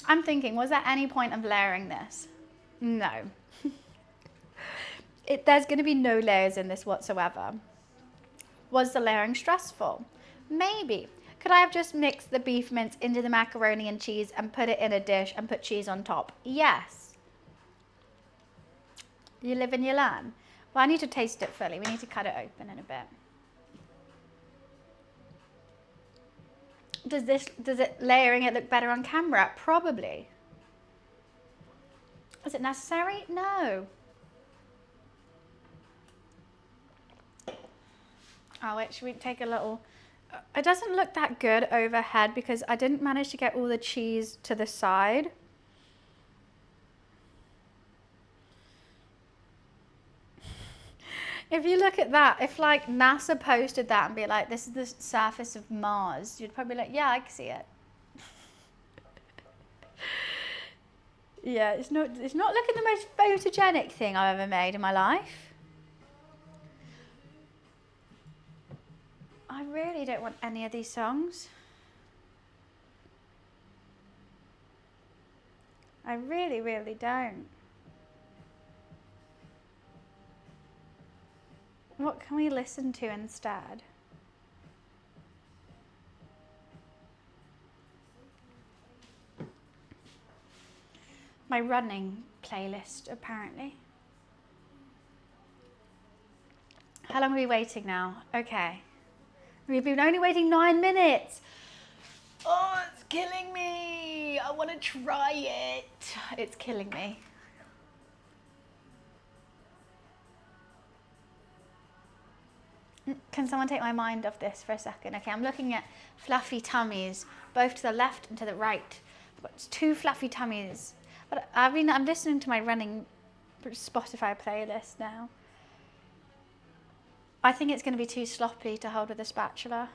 I'm thinking, was there any point of layering this? No. There's going to be no layers in this whatsoever. Was the layering stressful? Maybe. Could I have just mixed the beef mince into the macaroni and cheese and put it in a dish and put cheese on top? Yes. You live and you learn. Well, I need to taste it fully. We need to cut it open in a bit. Does it layering it look better on camera? Probably. Is it necessary? No. Oh, wait, should we take a little... It doesn't look that good overhead because I didn't manage to get all the cheese to the side. If you look at that, if like NASA posted that and be like, this is the surface of Mars, you'd probably be like, yeah, I can see it. Yeah, it's not looking the most photogenic thing I've ever made in my life. I really don't want any of these songs. I really, really don't. What can we listen to instead? My running playlist, apparently. How long are we waiting now? Okay. We've been only waiting 9 minutes. Oh, it's killing me. I want to try it. It's killing me. Can someone take my mind off this for a second? Okay, I'm looking at fluffy tummies, both to the left and to the right. I've got 2 fluffy tummies. But I'm listening to my running Spotify playlist now. I think it's going to be too sloppy to hold with a spatula.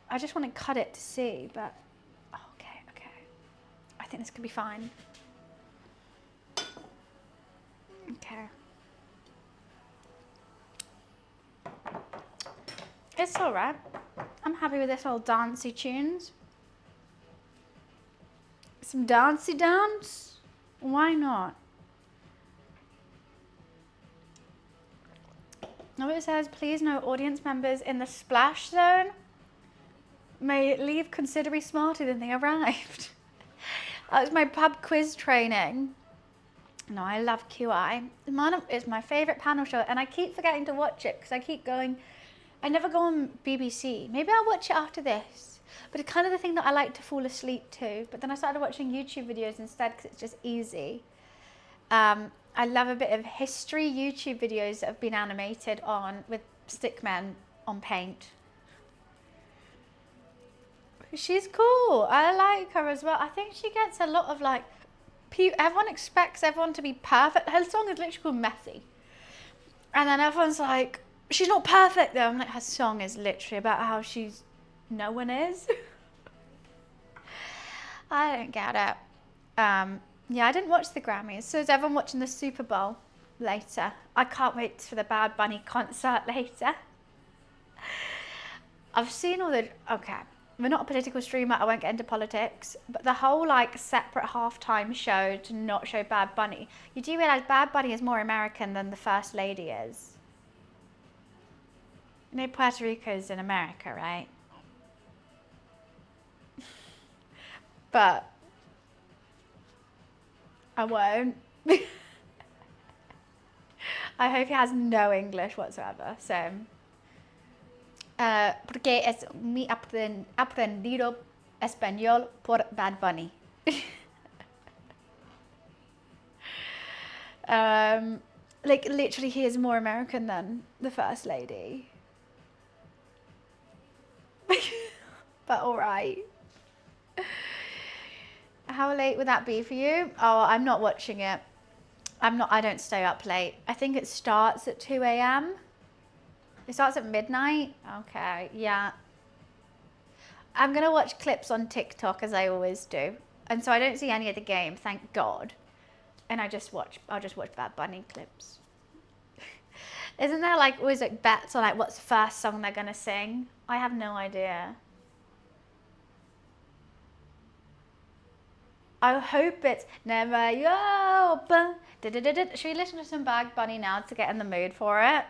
I just want to cut it to see, but okay. I think this could be fine. Okay. It's all right. I'm happy with this old dancey tunes. Some dancey dance? Why not? Now it says, please no audience members in the splash zone may leave considerably smarter than they arrived. That was my pub quiz training. No, I love QI. It's my favourite panel show, and I keep forgetting to watch it because I keep going. I never go on BBC. Maybe I'll watch it after this. But it's kind of the thing that I like to fall asleep to. But then I started watching YouTube videos instead because it's just easy. I love a bit of history YouTube videos that have been animated on with stickmen on paint. She's cool. I like her as well. I think she gets a lot of like, everyone expects everyone to be perfect. Her song is literally called Messy. And then everyone's like, she's not perfect though. I'm like, her song is literally about how no one is. I don't get it. Yeah, I didn't watch the Grammys. So is everyone watching the Super Bowl later? I can't wait for the Bad Bunny concert later. I've seen all the, okay, we're not a political streamer, I won't get into politics, but the whole like separate halftime show to not show Bad Bunny, you do realise Bad Bunny is more American than the First Lady is. You know Puerto Rico's in America, right? But I won't. I hope he has no English whatsoever, so... porque es mi aprendido español por Bad Bunny. Like literally he is more American than the First Lady. But alright. How late would that be for you? Oh, I'm not watching it. I don't stay up late. I think it starts at 2 a.m. It starts at midnight? Okay, yeah. I'm going to watch clips on TikTok as I always do. And so I don't see any of the game, thank God. And I'll just watch Bad Bunny clips. Isn't there like always like bets on like what's the first song they're going to sing? I have no idea. I hope it's never yo. Should we listen to some Bad Bunny now to get in the mood for it?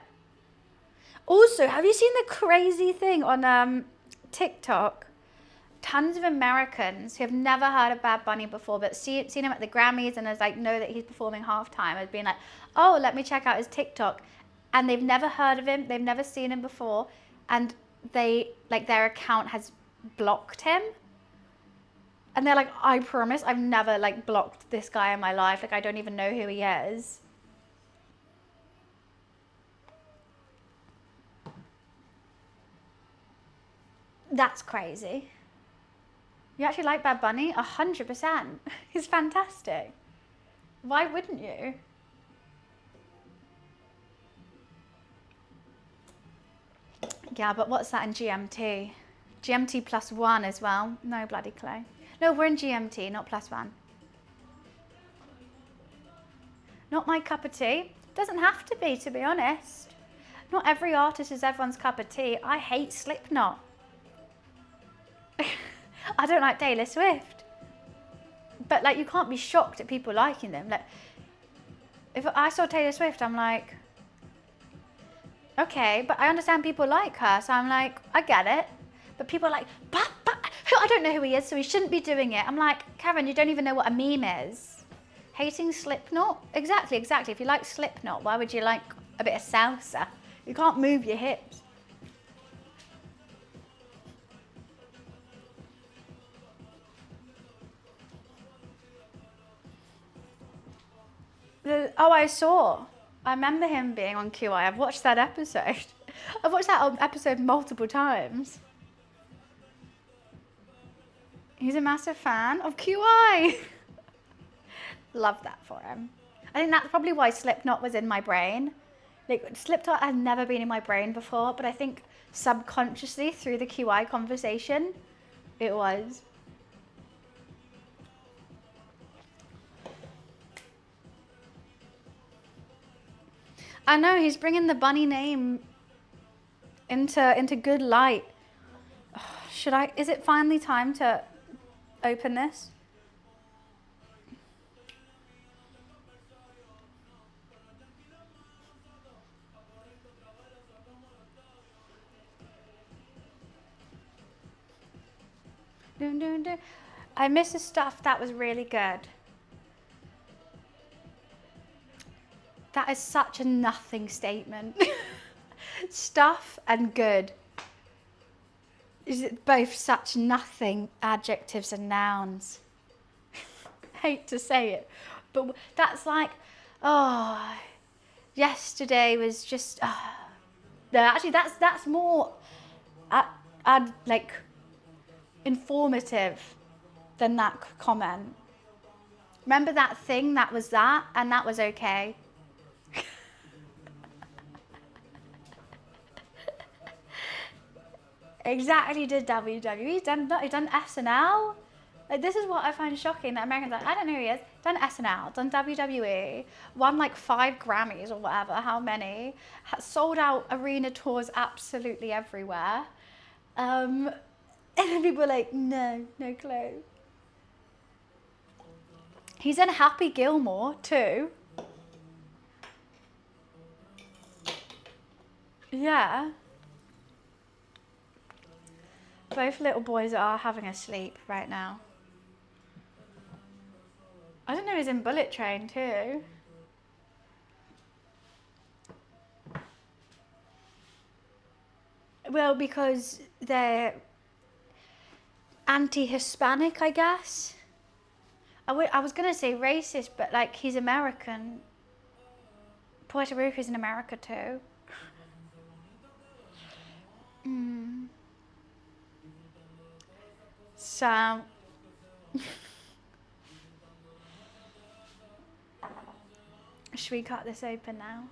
Also, have you seen the crazy thing on TikTok? Tons of Americans who have never heard of Bad Bunny before, but seen him at the Grammys and like know that he's performing halftime, has been like, oh, let me check out his TikTok, and they've never heard of him, they've never seen him before, and their account has blocked him, and they're like, I promise, I've never like blocked this guy in my life, like I don't even know who he is. That's crazy. You actually like Bad Bunny? 100%. He's fantastic. Why wouldn't you? Yeah, but what's that in GMT? GMT +1 as well. No bloody clue. No, we're in GMT, not +1. Not my cup of tea. Doesn't have to be honest. Not every artist is everyone's cup of tea. I hate Slipknot. I don't like Taylor Swift. But like, you can't be shocked at people liking them. Like, if I saw Taylor Swift, I'm like, okay, but I understand people like her, so I'm like, I get it. But people are like, but I don't know who he is, so he shouldn't be doing it. I'm like, Karen, you don't even know what a meme is. Hating Slipknot? Exactly. If you like Slipknot, why would you like a bit of salsa? You can't move your hips. Oh, I remember him being on QI. I've watched that episode. I've watched that episode multiple times. He's a massive fan of QI. Love that for him. I think that's probably why Slipknot was in my brain. Like, Slipknot has never been in my brain before, but I think subconsciously through the QI conversation, it was. I know, he's bringing the bunny name into good light. Is it finally time to open this? I miss his stuff, that was really good. That is such a nothing statement. Stuff and good. Is it both such nothing adjectives and nouns? Hate to say it, but that's like, oh, yesterday was just. No, actually, that's more, like, informative than that comment. Remember that thing that was that, and that was okay. Exactly, did WWE done SNL? Like, this is what I find shocking that Americans are like, I don't know who he is. Done SNL, done WWE, won like 5 Grammys or whatever, how many? Sold out arena tours absolutely everywhere. And then people are like, no clue. He's in Happy Gilmore too. Yeah. Both little boys are having a sleep right now. I didn't know he's in Bullet Train too. Well, because they're anti-Hispanic, I guess. I was going to say racist, but like he's American. Puerto Rico's in America too. So, should we cut this open now?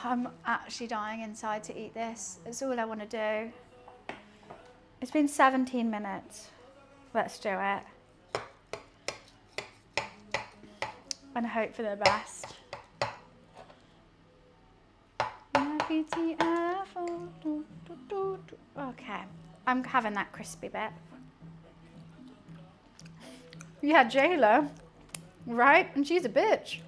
I'm actually dying inside to eat this. It's all I want to do. It's been 17 minutes. Let's do it. And hope for the best. Okay, I'm having that crispy bit. Yeah, J-Lo, right? And she's a bitch.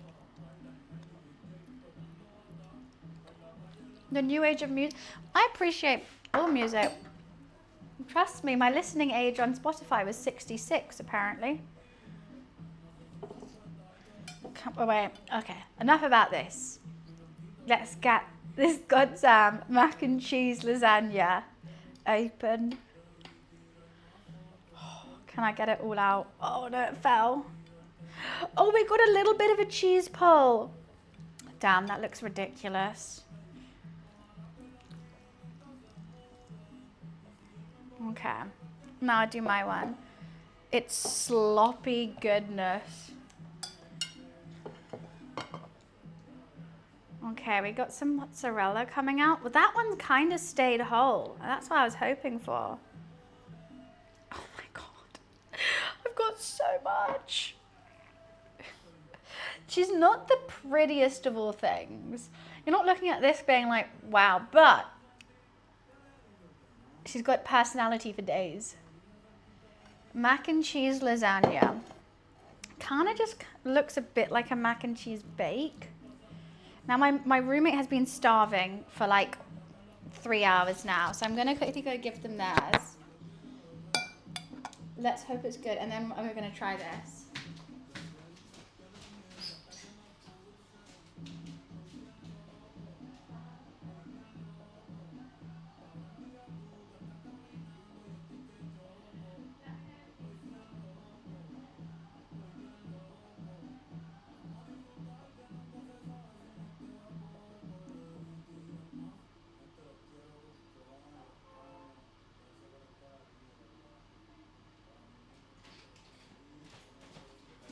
The new age of music. I appreciate all music. Trust me, my listening age on Spotify was 66 apparently. Wait, okay, enough about this. Let's get this goddamn mac and cheese lasagna open. Can I get it all out? Oh no, it fell. Oh, we got a little bit of a cheese pull. Damn, that looks ridiculous. Okay, now I do my one. It's sloppy goodness. Okay, we got some mozzarella coming out. Well, that one kind of stayed whole. That's what I was hoping for. Oh my God. I've got so much. She's not the prettiest of all things. You're not looking at this being like, wow, but she's got personality for days. Mac and cheese lasagna. Kind of just looks a bit like a mac and cheese bake. Now my roommate has been starving for like 3 hours now, so I'm gonna quickly go give them theirs. Let's hope it's good, and then we're gonna try this.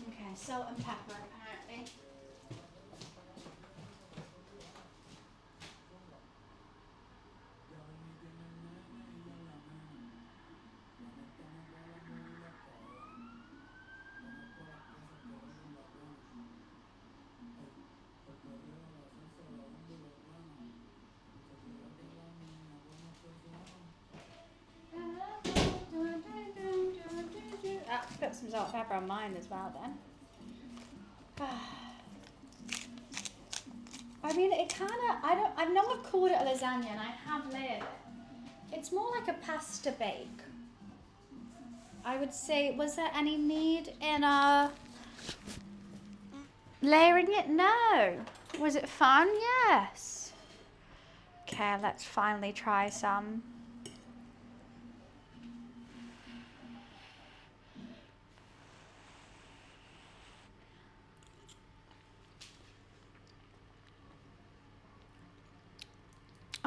Okay, salt and pepper apparently. Put some salt and pepper on mine as well then. I mean, it kind of, I've never called it a lasagna and I have layered it. It's more like a pasta bake. I would say, was there any need in layering it? No. Was it fun? Yes. Okay, let's finally try some.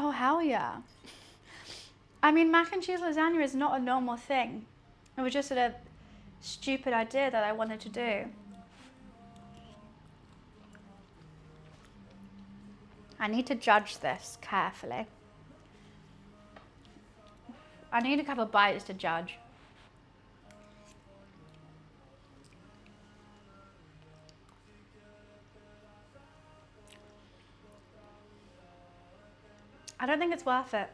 Oh, hell yeah. I mean, mac and cheese lasagna is not a normal thing. It was just a stupid idea that I wanted to do. I need to judge this carefully. I need a couple of bites to judge. I don't think it's worth it.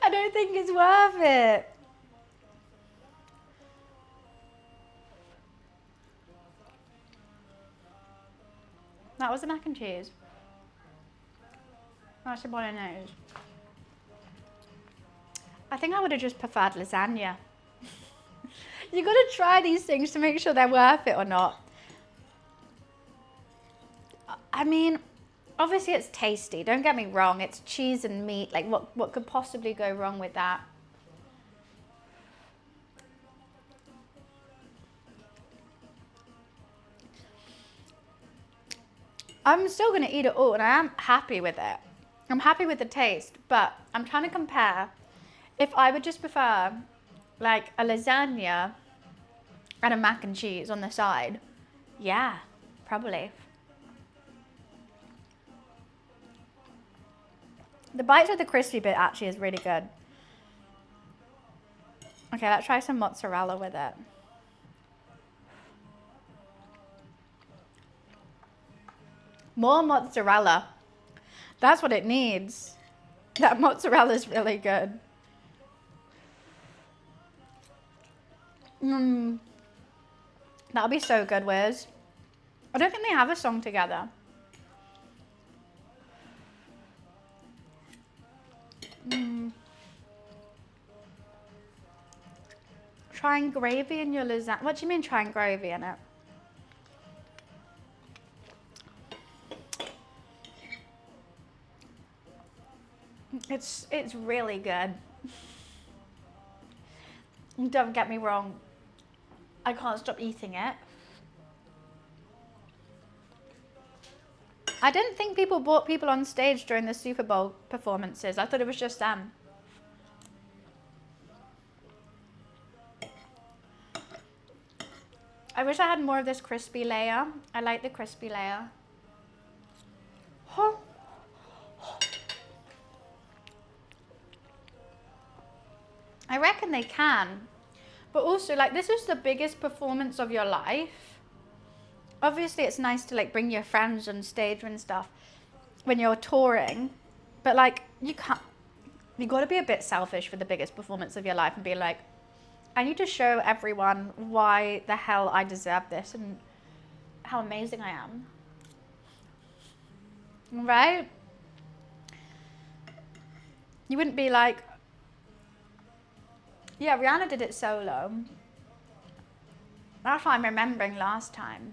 I don't think it's worth it. That was the mac and cheese. That's the bolognese. I think I would have just preferred lasagna. You gotta try these things to make sure they're worth it or not. I mean, obviously it's tasty, don't get me wrong. It's cheese and meat. Like, what could possibly go wrong with that? I'm still gonna eat it all and I am happy with it. I'm happy with the taste, but I'm trying to compare. If I would just prefer like a lasagna and a mac and cheese on the side, yeah, probably. The bites of the crispy bit actually is really good. Okay, let's try some mozzarella with it. More mozzarella. That's what it needs. That mozzarella is really good. That'll be so good, Wiz. I don't think they have a song together. Trying gravy in your lasagna. What do you mean trying gravy in it? It's really good. Don't get me wrong. I can't stop eating it. I didn't think people brought people on stage during the Super Bowl performances. I thought it was just them. I wish I had more of this crispy layer. I like the crispy layer. I reckon they can. But also, like, this is the biggest performance of your life. Obviously, it's nice to, like, bring your friends on stage and stuff when you're touring. But, like, you got to be a bit selfish for the biggest performance of your life and be like, I need to show everyone why the hell I deserve this and how amazing I am. Right? You wouldn't be like, yeah, Rihanna did it solo. That's what I'm remembering last time.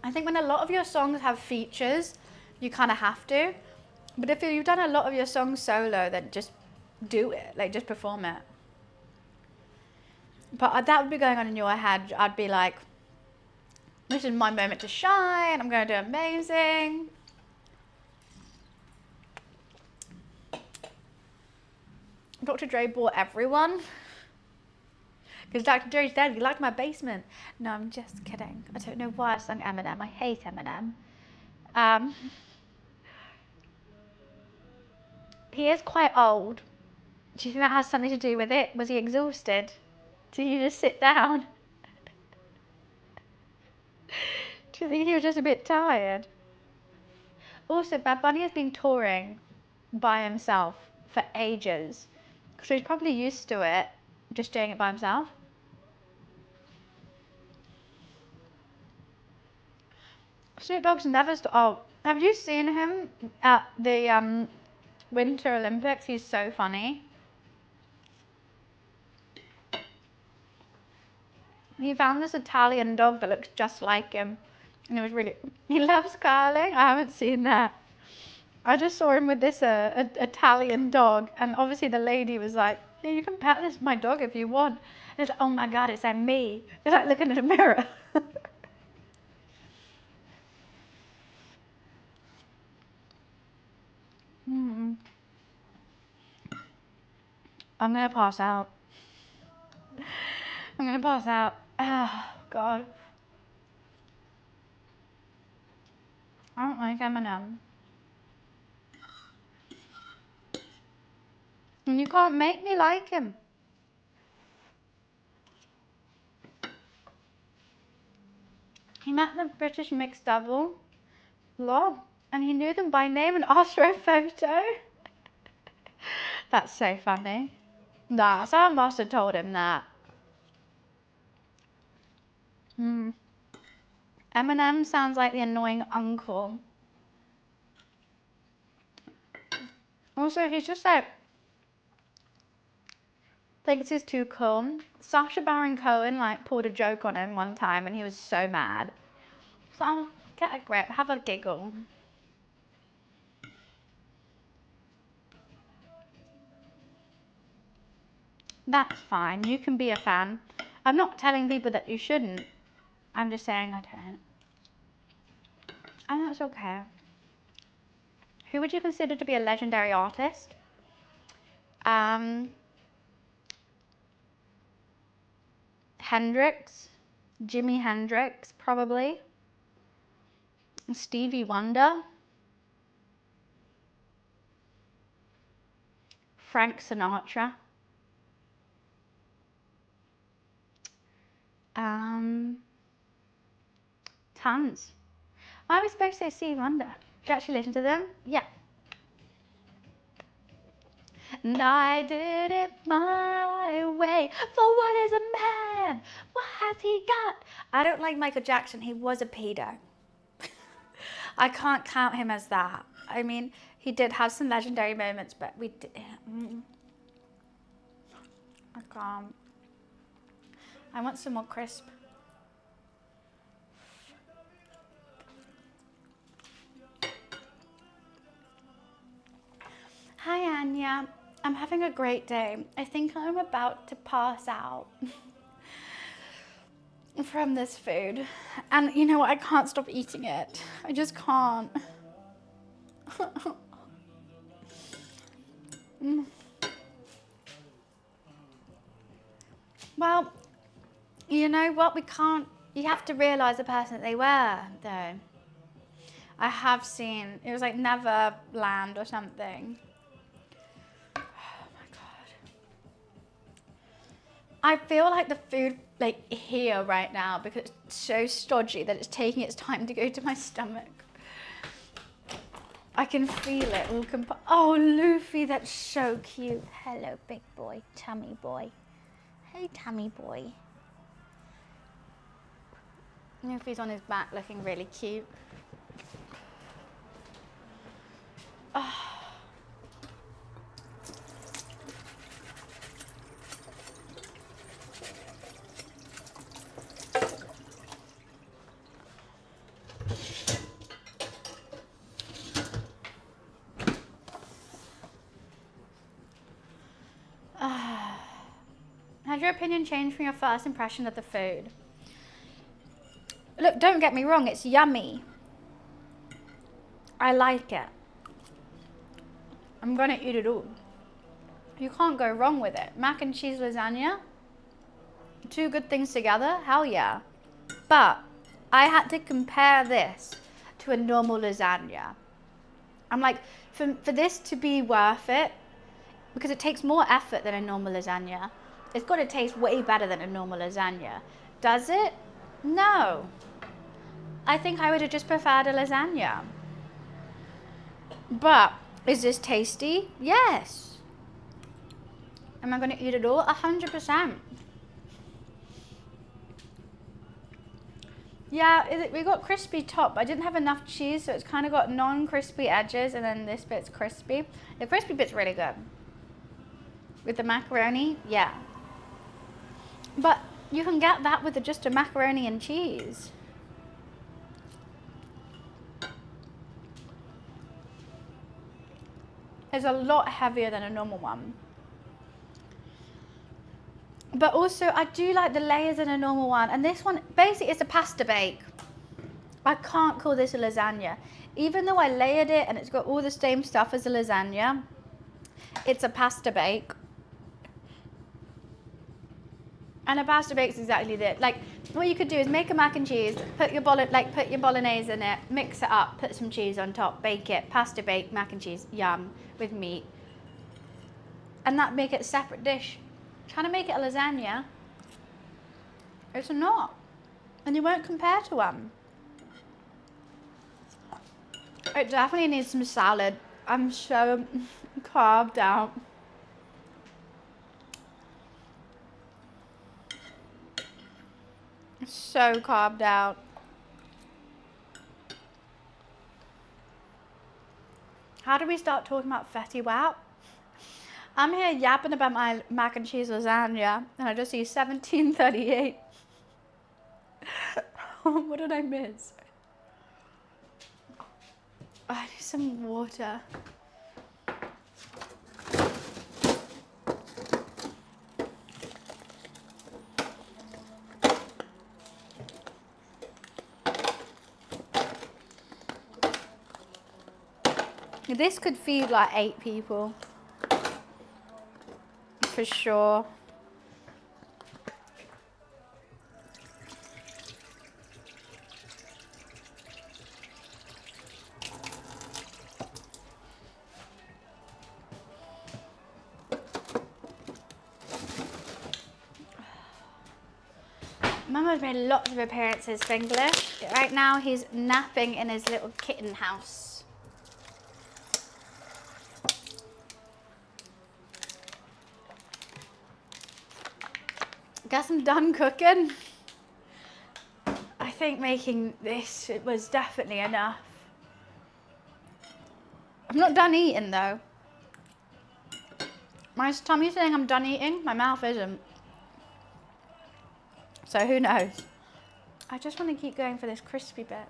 I think when a lot of your songs have features, you kind of have to. But if you've done a lot of your songs solo, then just do it. Like, just perform it. But that would be going on in your head. I'd be like, this is my moment to shine. I'm going to do amazing. Dr. Dre bought everyone. Because Dr. Dre's dead. He liked my basement. No, I'm just kidding. I don't know why I sung Eminem. I hate Eminem. He is quite old. Do you think that has something to do with it? Was he exhausted? Did he just sit down? Do you think he was just a bit tired? Also, Bad Bunny has been touring by himself for ages. So he's probably used to it, just doing it by himself. Snoop Dogg's never oh, have you seen him at the Winter Olympics? He's so funny. He found this Italian dog that looks just like him. And it was really, he loves curling. I haven't seen that. I just saw him with this Italian dog. And obviously the lady was like, yeah, you can pet this my dog if you want. And it's like, oh my God, it's like me. It's like looking in a mirror. I'm gonna pass out. I'm gonna pass out. Oh, God. I don't like M&M. And you can't make me like him. He met the British mixed double, lol, and he knew them by name and asked for a photo. That's so funny. Nah, someone must have told him that. Eminem sounds like the annoying uncle. Also, he's just like, thinks he's too cool. Sacha Baron Cohen like pulled a joke on him one time and he was so mad. So get a grip, have a giggle. That's fine, you can be a fan. I'm not telling people that you shouldn't. I'm just saying I don't. And that's okay. Who would you consider to be a legendary artist? Hendrix, Jimi Hendrix, probably. Stevie Wonder. Frank Sinatra. Tons. I was supposed to say Stevie Wonder. Did you actually listen to them? Yeah. And I did it my way. For what is a man? What has he got? I don't like Michael Jackson. He was a pedo. I can't count him as that. I mean, he did have some legendary moments, but we did. I can't. I want some more crisp. Hi, Anya. I'm having a great day. I think I'm about to pass out from this food. And you know what? I can't stop eating it. I just can't. Well, you know what? We can't. You have to realise the person that they were, though. I have seen, it was like Neverland or something. Oh my God. I feel like the food like here right now because it's so stodgy that it's taking its time to go to my stomach. I can feel it all oh, Luffy, that's so cute. Hello, big boy, tummy boy. Hey, tummy boy. Luffy's on his back looking really cute. Oh. Has your opinion changed from your first impression of the food? Look, don't get me wrong, it's yummy. I like it. I'm gonna eat it all. You can't go wrong with it. Mac and cheese lasagna, two good things together, hell yeah. But I had to compare this to a normal lasagna. I'm like, for this to be worth it, because it takes more effort than a normal lasagna, it's got to taste way better than a normal lasagna. Does it? No. I think I would have just preferred a lasagna. But is this tasty? Yes. Am I going to eat it all? 100%. Yeah, we got crispy top. I didn't have enough cheese, so it's kind of got non-crispy edges, and then this bit's crispy. The crispy bit's really good. With the macaroni, yeah. But you can get that with just a macaroni and cheese. It's a lot heavier than a normal one. But also, I do like the layers in a normal one. And this one, basically, it's a pasta bake. I can't call this a lasagna. Even though I layered it and it's got all the same stuff as a lasagna, it's a pasta bake. And a pasta bake's exactly that. Like, what you could do is make a mac and cheese, put your bolognese in it, mix it up, put some cheese on top, bake it, pasta bake, mac and cheese, yum, with meat. And that make it a separate dish. Trying to make it a lasagna, it's not. And you won't compare to one. It definitely needs some salad. I'm so carved out. So carved out. How do we start talking about fetty wap? I'm here yapping about my mac and cheese lasagna, and I just see 1738. What did I miss? I need some water. This could feed like 8 people. For sure. Mama's made lots of appearances for English. Right now he's napping in his little kitten house. Guess I'm done cooking. I think making this, it was definitely enough. I'm not done eating though. My tummy's saying I'm done eating, my mouth isn't. So who knows? I just want to keep going for this crispy bit.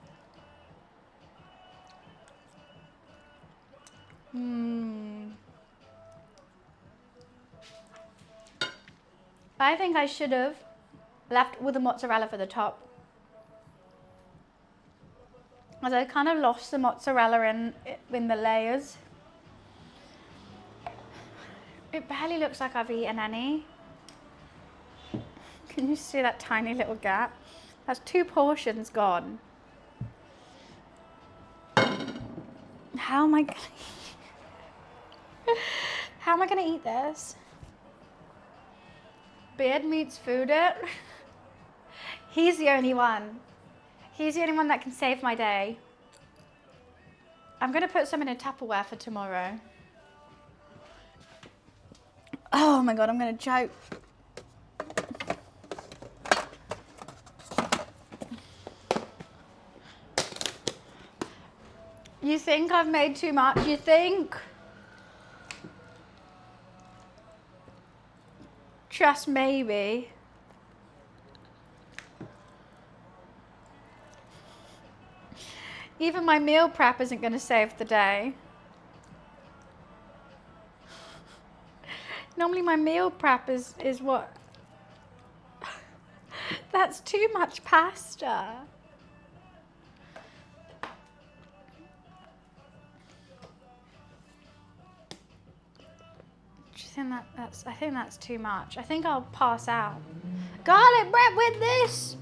I think I should have left all the mozzarella for the top. As I kind of lost the mozzarella in the layers. It barely looks like I've eaten any. Can you see that tiny little gap? That's 2 portions gone. How am I gonna eat this? Beard meets food it. He's the only one. He's the only one that can save my day. I'm gonna put some in a Tupperware for tomorrow. Oh my God, I'm gonna choke. You think I've made too much? You think? Just maybe. Even my meal prep isn't going to save the day. Normally my meal prep is what? That's too much pasta. I think that's too much. I think I'll pass out. Garlic bread with this.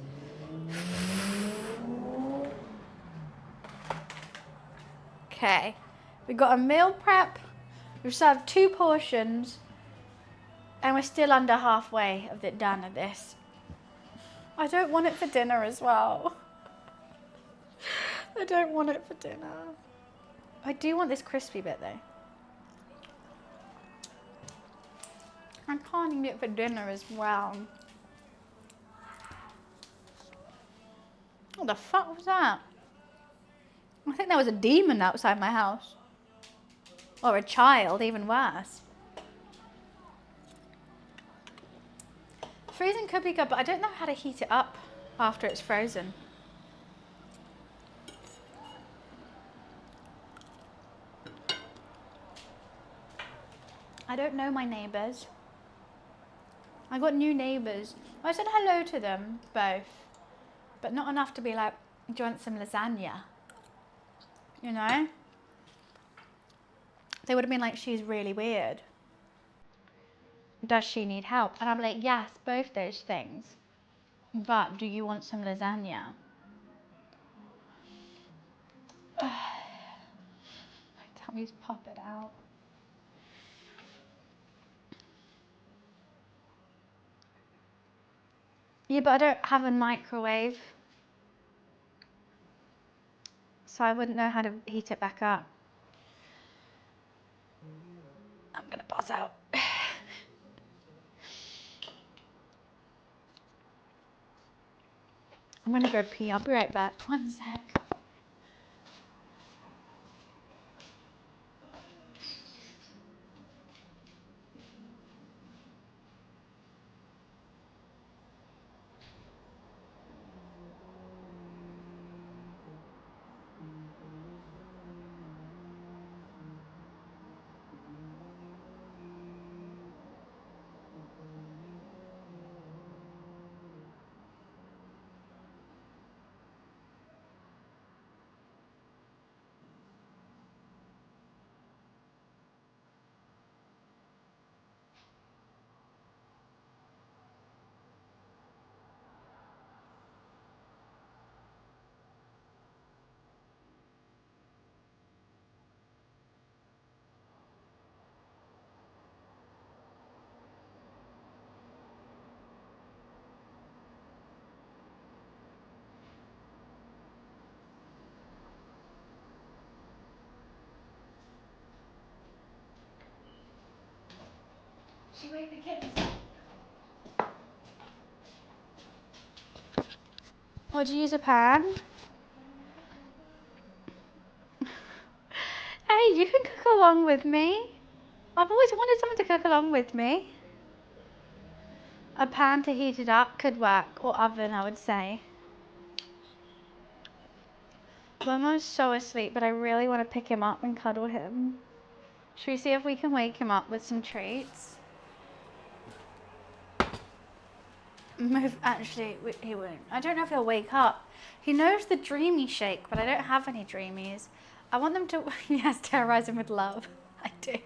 Okay, we got a meal prep. We've served 2 portions, and we're still under halfway of it done of this. I don't want it for dinner as well. I don't want it for dinner. I do want this crispy bit though. I can't eat it for dinner as well. What the fuck was that? I think there was a demon outside my house. Or a child, even worse. Freezing could be good, but I don't know how to heat it up after it's frozen. I don't know my neighbours. I got new neighbours. I said hello to them, both. But not enough to be like, Do you want some lasagna? You know? They would have been like, she's really weird. Does she need help? And I'm like, yes, both those things. But do you want some lasagna? My tummy's popping out. Yeah, but I don't have a microwave. So I wouldn't know how to heat it back up. I'm gonna pass out. I'm gonna go pee. I'll be right back. One sec. She wake the kittens up. Would you use a pan? Hey, you can cook along with me. I've always wanted someone to cook along with me. A pan to heat it up could work, or oven, I would say. Momo's so asleep, but I really want to pick him up and cuddle him. Should we see if we can wake him up with some treats? Actually, he won't. I don't know if he'll wake up. He knows the dreamy shake, but I don't have any dreamies. I want them to, yes, terrorize him with love. I do.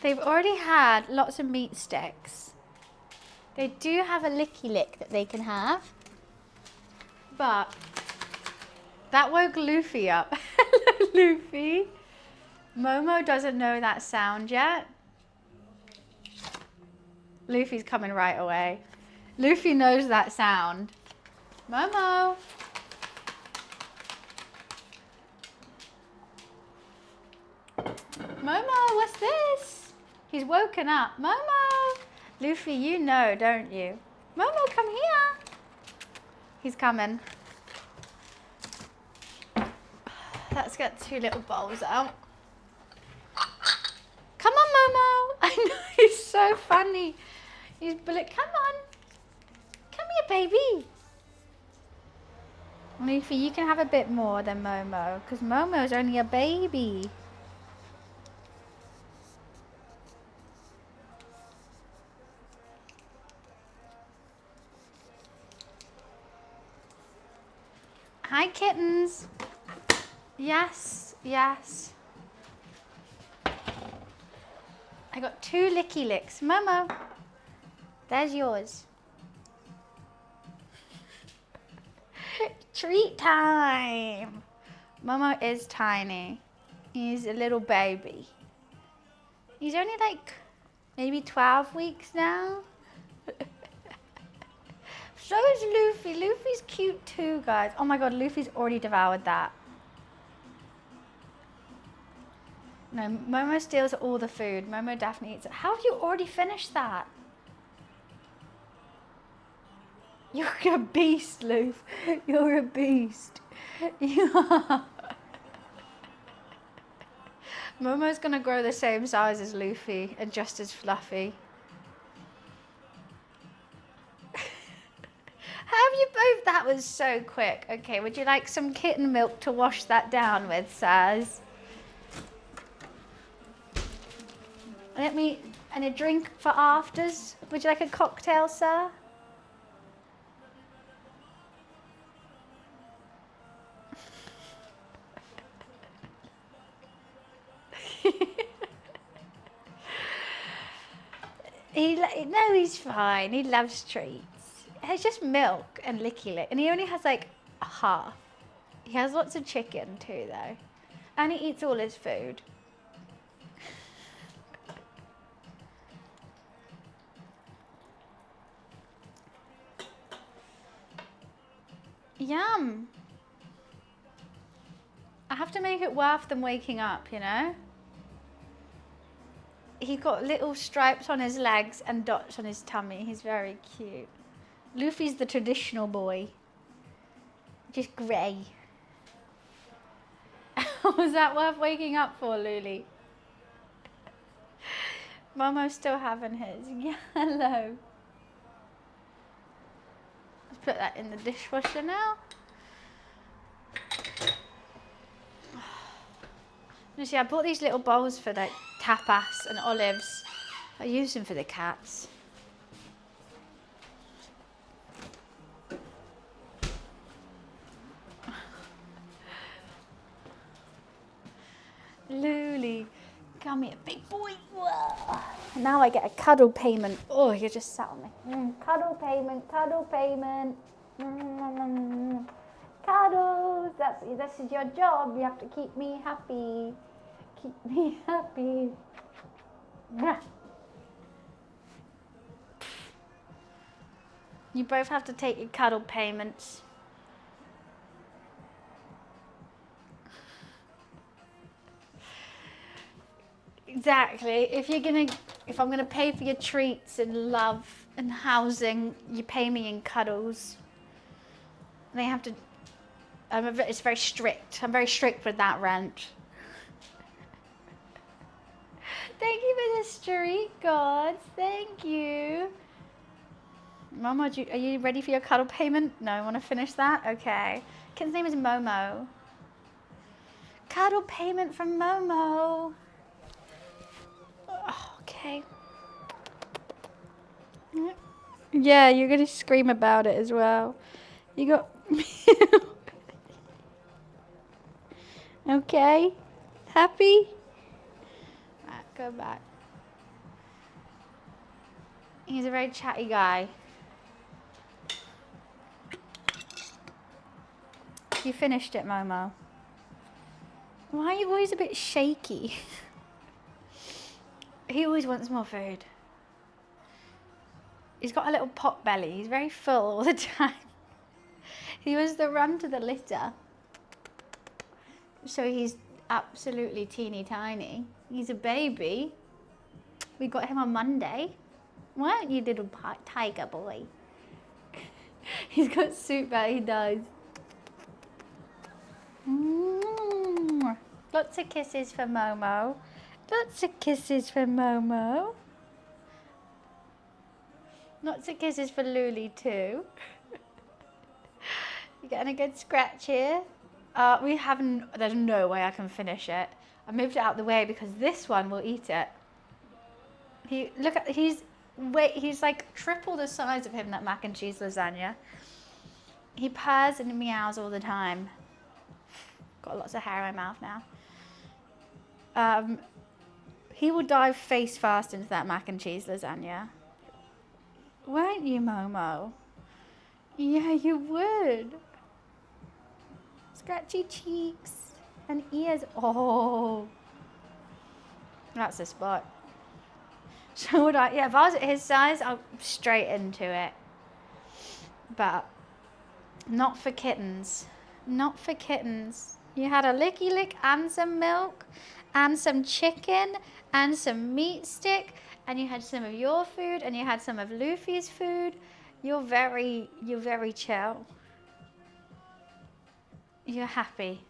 They've already had lots of meat sticks. They do have a licky lick that they can have. But that woke Luffy up. Hello, Luffy. Momo doesn't know that sound yet. Luffy's coming right away. Luffy knows that sound. Momo. Momo, what's this? He's woken up. Momo. Luffy, you know, don't you? Momo, come here. He's coming. Let's get 2 little bowls out. Come on, Momo. I know, he's so funny. He's bullet. Come on. Come here, baby. Luffy, you can have a bit more than Momo, because Momo's only a baby. Hi, kittens. Yes, yes. I got 2 licky licks. Momo, there's yours. Treat time. Momo is tiny. He's a little baby. He's only like maybe 12 weeks now. So is Luffy. Luffy's cute too, guys. Oh my god, Luffy's already devoured that. No, Momo steals all the food. Momo definitely eats it. How have you already finished that? You're a beast, Luffy. You're a beast. You are. Momo's gonna grow the same size as Luffy and just as fluffy. Have you both? That was so quick. Okay, would you like some kitten milk to wash that down with, Saz? And a drink for afters? Would you like a cocktail, sir? No, he's fine. He loves treats. It's just milk and licky lick, and he only has like half. He has lots of chicken too, though, and he eats all his food. Yum. I have to make it worth them waking up, you know? He got little stripes on his legs and dots on his tummy. He's very cute. Luffy's the traditional boy. Just grey. Was that worth waking up for, Luli? Momo's still having his yellow. Let's put that in the dishwasher now. You see, I bought these little bowls for like tapas and olives. I use them for the cats. Luli, come here, big boy. Whoa. Now I get a cuddle payment. Oh, you just sat on me. Cuddle payment, cuddle payment. Cuddles, this is your job. You have to keep me happy. Keep me happy. You both have to take your cuddle payments. Exactly. If I'm gonna pay for your treats and love and housing, you pay me in cuddles. They have to. It's very strict. I'm very strict with that rent. Thank you for the street gods. Thank you. Mama, are you ready for your cuddle payment? No, I want to finish that? Okay. Kitten's name is Momo. Cuddle payment from Momo. Oh, okay. Yeah, you're going to scream about it as well. You got... Okay. Happy? Right, go back. He's a very chatty guy. You finished it, Momo. Why are you always a bit shaky? He always wants more food. He's got a little pot belly. He's very full all the time. He was the run to the litter. So he's absolutely teeny tiny. He's a baby. We got him on Monday. Weren't you, little tiger boy? He's got soup belly, he does. Lots of kisses for Momo. Lots of kisses for Momo. Lots of kisses for Luli too. You getting a good scratch here? There's no way I can finish it. I moved it out of the way because this one will eat it. He's like triple the size of him, that mac and cheese lasagna. He purrs and meows all the time. Got lots of hair in my mouth now. He will dive face first into that mac and cheese lasagna. Won't you, Momo? Yeah, you would. Scratchy cheeks and ears. Oh, that's the spot. So if I was at his size, I'll straight into it. But not for kittens. Not for kittens. You had a licky lick and some milk and some chicken and some meat stick, and you had some of your food and you had some of Luffy's food. You're very chill. You're happy.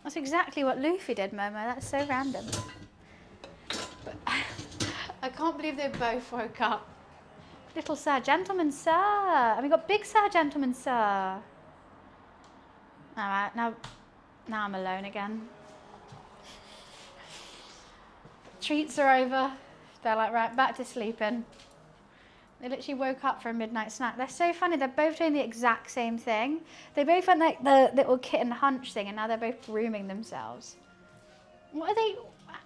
That's exactly what Luffy did, Momo. That's so random. But I can't believe they both woke up. Little sir, gentleman sir. And we got big sir, gentleman sir. Alright, now I'm alone again. Treats are over. They're like, right, back to sleeping. They literally woke up for a midnight snack. They're so funny. They're both doing the exact same thing. They both went like the little kitten hunch thing, and now they're both grooming themselves. What are they?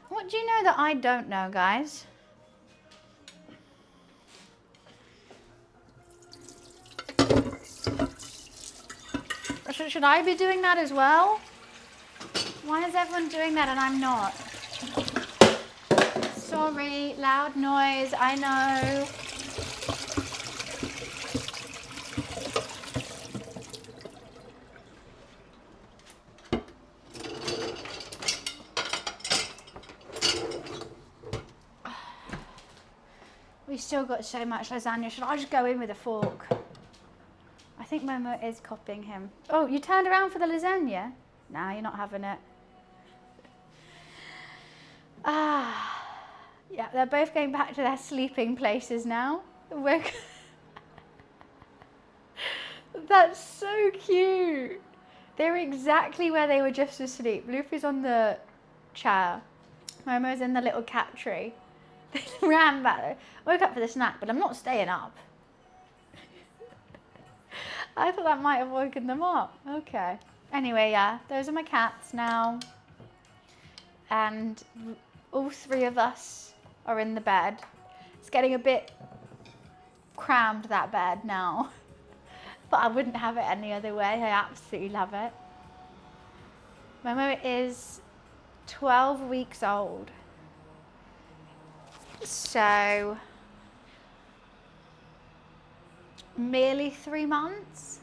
What do you know that I don't know, guys? Should I be doing that as well? Why is everyone doing that and I'm not? Sorry, loud noise, I know. We still got so much lasagna. Should I just go in with a fork? I think Momo is copying him. Oh, you turned around for the lasagna? Nah, you're not having it. Yeah, they're both going back to their sleeping places now. That's so cute. They're exactly where they were just asleep. Luffy's on the chair. Momo's in the little cat tree. They ran back. Woke up for the snack, but I'm not staying up. I thought that might have woken them up. Okay. Anyway, yeah, those are my cats now. And all three of us are in the bed. It's getting a bit crammed, that bed now. But I wouldn't have it any other way. I absolutely love it. Momo is 12 weeks old. So, merely 3 months.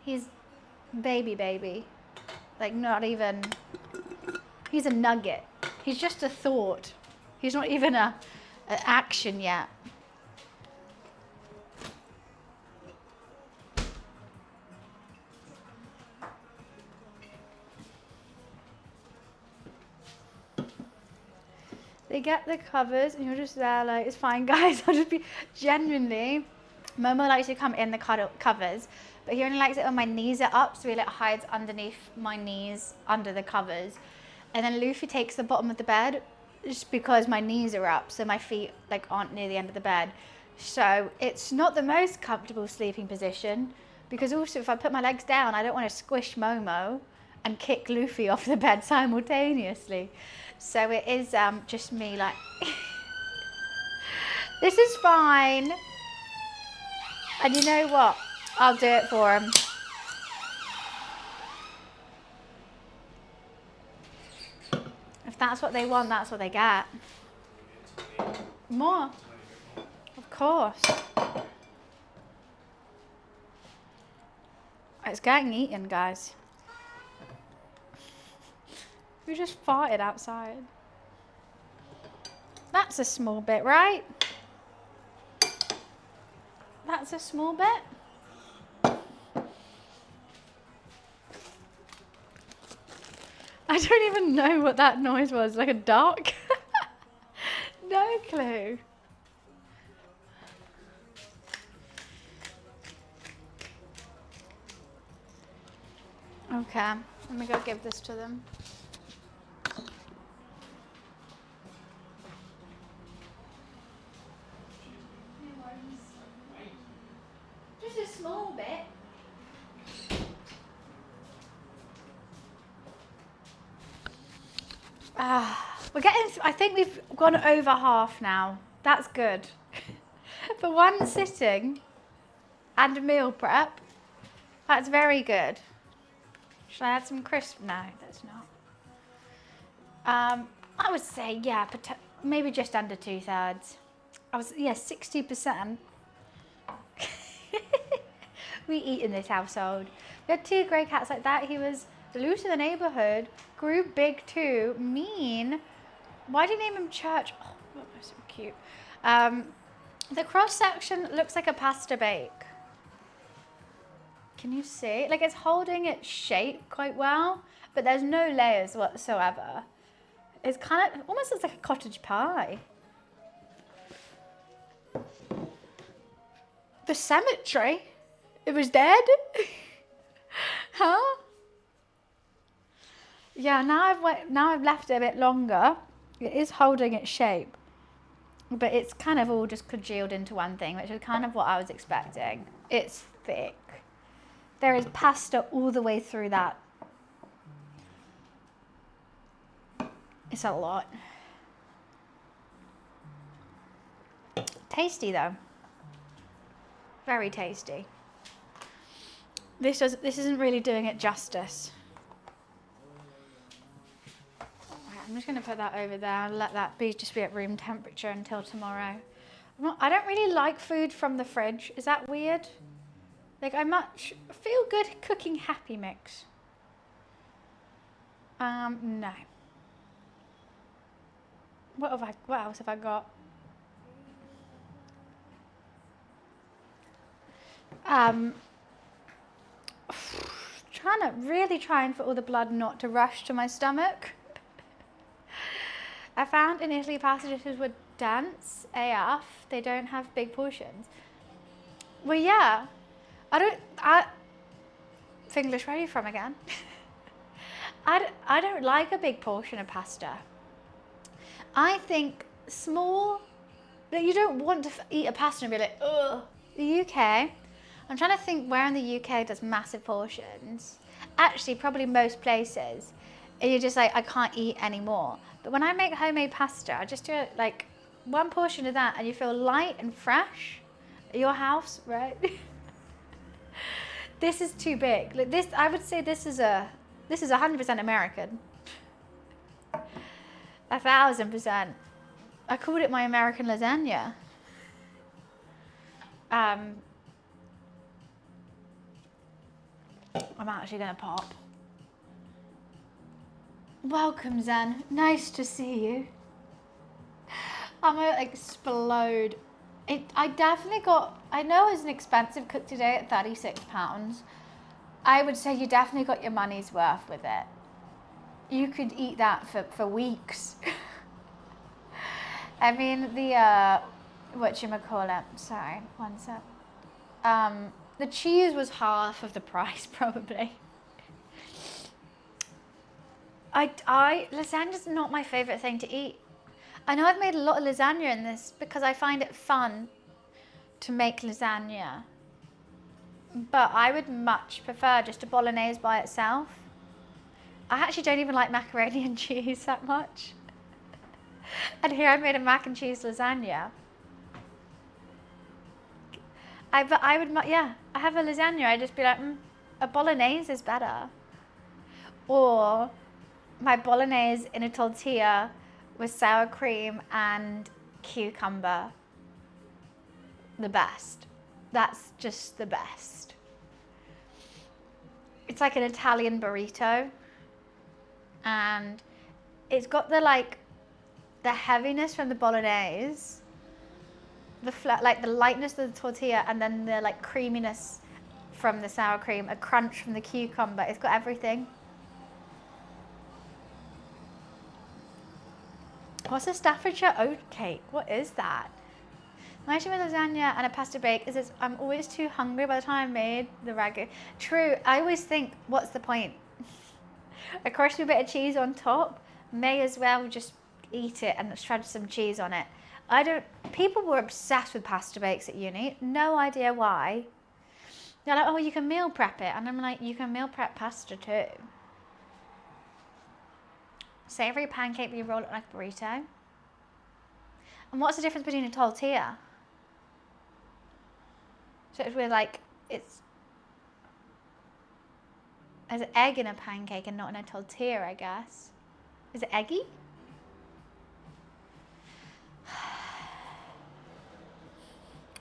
He's baby. Like not even, he's a nugget. He's just a thought. He's not even an action yet. They get the covers and you're just there like, it's fine guys, I'll just be, genuinely, Momo likes to come in the covers, but he only likes it when my knees are up, so he like hides underneath my knees, under the covers. And then Luffy takes the bottom of the bed, just because my knees are up, so my feet like aren't near the end of the bed. So it's not the most comfortable sleeping position, because also if I put my legs down, I don't want to squish Momo and kick Luffy off the bed simultaneously. So it is just me like, this is fine. And you know what? I'll do it for him. If that's what they want, that's what they get. More. Of course. It's getting eaten, guys. We just farted outside. That's a small bit, right? That's a small bit. I don't even know what that noise was, like a duck? No clue. Okay, let me go give this to them. Just a small bit. We're getting, I think we've gone over half now. That's good. For one sitting and a meal prep, that's very good. Should I add some crisp? No, that's not. I would say, yeah, maybe just under 2/3. I was, yeah, 60%. We eat in this household. We had 2 grey cats like that. He was the loose of the neighbourhood, grew big too, mean. Why do you name him Church? Oh, that's so cute. The cross section looks like a pasta bake. Can you see? Like it's holding its shape quite well, but there's no layers whatsoever. It's kind of, almost looks like a cottage pie. The cemetery? It was dead? Huh? Yeah, now I've left it a bit longer. It is holding its shape. but it's kind of all just congealed into one thing, which is kind of what I was expecting. It's thick. There is pasta all the way through that. It's a lot. Tasty though. Very tasty. This isn't really doing it justice. Right, I'm just going to put that over there and let that just be at room temperature until tomorrow. I don't really like food from the fridge. Is that weird? Like, I much feel good cooking Happy Mix. No. What else have I got? Trying for all the blood not to rush to my stomach. I found in Italy pasta dishes were dense AF. They don't have big portions. Well, yeah. English, where are you from again? I don't like a big portion of pasta. I think small, that you don't want to eat a pasta and be like, ugh. The UK, I'm trying to think where in the UK does massive portions. Actually, probably most places. And you're just like, I can't eat anymore. But when I make homemade pasta, I just do it like one portion of that and you feel light and fresh at your house, right? This is too big. Like this, I would say this is 100% American. 1,000%. I called it my American lasagna. I'm actually gonna pop. Welcome, Zen. Nice to see you. I'm gonna explode. I definitely I know it's an expensive cook today at £36. I would say you definitely got your money's worth with it. You could eat that for weeks. I mean, whatchamacallit, sorry, one sec. The cheese was half of the price, probably. Lasagna's not my favourite thing to eat. I know I've made a lot of lasagna in this because I find it fun to make lasagna. But I would much prefer just a bolognese by itself. I actually don't even like macaroni and cheese that much. And here I made a mac and cheese lasagna. I have a lasagna, I'd just be like, a bolognese is better. Or my bolognese in a tortilla with sour cream and cucumber. The best. That's just the best. It's like an Italian burrito. And it's got the heaviness from the bolognese, the lightness of the tortilla, and then the creaminess from the sour cream, a crunch from the cucumber. It's got everything. What's a Staffordshire oat cake? What is that? My issue with lasagna and a pasta bake is I'm always too hungry by the time I made the ragu. True, I always think, what's the point? I crushed a bit of cheese on top, may as well just eat it and shred some cheese on it. People were obsessed with pasta bakes at uni, no idea why. They're like, oh, you can meal prep it. And I'm like, you can meal prep pasta too. Savory pancake, you roll it like a burrito. And what's the difference between a tortilla? So there's an egg in a pancake and not in a tortilla, I guess. Is it eggy?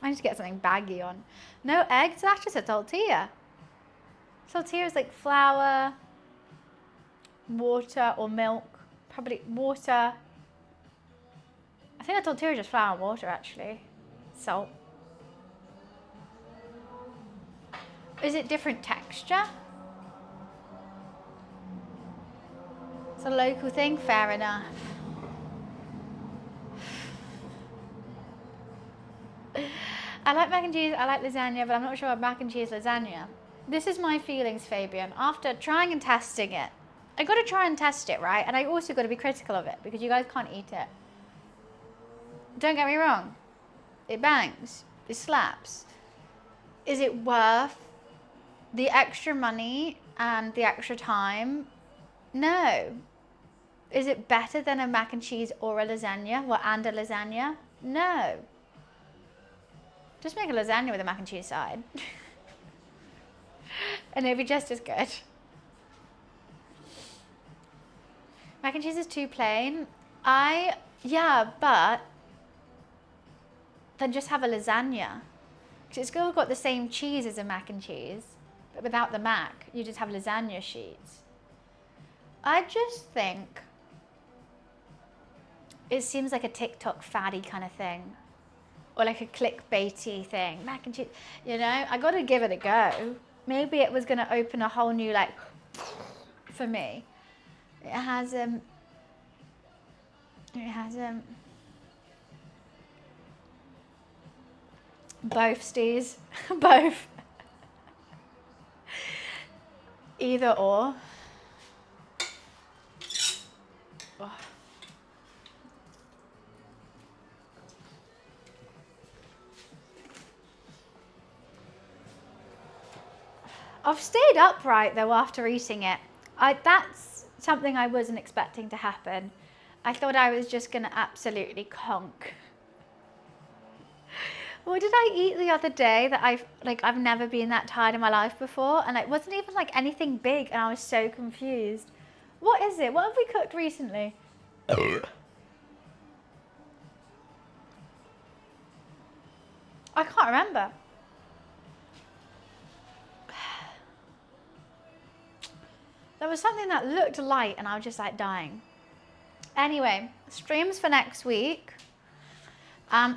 I need to get something baggy on. No eggs, that's just a tortilla. Tortilla is like flour, water or milk. Probably water. I think a tortilla is just flour and water actually. Salt. Is it different texture? It's a local thing, fair enough. I like mac and cheese, I like lasagna, but I'm not sure about mac and cheese lasagna. This is my feelings, Fabian, after trying and testing it. I gotta try and test it, right? And I also gotta be critical of it because you guys can't eat it. Don't get me wrong. It bangs. It slaps. Is it worth the extra money and the extra time? No. Is it better than a mac and cheese or a lasagna? Well, and a lasagna? No. Just make a lasagna with a mac and cheese side. And it'll be just as good. Mac and cheese is too plain. Yeah, but then just have a lasagna. Because it's still got the same cheese as a mac and cheese, but without the mac, you just have lasagna sheets. I just think it seems like a TikTok faddy kind of thing. Or like a clickbaity thing. Mac and cheese, you know, I gotta give it a go. Maybe it was gonna open a whole new, like, for me. It has both, Steez. Both. Either or. Oh. I've stayed upright though after eating it. That's something I wasn't expecting to happen. I thought I was just gonna absolutely conk. What did I eat the other day that I've never been that tired in my life before, and it wasn't even like anything big, and I was so confused. What is it? What have we cooked recently? I can't remember. There was something that looked light and I was just like dying. Anyway, streams for next week.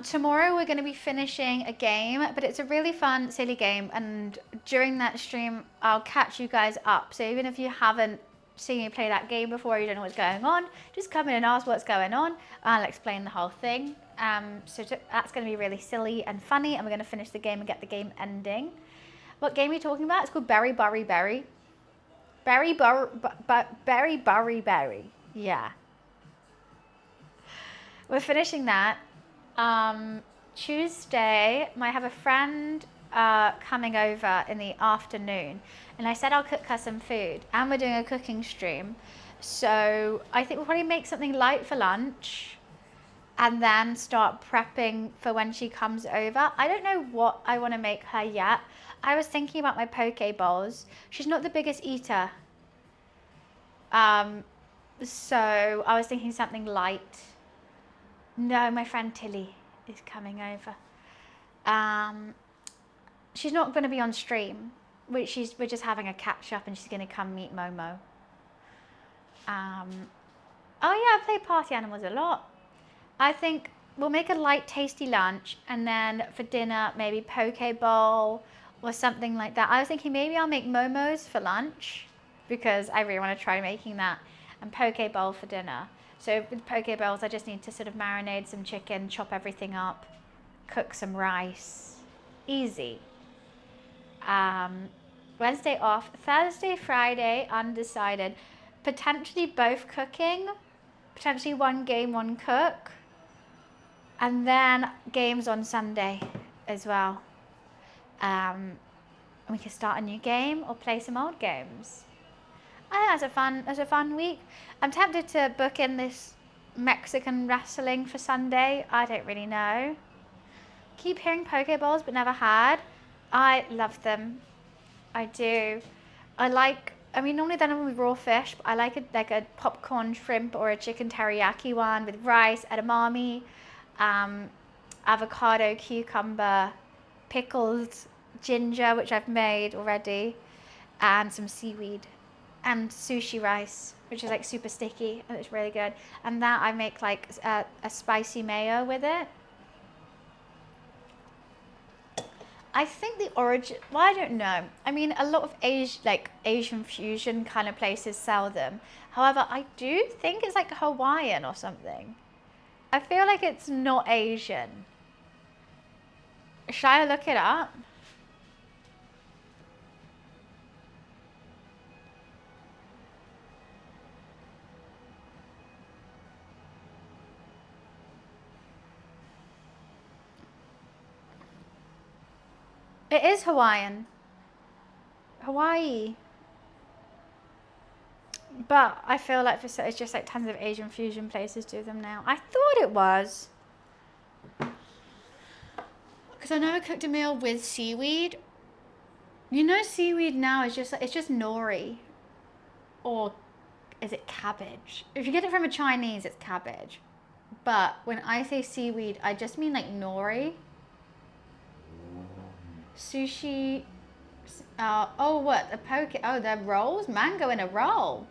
Tomorrow we're going to be finishing a game, but it's a really fun, silly game. And during that stream, I'll catch you guys up. So even if you haven't seen me play that game before, you don't know what's going on, just come in and ask what's going on. I'll explain the whole thing. That's going to be really silly and funny. And we're going to finish the game and get the game ending. What game are you talking about? It's called Berry, Burry, Berry. Berry, Berry, Burry, Berry. Yeah. We're finishing that. Tuesday, I have a friend coming over in the afternoon, and I said I'll cook her some food, and we're doing a cooking stream. So I think we'll probably make something light for lunch and then start prepping for when she comes over. I don't know what I want to make her yet. I was thinking about my poke bowls. She's not the biggest eater. So I was thinking something light. No, my friend Tilly is coming over. She's not going to be on stream. We're just having a catch up, and she's going to come meet Momo. Oh yeah, I play Party Animals a lot. I think we'll make a light, tasty lunch, and then for dinner, maybe poke bowl or something like that. I was thinking maybe I'll make Momos for lunch because I really want to try making that, and poke bowl for dinner. So with poke bowls, I just need to sort of marinate some chicken, chop everything up, cook some rice. Easy. Wednesday off. Thursday, Friday, undecided. Potentially both cooking. Potentially one game, one cook. And then games on Sunday as well. And we can start a new game or play some old games. I think that's a fun week. I'm tempted to book in this Mexican wrestling for Sunday. I don't really know. Keep hearing poke bowls, but never had. I love them. I do. Normally done with raw fish, but I like a popcorn shrimp or a chicken teriyaki one with rice, edamame, avocado, cucumber, pickled ginger, which I've made already, and some seaweed, and sushi rice, which is like super sticky and it's really good. And that I make like a spicy mayo with it. I think the origin, well, I don't know. I mean, a lot of Asian fusion kind of places sell them. However, I do think it's like Hawaiian or something. I feel like it's not Asian. Should I look it up? It is Hawaiian. Hawaii. But I feel like it's just like tons of Asian fusion places do them now. I thought it was. Because I never cooked a meal with seaweed. You know, seaweed now is just, it's just nori. Or is it cabbage? If you get it from a Chinese, it's cabbage. But when I say seaweed, I just mean like nori. Sushi. Oh, what? A poke. Oh, they're rolls? Mango in a roll.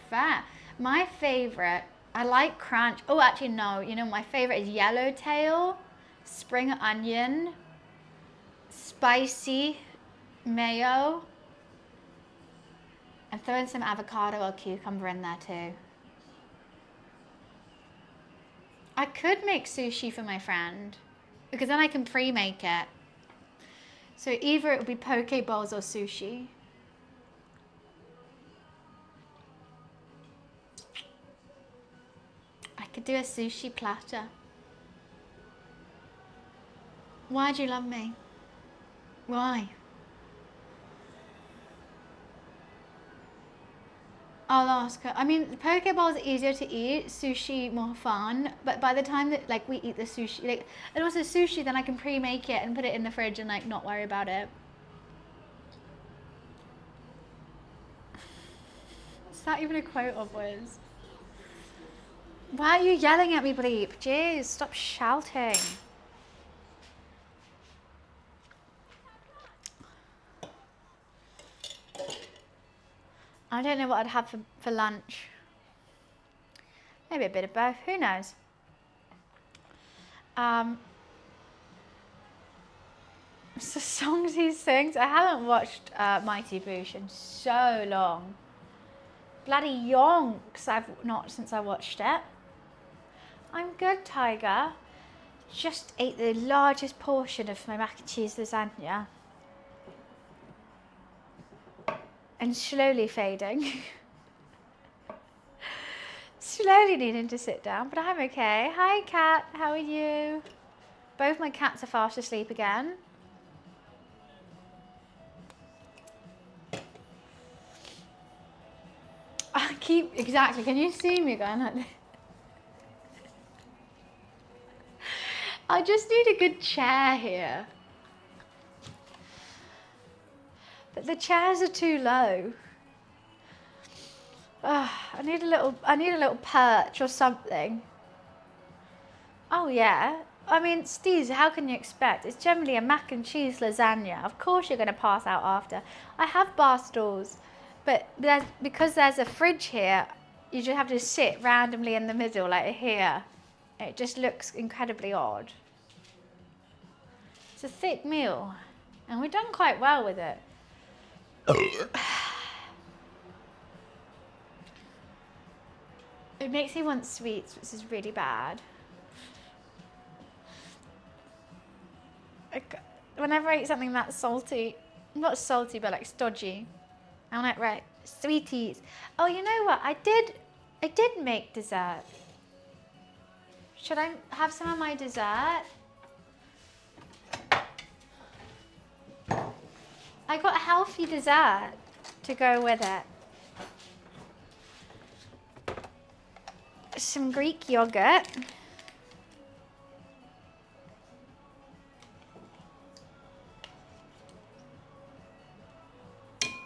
Fair. My favorite, I like crunch. Oh, actually, no. You know, my favorite is yellowtail, spring onion, spicy mayo, and throw in some avocado or cucumber in there too. I could make sushi for my friend because then I can pre-make it. So either it would be poke bowls or sushi. I could do a sushi platter. Why do you love me? Why? I'll ask her. I mean, poke bowls are easier to eat, sushi more fun. But by the time that like we eat the sushi, like, and also sushi, then I can pre-make it and put it in the fridge and like not worry about it. Is that even a quote of Wiz? Why are you yelling at me, bleep? Jeez, stop shouting. I don't know what I'd have for lunch. Maybe a bit of both, who knows? It's the songs he sings. I haven't watched Mighty Boosh in so long. Bloody yonks, I've not since I watched it. I'm good, Tiger. Just ate the largest portion of my mac and cheese lasagna. And slowly fading. Slowly needing to sit down, but I'm okay. Hi, cat. How are you? Both my cats are fast asleep again. I keep, exactly, can you see me going like this? I just need a good chair here. But the chairs are too low. I need a little perch or something. Oh yeah. I mean, Steve, how can you expect? It's generally a mac and cheese lasagna. Of course you're going to pass out after. I have bar stools, but because there's a fridge here, you just have to sit randomly in the middle, like here. It just looks incredibly odd. It's a thick meal, and we've done quite well with it. It makes me want sweets, which is really bad. Whenever I eat something that's salty, not salty, but like stodgy, I'm like, right, sweeties. Oh, you know what? I did make dessert. Should I have some of my dessert? I got a healthy dessert to go with it. Some Greek yogurt.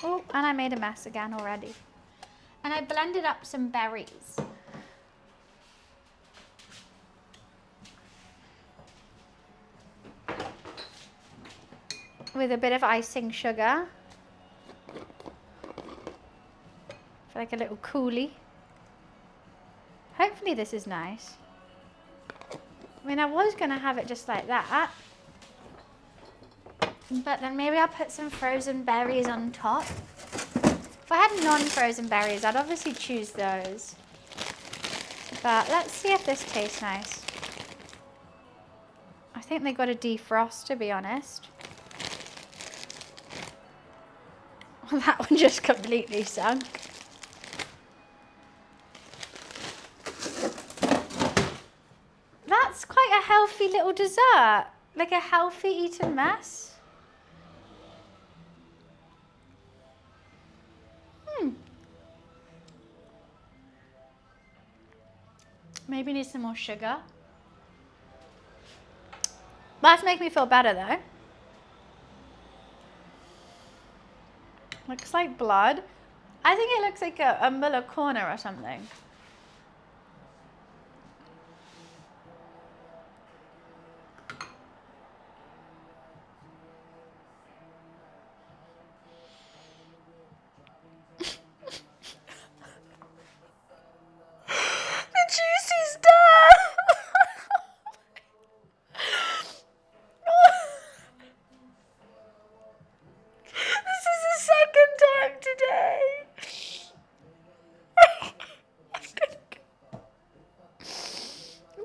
Oh, and I made a mess again already. And I blended up some berries. With a bit of icing sugar. For like a little coolie. Hopefully this is nice. I mean, I was going to have it just like that. But then maybe I'll put some frozen berries on top. If I had non-frozen berries, I'd obviously choose those. But let's see if this tastes nice. I think they got to defrost, to be honest. Well, that one just completely sunk. That's quite a healthy little dessert. Like a healthy eaten mess. Maybe need some more sugar. That's making me feel better though. Looks like blood. I think it looks like a Muller corner or something. The juicy's done! This is the second time today.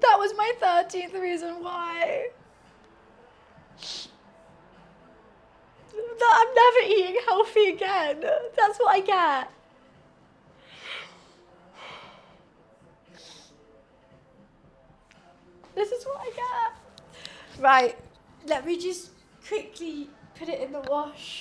That was my 13th reason why. That I'm never eating healthy again. That's what I get. This is what I get. Right, let me just quickly put it in the wash.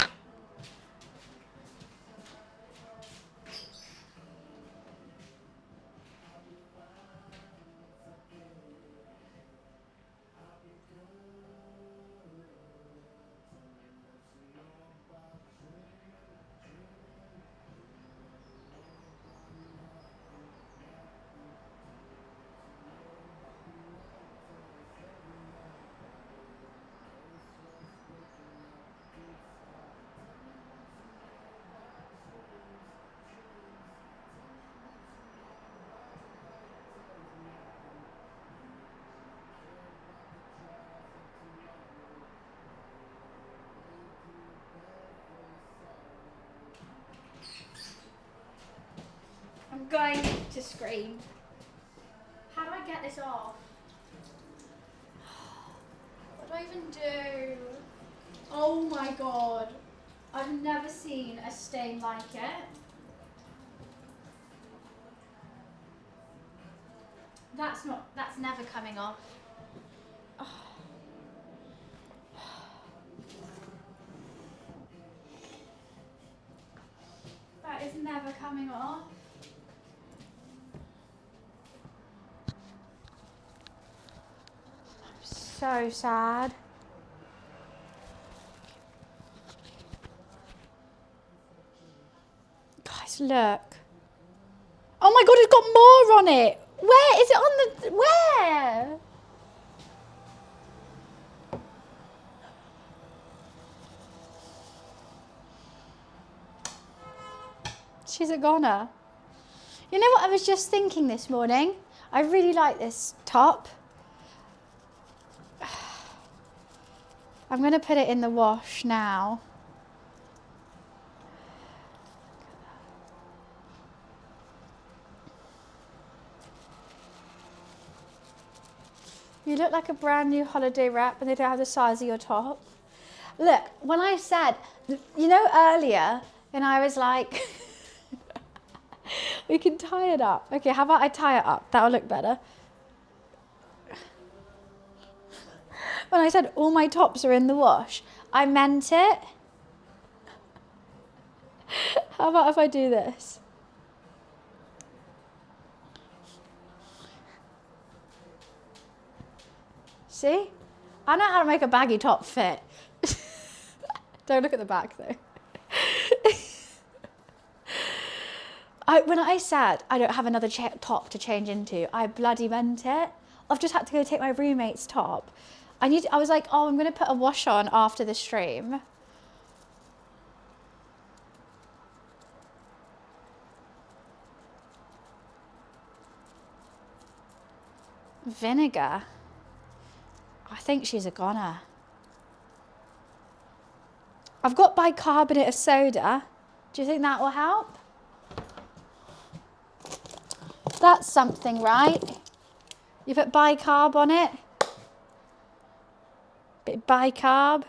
I'm going to scream. How do I get this off? What do I even do? Oh my god. I've never seen a stain like it. That's never coming off. Oh. That is never coming off. I'm so sad. Guys, look. Oh my god, it's got more on it. Where is it on the... Where? She's a goner. You know what I was just thinking this morning? I really like this top. I'm going to put it in the wash now. You look like a brand new holiday wrap and they don't have the size of your top. Look, when I said, you know earlier, and I was like, we can tie it up. Okay, how about I tie it up? That'll look better. When I said all my tops are in the wash, I meant it. How about if I do this? See? I know how to make a baggy top fit. Don't look at the back though. When I said I don't have another top to change into, I bloody meant it. I've just had to go take my roommate's top. I was like, oh, I'm going to put a wash on after the stream. Vinegar. I think she's a goner. I've got bicarbonate of soda. Do you think that will help? That's something, right? You put bicarb on it. Bit bicarb.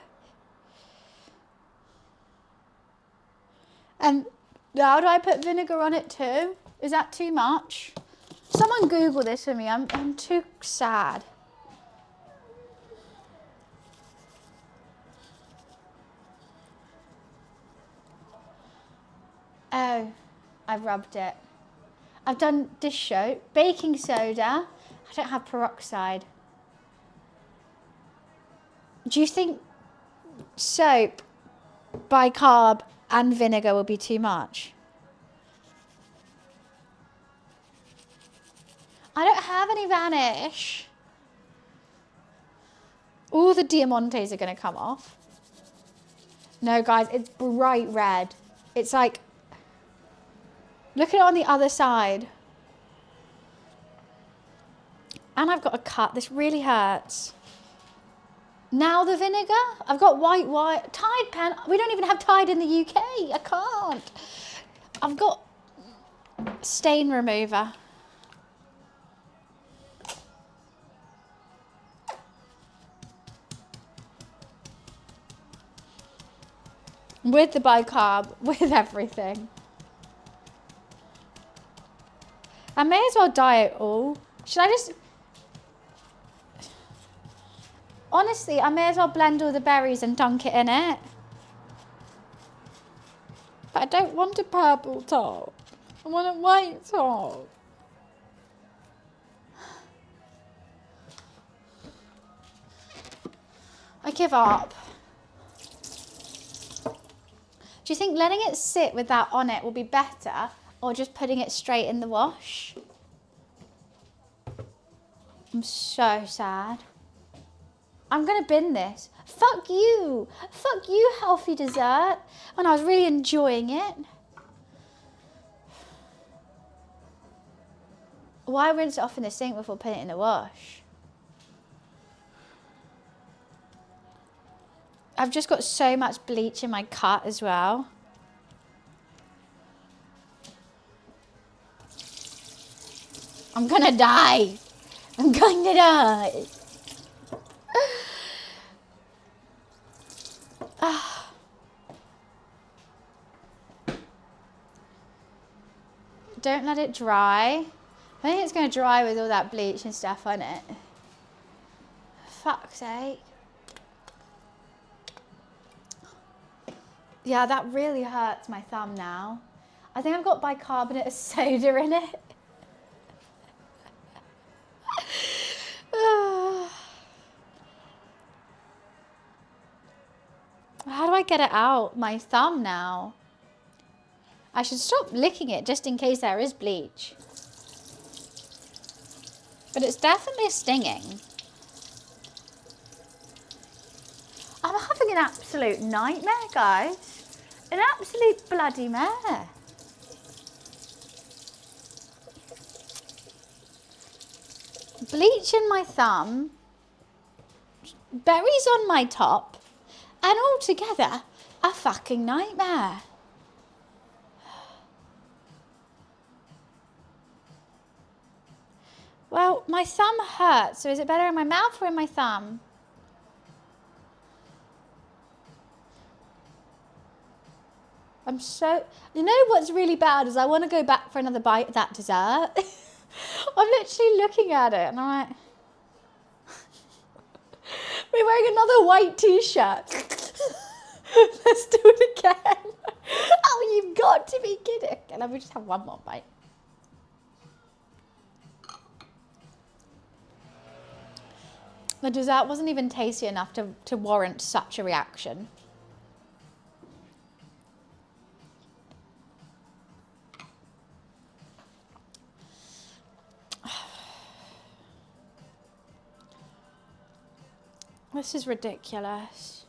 And now do I put vinegar on it too? Is that too much? Someone Google this for me. I'm too sad. Oh, I've rubbed it. I've done dish soap, baking soda, I don't have peroxide. Do you think soap, bicarb and vinegar will be too much? I don't have any vanish. All the diamantes are going to come off. No, guys, it's bright red. It's like, look at it on the other side. And I've got a cut. This really hurts. Now the vinegar. I've got white Tide pen. We don't even have Tide in the UK. I can't. I've got stain remover. With the bicarb, with everything. I may as well dye it all. Should I just... Honestly, I may as well blend all the berries and dunk it in it. But I don't want a purple top. I want a white top. I give up. Do you think letting it sit with that on it will be better, or just putting it straight in the wash? I'm so sad. I'm going to bin this. Fuck you. Fuck you, healthy dessert. And I was really enjoying it. Why rinse it off in the sink before putting it in the wash? I've just got so much bleach in my cut as well. I'm gonna die. I'm going to die. Don't let it dry. I think it's going to dry with all that bleach and stuff on it. Fuck's sake. Yeah, that really hurts my thumb now. I think I've got bicarbonate of soda in it. How do I get it out? My thumb now. I should stop licking it just in case there is bleach. But it's definitely stinging. I'm having an absolute nightmare, guys. An absolute bloody mare. Bleach in my thumb, berries on my top, and all together, a fucking nightmare. Well, my thumb hurts, so is it better in my mouth or in my thumb? I'm so... You know what's really bad is I want to go back for another bite of that dessert. I'm literally looking at it and I'm like... We're wearing another white t-shirt. Let's do it again. Oh, you've got to be kidding. Okay, let me just have one more bite. The dessert wasn't even tasty enough to warrant such a reaction. This is ridiculous.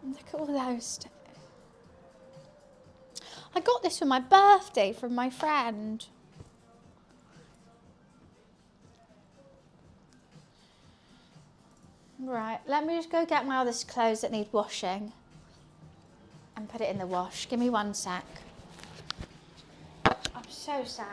Look at all those. I got this for my birthday from my friend. Right, let me just go get my other clothes that need washing and put it in the wash. Give me 1 sec. I'm so sad.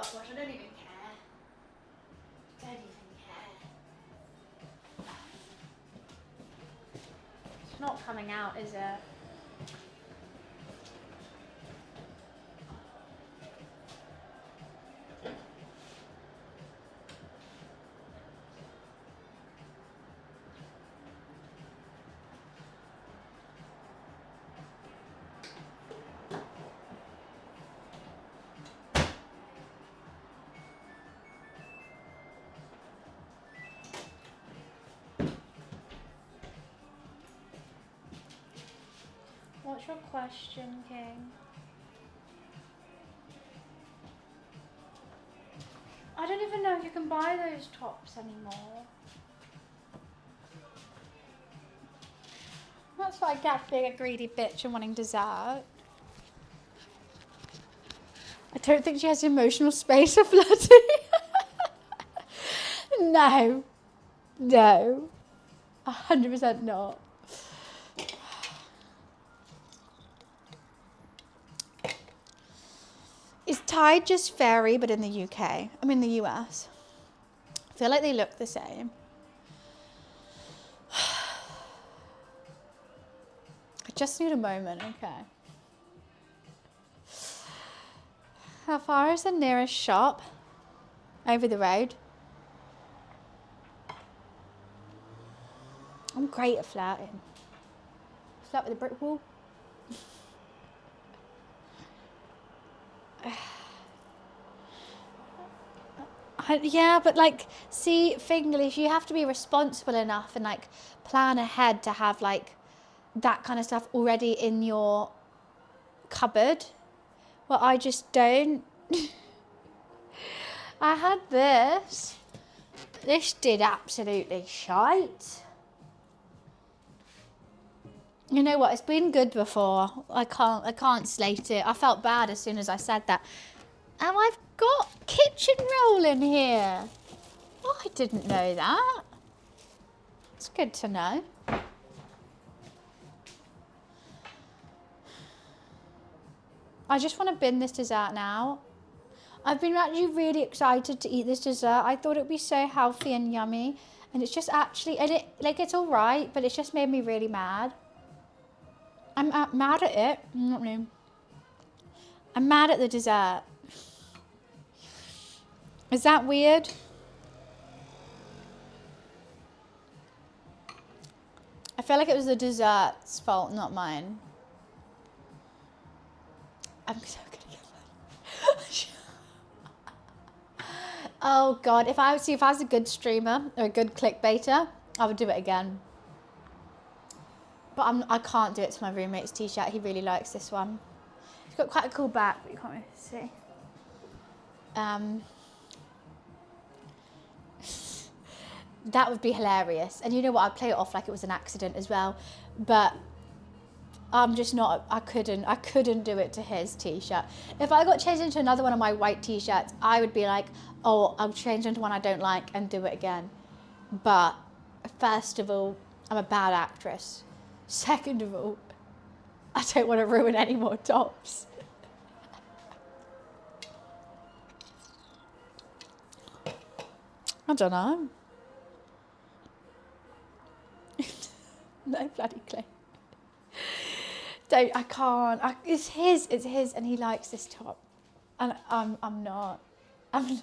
stopwatch. I don't even care. Don't even care. It's not coming out, is it? What's your question, King? I don't even know if you can buy those tops anymore. That's what I get for being a greedy bitch and wanting dessert. I don't think she has emotional space for flirting. No. No. 100% not. Is Tide just fairy but in the UK? I mean the US. I feel like they look the same. I just need a moment, okay. How far is the nearest shop? Over the road. I'm great at flirting. Flirt with a brick wall. Yeah, but like, see, Finglish, you have to be responsible enough and like plan ahead to have like that kind of stuff already in your cupboard. Well, I just don't. I had this. This did absolutely shite. You know what? It's been good before. I can't slate it. I felt bad as soon as I said that. And I've got kitchen roll in here. Oh, I didn't know that. It's good to know. I just want to bin this dessert now. I've been actually really excited to eat this dessert. I thought it would be so healthy and yummy. And it's just actually, and it's all right, but it's just made me really mad. I'm mad at it. I'm mad at the dessert. Is that weird? I feel like it was the dessert's fault, not mine. I'm so gonna get mad. Oh God, if I was a good streamer or a good clickbaiter, I would do it again. But I can't do it to my roommate's t-shirt. He really likes this one. It's got quite a cool back, but you can't really see. That would be hilarious. And you know what? I'd play it off like it was an accident as well. But I'm just not, I couldn't do it to his t-shirt. If I got changed into another one of my white t-shirts, I would be like, oh, I'll change into one I don't like and do it again. But first of all, I'm a bad actress. Second of all, I don't want to ruin any more tops. I don't know. No bloody clue. I can't. It's his, and he likes this top. And I'm not. I'm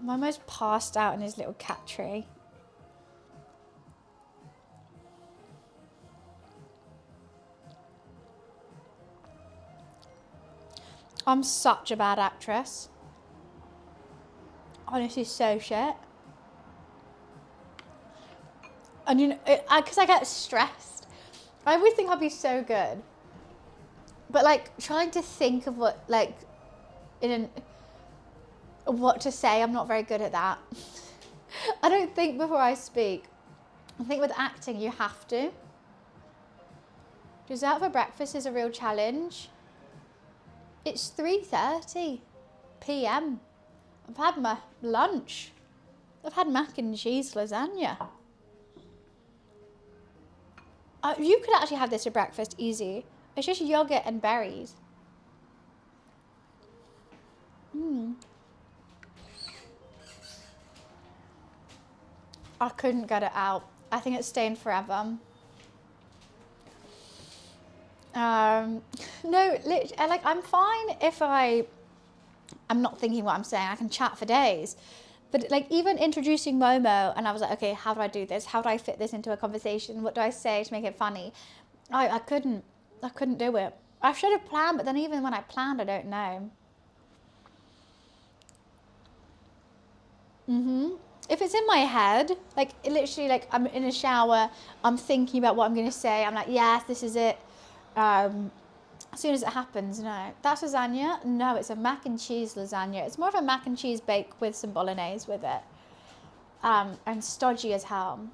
almost passed out in his little cat tree. I'm such a bad actress. Honestly, so shit. And you know, because I get stressed. I always think I'll be so good. But like trying to think of what what to say, I'm not very good at that. I don't think before I speak. I think with acting you have to. Dessert for breakfast is a real challenge. It's 3:30 p.m. I've had my lunch. I've had mac and cheese lasagna. You could actually have this for breakfast easy. It's just yogurt and berries. I couldn't get it out. I think it's staying forever. No, like I'm fine if I'm not thinking what I'm saying. I can chat for days. But like even introducing Momo, and I was like, okay, how do I do this? How do I fit this into a conversation? What do I say to make it funny? I couldn't do it. I should have planned, but then even when I planned, I don't know. If it's in my head, like literally, like I'm in a shower, I'm thinking about what I'm going to say. I'm like, yes, this is it. As soon as it happens, no. That's lasagna? No, it's a mac and cheese lasagna. It's more of a mac and cheese bake with some bolognese with it. And stodgy as hell.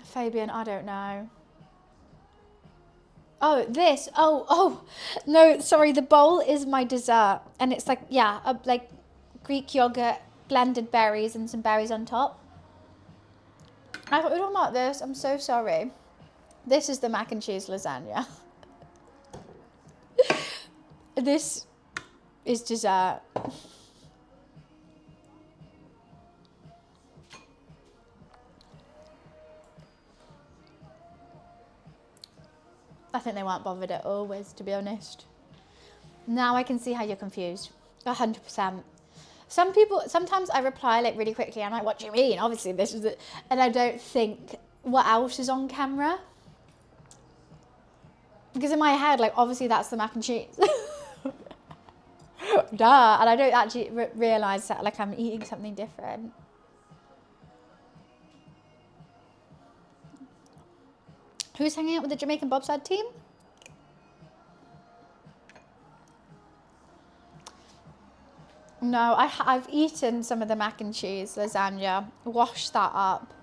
Fabian, I don't know. Oh, this. Oh. No, sorry. The bowl is my dessert. And it's like, yeah, like Greek yogurt, blended berries and some berries on top. I thought we were talking about this. I'm so sorry. This is the mac and cheese lasagna. This is dessert. I think they weren't bothered at all with, to be honest. Now I can see how you're confused. 100%. Sometimes I reply like really quickly. I'm like, what do you mean? Obviously this is it. And I don't think what else is on camera. Because in my head, like obviously that's the mac and cheese. Duh. And I don't actually realise that like I'm eating something different. Who's hanging out with the Jamaican bobsled team? No, I've eaten some of the mac and cheese lasagna, washed that up,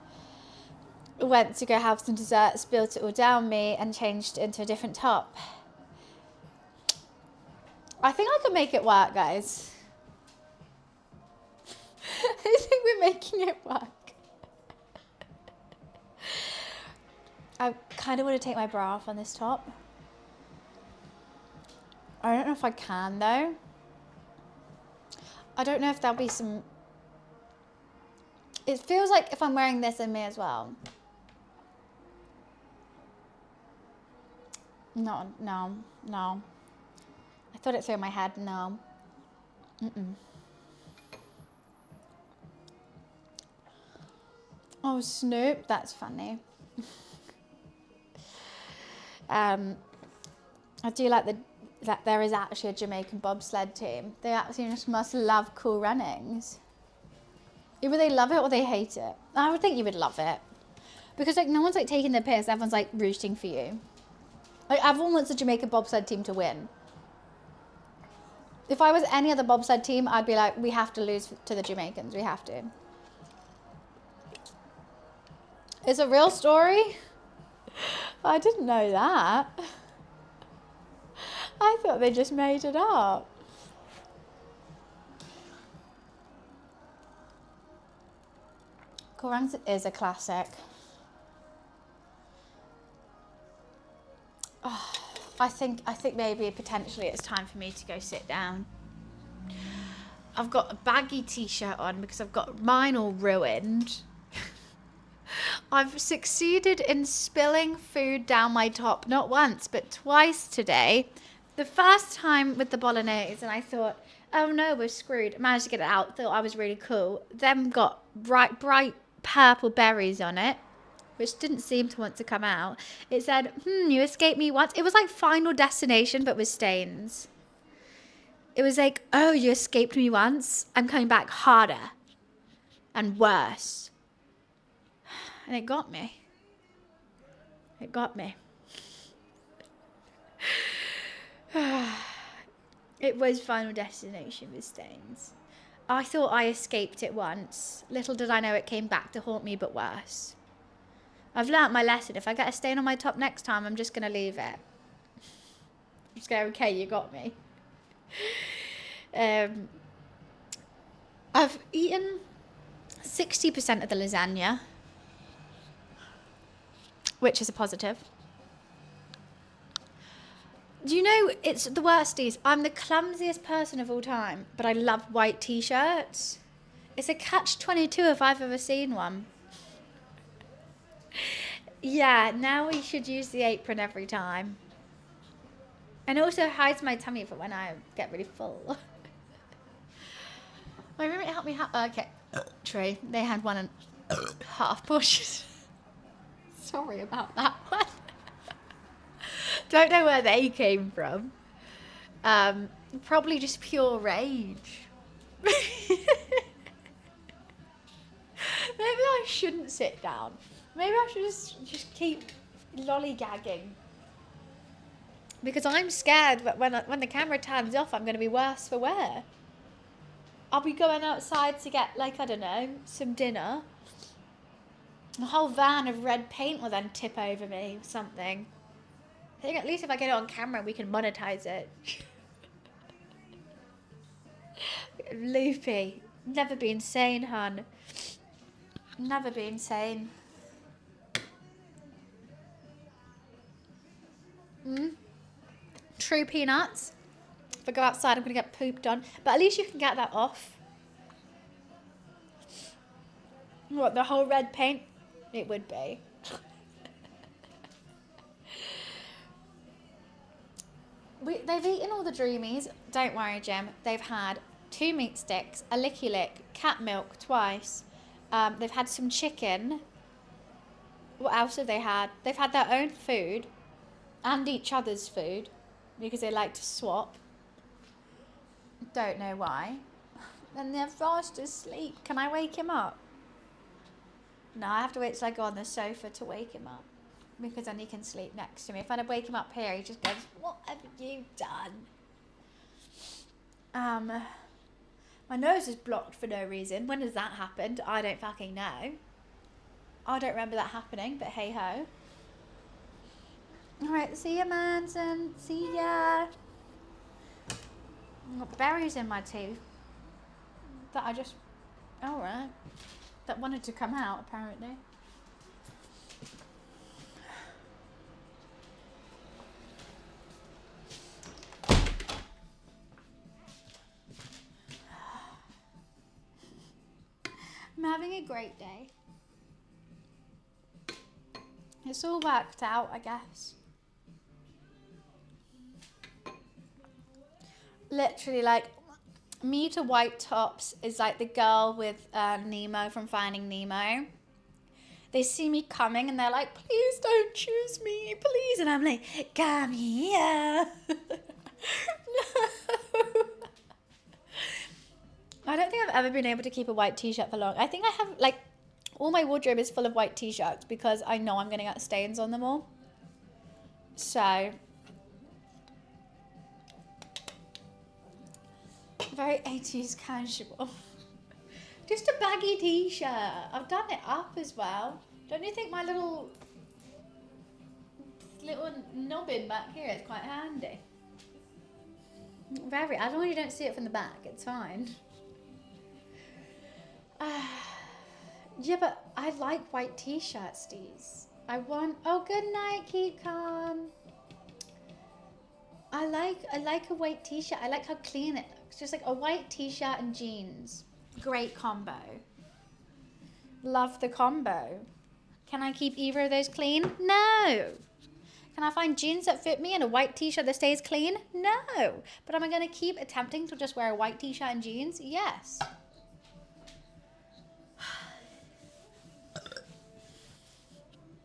went to go have some dessert, spilled it all down me and changed it into a different top. I think I can make it work, guys. I think we're making it work. I kind of want to take my bra off on this top. I don't know if I can though. I don't know if there'll be some... It feels like if I'm wearing this, I may as well. No. I thought it through my head, no. Oh, Snoop, that's funny. I do like that there is actually a Jamaican bobsled team. They actually just must love cool runnings. Either they love it or they hate it. I would think you would love it. Because like no one's like taking the piss, everyone's like rooting for you. Like everyone wants the Jamaican bobsled team to win. If I was any other bobsled team, I'd be like, we have to lose to the Jamaicans, we have to. It's a real story? I didn't know that. I thought they just made it up. Korangs is a classic. Oh, I think maybe potentially it's time for me to go sit down. I've got a baggy t-shirt on because I've got mine all ruined. I've succeeded in spilling food down my top, not once, but twice today. The first time with the bolognese, and I thought, oh no, we're screwed. I managed to get it out, thought I was really cool. Then got bright purple berries on it, which didn't seem to want to come out. It said, you escaped me once. It was like Final Destination, but with stains. It was like, oh, you escaped me once. I'm coming back harder and worse. And it got me. It got me. It was Final Destination with stains. I thought I escaped it once. Little did I know it came back to haunt me, but worse. I've learnt my lesson. If I get a stain on my top next time, I'm just going to leave it. I'm just going, okay, you got me. I've eaten 60% of the lasagna. which is a positive. Do you know, it's the worsties. I'm the clumsiest person of all time, but I love white t-shirts. It's a catch-22 if I've ever seen one. Yeah, now we should use the apron every time. And it also hides my tummy for when I get really full. My roommate helped me okay, true. They had 1.5 portions. Sorry about that one. Don't know where they came from. Probably just pure rage. Maybe I shouldn't sit down. Maybe I should just keep lollygagging. Because I'm scared that when the camera turns off, I'm going to be worse for wear. I'll be going outside to get, like, I don't know, some dinner. A whole van of red paint will then tip over me or something. I think at least if I get it on camera, we can monetize it. Loopy. Never been sane, hun. Never been sane. True peanuts. If I go outside, I'm going to get pooped on. But at least you can get that off. What, the whole red paint? It would be. They've eaten all the dreamies. Don't worry, Jim. They've had 2 meat sticks, a licky lick, cat milk twice. They've had some chicken. What else have they had? They've had their own food and each other's food because they like to swap. Don't know why. And they're fast asleep. Can I wake him up? No, I have to wait till I go on the sofa to wake him up. Because then he can sleep next to me. If I wake him up here, he just goes, "What have you done?" My nose is blocked for no reason. When has that happened? I don't fucking know. I don't remember that happening, but hey ho. Alright, see ya, Manson. See ya. I've got berries in my teeth. That I just... Alright. That wanted to come out, apparently. I'm having a great day. It's all worked out, I guess. Literally, like, me to white tops is like the girl with Nemo from Finding Nemo. They see me coming and they're like, "Please don't choose me, please." And I'm like, "Come here." No. I don't think I've ever been able to keep a white t-shirt for long. I think I have, like, all my wardrobe is full of white t-shirts because I know I'm going to get stains on them all. So, very 80s casual. Just a baggy t-shirt. I've done it up as well. Don't you think my little knobbin back here is quite handy? Very. As long as you don't see it from the back, it's fine. Yeah, but I like white t-shirts, Steez. Oh, good night, keep calm. I like a white t-shirt. I like how clean it looks. Just like a white t-shirt and jeans. Great combo. Love the combo. Can I keep either of those clean? No. Can I find jeans that fit me and a white t-shirt that stays clean? No. But am I going to keep attempting to just wear a white t-shirt and jeans? Yes.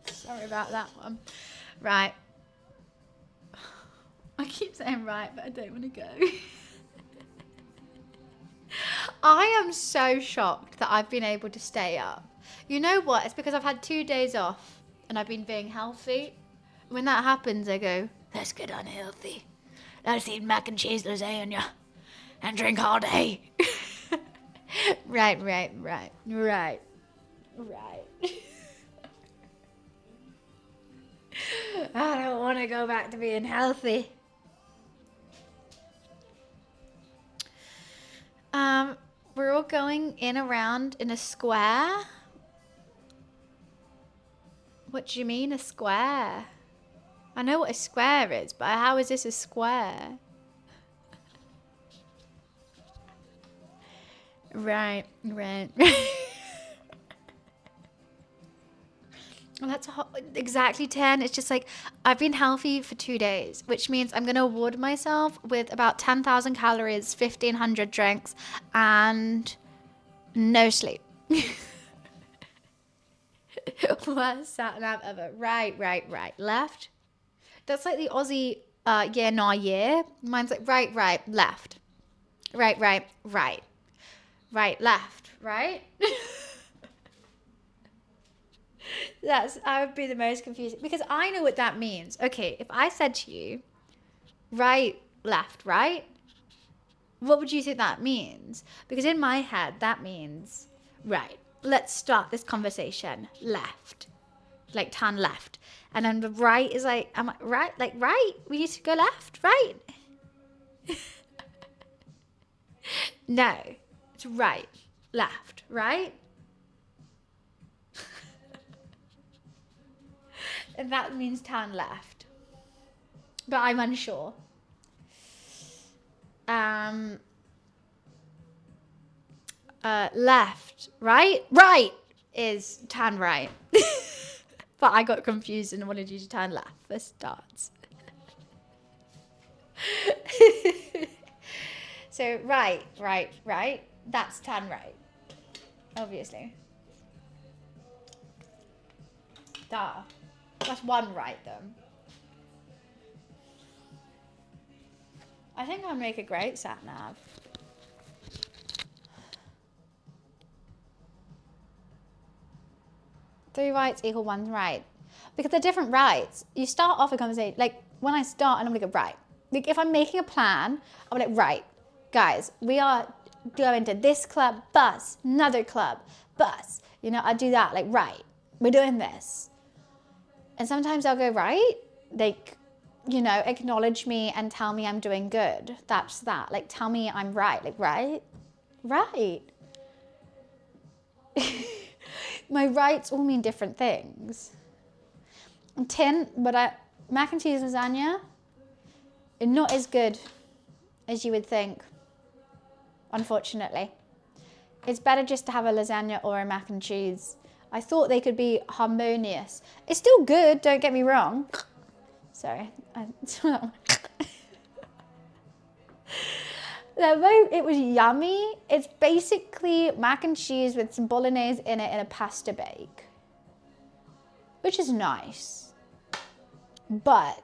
Sorry about that one. Right. I keep saying right, but I don't want to go. I am so shocked that I've been able to stay up. You know what? It's because I've had 2 days off and I've been being healthy. When that happens, I go, "Let's get unhealthy. Let's eat mac and cheese lasagna and drink all day." Right. I don't want to go back to being healthy. We're all going in around in a square. What do you mean a square? I know what a square is, but how is this a square? Right. Well, that's exactly 10. It's just like, I've been healthy for 2 days, which means I'm going to award myself with about 10,000 calories, 1,500 drinks, and no sleep. Worst sat nav ever. Right. Left. That's like the Aussie, yeah, no, yeah. Mine's like right, left. Right, left, right? I would be the most confused because I know what that means. Okay, if I said to you, right, left, right, what would you think that means? Because in my head, that means, right, let's start this conversation, left, like turn left. And then the right is like, am I right? Like, right? We need to go left, right? No, it's right, left, right? And that means turn left. But I'm unsure. Left, right? Right is turn right. But I got confused and wanted you to turn left for starts. So right. That's turn right. Obviously. Duh. That's one right though. I think I'll make a great sat nav. Three rights equal one right. Because they're different rights. You start off a conversation, like when I start, I'm gonna go right. Like if I'm making a plan, I'm like, right, guys, we are going to this club, bus, another club, bus. You know, I do that, like, right, we're doing this. And sometimes I'll go, right, like, you know, acknowledge me and tell me I'm doing good. That's that. Like, tell me I'm right. Like, right? My rights all mean different things. Mac and cheese lasagna, not as good as you would think, unfortunately. It's better just to have a lasagna or a mac and cheese. I thought they could be harmonious. It's still good, don't get me wrong. Sorry. It was yummy. It's basically mac and cheese with some bolognese in it and a pasta bake, which is nice. But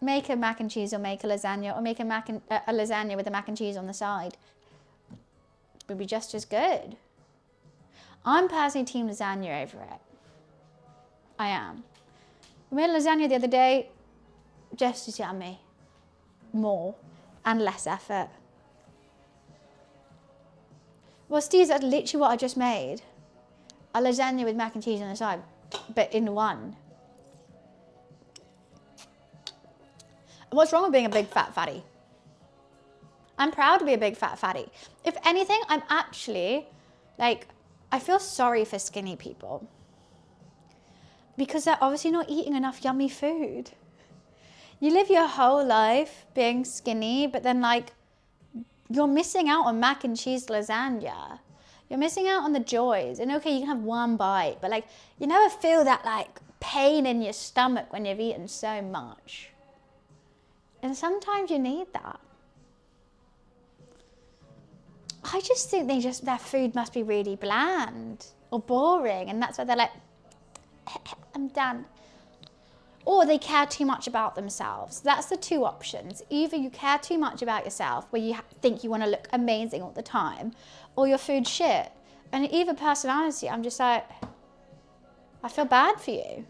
make a mac and cheese or make a lasagna or make a lasagna with a mac and cheese on the side. It would be just as good. I'm personally team lasagna over it. I am. We made lasagna the other day, just as yummy. More and less effort. Well, Steve, that's literally what I just made. A lasagna with mac and cheese on the side, but in one. And what's wrong with being a big fat fatty? I'm proud to be a big fat fatty. If anything, I'm actually, like, I feel sorry for skinny people. Because they're obviously not eating enough yummy food. You live your whole life being skinny, but then, like, you're missing out on mac and cheese lasagna. You're missing out on the joys. And okay, you can have one bite, but, like, you never feel that, like, pain in your stomach when you've eaten so much. And sometimes you need that. I just think their food must be really bland or boring, and that's why they're like, I'm done. Or they care too much about themselves. That's the two options. Either you care too much about yourself, where you think you want to look amazing all the time, or your food's shit. And either personality, I'm just like, I feel bad for you.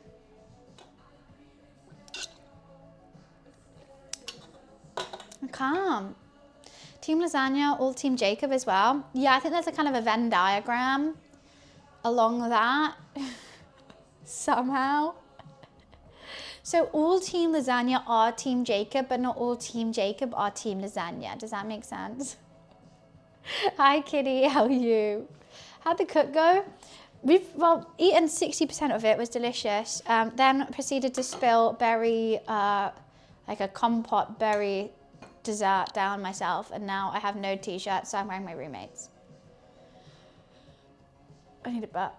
I can't. Team lasagna, all team Jacob as well. Yeah, I think there's a kind of a Venn diagram along that somehow. So all team lasagna are team Jacob, but not all team Jacob are team lasagna. Does that make sense? Hi Kitty, how are you? How'd the cook go? We've, well, eaten 60% of it, was delicious. Then proceeded to spill berry, like a compote berry dessert down myself. And now I have no t-shirt, so I'm wearing my roommate's. I need to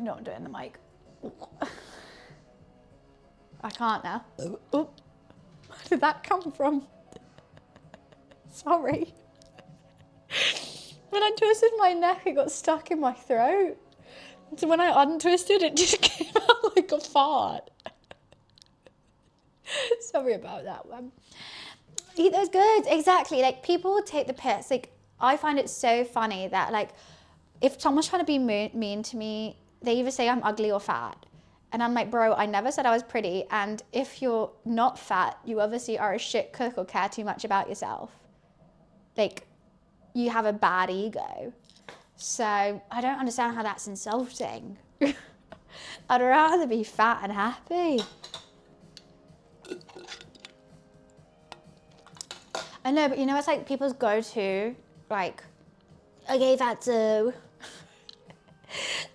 not do it in the mic. I can't now. Ooh. Where did that come from? Sorry. When I twisted my neck, it got stuck in my throat. So when I untwisted, it just came out like a fart. Sorry about that one. Eat those goods, exactly. Like, people will take the piss. Like, I find it so funny that, like, if someone's trying to be mean to me, they either say I'm ugly or fat. And I'm like, bro, I never said I was pretty. And if you're not fat, you obviously are a shit cook or care too much about yourself. Like, you have a bad ego. So I don't understand how that's insulting. I'd rather be fat and happy. I know, but you know, it's like people's go-to, like, okay, fatso.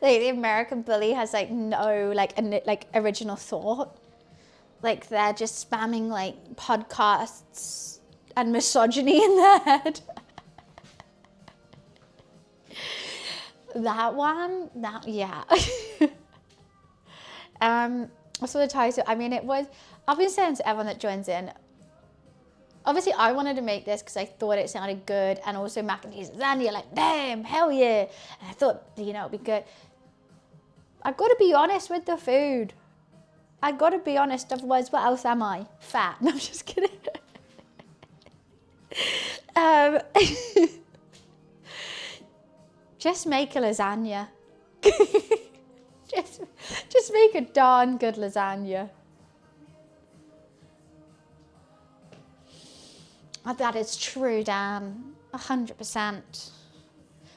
Like, the American bully has like no like original thought. Like, they're just spamming like podcasts and misogyny in their head. That one, yeah. So the title, I mean, I've been saying to everyone that joins in, obviously I wanted to make this because I thought it sounded good, and also mac and cheese lasagna, like, damn, hell yeah. And I thought, you know, it'd be good. I've got to be honest with the food. I've got to be honest, otherwise what else am I? Fat. No, I'm just kidding. Just make a lasagna. just make a darn good lasagna. That is true, Dan. 100%.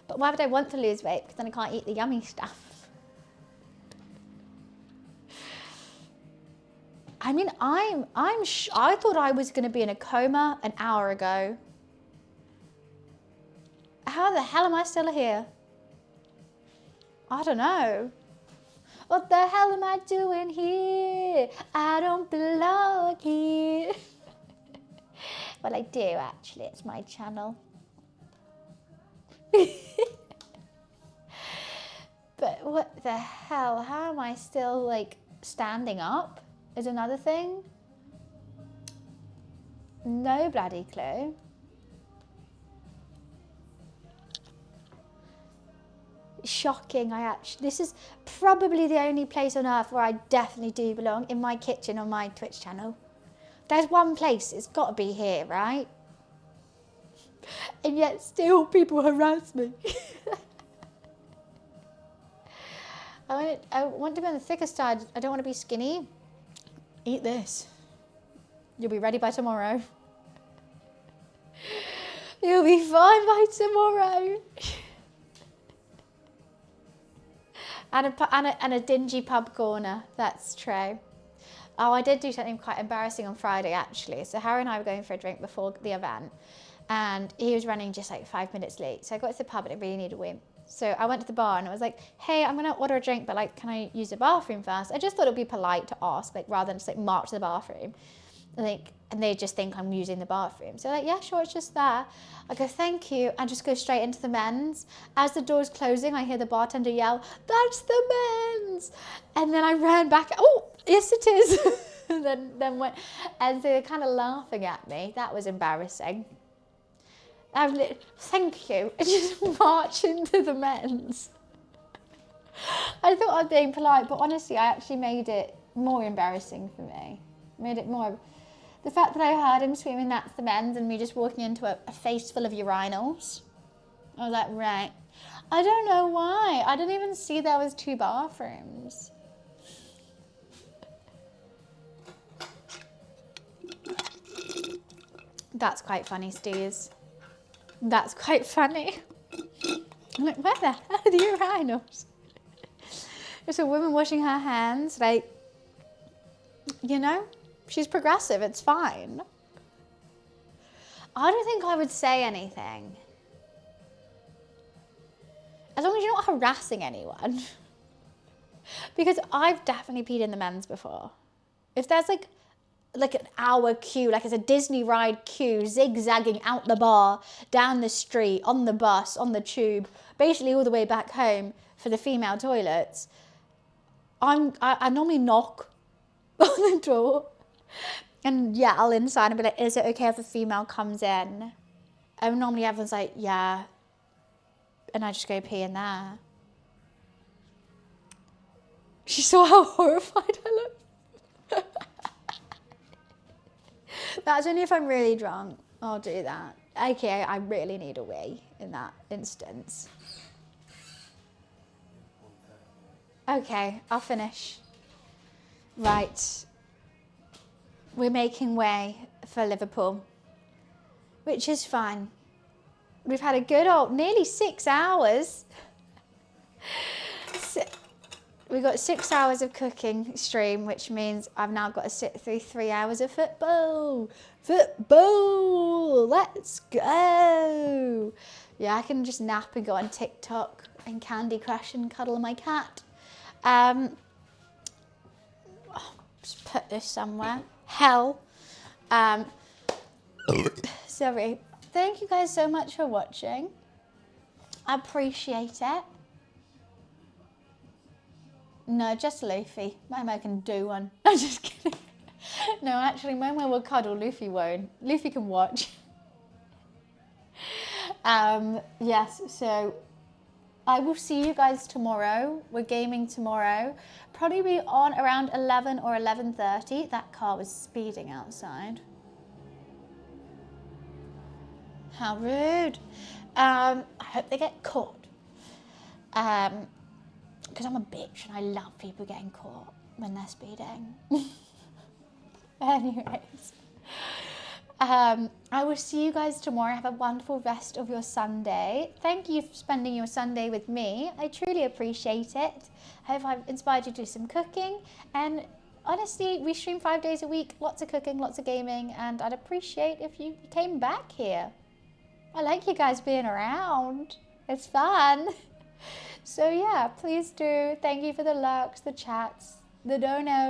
But why would I want to lose weight? Because then I can't eat the yummy stuff. I mean, I thought I was going to be in a coma an hour ago. How the hell am I still here? I don't know. What the hell am I doing here? I don't belong here. Well, I do, actually. It's my channel. But what the hell? How am I still, like, standing up is another thing? No bloody clue. Shocking. This is probably the only place on earth where I definitely do belong, in my kitchen on my Twitch channel. There's one place, it's got to be here, right? And yet still people harass me. I want to be on the thicker side. I don't want to be skinny. Eat this. You'll be ready by tomorrow. You'll be fine by tomorrow. And a dingy pub corner. That's true. Oh, I did do something quite embarrassing on Friday, actually. So Harry and I were going for a drink before the event, and he was running just like 5 minutes late. So I got to the pub and I really needed a wee. So I went to the bar and I was like, hey, I'm gonna order a drink, but like, can I use the bathroom first? I just thought it'd be polite to ask, like, rather than just like march to the bathroom. And they just think I'm using the bathroom. So like, yeah, sure, it's just there. I go, thank you, and just go straight into the men's. As the door's closing, I hear the bartender yell, that's the men's. And then I ran back, oh, yes it is. And then went, and so they're kind of laughing at me. That was embarrassing. Thank you. I just march into the men's. I thought I was being polite, but honestly, I actually made it more embarrassing for me. Made it more. The fact that I heard him screaming, that's the men's, and me just walking into a face full of urinals. I was like, right. I don't know why. I didn't even see there was 2 bathrooms. That's quite funny, Steez. That's quite funny. I'm like, where the hell are the urinals? There's a woman washing her hands, like, you know, she's progressive, it's fine. I don't think I would say anything. As long as you're not harassing anyone. Because I've definitely peed in the men's before. If there's like an hour queue, like it's a Disney ride queue, zigzagging out the bar, down the street, on the bus, on the tube, basically all the way back home for the female toilets, I normally knock on the door and yell inside and be like, is it okay if a female comes in? And normally everyone's like, yeah. And I just go pee in there. She saw how horrified I looked. That's only if I'm really drunk. I'll do that. Okay, I really need a wee in that instance. Okay, I'll finish. Right. We're making way for Liverpool, which is fine. We've had a good old nearly 6 hours. We got 6 hours of cooking stream, which means I've now got to sit through 3 hours of football. Football, let's go. Yeah, I can just nap and go on TikTok and Candy Crush and cuddle my cat. Just put this somewhere. Hell. Sorry. Thank you guys so much for watching. I appreciate it. No, just Luffy. Momo can do one. I'm just kidding. No, actually, Momo will cuddle. Luffy won't. Luffy can watch. Yes, so I will see you guys tomorrow. We're gaming tomorrow. Probably be on around 11 or 11:30. That car was speeding outside. How rude. I hope they get caught. Because I'm a bitch and I love people getting caught when they're speeding. Anyways, I will see you guys tomorrow. Have a wonderful rest of your Sunday. Thank you for spending your Sunday with me. I truly appreciate it. I hope I've inspired you to do some cooking. And honestly, we stream 5 days a week. Lots of cooking, lots of gaming. And I'd appreciate if you came back here. I like you guys being around. It's fun. So yeah, please do. Thank you for the likes, the chats, the dono.